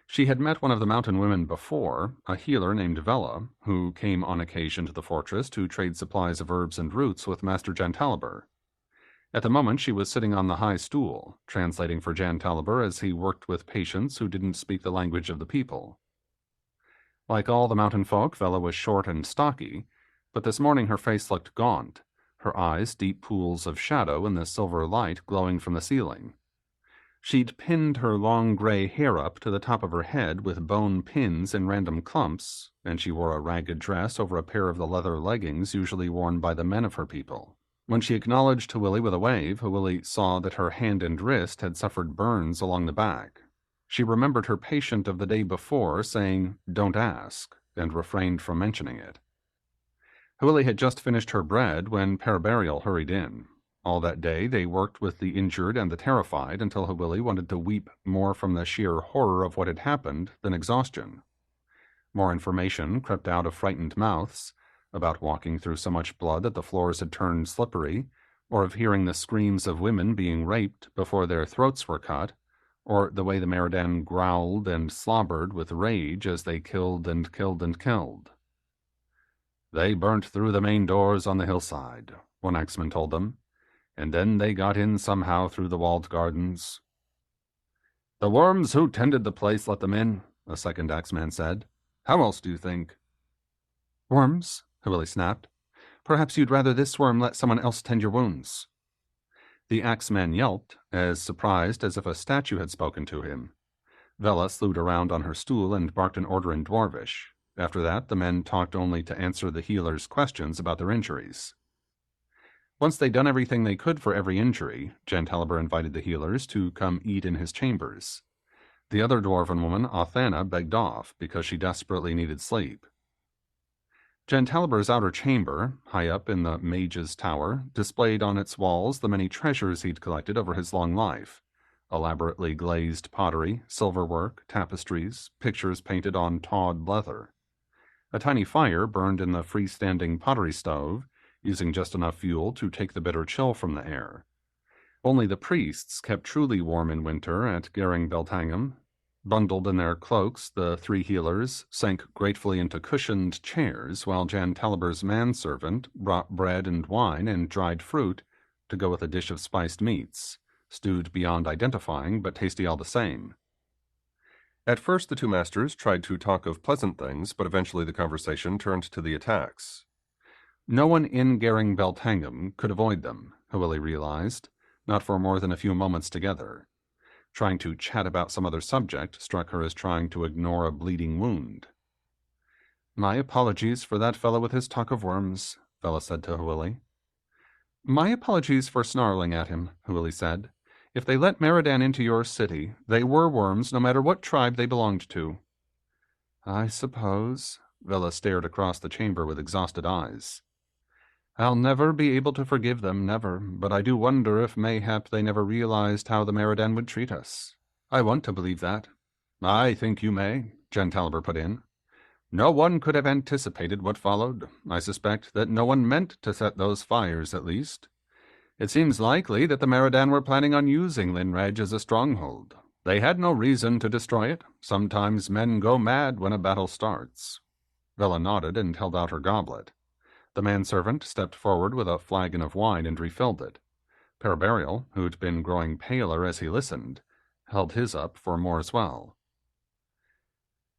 She had met one of the mountain women before, a healer named Vela, who came on occasion to the fortress to trade supplies of herbs and roots with Master Gentaliber. At the moment she was sitting on the high stool, translating for Gentaliber as he worked with patients who didn't speak the language of the people. Like all the mountain folk, Vela was short and stocky, but this morning her face looked gaunt, her eyes deep pools of shadow in the silver light glowing from the ceiling. She'd pinned her long gray hair up to the top of her head with bone pins in random clumps, and she wore a ragged dress over a pair of the leather leggings usually worn by the men of her people. When she acknowledged Willie with a wave, Willie saw that her hand and wrist had suffered burns along the back. She remembered her patient of the day before saying, "Don't ask," and refrained from mentioning it. Willie had just finished her bread when Parabarial hurried in. All that day they worked with the injured and the terrified until Willie wanted to weep more from the sheer horror of what had happened than exhaustion. More information crept out of frightened mouths, about walking through so much blood that the floors had turned slippery, or of hearing the screams of women being raped before their throats were cut, or the way the Meridan growled and slobbered with rage as they killed and killed and killed. They burnt through the main doors on the hillside, one axeman told them, and then they got in somehow through the walled gardens. The worms who tended the place let them in, a second axeman said. How else do you think? Worms? Willie snapped. Perhaps you'd rather this worm let someone else tend your wounds. The axeman yelped, as surprised as if a statue had spoken to him. Vela slewed around on her stool and barked an order in Dwarvish. After that, the men talked only to answer the healer's questions about their injuries. Once they'd done everything they could for every injury, Jantaliber invited the healers to come eat in his chambers. The other dwarven woman, Athena, begged off because she desperately needed sleep. Jantaliber's outer chamber, high up in the Mage's tower, displayed on its walls the many treasures he'd collected over his long life. Elaborately glazed pottery, silverwork, tapestries, pictures painted on tawed leather. A tiny fire burned in the freestanding pottery stove, using just enough fuel to take the bitter chill from the air. Only the priests kept truly warm in winter at Gering Beltangham. Bundled in their cloaks, the three healers sank gratefully into cushioned chairs, while Jantaliber's manservant brought bread and wine and dried fruit to go with a dish of spiced meats, stewed beyond identifying, but tasty all the same. At first, the two masters tried to talk of pleasant things, but eventually the conversation turned to the attacks. No one in Gering Beltangham could avoid them, Hwili realized, not for more than a few moments together. Trying to chat about some other subject struck her as trying to ignore a bleeding wound. "My apologies for that fellow with his talk of worms," Vela said to Hwili. "My apologies for snarling at him," Hwili said. "If they let Meridan into your city, they were worms no matter what tribe they belonged to." "I suppose," Vela stared across the chamber with exhausted eyes. "I'll never be able to forgive them, never, but I do wonder if mayhap they never realized how the Meridan would treat us. I want to believe that." "I think you may," Jantaliber put in. "No one could have anticipated what followed. I suspect that no one meant to set those fires, at least. It seems likely that the Meridan were planning on using Linredge as a stronghold. They had no reason to destroy it. Sometimes men go mad when a battle starts." Vela nodded and held out her goblet. The manservant stepped forward with a flagon of wine and refilled it. Paraburial, who'd been growing paler as he listened, held his up for more as well.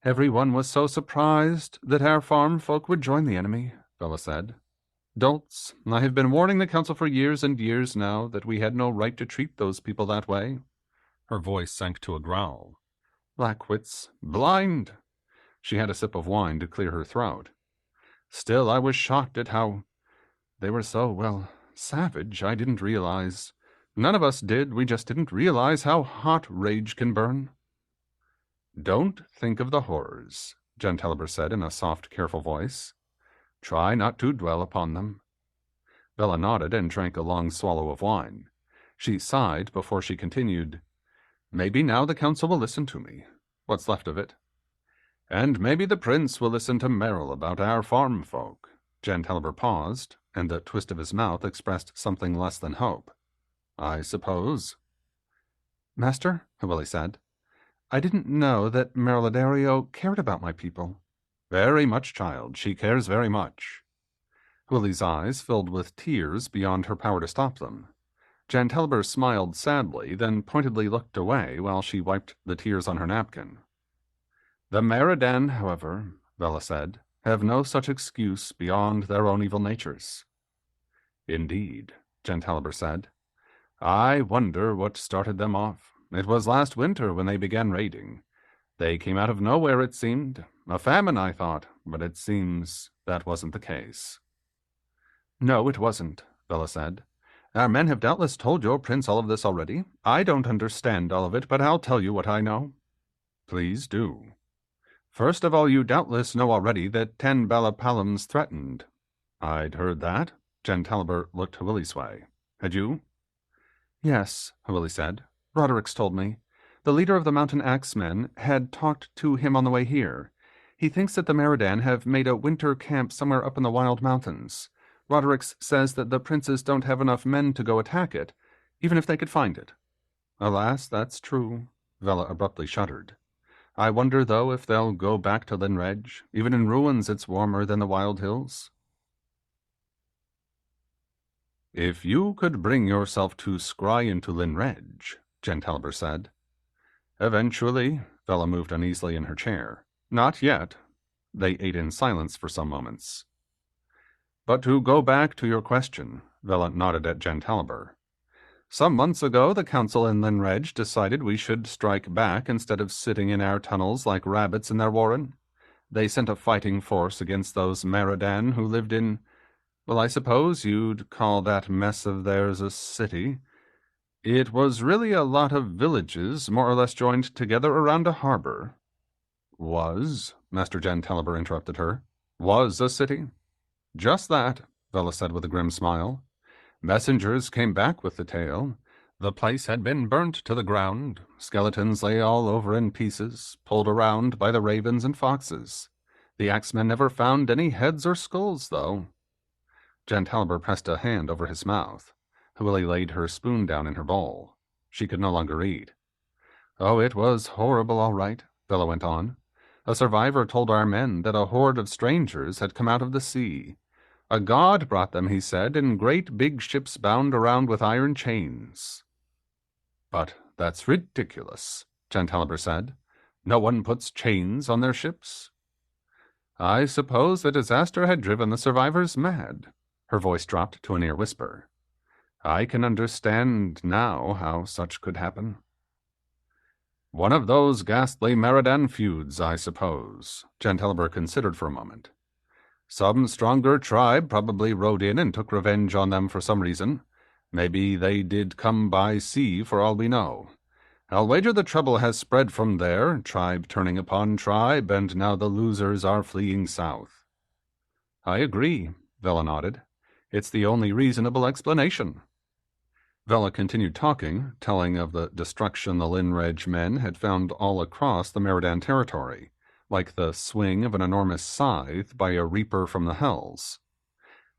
"Everyone was so surprised that our farm folk would join the enemy," Vela said. "Dolts, I have been warning the council for years and years now that we had no right to treat those people that way." Her voice sank to a growl. "Blackwits, blind!" She had a sip of wine to clear her throat. "Still, I was shocked at how they were so, well, savage. I didn't realize. None of us did. We just didn't realize how hot rage can burn." "Don't think of the horrors," Jantaliber said in a soft, careful voice. "Try not to dwell upon them." Vela nodded and drank a long swallow of wine. She sighed before she continued, "Maybe now the council will listen to me. What's left of it. And maybe the prince will listen to Merrill about our farm folk." Jantaliber paused, and the twist of his mouth expressed something less than hope. "I suppose." "Master," Hwili said, "I didn't know that Merrill cared about my people." "Very much, child. She cares very much." Hwili's eyes filled with tears beyond her power to stop them. Jantaliber smiled sadly, then pointedly looked away while she wiped the tears on her napkin. "The Meridan, however," Vela said, "have no such excuse beyond their own evil natures." "Indeed," Jantaliber said. "I wonder what started them off. It was last winter when they began raiding. They came out of nowhere, it seemed. A famine, I thought, but it seems that wasn't the case." "No, it wasn't," Vela said. "Our men have doubtless told your prince all of this already. I don't understand all of it, but I'll tell you what I know." "Please do." "First of all, you doubtless know already that 10 Balapalams threatened." "I'd heard that." Jantaliber looked Hwili's way. "Had you?" "Yes," Hwili said. "Roderick's told me. The leader of the Mountain Axemen had talked to him on the way here. He thinks that the Meridan have made a winter camp somewhere up in the wild mountains. Roderick says that the princes don't have enough men to go attack it, even if they could find it." "Alas, that's true." Vela abruptly shuddered. "I wonder, though, if they'll go back to Linredge. Even in ruins it's warmer than the wild hills." "If you could bring yourself to scry into Linredge," Jantaliber said. "Eventually," Vela moved uneasily in her chair. "Not yet." They ate in silence for some moments. "But to go back to your question," Vela nodded at Jantaliber. "Some months ago, the council in Linredge decided we should strike back instead of sitting in our tunnels like rabbits in their warren. They sent a fighting force against those Meridan who lived in Well, I suppose you'd call that mess of theirs a city. It was really a lot of villages, more or less joined together around a harbor. Was, Master Gentaliber interrupted her. Was a city. Just that, Vela said with a grim smile. Messengers came back with the tale. The place had been burnt to the ground. Skeletons lay all over in pieces, pulled around by the ravens and foxes. The axemen never found any heads or skulls, though. Gentaliber pressed a hand over his mouth. Willie laid her spoon down in her bowl. She could no longer eat. Oh, it was horrible, all right, Vela went on. A survivor told our men that a horde of strangers had come out of the sea. A god brought them, he said, in great big ships bound around with iron chains. But that's ridiculous, Gentaliber said. No one puts chains on their ships. I suppose the disaster had driven the survivors mad. Her voice dropped to a near whisper. I can understand now how such could happen. One of those ghastly Meridan feuds, I suppose, Gentaliber considered for a moment. Some stronger tribe probably rode in and took revenge on them for some reason. Maybe they did come by sea for all we know. I'll wager the trouble has spread from there, tribe turning upon tribe, and now the losers are fleeing south. I agree, Vela nodded. It's the only reasonable explanation. Vela continued talking, telling of the destruction the Linreg men had found all across the Meridan territory, like the swing of an enormous scythe by a reaper from the hells.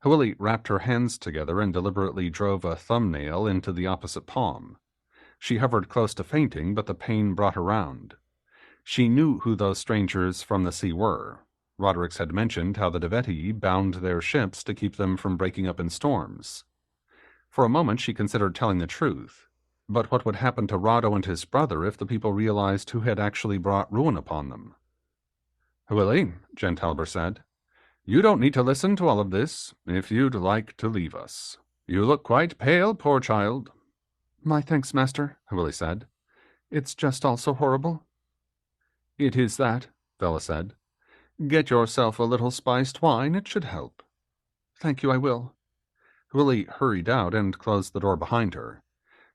Hwili wrapped her hands together and deliberately drove a thumbnail into the opposite palm. She hovered close to fainting, but the pain brought her round. She knew who those strangers from the sea were. Rodericks had mentioned how the Devetii bound their ships to keep them from breaking up in storms. For a moment she considered telling the truth. But what would happen to Roddo and his brother if the people realized who had actually brought ruin upon them? Hwili, Gentaliber said, you don't need to listen to all of this, if you'd like to leave us. You look quite pale, poor child. My thanks, Master, Hwili said. It's just all so horrible. It is that, Vela said. Get yourself a little spiced wine, it should help. Thank you, I will. Hwili hurried out and closed the door behind her.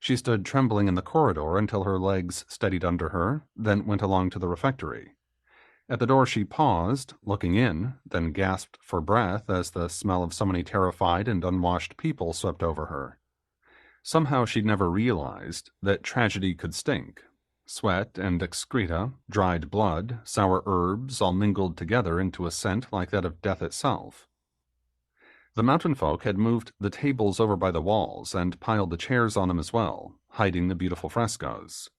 She stood trembling in the corridor until her legs steadied under her, then went along to the refectory. At the door she paused, looking in, then gasped for breath as the smell of so many terrified and unwashed people swept over her. Somehow she'd never realized that tragedy could stink. Sweat and excreta, dried blood, sour herbs, all mingled together into a scent like that of death itself. The mountain folk had moved the tables over by the walls and piled the chairs on them as well, hiding the beautiful frescoes.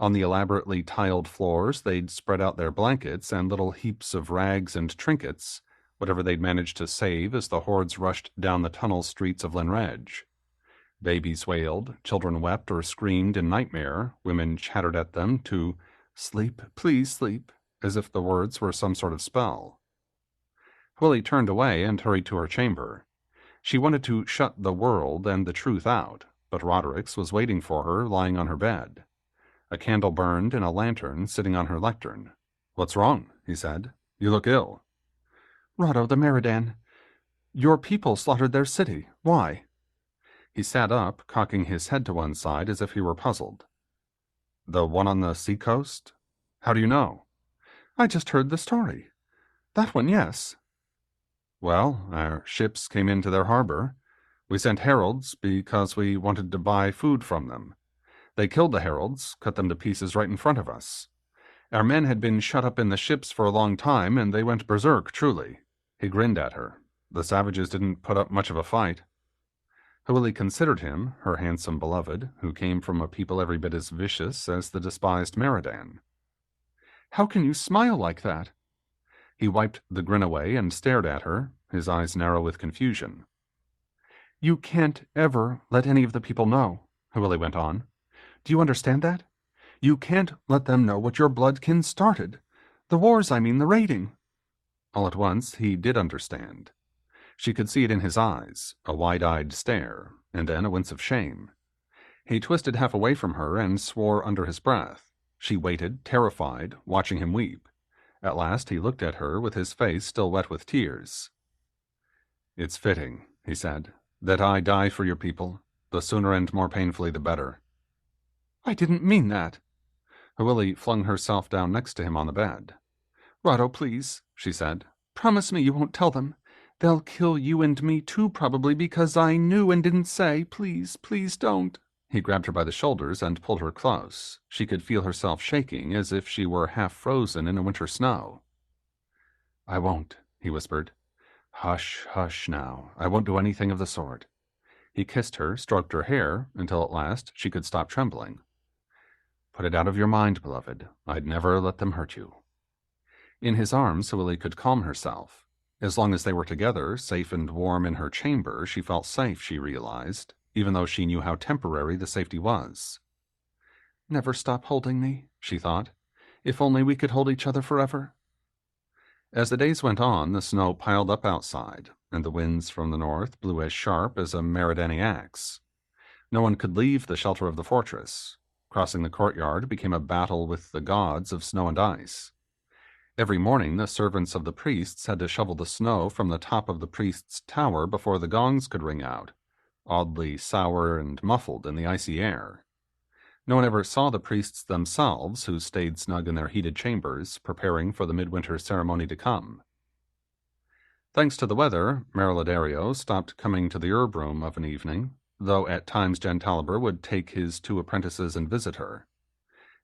On the elaborately tiled floors they'd spread out their blankets and little heaps of rags and trinkets, whatever they'd managed to save as the hordes rushed down the tunnel streets of Linreg. Babies wailed, children wept or screamed in nightmare, women chattered at them to sleep, please sleep, as if the words were some sort of spell. Hwili turned away and hurried to her chamber. She wanted to shut the world and the truth out, but Rodericks was waiting for her, lying on her bed. A candle burned in a lantern sitting on her lectern. What's wrong? He said. You look ill. Roddo the Meridan. Your people slaughtered their city. Why? He sat up, cocking his head to one side as if he were puzzled. The one on the seacoast? How do you know? I just heard the story. That one, yes. Well, our ships came into their harbor. We sent heralds because we wanted to buy food from them. They killed the heralds, cut them to pieces right in front of us. Our men had been shut up in the ships for a long time, and they went berserk, truly. He grinned at her. The savages didn't put up much of a fight. Hwili considered him, her handsome beloved, who came from a people every bit as vicious as the despised Meridan. How can you smile like that? He wiped the grin away and stared at her, his eyes narrow with confusion. You can't ever let any of the people know, Hwili went on. Do you understand that? You can't let them know what your bloodkin started. The wars, I mean, the raiding. All at once, he did understand. She could see it in his eyes, a wide-eyed stare, and then a wince of shame. He twisted half away from her and swore under his breath. She waited, terrified, watching him weep. At last he looked at her with his face still wet with tears. It's fitting, he said, that I die for your people. The sooner and more painfully the better. I didn't mean that. Hwili flung herself down next to him on the bed. Rado, please, she said. Promise me you won't tell them. They'll kill you and me too, probably, because I knew and didn't say. Please, please don't. He grabbed her by the shoulders and pulled her close. She could feel herself shaking as if she were half frozen in a winter snow. I won't, he whispered. Hush, hush now. I won't do anything of the sort. He kissed her, stroked her hair, until at last she could stop trembling. Put it out of your mind, beloved. I'd never let them hurt you. In his arms, Hwili could calm herself. As long as they were together, safe and warm in her chamber, she felt safe, she realized, even though she knew how temporary the safety was. Never stop holding me, she thought. If only we could hold each other forever. As the days went on, the snow piled up outside, and the winds from the north blew as sharp as a Meridani axe. No one could leave the shelter of the fortress. Crossing the courtyard became a battle with the gods of snow and ice. Every morning the servants of the priests had to shovel the snow from the top of the priest's tower before the gongs could ring out, oddly sour and muffled in the icy air. No one ever saw the priests themselves, who stayed snug in their heated chambers, preparing for the midwinter ceremony to come. Thanks to the weather, Merlidario stopped coming to the herb room of an evening, though at times Gentaliber would take his 2 apprentices and visit her.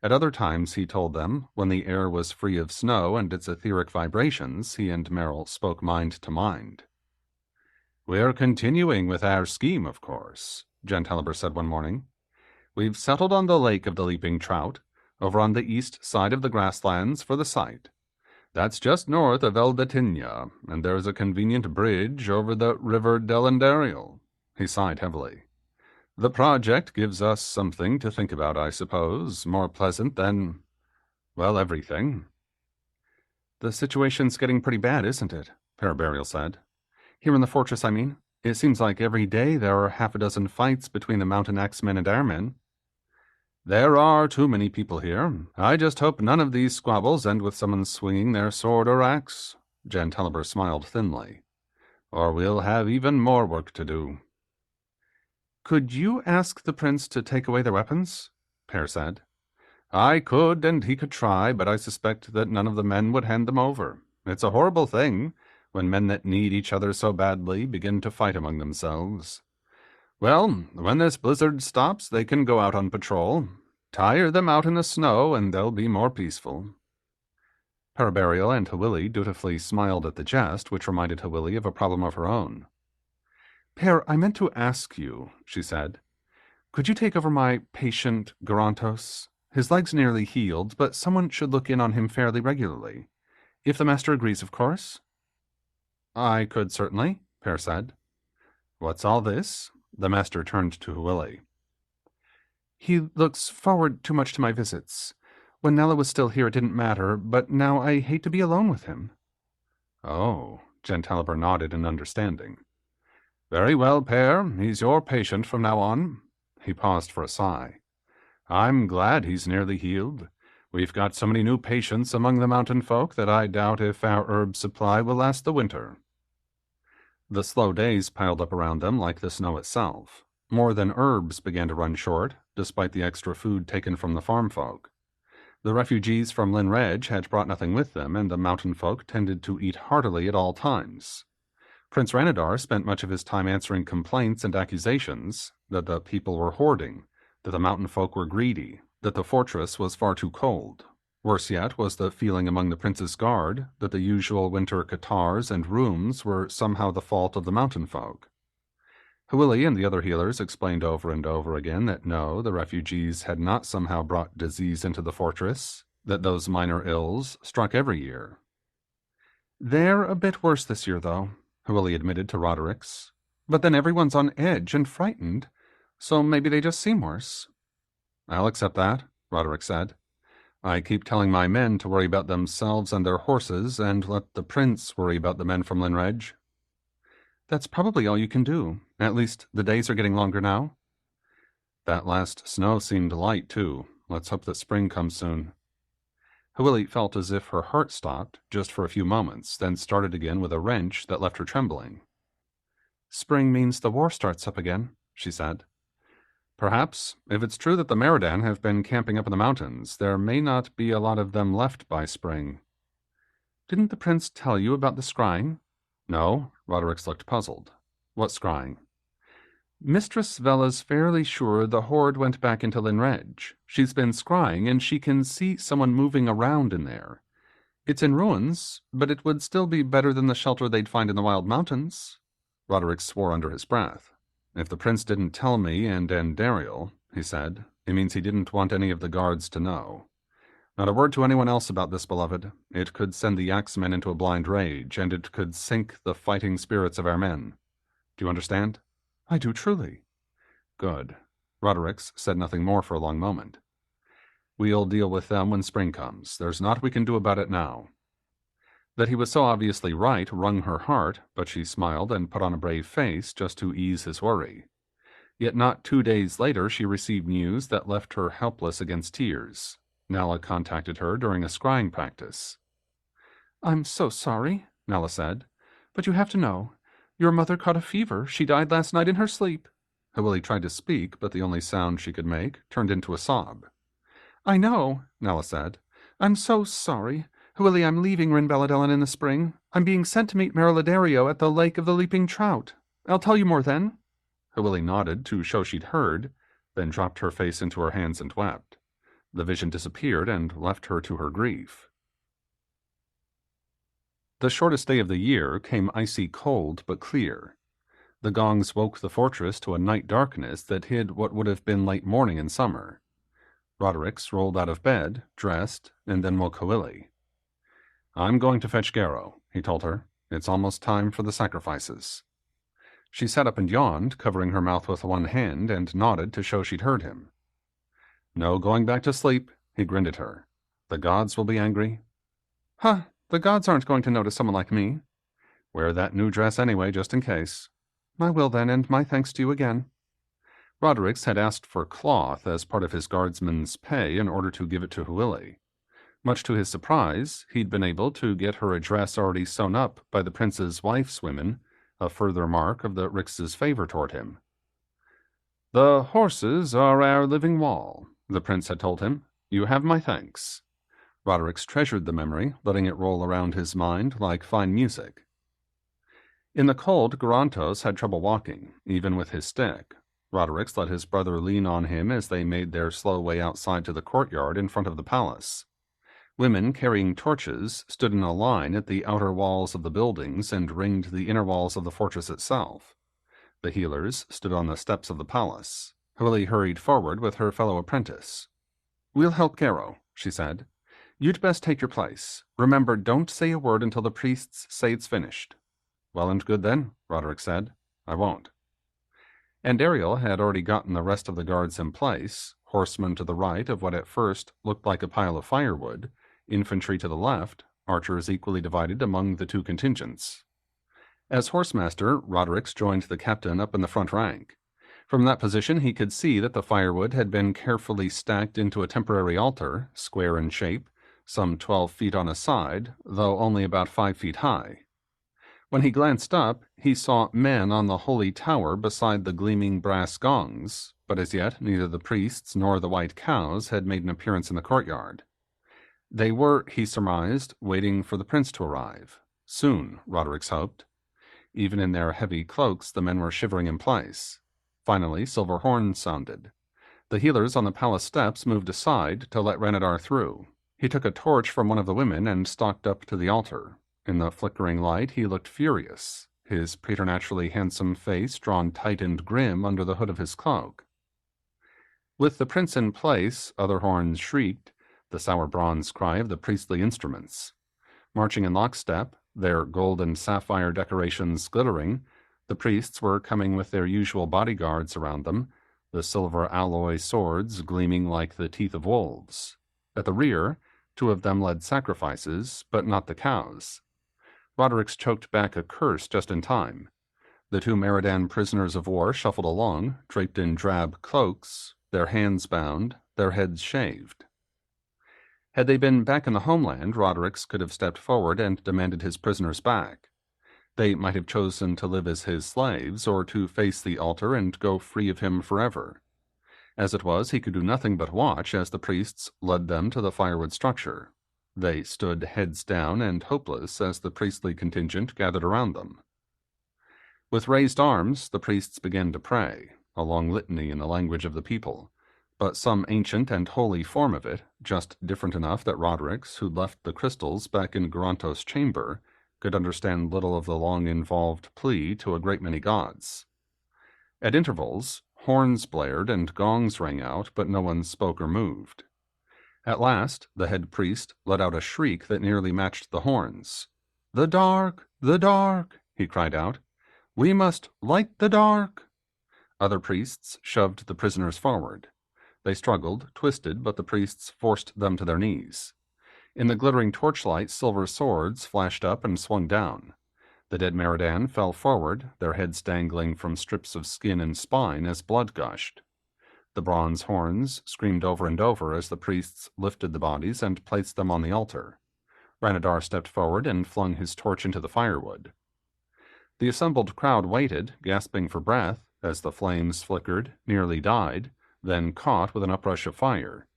At other times, he told them, when the air was free of snow and its etheric vibrations, he and Merrill spoke mind to mind. "We're continuing with our scheme, of course," Gentaliber said one morning. "We've settled on the Lake of the Leaping Trout, over on the east side of the grasslands for the site. That's just north of Elbetinia, and there's a convenient bridge over the River Delendariel." He sighed heavily. "The project gives us something to think about, I suppose, more pleasant than, well, everything." "The situation's getting pretty bad, isn't it?" Paraburial said. "Here in the fortress, I mean. It seems like every day there are half a dozen fights between the mountain axemen and our men." "There are too many people here. I just hope none of these squabbles end with someone swinging their sword or axe." Gentaliber smiled thinly. "Or we'll have even more work to do." "Could you ask the prince to take away their weapons?" Kerr said. "I could, and he could try, but I suspect that none of the men would hand them over. It's a horrible thing, when men that need each other so badly begin to fight among themselves. Well, when this blizzard stops, they can go out on patrol. Tire them out in the snow, and they'll be more peaceful." Paraburial and Hwili dutifully smiled at the jest, which reminded Hwili of a problem of her own. "Per, I meant to ask you," she said. "Could you take over my patient, Garantos? His leg's nearly healed, but someone should look in on him fairly regularly. If the master agrees, of course." "I could certainly," Per said. "What's all this?" The master turned to Hwili. "He looks forward too much to my visits. When Nella was still here, it didn't matter, but now I hate to be alone with him." "Oh," Gentaliber nodded in understanding. "Very well, Per. He's your patient from now on." He paused for a sigh. "I'm glad he's nearly healed. We've got so many new patients among the mountain folk that I doubt if our herb supply will last the winter." The slow days piled up around them like the snow itself. More than herbs began to run short, despite the extra food taken from the farm folk. The refugees from Linredge had brought nothing with them, and the mountain folk tended to eat heartily at all times. Prince Ranadar spent much of his time answering complaints and accusations that the people were hoarding, that the mountain folk were greedy, that the fortress was far too cold. Worse yet was the feeling among the prince's guard that the usual winter catarrhs and rheums were somehow the fault of the mountain folk. Hwili and the other healers explained over and over again that no, the refugees had not somehow brought disease into the fortress, that those minor ills struck every year. "They're a bit worse this year, though," Hwili admitted to Roderic's. "But then everyone's on edge and frightened, so maybe they just seem worse." "I'll accept that," Roderick said. "I keep telling my men to worry about themselves and their horses, and let the prince worry about the men from Linredge." "That's probably all you can do. At least the days are getting longer now." "That last snow seemed light, too. Let's hope that spring comes soon." Hwili felt as if her heart stopped, just for a few moments, then started again with a wrench that left her trembling. Spring means the war starts up again, she said. Perhaps, if it's true that the Meridan have been camping up in the mountains, there may not be a lot of them left by spring. Didn't the prince tell you about the scrying? No, Roderick looked puzzled. What scrying? Mistress Vella's fairly sure the horde went back into Linredge. She's been scrying, and she can see someone moving around in there. It's in ruins, but it would still be better than the shelter they'd find in the wild mountains. Roderick swore under his breath. If the prince didn't tell me and Andariel, he said, it means he didn't want any of the guards to know. Not a word to anyone else about this, beloved. It could send the axemen into a blind rage, and it could sink the fighting spirits of our men. Do you understand? I do truly. Good. Roderick said nothing more for a long moment. We'll deal with them when spring comes. There's naught we can do about it now. That he was so obviously right wrung her heart, but she smiled and put on a brave face just to ease his worry. Yet not 2 days later she received news that left her helpless against tears. Nala contacted her during a scrying practice. I'm so sorry, Nala said, but you have to know. Your mother caught a fever. She died last night in her sleep. Hawili tried to speak, but the only sound she could make turned into a sob. I know, Nala said. I'm so sorry. Hawili, I'm leaving Rinbaladellan in the spring. I'm being sent to meet Mariladerio at the Lake of the Leaping Trout. I'll tell you more then. Hawili nodded to show she'd heard, then dropped her face into her hands and wept. The vision disappeared and left her to her grief. The shortest day of the year came icy cold but clear. The gongs woke the fortress to a night darkness that hid what would have been late morning in summer. Roderick rolled out of bed, dressed, and then woke Hawili. I'm going to fetch Garrow, he told her. It's almost time for the sacrifices. She sat up and yawned, covering her mouth with one hand, and nodded to show she'd heard him. No going back to sleep, he grinned at her. The gods will be angry. Huh, the gods aren't going to notice someone like me. Wear that new dress anyway, just in case. I will then, and my thanks to you again. Roderick had asked for cloth as part of his guardsman's pay in order to give it to Hawili. Much to his surprise, he'd been able to get her a dress already sewn up by the prince's wife's women, a further mark of the Rix's favor toward him. The horses are our living wall, the prince had told him. You have my thanks. Roderick treasured the memory, letting it roll around his mind like fine music. In the cold, Garantos had trouble walking, even with his stick. Roderick let his brother lean on him as they made their slow way outside to the courtyard in front of the palace. Women carrying torches stood in a line at the outer walls of the buildings and ringed the inner walls of the fortress itself. The healers stood on the steps of the palace. Hawili hurried forward with her fellow apprentice. We'll help Garrow, she said. You'd best take your place. Remember, don't say a word until the priests say it's finished. Well and good then, Roderick said. I won't. Andariel had already gotten the rest of the guards in place, horsemen to the right of what at first looked like a pile of firewood, infantry to the left, archers equally divided among the two contingents. As horsemaster, Roderick joined the captain up in the front rank. From that position he could see that the firewood had been carefully stacked into a temporary altar, square in shape, some 12 feet on a side, though only about 5 feet high. When he glanced up, he saw men on the holy tower beside the gleaming brass gongs, but as yet neither the priests nor the white cows had made an appearance in the courtyard. They were, he surmised, waiting for the prince to arrive. Soon, Roderick hoped. Even in their heavy cloaks, the men were shivering in place. Finally, silver horns sounded. The healers on the palace steps moved aside to let Ranadar through. He took a torch from one of the women and stalked up to the altar. In the flickering light, he looked furious, his preternaturally handsome face drawn tight and grim under the hood of his cloak. With the prince in place, other horns shrieked, the sour bronze cry of the priestly instruments. Marching in lockstep, their gold and sapphire decorations glittering, the priests were coming with their usual bodyguards around them, the silver alloy swords gleaming like the teeth of wolves. At the rear, 2 of them led sacrifices, but not the cows. Roderick choked back a curse just in time. The 2 Meridan prisoners of war shuffled along, draped in drab cloaks, their hands bound, their heads shaved. Had they been back in the homeland, Roderick could have stepped forward and demanded his prisoners back. They might have chosen to live as his slaves, or to face the altar and go free of him forever. As it was, he could do nothing but watch as the priests led them to the firewood structure. They stood heads down and hopeless as the priestly contingent gathered around them. With raised arms, the priests began to pray, a long litany in the language of the people, but some ancient and holy form of it, just different enough that Rodericks, who'd left the crystals back in Garantos' chamber, could understand little of the long-involved plea to a great many gods. At intervals, horns blared and gongs rang out, but no one spoke or moved. At last, the head priest let out a shriek that nearly matched the horns. "The dark! The dark!" he cried out. "We must light the dark!" Other priests shoved the prisoners forward. They struggled, twisted, but the priests forced them to their knees. In the glittering torchlight, silver swords flashed up and swung down. The dead Meridan fell forward, their heads dangling from strips of skin and spine as blood gushed. The bronze horns screamed over and over as the priests lifted the bodies and placed them on the altar. Ranadar stepped forward and flung his torch into the firewood. The assembled crowd waited, gasping for breath, as the flames flickered, nearly died, then caught with an uprush of fire.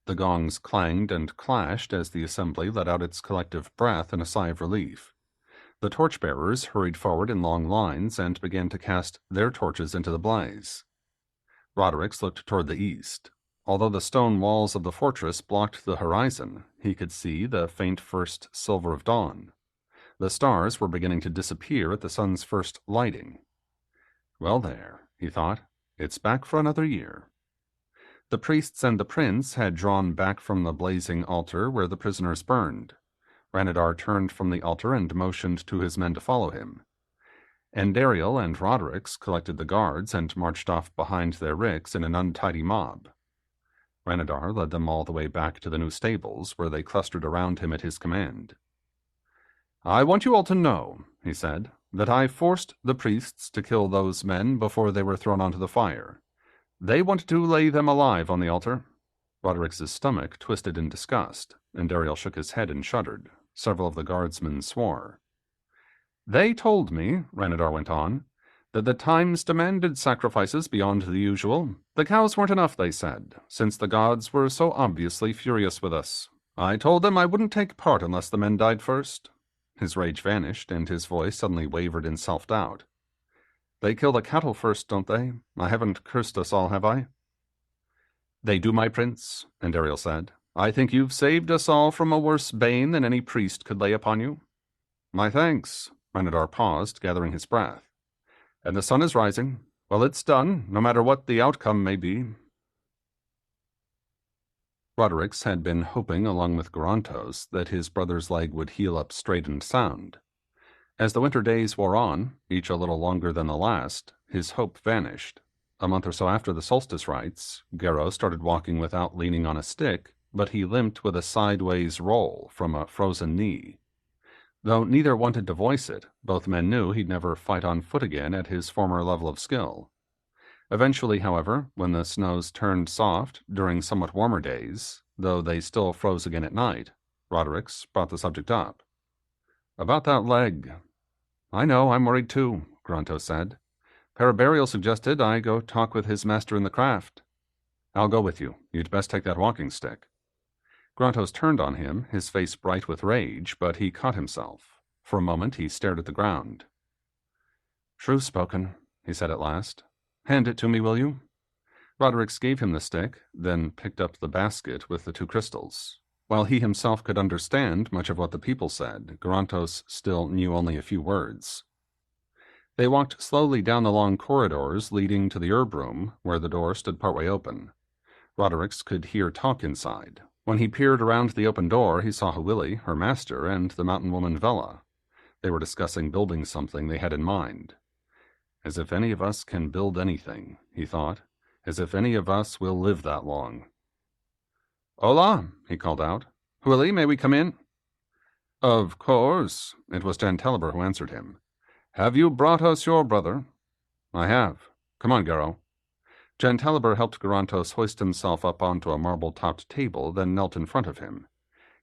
The gongs clanged and clashed as the assembly let out its collective breath in a sigh of relief. The torchbearers hurried forward in long lines and began to cast their torches into the blaze. Rodericks looked toward the east. Although the stone walls of the fortress blocked the horizon, he could see the faint first silver of dawn. The stars were beginning to disappear at the sun's first lighting. Well there, he thought, it's back for another year. The priests and the prince had drawn back from the blazing altar where the prisoners burned. Ranadar turned from the altar and motioned to his men to follow him. Andariel and Rodericks collected the guards and marched off behind their ricks in an untidy mob. Ranadar led them all the way back to the new stables, where they clustered around him at his command. "I want you all to know," he said, "that I forced the priests to kill those men before they were thrown onto the fire. They wanted to lay them alive on the altar." Roderick's stomach twisted in disgust, and Ariel shook his head and shuddered. Several of the guardsmen swore. "They told me," Ranadar went on, "that the times demanded sacrifices beyond the usual. The cows weren't enough, they said, since the gods were so obviously furious with us. I told them I wouldn't take part unless the men died first." His rage vanished, and his voice suddenly wavered in self-doubt. "They kill the cattle first, don't they? I haven't cursed us all, have I?" "They do, my prince," Andariel said. "I think you've saved us all from a worse bane than any priest could lay upon you." "My thanks." Ranadar paused, gathering his breath. "And the sun is rising. Well, it's done, no matter what the outcome may be." Rodericks had been hoping, along with Garantos, that his brother's leg would heal up straight and sound. As the winter days wore on, each a little longer than the last, his hope vanished. A month or so after the solstice rites, Garrow started walking without leaning on a stick, but he limped with a sideways roll from a frozen knee. Though neither wanted to voice it, both men knew he'd never fight on foot again at his former level of skill. Eventually, however, when the snows turned soft during somewhat warmer days, though they still froze again at night, Rodericks brought the subject up. "About that leg." "I know, I'm worried too," Granto said. "Parabarial suggested I go talk with his master in the craft." "I'll go with you. You'd best take that walking stick." Grantos turned on him, his face bright with rage, but he caught himself. For a moment he stared at the ground. "True spoken," he said at last. "Hand it to me, will you?" Rodericks gave him the stick, then picked up the basket with the 2 crystals. While he himself could understand much of what the people said, Garantos still knew only a few words. They walked slowly down the long corridors leading to the herb room, where the door stood partway open. Rodericks could hear talk inside. When he peered around the open door, he saw Hawili, her master, and the mountain woman Vela. They were discussing building something they had in mind. "As if any of us can build anything," he thought. "As if any of us will live that long." "Hola," he called out. "Hawili, may we come in?" "Of course." It was Jantaliber who answered him. "Have you brought us your brother?" "I have. Come on, Garrow." Jantaliber helped Garantos hoist himself up onto a marble-topped table, then knelt in front of him.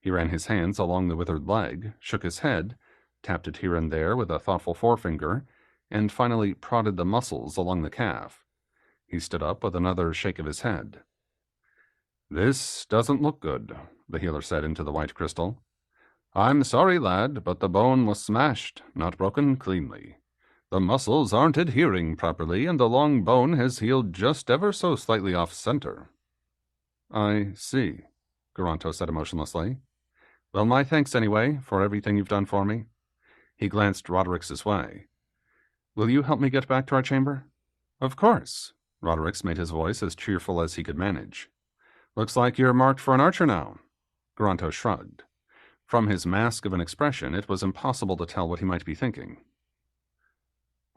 He ran his hands along the withered leg, shook his head, tapped it here and there with a thoughtful forefinger, and finally prodded the muscles along the calf. He stood up with another shake of his head. "This doesn't look good," the healer said into the white crystal. "I'm sorry, lad, but the bone was smashed, not broken cleanly. The muscles aren't adhering properly, and the long bone has healed just ever so slightly off-center." "I see," Garanto said emotionlessly. "Well, my thanks anyway, for everything you've done for me." He glanced Roderick's way. "Will you help me get back to our chamber?" "Of course." Roderick made his voice as cheerful as he could manage. "Looks like you're marked for an archer now." Garanto shrugged. From his mask of an expression, it was impossible to tell what he might be thinking.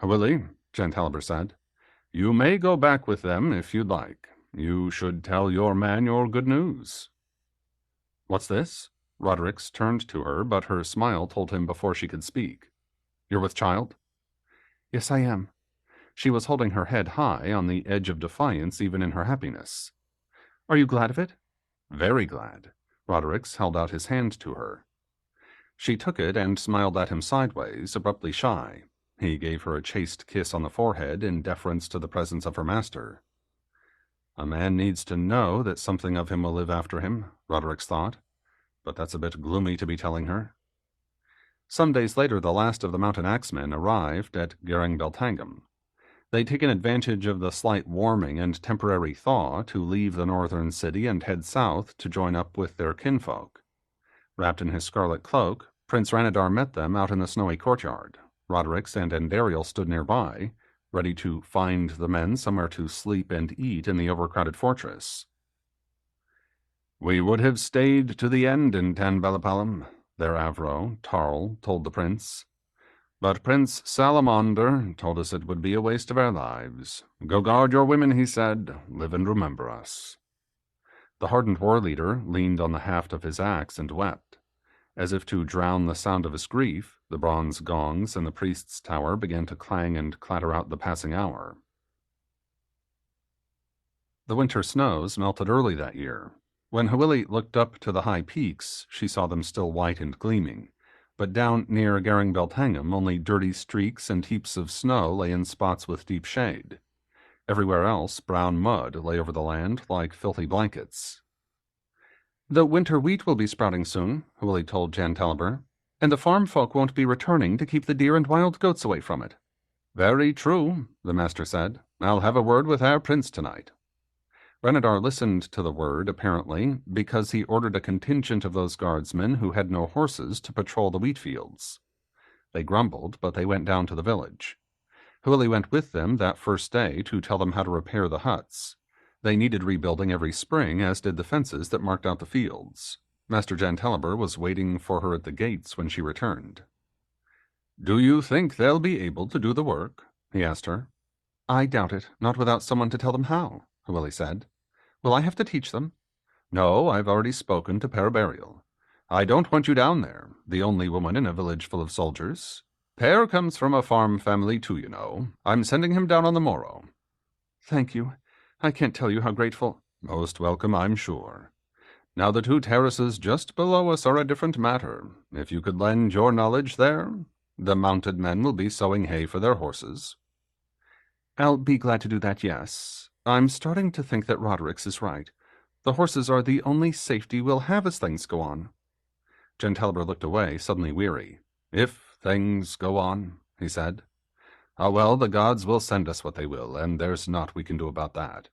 "Willie," Gentaliber said, "you may go back with them if you'd like. You should tell your man your good news." "What's this?" Roderick turned to her, but her smile told him before she could speak. "You're with child?" "Yes, I am." She was holding her head high, on the edge of defiance even in her happiness. "Are you glad of it?" "Very glad." Roderick held out his hand to her. She took it and smiled at him sideways, abruptly shy. He gave her a chaste kiss on the forehead in deference to the presence of her master. A man needs to know that something of him will live after him, Roderick thought, but that's a bit gloomy to be telling her. Some days later, the last of the mountain axemen arrived at Gering-Beltangam. They'd taken advantage of the slight warming and temporary thaw to leave the northern city and head south to join up with their kinfolk. Wrapped in his scarlet cloak, Prince Ranadar met them out in the snowy courtyard. Roderick and Andariel stood nearby, ready to find the men somewhere to sleep and eat in the overcrowded fortress. "We would have stayed to the end in Tanbalapalam," their Avro, Tarl, told the prince. "But Prince Salamander told us it would be a waste of our lives. Go guard your women, he said. Live and remember us." The hardened war leader leaned on the haft of his axe and wept. As if to drown the sound of his grief, the bronze gongs in the priest's tower began to clang and clatter out the passing hour. The winter snows melted early that year. When Hwili looked up to the high peaks, she saw them still white and gleaming, but down near Gering-Beltangam only dirty streaks and heaps of snow lay in spots with deep shade. Everywhere else, brown mud lay over the land like filthy blankets. "The winter wheat will be sprouting soon," Hwili told Gentaliber, "and the farm folk won't be returning to keep the deer and wild goats away from it." "Very true," the master said. "I'll have a word with our prince tonight." Ranadar listened to the word, apparently, because he ordered a contingent of those guardsmen who had no horses to patrol the wheat fields. They grumbled, but they went down to the village. Hwili went with them that first day to tell them how to repair the huts. They needed rebuilding every spring, as did the fences that marked out the fields. Master Gentaliber was waiting for her at the gates when she returned. "Do you think they'll be able to do the work?" he asked her. "I doubt it, not without someone to tell them how," Hwili said. "Will I have to teach them?" "No, I've already spoken to Paraburial. I don't want you down there, the only woman in a village full of soldiers. Per comes from a farm family too, you know. I'm sending him down on the morrow." "Thank you. I can't tell you how grateful—" "Most welcome, I'm sure. Now the two terraces just below us are a different matter. If you could lend your knowledge there, the mounted men will be sowing hay for their horses." "I'll be glad to do that, yes. I'm starting to think that Roderick is right. The horses are the only safety we'll have as things go on." Gentaliber looked away, suddenly weary. "If things go on," he said. "Ah, well, the gods will send us what they will, and there's naught we can do about that."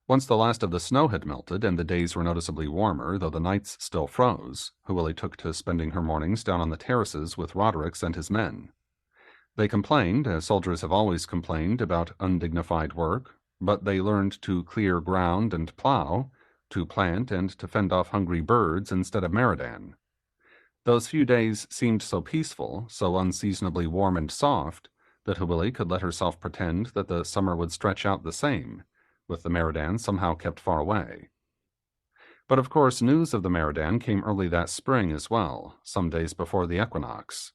Once the last of the snow had melted and the days were noticeably warmer, though the nights still froze, Hwili took to spending her mornings down on the terraces with Roderick and his men. They complained, as soldiers have always complained, about undignified work, but they learned to clear ground and plow, to plant and to fend off hungry birds instead of Meridan. Those few days seemed so peaceful, so unseasonably warm and soft, that Hwili could let herself pretend that the summer would stretch out the same, with the Meridan somehow kept far away. But of course news of the Meridan came early that spring as well, some days before the equinox.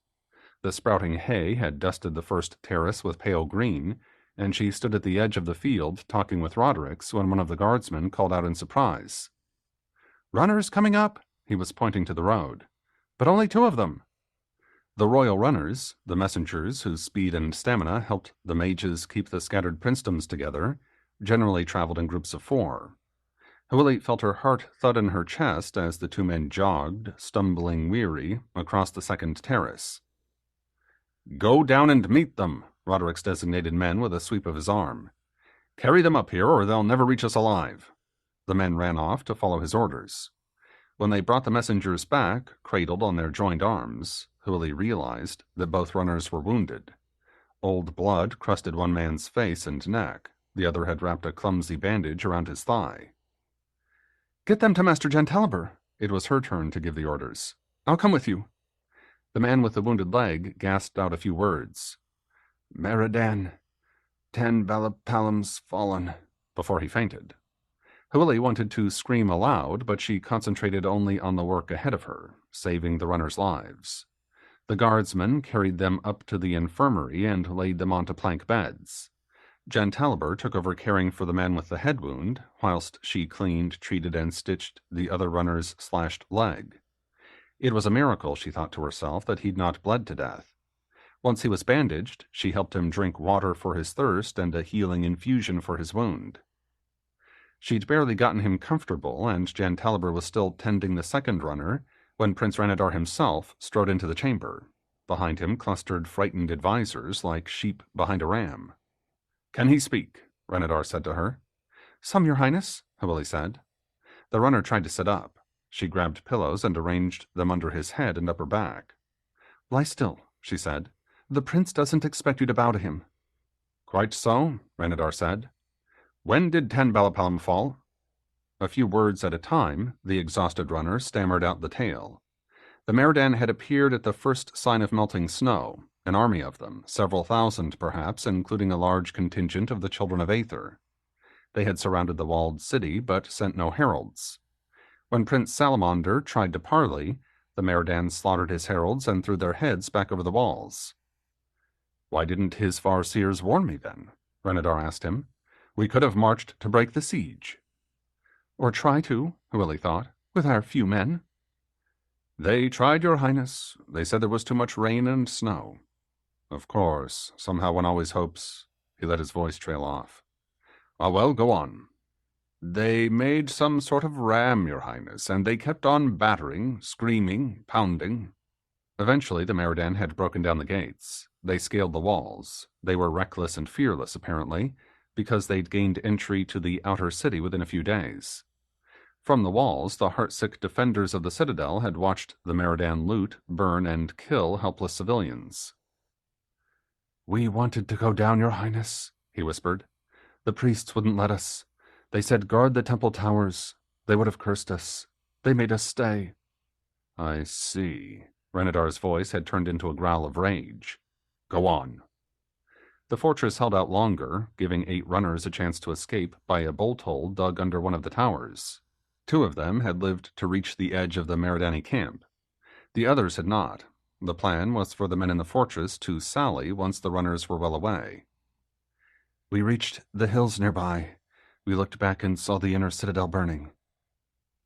The sprouting hay had dusted the first terrace with pale green, and she stood at the edge of the field talking with Roderick when one of the guardsmen called out in surprise. "Runners coming up!" He was pointing to the road. "But only two of them." The royal runners, the messengers whose speed and stamina helped the mages keep the scattered princedoms together, generally traveled in groups of 4. Hwili felt her heart thud in her chest as the 2 men jogged, stumbling weary, across the second terrace. "Go down and meet them," Roderick's designated men with a sweep of his arm. "Carry them up here, or they'll never reach us alive." The men ran off to follow his orders. When they brought the messengers back, cradled on their joined arms, Hwili realized that both runners were wounded. Old blood crusted one man's face and neck. The other had wrapped a clumsy bandage around his thigh. "Get them to Master Gentaliber." It was her turn to give the orders. "I'll come with you." The man with the wounded leg gasped out a few words. "Meridan, 10 Balapalams fallen," before he fainted. Hwili wanted to scream aloud, but she concentrated only on the work ahead of her, saving the runners' lives. The guardsmen carried them up to the infirmary and laid them onto plank beds. Gentaliber took over caring for the man with the head wound, whilst she cleaned, treated, and stitched the other runner's slashed leg. It was a miracle, she thought to herself, that he'd not bled to death. Once he was bandaged, she helped him drink water for his thirst and a healing infusion for his wound. She'd barely gotten him comfortable, and Gentaliber was still tending the second runner, when Prince Ranadar himself strode into the chamber. Behind him clustered frightened advisors like sheep behind a ram. "Can he speak?" Ranadar said to her. "Some, your highness," Hwili said. The runner tried to sit up. She grabbed pillows and arranged them under his head and upper back. "Lie still," she said. "The prince doesn't expect you to bow to him." "Quite so," Ranadar said. "When did 10 Balapalam fall?" A few words at a time, the exhausted runner stammered out the tale. The Meridan had appeared at the first sign of melting snow, an army of them, several thousand perhaps, including a large contingent of the children of Aether. They had surrounded the walled city, but sent no heralds. When Prince Salamander tried to parley, the Meridan slaughtered his heralds and threw their heads back over the walls. "Why didn't his farseers warn me then?" Ranadar asked him. "We could have marched to break the siege." "Or try to," Hwili thought, "with our few men." "They tried, your highness. They said there was too much rain and snow." "Of course. Somehow one always hopes—" He let his voice trail off. "Ah, well, go on." "They made some sort of ram, your highness, and they kept on battering, screaming, pounding." Eventually the Meridan had broken down the gates. They scaled the walls. They were reckless and fearless, apparently, because they'd gained entry to the outer city within a few days. From the walls, the heartsick defenders of the citadel had watched the Meridan loot, burn, and kill helpless civilians. "We wanted to go down, your highness," he whispered. "The priests wouldn't let us. They said guard the temple towers. They would have cursed us. They made us stay." "I see." Renadar's voice had turned into a growl of rage. "Go on." The fortress held out longer, giving 8 runners a chance to escape by a bolt hole dug under one of the towers. 2 of them had lived to reach the edge of the Meridani camp. The others had not. The plan was for the men in the fortress to sally once the runners were well away. "We reached the hills nearby. We looked back and saw the inner citadel burning."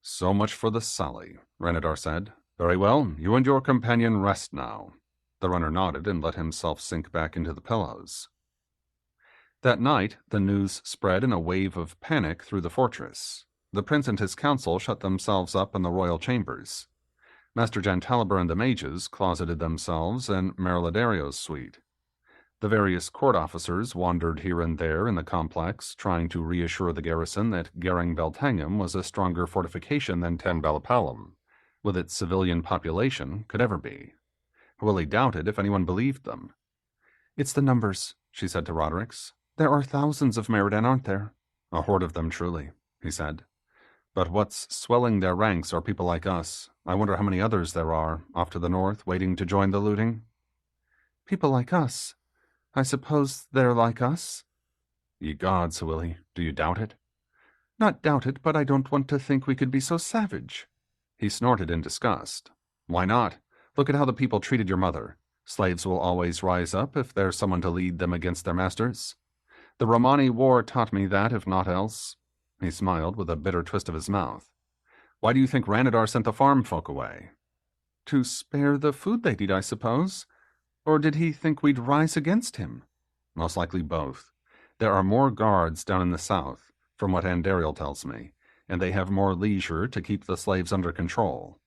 "So much for the sally," Ranadar said. "Very well, you and your companion rest now." The runner nodded and let himself sink back into the pillows. That night, the news spread in a wave of panic through the fortress. The prince and his council shut themselves up in the royal chambers. Master Gentaliber and the mages closeted themselves in Meriladario's suite. The various court officers wandered here and there in the complex, trying to reassure the garrison that Garang Beltangam was a stronger fortification than 10 Balapalam, with its civilian population, could ever be. Hwili doubted if anyone believed them. "It's the numbers," she said to Rodericks. "There are thousands of Meridan, aren't there?" "A horde of them, truly," he said. "But what's swelling their ranks are people like us. I wonder how many others there are, off to the north, waiting to join the looting." "People like us? I suppose they're like us?" "Ye gods, Hwili, do you doubt it?" "Not doubt it, but I don't want to think we could be so savage." He snorted in disgust. "Why not? Look at how the people treated your mother. Slaves will always rise up if there's someone to lead them against their masters. The Romani War taught me that, if not else." He smiled with a bitter twist of his mouth. "Why do you think Ranadar sent the farm folk away?" To spare the food they'd eat, I suppose. Or did he think we'd rise against him? Most likely both. There are more guards down in the south, from what Andariel tells me, and they have more leisure to keep the slaves under control.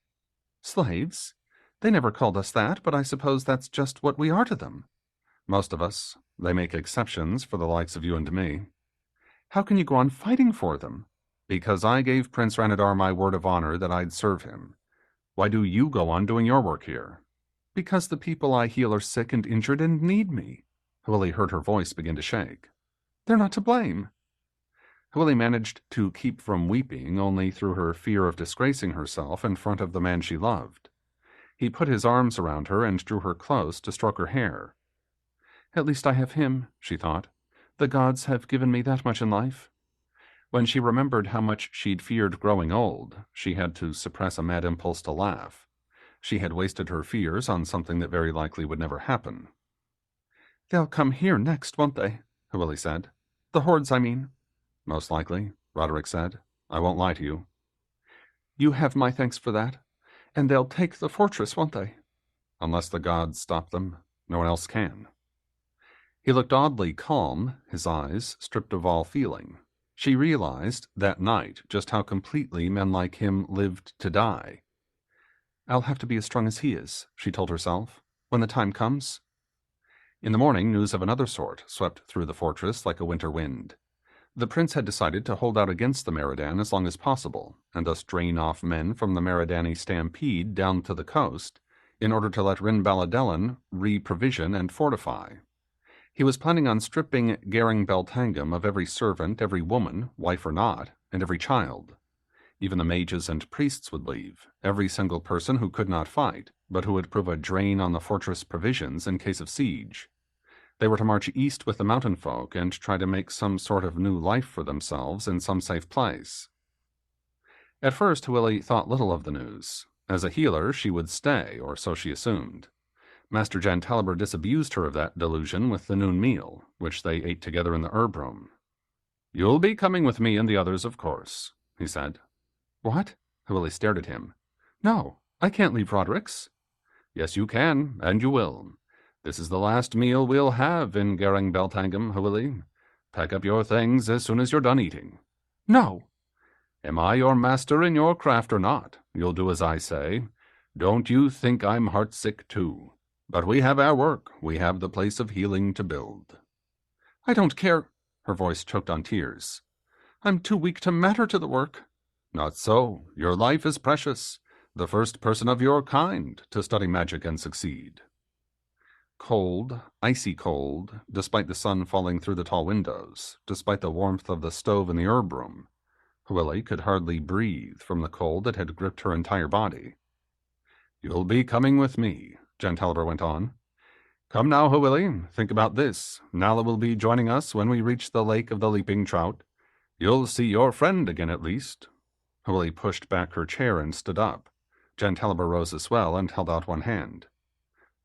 Slaves? They never called us that, but I suppose that's just what we are to them. Most of us. They make exceptions for the likes of you and me. How can you go on fighting for them? Because I gave Prince Ranadar my word of honor that I'd serve him. Why do you go on doing your work here? Because the people I heal are sick and injured and need me. Willie heard her voice begin to shake. They're not to blame. Willie managed to keep from weeping only through her fear of disgracing herself in front of the man she loved. He put his arms around her and drew her close to stroke her hair. At least I have him, she thought. The gods have given me that much in life. When she remembered how much she'd feared growing old, she had to suppress a mad impulse to laugh. She had wasted her fears on something that very likely would never happen. They'll come here next, won't they? Willie said. The hordes, I mean. Most likely, Roderick said. I won't lie to you. You have my thanks for that. And they'll take the fortress, won't they? Unless the gods stop them, no one else can. He looked oddly calm, his eyes stripped of all feeling. She realized that night just how completely men like him lived to die. I'll have to be as strong as he is, she told herself, when the time comes. In the morning, news of another sort swept through the fortress like a winter wind. The prince had decided to hold out against the Meridan as long as possible, and thus drain off men from the Meridani stampede down to the coast, in order to let Rin Baladellan re-provision and fortify. He was planning on stripping Garing Beltangam of every servant, every woman, wife or not, and every child. Even the mages and priests would leave, every single person who could not fight, but who would prove a drain on the fortress provisions in case of siege. They were to march east with the mountain folk and try to make some sort of new life for themselves in some safe place. At first, Willie thought little of the news. As a healer, she would stay, or so she assumed. Master Jantaliber disabused her of that delusion with the noon meal, which they ate together in the herb room. "You'll be coming with me and the others, of course," he said. What? Willie stared at him. No, I can't leave Roderick's. Yes, you can, and you will. This is the last meal we'll have in Garing Beltangam, Willie. Pack up your things as soon as you're done eating. No. Am I your master in your craft or not? You'll do as I say. Don't you think I'm heartsick too? But we have our work. We have the place of healing to build. I don't care. Her voice choked on tears. I'm too weak to matter to the work. Not so. Your life is precious. The first person of your kind to study magic and succeed. Cold, icy cold, despite the sun falling through the tall windows, despite the warmth of the stove in the herb room, Willie could hardly breathe from the cold that had gripped her entire body. You'll be coming with me, Jantaliber went on. Come now, Willie, think about this. Nala will be joining us when we reach the Lake of the Leaping Trout. You'll see your friend again at least. Willie pushed back her chair and stood up. Jantaliber rose as well and held out one hand.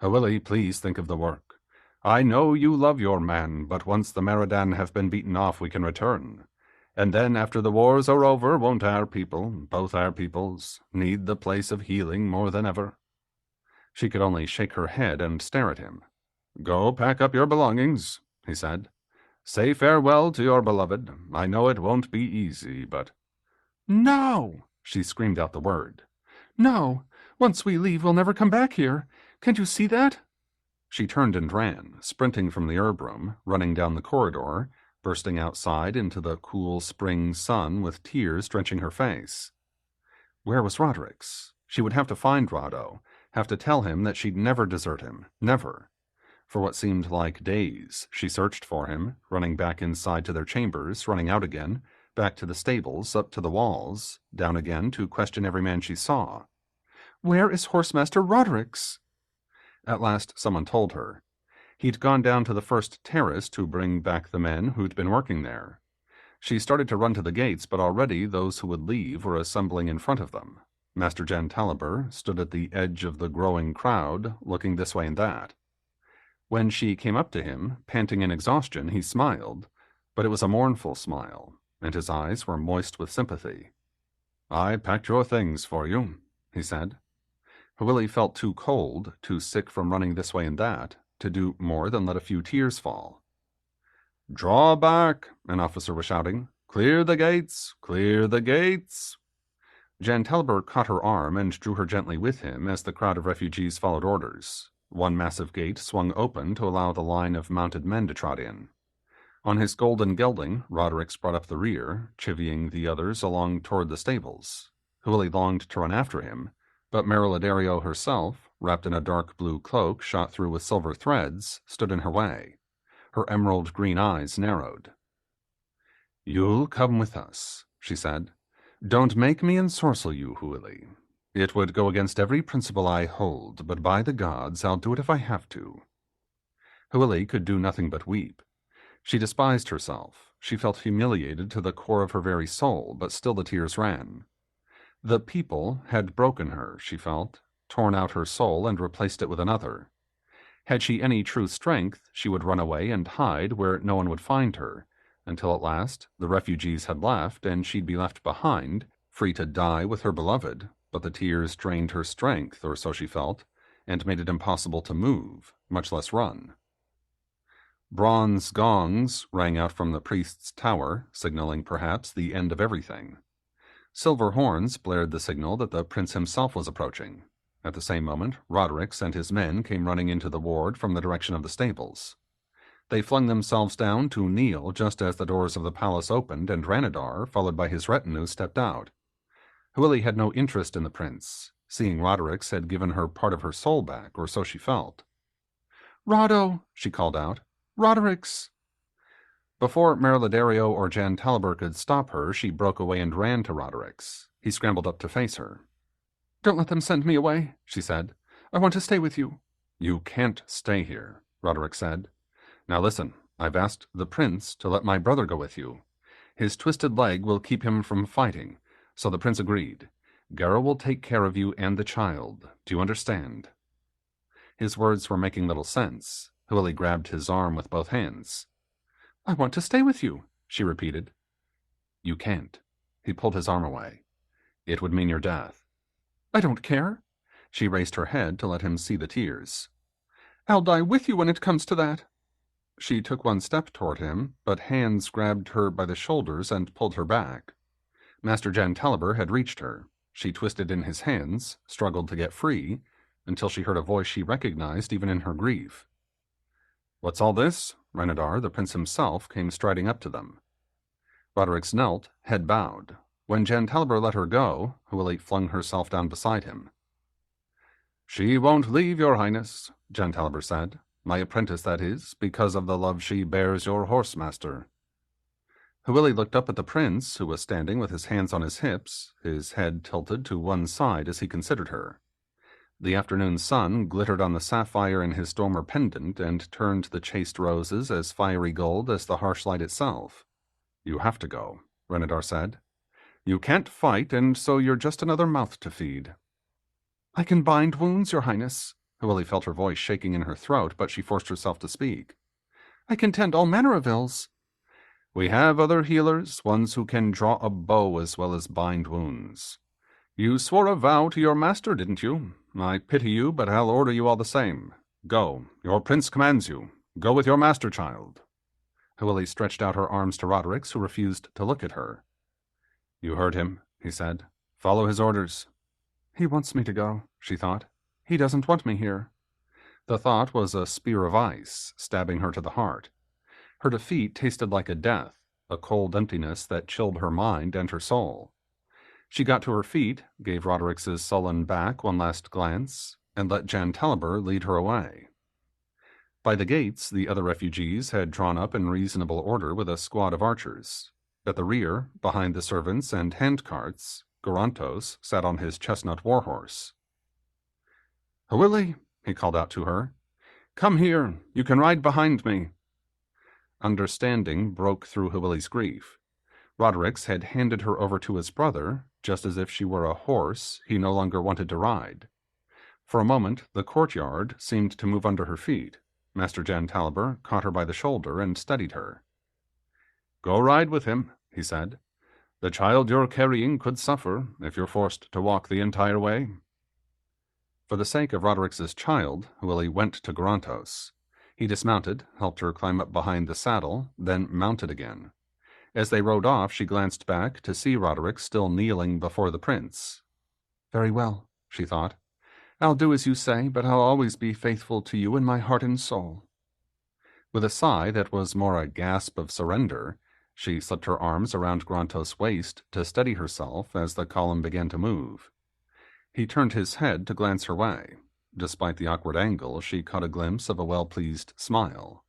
Willie, please think of the work. I know you love your man, but once the Meridan have been beaten off, we can return. And then, after the wars are over, won't our people, both our peoples, need the place of healing more than ever? She could only shake her head and stare at him. Go pack up your belongings, he said. Say farewell to your beloved. I know it won't be easy, but... No! She screamed out the word. No! Once we leave, we'll never come back here. Can't you see that? She turned and ran, sprinting from the herb room, running down the corridor, bursting outside into the cool spring sun with tears drenching her face. Where was Roderick's? She would have to find Roddo, have to tell him that she'd never desert him, never. For what seemed like days, she searched for him, running back inside to their chambers, running out again, back to the stables, up to the walls, down again to question every man she saw. Where is Horsemaster Roderick's? At last someone told her. He'd gone down to the first terrace to bring back the men who'd been working there. She started to run to the gates, but already those who would leave were assembling in front of them. Master Jantaliber stood at the edge of the growing crowd, looking this way and that. When she came up to him, panting in exhaustion, he smiled, but it was a mournful smile, and his eyes were moist with sympathy. I packed your things for you, he said. Willie felt too cold, too sick from running this way and that, to do more than let a few tears fall. "Draw back," an officer was shouting. "Clear the gates! Clear the gates!" Jan Talbot caught her arm and drew her gently with him as the crowd of refugees followed orders. One massive gate swung open to allow the line of mounted men to trot in. On his golden gelding, Roderick brought up the rear, chivying the others along toward the stables. Willie longed to run after him, but Merilidario herself, wrapped in a dark blue cloak shot through with silver threads, stood in her way. Her emerald green eyes narrowed. "You'll come with us," she said. "Don't make me ensorcel you, Willie. It would go against every principle I hold, but by the gods, I'll do it if I have to." Willie could do nothing but weep. She despised herself. She felt humiliated to the core of her very soul, but still the tears ran. The people had broken her, she felt, torn out her soul and replaced it with another. Had she any true strength, she would run away and hide where no one would find her, until at last the refugees had left and she'd be left behind, free to die with her beloved, but the tears drained her strength, or so she felt, and made it impossible to move, much less run. Bronze gongs rang out from the priest's tower, signaling perhaps the end of everything. Silver horns blared the signal that the prince himself was approaching. At the same moment, Roderick and his men came running into the ward from the direction of the stables. They flung themselves down to kneel just as the doors of the palace opened and Ranadar, followed by his retinue, stepped out. Willie had no interest in the prince. Seeing Roderick had given her part of her soul back, or so she felt. "Roddo!" she called out. "Roderick's!" Before Merilidario or Jan Talbot could stop her, she broke away and ran to Roderick's. He scrambled up to face her. "Don't let them send me away," she said. "I want to stay with you." "You can't stay here," Roderick said. "Now listen, I've asked the prince to let my brother go with you. His twisted leg will keep him from fighting, so the prince agreed. Kerr will take care of you and the child. Do you understand?" His words were making little sense. Willie grabbed his arm with both hands. "I want to stay with you," she repeated. "You can't." He pulled his arm away. "It would mean your death." "I don't care." She raised her head to let him see the tears. "I'll die with you when it comes to that." She took one step toward him, but hands grabbed her by the shoulders and pulled her back. Master Jan Talbot had reached her. She twisted in his hands, struggled to get free, until she heard a voice she recognized even in her grief. "What's all this?" Ranadar, the prince himself, came striding up to them. Roderick knelt, head bowed. When Jan Talbot let her go, Willie flung herself down beside him. "She won't leave, your highness," Jan Talbot said. "My apprentice, that is, because of the love she bears your horse-master." Willie looked up at the prince, who was standing with his hands on his hips, his head tilted to one side as he considered her. The afternoon sun glittered on the sapphire in his dormer pendant and turned the chaste roses as fiery gold as the harsh light itself. "You have to go," Ranadar said. "You can't fight, and so you're just another mouth to feed." "I can bind wounds, your highness." Willie felt her voice shaking in her throat, but she forced herself to speak. "I can tend all manner of ills." "We have other healers, ones who can draw a bow as well as bind wounds. You swore a vow to your master, didn't you? I pity you, but I'll order you all the same. Go. Your prince commands you. Go with your master, child." Willie stretched out her arms to Roderick, who refused to look at her. "You heard him," he said. "Follow his orders." "He wants me to go," she thought. "He doesn't want me here." The thought was a spear of ice, stabbing her to the heart. Her defeat tasted like a death, a cold emptiness that chilled her mind and her soul. She got to her feet, gave Roderick's sullen back one last glance, and let Jan Talbot lead her away. By the gates, the other refugees had drawn up in reasonable order with a squad of archers. At the rear, behind the servants and handcarts, Garantos sat on his chestnut warhorse. "Willie," he called out to her, "come here. You can ride behind me." Understanding broke through Willie's grief. Roderick had handed her over to his brother, just as if she were a horse he no longer wanted to ride. For a moment, the courtyard seemed to move under her feet. Master Jan Talbot caught her by the shoulder and steadied her. "Go ride with him," he said. "The child you're carrying could suffer if you're forced to walk the entire way." For the sake of Roderick's child, Willie went to Garantos. He dismounted, helped her climb up behind the saddle, then mounted again. As they rode off, she glanced back to see Roderick still kneeling before the prince. "Very well," she thought. "I'll do as you say, but I'll always be faithful to you in my heart and soul." With a sigh that was more a gasp of surrender, she slipped her arms around Grantos' waist to steady herself as the column began to move. He turned his head to glance her way. Despite the awkward angle, she caught a glimpse of a well-pleased smile.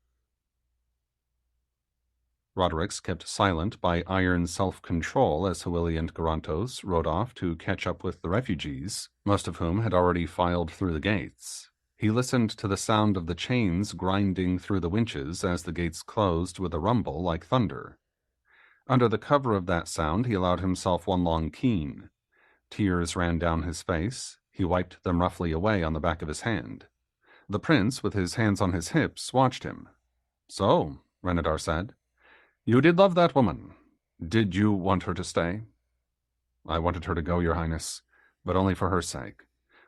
Rodericks kept silent by iron self-control as Hwili and Garantos rode off to catch up with the refugees, most of whom had already filed through the gates. He listened to the sound of the chains grinding through the winches as the gates closed with a rumble like thunder. Under the cover of that sound, he allowed himself one long keen. Tears ran down his face. He wiped them roughly away on the back of his hand. The prince, with his hands on his hips, watched him. "So," Renadar said, "you did love that woman. Did you want her to stay?" "I wanted her to go, your highness, but only for her sake.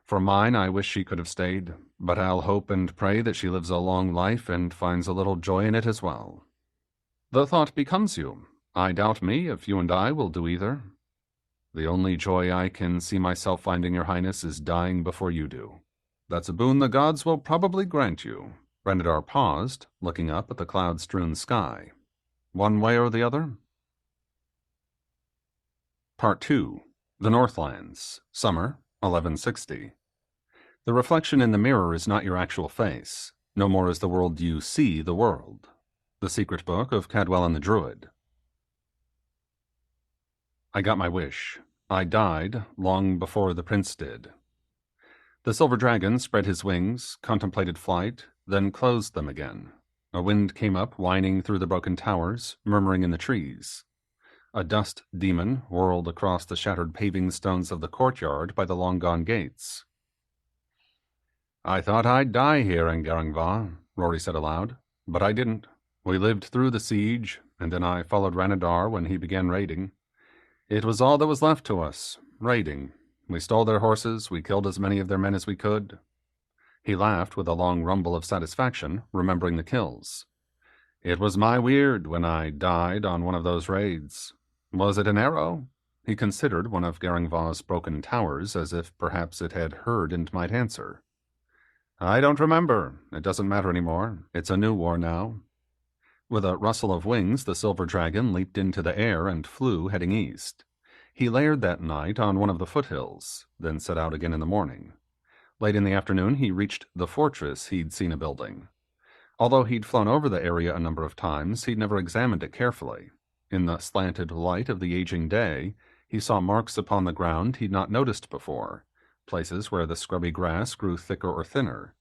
For mine, I wish she could have stayed, but I'll hope and pray that she lives a long life and finds a little joy in it as well." "The thought becomes you. I doubt me if you and I will do either." "The only joy I can see myself finding, your highness, is dying before you do." "That's a boon the gods will probably grant you." Renadar paused, looking up at the cloud-strewn sky. "One way or the other?" Part 2. The Northlands. Summer, 1160. The reflection in the mirror is not your actual face. No more is the world you see the world. The Secret Book of Cadwell and the Druid. I got my wish. I died long before the prince did. The silver dragon spread his wings, contemplated flight, then closed them again. A wind came up, whining through the broken towers, murmuring in the trees. A dust demon whirled across the shattered paving stones of the courtyard by the long-gone gates. "I thought I'd die here in Garangva," Rory said aloud, "but I didn't. We lived through the siege, and then I followed Ranadar when he began raiding. It was all that was left to us, raiding. We stole their horses, we killed as many of their men as we could." He laughed with a long rumble of satisfaction, remembering the kills. "It was my weird when I died on one of those raids. Was it an arrow?" He considered one of Garangva's broken towers, as if perhaps it had heard and might answer. "I don't remember. It doesn't matter anymore. It's a new war now." With a rustle of wings, the silver dragon leaped into the air and flew, heading east. He laired that night on one of the foothills, then set out again in the morning. Late in the afternoon, he reached the fortress he'd seen a building. Although he'd flown over the area a number of times, he'd never examined it carefully. In the slanted light of the aging day, he saw marks upon the ground he'd not noticed before, places where the scrubby grass grew thicker or thinner.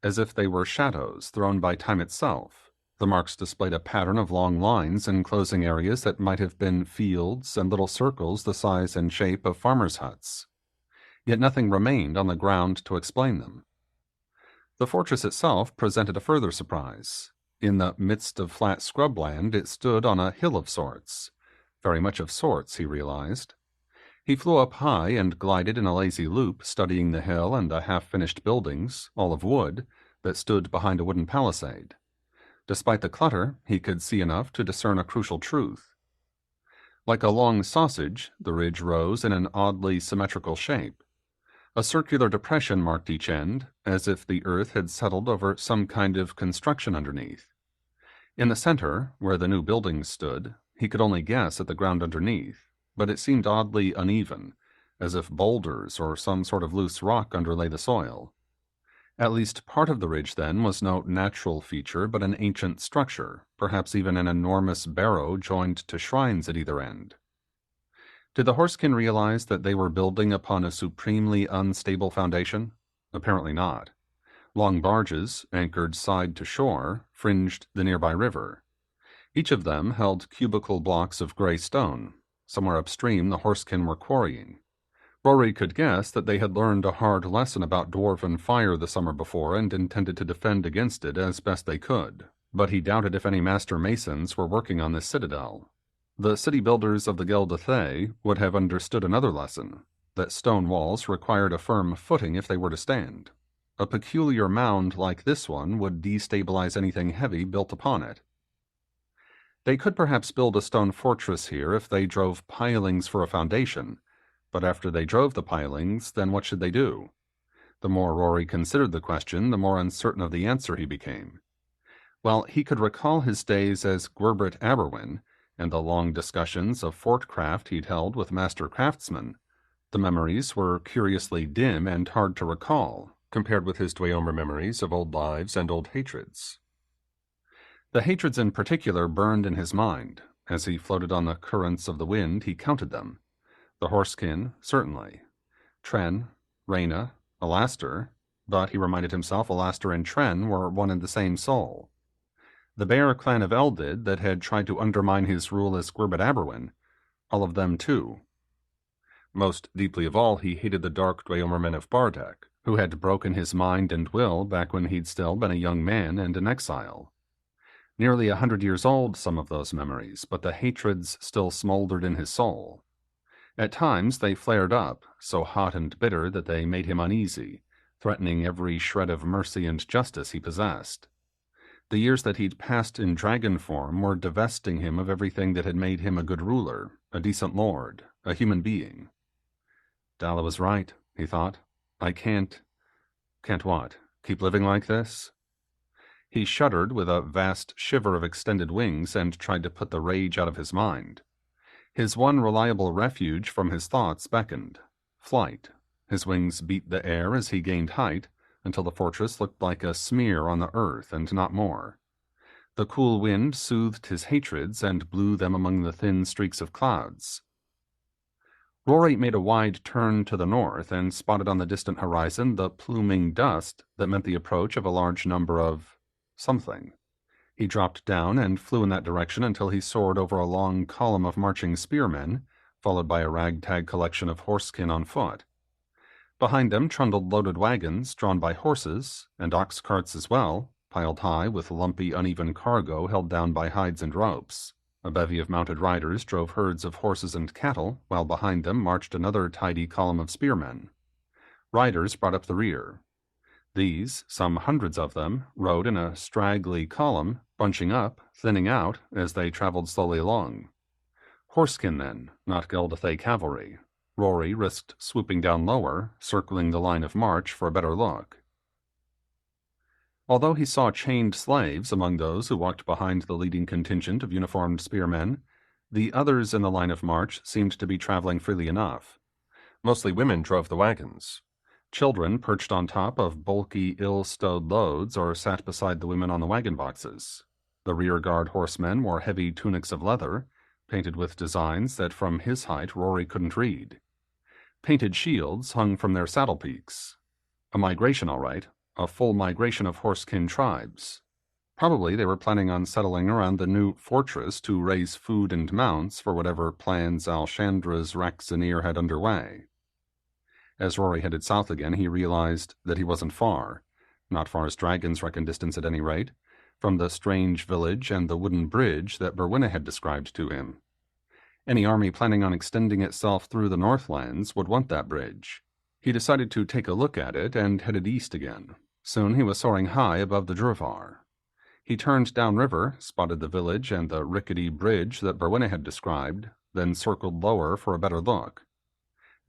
As if they were shadows thrown by time itself, the marks displayed a pattern of long lines enclosing areas that might have been fields and little circles the size and shape of farmers' huts. Yet nothing remained on the ground to explain them. The fortress itself presented a further surprise. In the midst of flat scrubland, it stood on a hill of sorts. Very much of sorts, he realized. He flew up high and glided in a lazy loop, studying the hill and the half-finished buildings, all of wood, that stood behind a wooden palisade. Despite the clutter, he could see enough to discern a crucial truth. Like a long sausage, the ridge rose in an oddly symmetrical shape. A circular depression marked each end, as if the earth had settled over some kind of construction underneath. In the center, where the new buildings stood, he could only guess at the ground underneath, but it seemed oddly uneven, as if boulders or some sort of loose rock underlay the soil. At least part of the ridge, then, was no natural feature, but an ancient structure, perhaps even an enormous barrow joined to shrines at either end. Did the horsekin realize that they were building upon a supremely unstable foundation? Apparently not. Long barges, anchored side to shore, fringed the nearby river. Each of them held cubical blocks of gray stone. Somewhere upstream the horsekin were quarrying. Rory could guess that they had learned a hard lesson about dwarven fire the summer before and intended to defend against it as best they could, but he doubted if any master masons were working on this citadel. The city builders of the Gel de Thay would have understood another lesson. that stone walls required a firm footing if they were to stand. A peculiar mound like this one would destabilize anything heavy built upon it. They could perhaps build a stone fortress here if they drove pilings for a foundation, but after they drove the pilings, then what should they do? The more Rory considered the question, the more uncertain of the answer he became. While he could recall his days as Gwirbert Aberwin and the long discussions of fortcraft he'd held with master craftsmen, the memories were curiously dim and hard to recall, compared with his Dweomer memories of old lives and old hatreds. The hatreds in particular burned in his mind. As he floated on the currents of the wind, he counted them. The Horsekin, certainly. Tren, Rhaena, Alaster, but he reminded himself Alaster and Tren were one and the same soul. The Bear clan of Eldid that had tried to undermine his rule as Gwirbet Aberwin, all of them too. Most deeply of all, he hated the dark Dweomer men of Bardek, who had broken his mind and will back when he'd still been a young man and an exile. Nearly 100 years old, some of those memories, but the hatreds still smoldered in his soul. At times they flared up, so hot and bitter that they made him uneasy, threatening every shred of mercy and justice he possessed. The years that he'd passed in dragon form were divesting him of everything that had made him a good ruler, a decent lord, a human being. Dalla was right, he thought. I can't what? Keep living like this? He shuddered with a vast shiver of extended wings and tried to put the rage out of his mind. His one reliable refuge from his thoughts beckoned. Flight. His wings beat the air as he gained height, until the fortress looked like a smear on the earth and not more. The cool wind soothed his hatreds and blew them among the thin streaks of clouds. Rory made a wide turn to the north and spotted on the distant horizon the pluming dust that meant the approach of a large number of something. He dropped down and flew in that direction until he soared over a long column of marching spearmen, followed by a ragtag collection of horsekin on foot. Behind them trundled loaded wagons drawn by horses, and ox carts as well, piled high with lumpy, uneven cargo held down by hides and ropes. A bevy of mounted riders drove herds of horses and cattle, while behind them marched another tidy column of spearmen. Riders brought up the rear. These, some hundreds of them, rode in a straggly column, bunching up, thinning out, as they traveled slowly along. Horsekin, then, not Geldathay cavalry. Rory risked swooping down lower, circling the line of march for a better look. Although he saw chained slaves among those who walked behind the leading contingent of uniformed spearmen, the others in the line of march seemed to be traveling freely enough. Mostly women drove the wagons. Children perched on top of bulky, ill-stowed loads or sat beside the women on the wagon boxes. The rear-guard horsemen wore heavy tunics of leather, painted with designs that from his height Rory couldn't read. Painted shields hung from their saddle peaks. A migration, all right, a full migration of horsekin tribes. Probably they were planning on settling around the new fortress to raise food and mounts for whatever plans Alshandra's Raxanir had underway. As Rory headed south again, he realized that he wasn't far, not far as dragons reckoned distance at any rate, from the strange village and the wooden bridge that Berwinna had described to him. Any army planning on extending itself through the Northlands would want that bridge. He decided to take a look at it and headed east again. Soon he was soaring high above the Druvar. He turned downriver, spotted the village and the rickety bridge that Berwinna had described, then circled lower for a better look.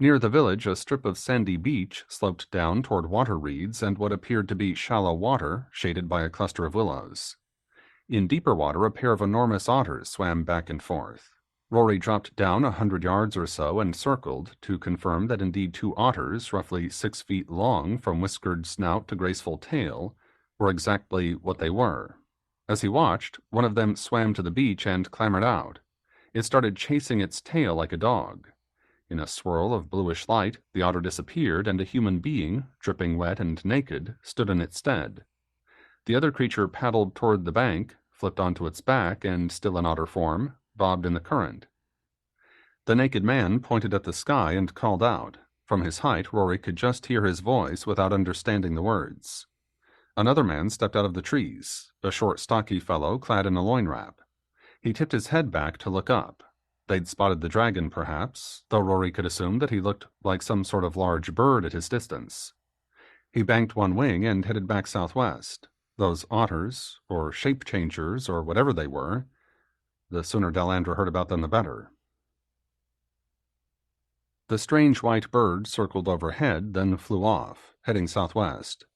Near the village, a strip of sandy beach sloped down toward water reeds and what appeared to be shallow water shaded by a cluster of willows. In deeper water, a pair of enormous otters swam back and forth. Rory dropped down 100 yards or so and circled to confirm that indeed 2 otters, roughly 6 feet long from whiskered snout to graceful tail, were exactly what they were. As he watched, one of them swam to the beach and clambered out. It started chasing its tail like a dog. In a swirl of bluish light, the otter disappeared, and a human being, dripping wet and naked, stood in its stead. The other creature paddled toward the bank, flipped onto its back, and, still in otter form, bobbed in the current. The naked man pointed at the sky and called out. From his height, Rory could just hear his voice without understanding the words. Another man stepped out of the trees, a short, stocky fellow clad in a loin wrap. He tipped his head back to look up. They'd spotted the dragon, perhaps, though Rory could assume that he looked like some sort of large bird at his distance. He banked one wing and headed back southwest. Those otters, or shape-changers, or whatever they were, the sooner Delandra heard about them the better. The strange white bird circled overhead, then flew off, heading southwest.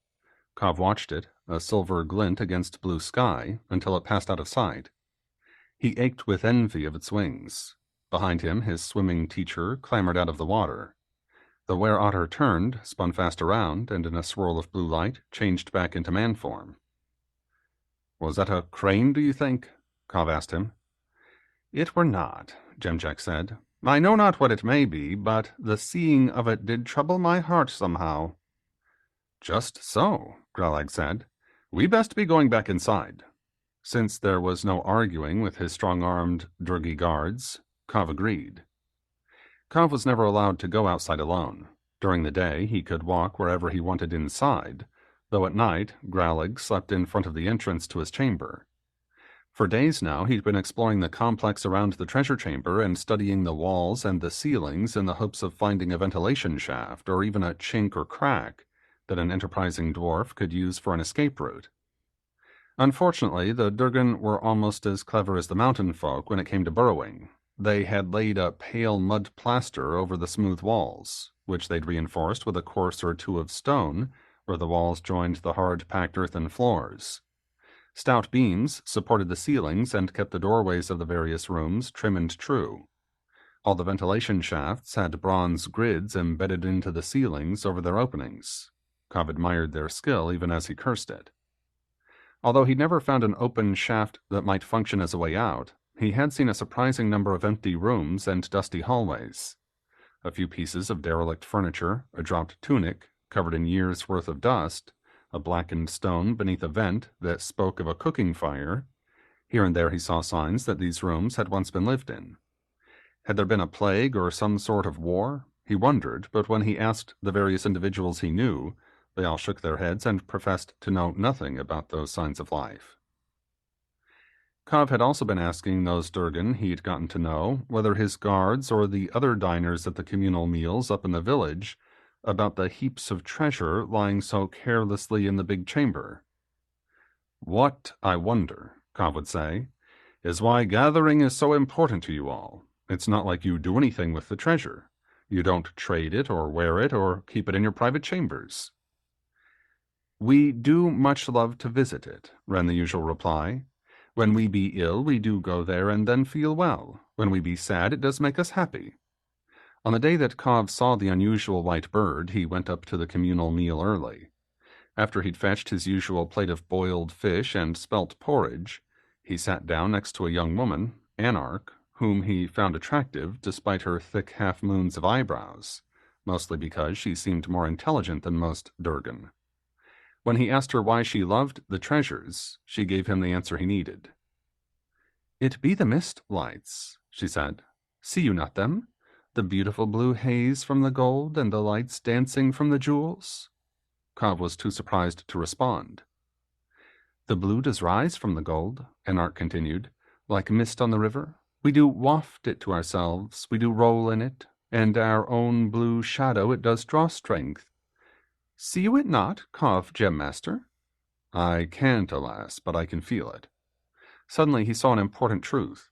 Cobb watched it, a silver glint against blue sky, until it passed out of sight. He ached with envy of its wings. Behind him, his swimming teacher clambered out of the water. The were-otter turned, spun fast around, and in a swirl of blue light, changed back into man form. "Was that a crane, do you think?" Cobb asked him. "It were not," Jemjek said. "I know not what it may be, but the seeing of it did trouble my heart somehow." "Just so," Grelag said. "We best be going back inside." Since there was no arguing with his strong-armed Durgi guards, Kav agreed. Kav was never allowed to go outside alone. During the day, he could walk wherever he wanted inside, though at night, Grelag slept in front of the entrance to his chamber. For days now, he'd been exploring the complex around the treasure chamber and studying the walls and the ceilings in the hopes of finding a ventilation shaft or even a chink or crack that an enterprising dwarf could use for an escape route. Unfortunately, the Durgan were almost as clever as the mountain folk when it came to burrowing. They had laid a pale mud plaster over the smooth walls, which they'd reinforced with a course or two of stone where the walls joined the hard-packed earthen floors. Stout beams supported the ceilings and kept the doorways of the various rooms trim and true. All the ventilation shafts had bronze grids embedded into the ceilings over their openings. Cobb admired their skill even as he cursed it. Although he'd never found an open shaft that might function as a way out, he had seen a surprising number of empty rooms and dusty hallways. A few pieces of derelict furniture, a dropped tunic covered in years' worth of dust, a blackened stone beneath a vent that spoke of a cooking fire. Here and there he saw signs that these rooms had once been lived in. Had there been a plague or some sort of war? He wondered, but when he asked the various individuals he knew, they all shook their heads and professed to know nothing about those signs of life. Kav had also been asking those Durgan he'd gotten to know whether his guards or the other diners at the communal meals up in the village about the heaps of treasure lying so carelessly in the big chamber. "What, I wonder," Kav would say, "is why gathering is so important to you all. It's not like you do anything with the treasure. You don't trade it or wear it or keep it in your private chambers." "We do much love to visit it," ran the usual reply. "When we be ill, we do go there and then feel well. When we be sad, it does make us happy." On the day that Kav saw the unusual white bird, he went up to the communal meal early. After he'd fetched his usual plate of boiled fish and spelt porridge, he sat down next to a young woman, Anarch, whom he found attractive despite her thick half-moons of eyebrows, mostly because she seemed more intelligent than most Durgan. When he asked her why she loved the treasures, she gave him the answer he needed. "It be the mist lights," she said. "See you not them? The beautiful blue haze from the gold and the lights dancing from the jewels?" Kav was too surprised to respond. "The blue does rise from the gold," Anarch continued, "like mist on the river. We do waft it to ourselves, we do roll in it, and our own blue shadow it does draw strength. See you it not, Kav Gemmaster?" "I can't, alas, but I can feel it." Suddenly he saw an important truth.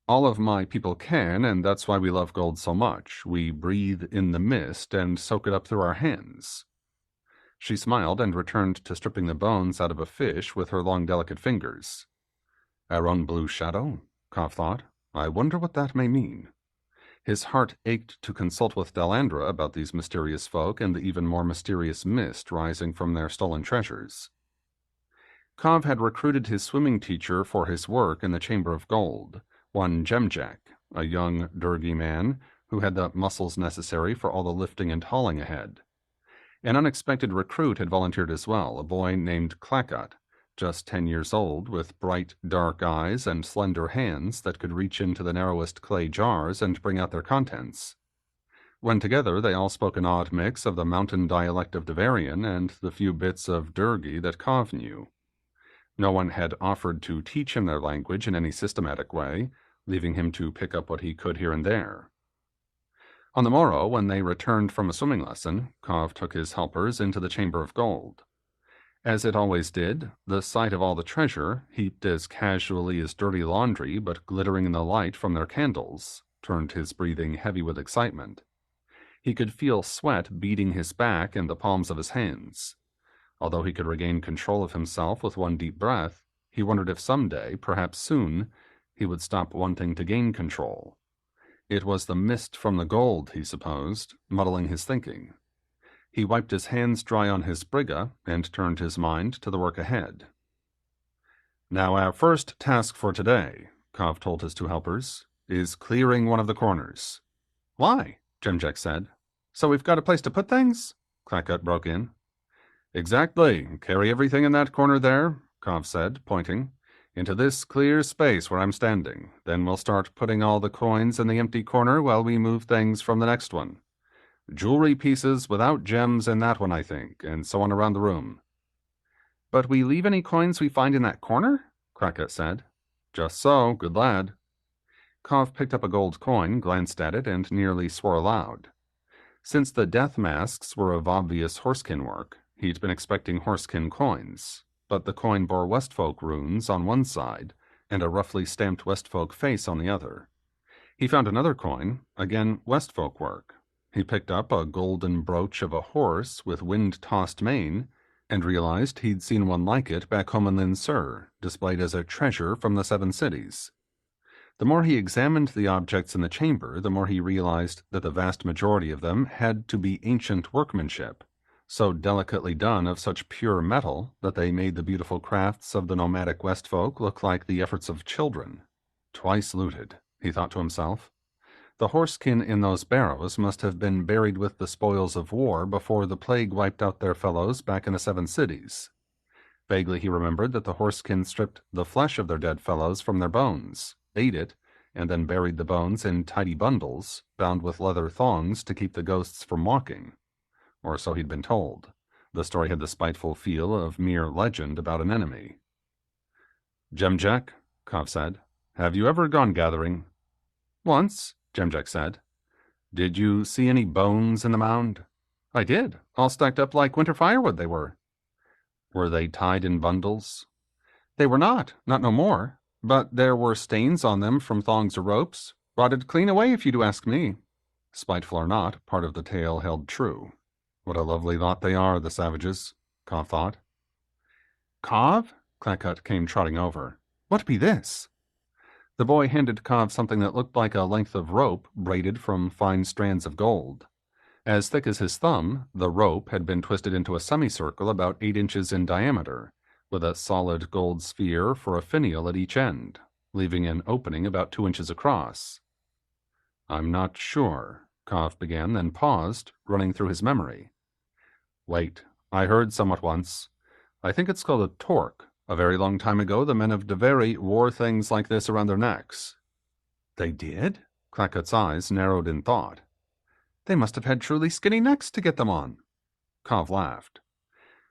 "All of my people can, and that's why we love gold so much. We breathe in the mist and soak it up through our hands." She smiled and returned to stripping the bones out of a fish with her long, delicate fingers. Our own blue shadow, Kav thought. I wonder what that may mean. His heart ached to consult with Delandra about these mysterious folk and the even more mysterious mist rising from their stolen treasures. Kav had recruited his swimming teacher for his work in the Chamber of Gold, one Jemjek, a young Durgi man who had the muscles necessary for all the lifting and hauling ahead. An unexpected recruit had volunteered as well, a boy named Clackut, just 10 years old, with bright, dark eyes and slender hands that could reach into the narrowest clay jars and bring out their contents. When together, they all spoke an odd mix of the mountain dialect of Devarian and the few bits of Durgi that Kav knew. No one had offered to teach him their language in any systematic way, leaving him to pick up what he could here and there. On the morrow, when they returned from a swimming lesson, Kov took his helpers into the chamber of gold. As it always did, the sight of all the treasure, heaped as casually as dirty laundry but glittering in the light from their candles, turned his breathing heavy with excitement. He could feel sweat beading his back and the palms of his hands. Although he could regain control of himself with one deep breath, he wondered if someday, perhaps soon, he would stop wanting to gain control. It was the mist from the gold, he supposed, muddling his thinking. He wiped his hands dry on his brigga and turned his mind to the work ahead. "Now our first task for today," Kov told his two helpers, "is clearing one of the corners." "Why?" Jemjek said. "So we've got a place to put things?" Clackgut broke in. "Exactly. Carry everything in that corner there," Kov said, pointing, "into this clear space where I'm standing. Then we'll start putting all the coins in the empty corner while we move things from the next one. Jewelry pieces without gems in that one, I think, and so on around the room." "But we leave any coins we find in that corner?" Clackgut said. "Just so, good lad." Kov picked up a gold coin, glanced at it, and nearly swore aloud. Since the death masks were of obvious horsekin work, he'd been expecting horsekin coins, but the coin bore Westfolk runes on one side and a roughly stamped Westfolk face on the other. He found another coin, again Westfolk work. He picked up a golden brooch of a horse with wind-tossed mane, and realized he'd seen one like it back home in Linsur, displayed as a treasure from the Seven Cities. The more he examined the objects in the chamber, the more he realized that the vast majority of them had to be ancient workmanship, so delicately done of such pure metal that they made the beautiful crafts of the nomadic Westfolk look like the efforts of children. Twice looted, he thought to himself. The horsekin in those barrows must have been buried with the spoils of war before the plague wiped out their fellows back in the Seven Cities. Vaguely he remembered that the horsekin stripped the flesh of their dead fellows from their bones, ate it, and then buried the bones in tidy bundles, bound with leather thongs to keep the ghosts from walking. Or so he'd been told. The story had the spiteful feel of mere legend about an enemy. "Jemjek," Kov said, "have you ever gone gathering?" "Once," Jemjek said. "Did you see any bones in the mound?" "I did. All stacked up like winter firewood they were." "Were they tied in bundles?" "They were not no more. But there were stains on them from thongs or ropes. Rotted clean away, if you do ask me." Spiteful or not, part of the tale held true. What a lovely lot they are, the savages, Kov thought. "Kov?" Clackgut came trotting over. "What be this?" The boy handed Kov something that looked like a length of rope braided from fine strands of gold. As thick as his thumb, the rope had been twisted into a semicircle about 8 inches in diameter, with a solid gold sphere for a finial at each end, leaving an opening about 2 inches across. "I'm not sure," Kov began, then paused, running through his memory. "Wait, I heard somewhat once. I think it's called a torque. A very long time ago, the men of Deveri wore things like this around their necks." "They did?" Clackgut's eyes narrowed in thought. "They must have had truly skinny necks to get them on." Kov laughed.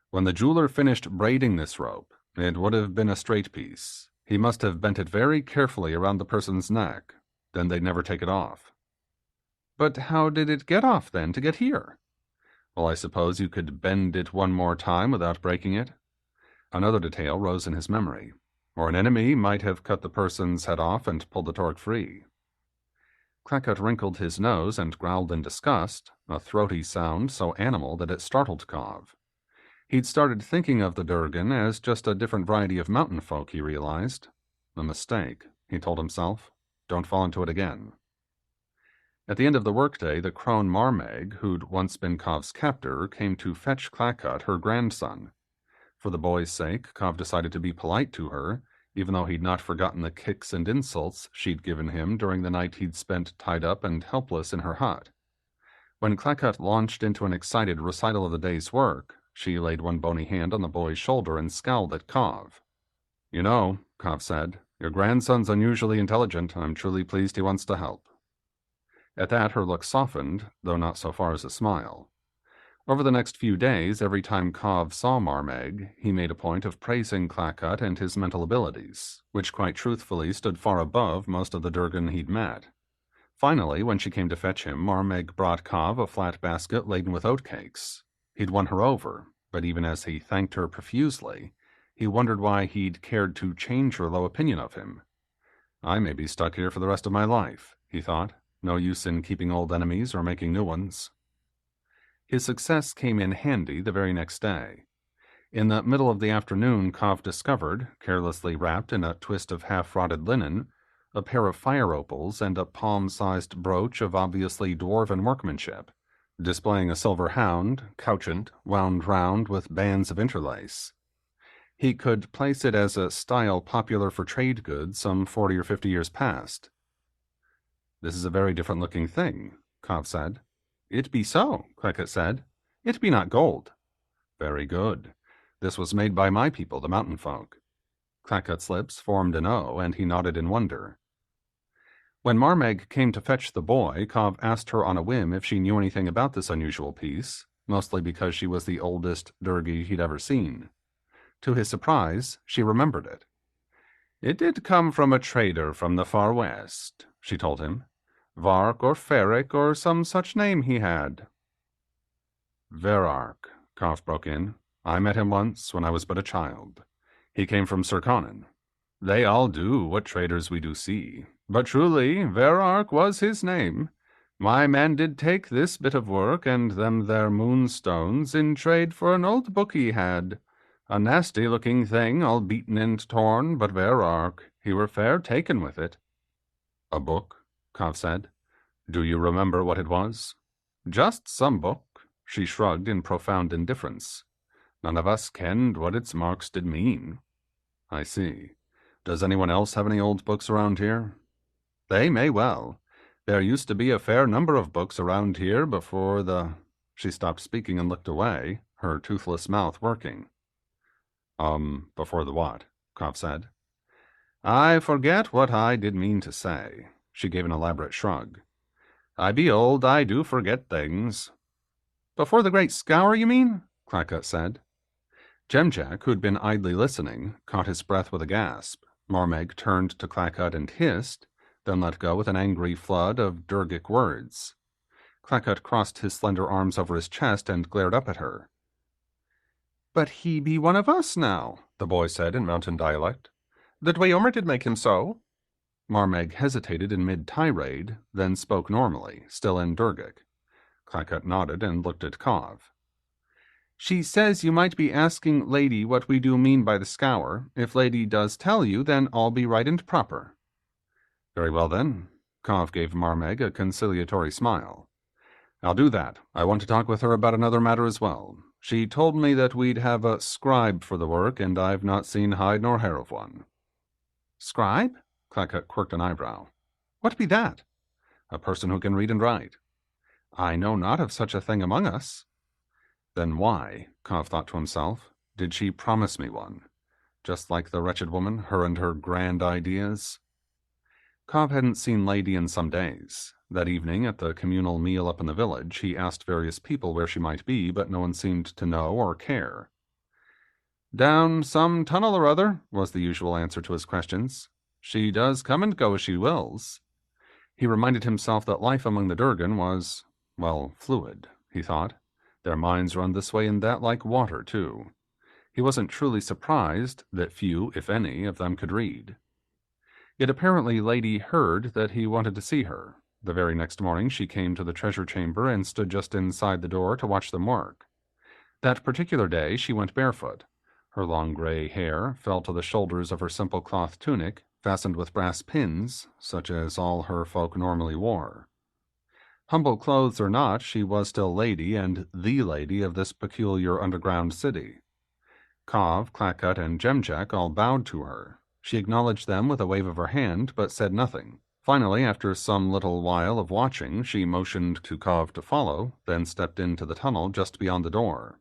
"When the jeweler finished braiding this rope, it would have been a straight piece. He must have bent it very carefully around the person's neck. Then they'd never take it off." "But how did it get off, then, to get here?" "Well, I suppose you could bend it one more time without breaking it." Another detail rose in his memory. Or an enemy might have cut the person's head off and pulled the torque free. Clackgut wrinkled his nose and growled in disgust, a throaty sound so animal that it startled Kov. He'd started thinking of the Durgan as just a different variety of mountain folk, he realized. A mistake, he told himself. Don't fall into it again. At the end of the workday, the crone Marmag, who'd once been Kov's captor, came to fetch Clackgut her grandson. For the boy's sake, Kov decided to be polite to her, even though he'd not forgotten the kicks and insults she'd given him during the night he'd spent tied up and helpless in her hut. When Clackgut launched into an excited recital of the day's work, she laid one bony hand on the boy's shoulder and scowled at Kov. "You know," Kov said, "your grandson's unusually intelligent. I'm truly pleased he wants to help." At that her look softened, though not so far as a smile. Over the next few days, every time Cov saw Marmeg, he made a point of praising Clackett and his mental abilities, which quite truthfully stood far above most of the Durgan he'd met. Finally, when she came to fetch him, Marmeg brought Cov a flat basket laden with oatcakes. He'd won her over, but even as he thanked her profusely, he wondered why he'd cared to change her low opinion of him. I may be stuck here for the rest of my life, he thought. No use in keeping old enemies or making new ones. His success came in handy the very next day. In the middle of the afternoon, Cov discovered, carelessly wrapped in a twist of half-rotted linen, a pair of fire opals and a palm-sized brooch of obviously dwarven workmanship, displaying a silver hound, couchant, wound round with bands of interlace. He could place it as a style popular for trade goods some 40 or 50 years past. "This is a very different-looking thing," Cov said. "It be so," Clackett said. "It be not gold." "Very good. This was made by my people, the mountain folk." Clackett's lips formed an O, and he nodded in wonder. When Marmeg came to fetch the boy, Cov asked her on a whim if she knew anything about this unusual piece, mostly because she was the oldest Durgie he'd ever seen. To his surprise, she remembered it. "It did come from a trader from the far west," she told him. "Vark or Ferric or some such name he had." "Verark," Cov broke in. "I met him once when I was but a child. He came from Sir Conan. They all do what traders we do see. But truly, Verark was his name. My man did take this bit of work and them there moonstones in trade for an old book he had. A nasty-looking thing, all beaten and torn, but Verark, he were fair taken with it." "A book?" Cov said. "Do you remember what it was?" "Just some book," she shrugged in profound indifference. "None of us kenned what its marks did mean." "I see. Does anyone else have any old books around here?" "They may well. There used to be a fair number of books around here before the—" She stopped speaking and looked away, her toothless mouth working. Before the what?" Cov said. "I forget what I did mean to say." She gave an elaborate shrug. "I be old, I do forget things." "Before the great scour, you mean?" Clackett said. Jemjack, who'd been idly listening, caught his breath with a gasp. Marmeg turned to Clackett and hissed, then let go with an angry flood of Durgic words. Clackett crossed his slender arms over his chest and glared up at her. "But he be one of us now," the boy said in mountain dialect. "The Dweomer did make him so." Marmeg hesitated in mid-tirade, then spoke normally, still in Durgic. Clackett nodded and looked at Cov. "She says you might be asking Lady what we do mean by the scour. If Lady does tell you, then all be right and proper." "Very well, then." Cov gave Marmeg a conciliatory smile. "I'll do that. I want to talk with her about another matter as well. She told me that we'd have a scribe for the work, and I've not seen hide nor hair of one." "Scribe?" Clackett quirked an eyebrow. "What be that?" "A person who can read and write." "I know not of such a thing among us." Then why, Cov thought to himself, did she promise me one? Just like the wretched woman, her and her grand ideas. Cov hadn't seen Lady in some days. That evening, at the communal meal up in the village, he asked various people where she might be, but no one seemed to know or care. "Down some tunnel or other," was the usual answer to his questions. "She does come and go as she wills." He reminded himself that life among the Durgan was, well, fluid, he thought. Their minds run this way and that like water, too. He wasn't truly surprised that few, if any, of them could read. Yet apparently Lady heard that he wanted to see her. The very next morning she came to the treasure chamber and stood just inside the door to watch them work. That particular day she went barefoot. Her long gray hair fell to the shoulders of her simple cloth tunic, fastened with brass pins, such as all her folk normally wore. Humble clothes or not, she was still lady and the lady of this peculiar underground city. Cov, Clackett, and Jemjack all bowed to her. She acknowledged them with a wave of her hand, but said nothing. Finally, after some little while of watching, she motioned to Cov to follow, then stepped into the tunnel just beyond the door.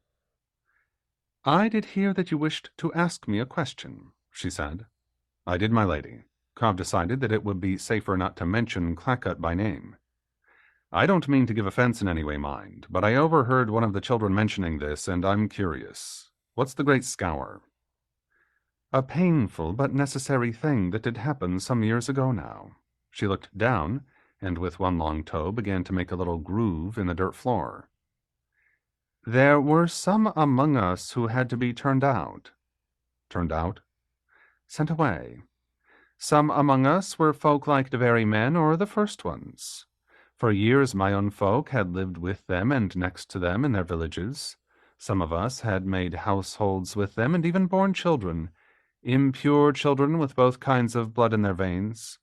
"I did hear that you wished to ask me a question," she said. "I did, my lady." Cov decided that it would be safer not to mention Clackett by name. I don't mean to give offense in any way, mind, but I overheard one of the children mentioning this, and I'm curious. What's the Great Scour? A painful but necessary thing that did happen some years ago now. She looked down, and with one long toe began to make a little groove in the dirt floor. There were some among us who had to be turned out. Turned out? Sent away. Some among us were folk like the very men or the first ones. For years my own folk had lived with them and next to them in their villages. Some of us had made households with them and even borne children, impure children with both kinds of blood in their veins.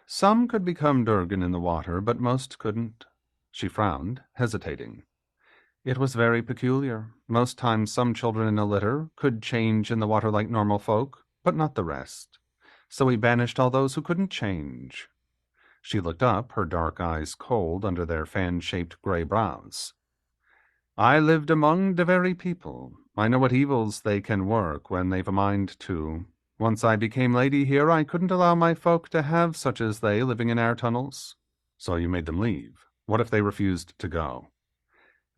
Some could become Durgan in the water, but most couldn't. She frowned, hesitating. It was very peculiar. Most times some children in a litter could change in the water like normal folk, but not the rest. So we banished all those who couldn't change. She looked up, her dark eyes cold under their fan-shaped gray brows. I lived among the very people. I know what evils they can work when they've a mind to. Once I became lady here, I couldn't allow my folk to have such as they living in air tunnels. So you made them leave. What if they refused to go?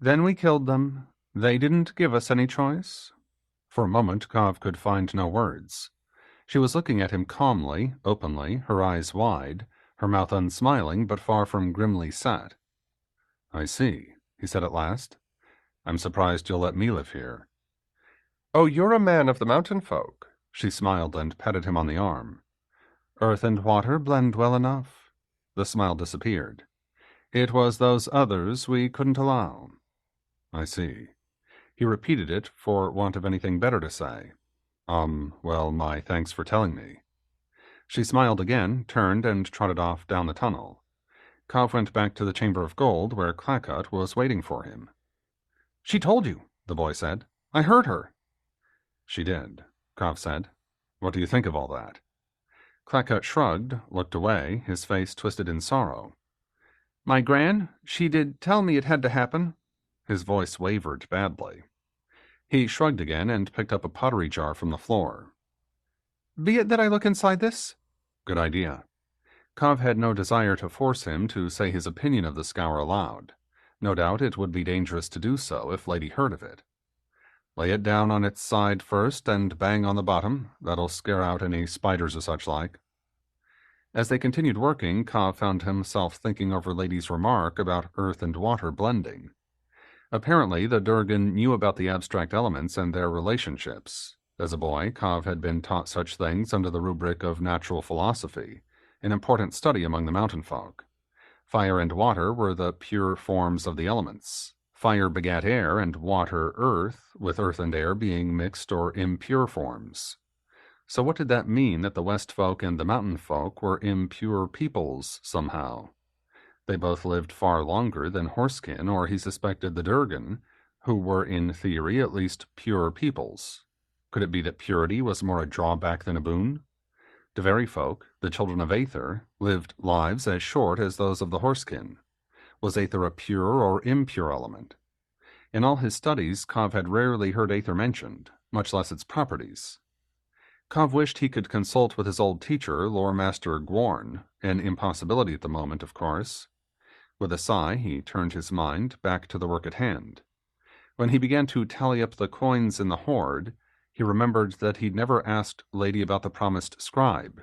Then we killed them. They didn't give us any choice. For a moment, Kov could find no words. She was looking at him calmly, openly, her eyes wide, her mouth unsmiling but far from grimly set. I see, he said at last. I'm surprised you'll let me live here. Oh, you're a man of the mountain folk. She smiled and patted him on the arm. Earth and water blend well enough. The smile disappeared. It was those others we couldn't allow. I see. He repeated it for want of anything better to say. Well, my thanks for telling me. She smiled again, turned, and trotted off down the tunnel. Kov went back to the Chamber of Gold, where Clackut was waiting for him. She told you, the boy said. I heard her. She did, Kov said. What do you think of all that? Clackut shrugged, looked away, his face twisted in sorrow. My gran, she did tell me it had to happen. His voice wavered badly. He shrugged again and picked up a pottery jar from the floor. Be it that I look inside this? Good idea. Kov had no desire to force him to say his opinion of the scour aloud. No doubt it would be dangerous to do so if Lady heard of it. Lay it down on its side first and bang on the bottom. That'll scare out any spiders or such like. As they continued working, Kov found himself thinking over Lady's remark about earth and water blending. Apparently, the Durgan knew about the abstract elements and their relationships. As a boy, Kov had been taught such things under the rubric of natural philosophy, an important study among the mountain folk. Fire and water were the pure forms of the elements. Fire begat air, and water earth, with earth and air being mixed or impure forms. So what did that mean that the West folk and the mountain folk were impure peoples, somehow? They both lived far longer than Horsekin, or he suspected the Durgan, who were in theory at least pure peoples. Could it be that purity was more a drawback than a boon? The very folk, the children of Aether, lived lives as short as those of the Horsekin. Was Aether a pure or impure element? In all his studies, Kov had rarely heard Aether mentioned, much less its properties. Kov wished he could consult with his old teacher, Lore Master Gworn, an impossibility at the moment, of course. With a sigh, he turned his mind back to the work at hand. When he began to tally up the coins in the hoard, he remembered that he'd never asked Lady about the promised scribe.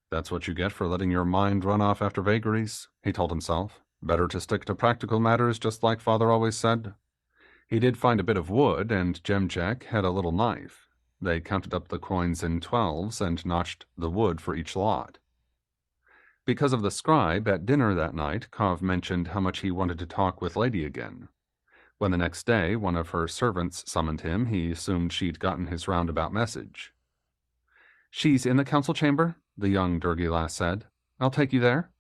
That's what you get for letting your mind run off after vagaries, he told himself. Better to stick to practical matters, just like Father always said. He did find a bit of wood, and Jemjek had a little knife. They counted up the coins in 12s and notched the wood for each lot. Because of the scribe, at dinner that night, Kov mentioned how much he wanted to talk with Lady again. When the next day one of her servants summoned him, he assumed she'd gotten his roundabout message. She's in the council chamber, the young Durgi lass said. I'll take you there.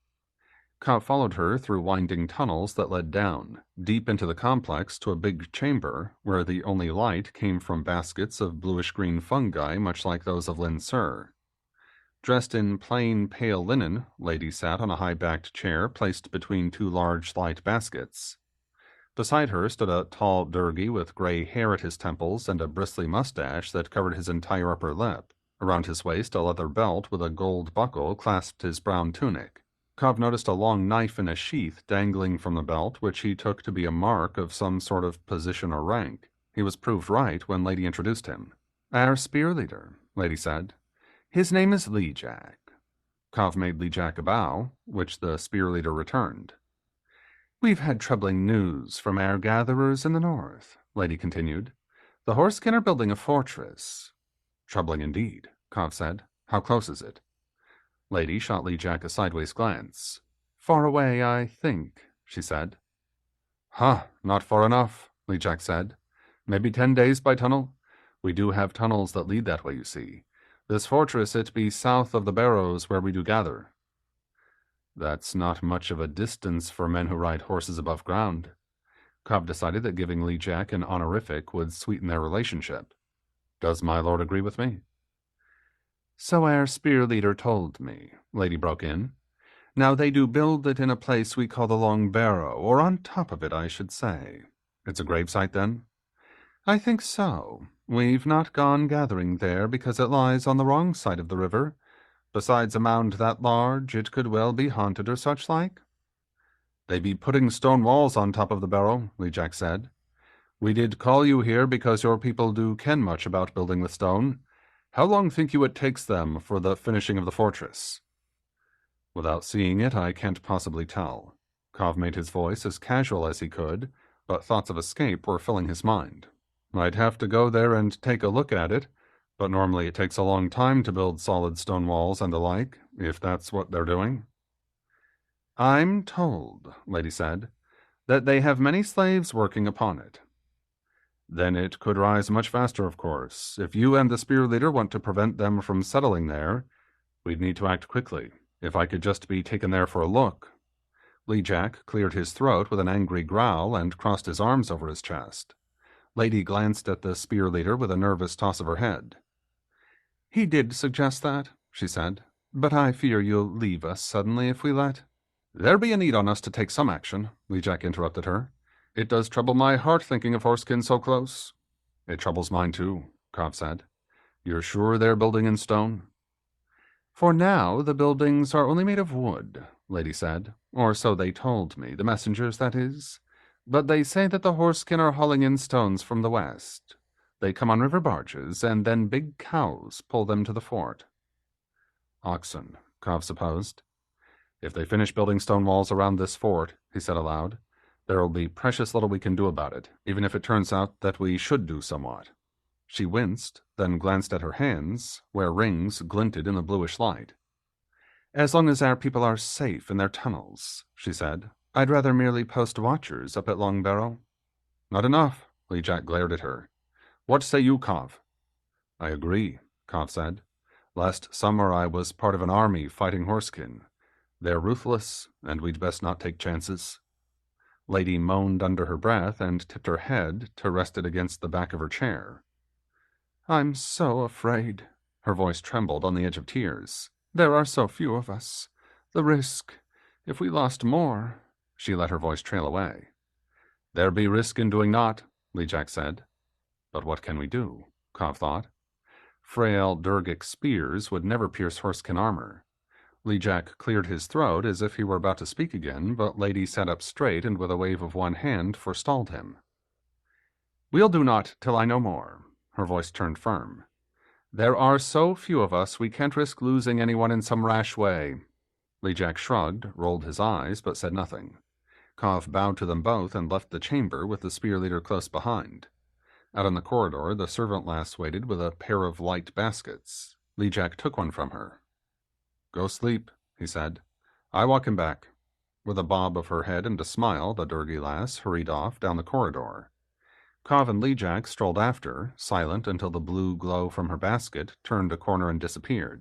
Kov followed her through winding tunnels that led down, deep into the complex to a big chamber, where the only light came from baskets of bluish-green fungi much like those of Lin Sur. Dressed in plain pale linen, Lady sat on a high-backed chair placed between two large light baskets. Beside her stood a tall Durgi with gray hair at his temples and a bristly mustache that covered his entire upper lip. Around his waist, a leather belt with a gold buckle clasped his brown tunic. Kov noticed a long knife in a sheath dangling from the belt, which he took to be a mark of some sort of position or rank. He was proved right when Lady introduced him. "Our spear leader," Lady said. "His name is Jack." Kov made Jack a bow, which the spear leader returned. "We've had troubling news from our gatherers in the north," Lady continued. "The Horsekin are building a fortress." "Troubling indeed," Kov said. "How close is it?" Lady shot Jack a sideways glance. "Far away, I think," she said. "Huh, not far enough," Jack said. "Maybe 10 days by tunnel. We do have tunnels that lead that way, you see. This fortress, it be south of the barrows where we do gather." "That's not much of a distance for men who ride horses above ground." Cobb decided that giving Jack an honorific would sweeten their relationship. "Does my lord agree with me?" "So our spear leader told me," Lady broke in. "Now they do build it in a place we call the Long Barrow, or on top of it, I should say." "It's a gravesite, then?" "I think so. We've not gone gathering there because it lies on the wrong side of the river. Besides a mound that large, it could well be haunted or such like." "They be putting stone walls on top of the barrow," Jack said. "We did call you here because your people do ken much about building with stone. How long think you it takes them for the finishing of the fortress?" "Without seeing it, I can't possibly tell." Kov made his voice as casual as he could, but thoughts of escape were filling his mind. "I'd have to go there and take a look at it, but normally it takes a long time to build solid stone walls and the like, if that's what they're doing." "I'm told," Lady said, "that they have many slaves working upon it." "Then it could rise much faster, of course. If you and the spear leader want to prevent them from settling there, we'd need to act quickly. If I could just be taken there for a look." Jack cleared his throat with an angry growl and crossed his arms over his chest. Lady glanced at the spear leader with a nervous toss of her head. "He did suggest that," she said, "but I fear you'll leave us suddenly if we let—" "There be a need on us to take some action," Jack interrupted her. "It does trouble my heart thinking of Horsekin so close." "It troubles mine too," Cobb said. "You're sure they're building in stone?" "For now, the buildings are only made of wood," Lady said, "or so they told me, the messengers, that is. But they say that the Horsekin are hauling in stones from the west. They come on river barges, and then big cows pull them to the fort." "Oxen," Cobb supposed. "If they finish building stone walls around this fort," he said aloud, "there'll be precious little we can do about it, even if it turns out that we should do somewhat." She winced, then glanced at her hands, where rings glinted in the bluish light. "As long as our people are safe in their tunnels," she said, "I'd rather merely post watchers up at Long Barrow." "Not enough," Jack glared at her. "What say you, Kov?" "I agree," Kov said. "Last summer I was part of an army fighting Horsekin. They're ruthless, and we'd best not take chances." Lady moaned under her breath and tipped her head to rest it against the back of her chair. "I'm so afraid." Her voice trembled on the edge of tears. "There are so few of us. The risk. If we lost more—" She let her voice trail away. "There be risk in doing naught," Jack said. "But what can we do?" Kov thought. Frail Durgic spears would never pierce Horsekin armor. Jack cleared his throat as if he were about to speak again, but Lady sat up straight and with a wave of one hand forestalled him. "We'll do naught till I know more." Her voice turned firm. "There are so few of us we can't risk losing anyone in some rash way." Jack shrugged, rolled his eyes, but said nothing. Kov bowed to them both and left the chamber with the spear leader close behind. Out on the corridor, the servant lass waited with a pair of light baskets. Jack took one from her. "Go sleep," he said. "I walk him back." With a bob of her head and a smile, the Durgi lass hurried off down the corridor. Kov and Jack strolled after, silent until the blue glow from her basket turned a corner and disappeared.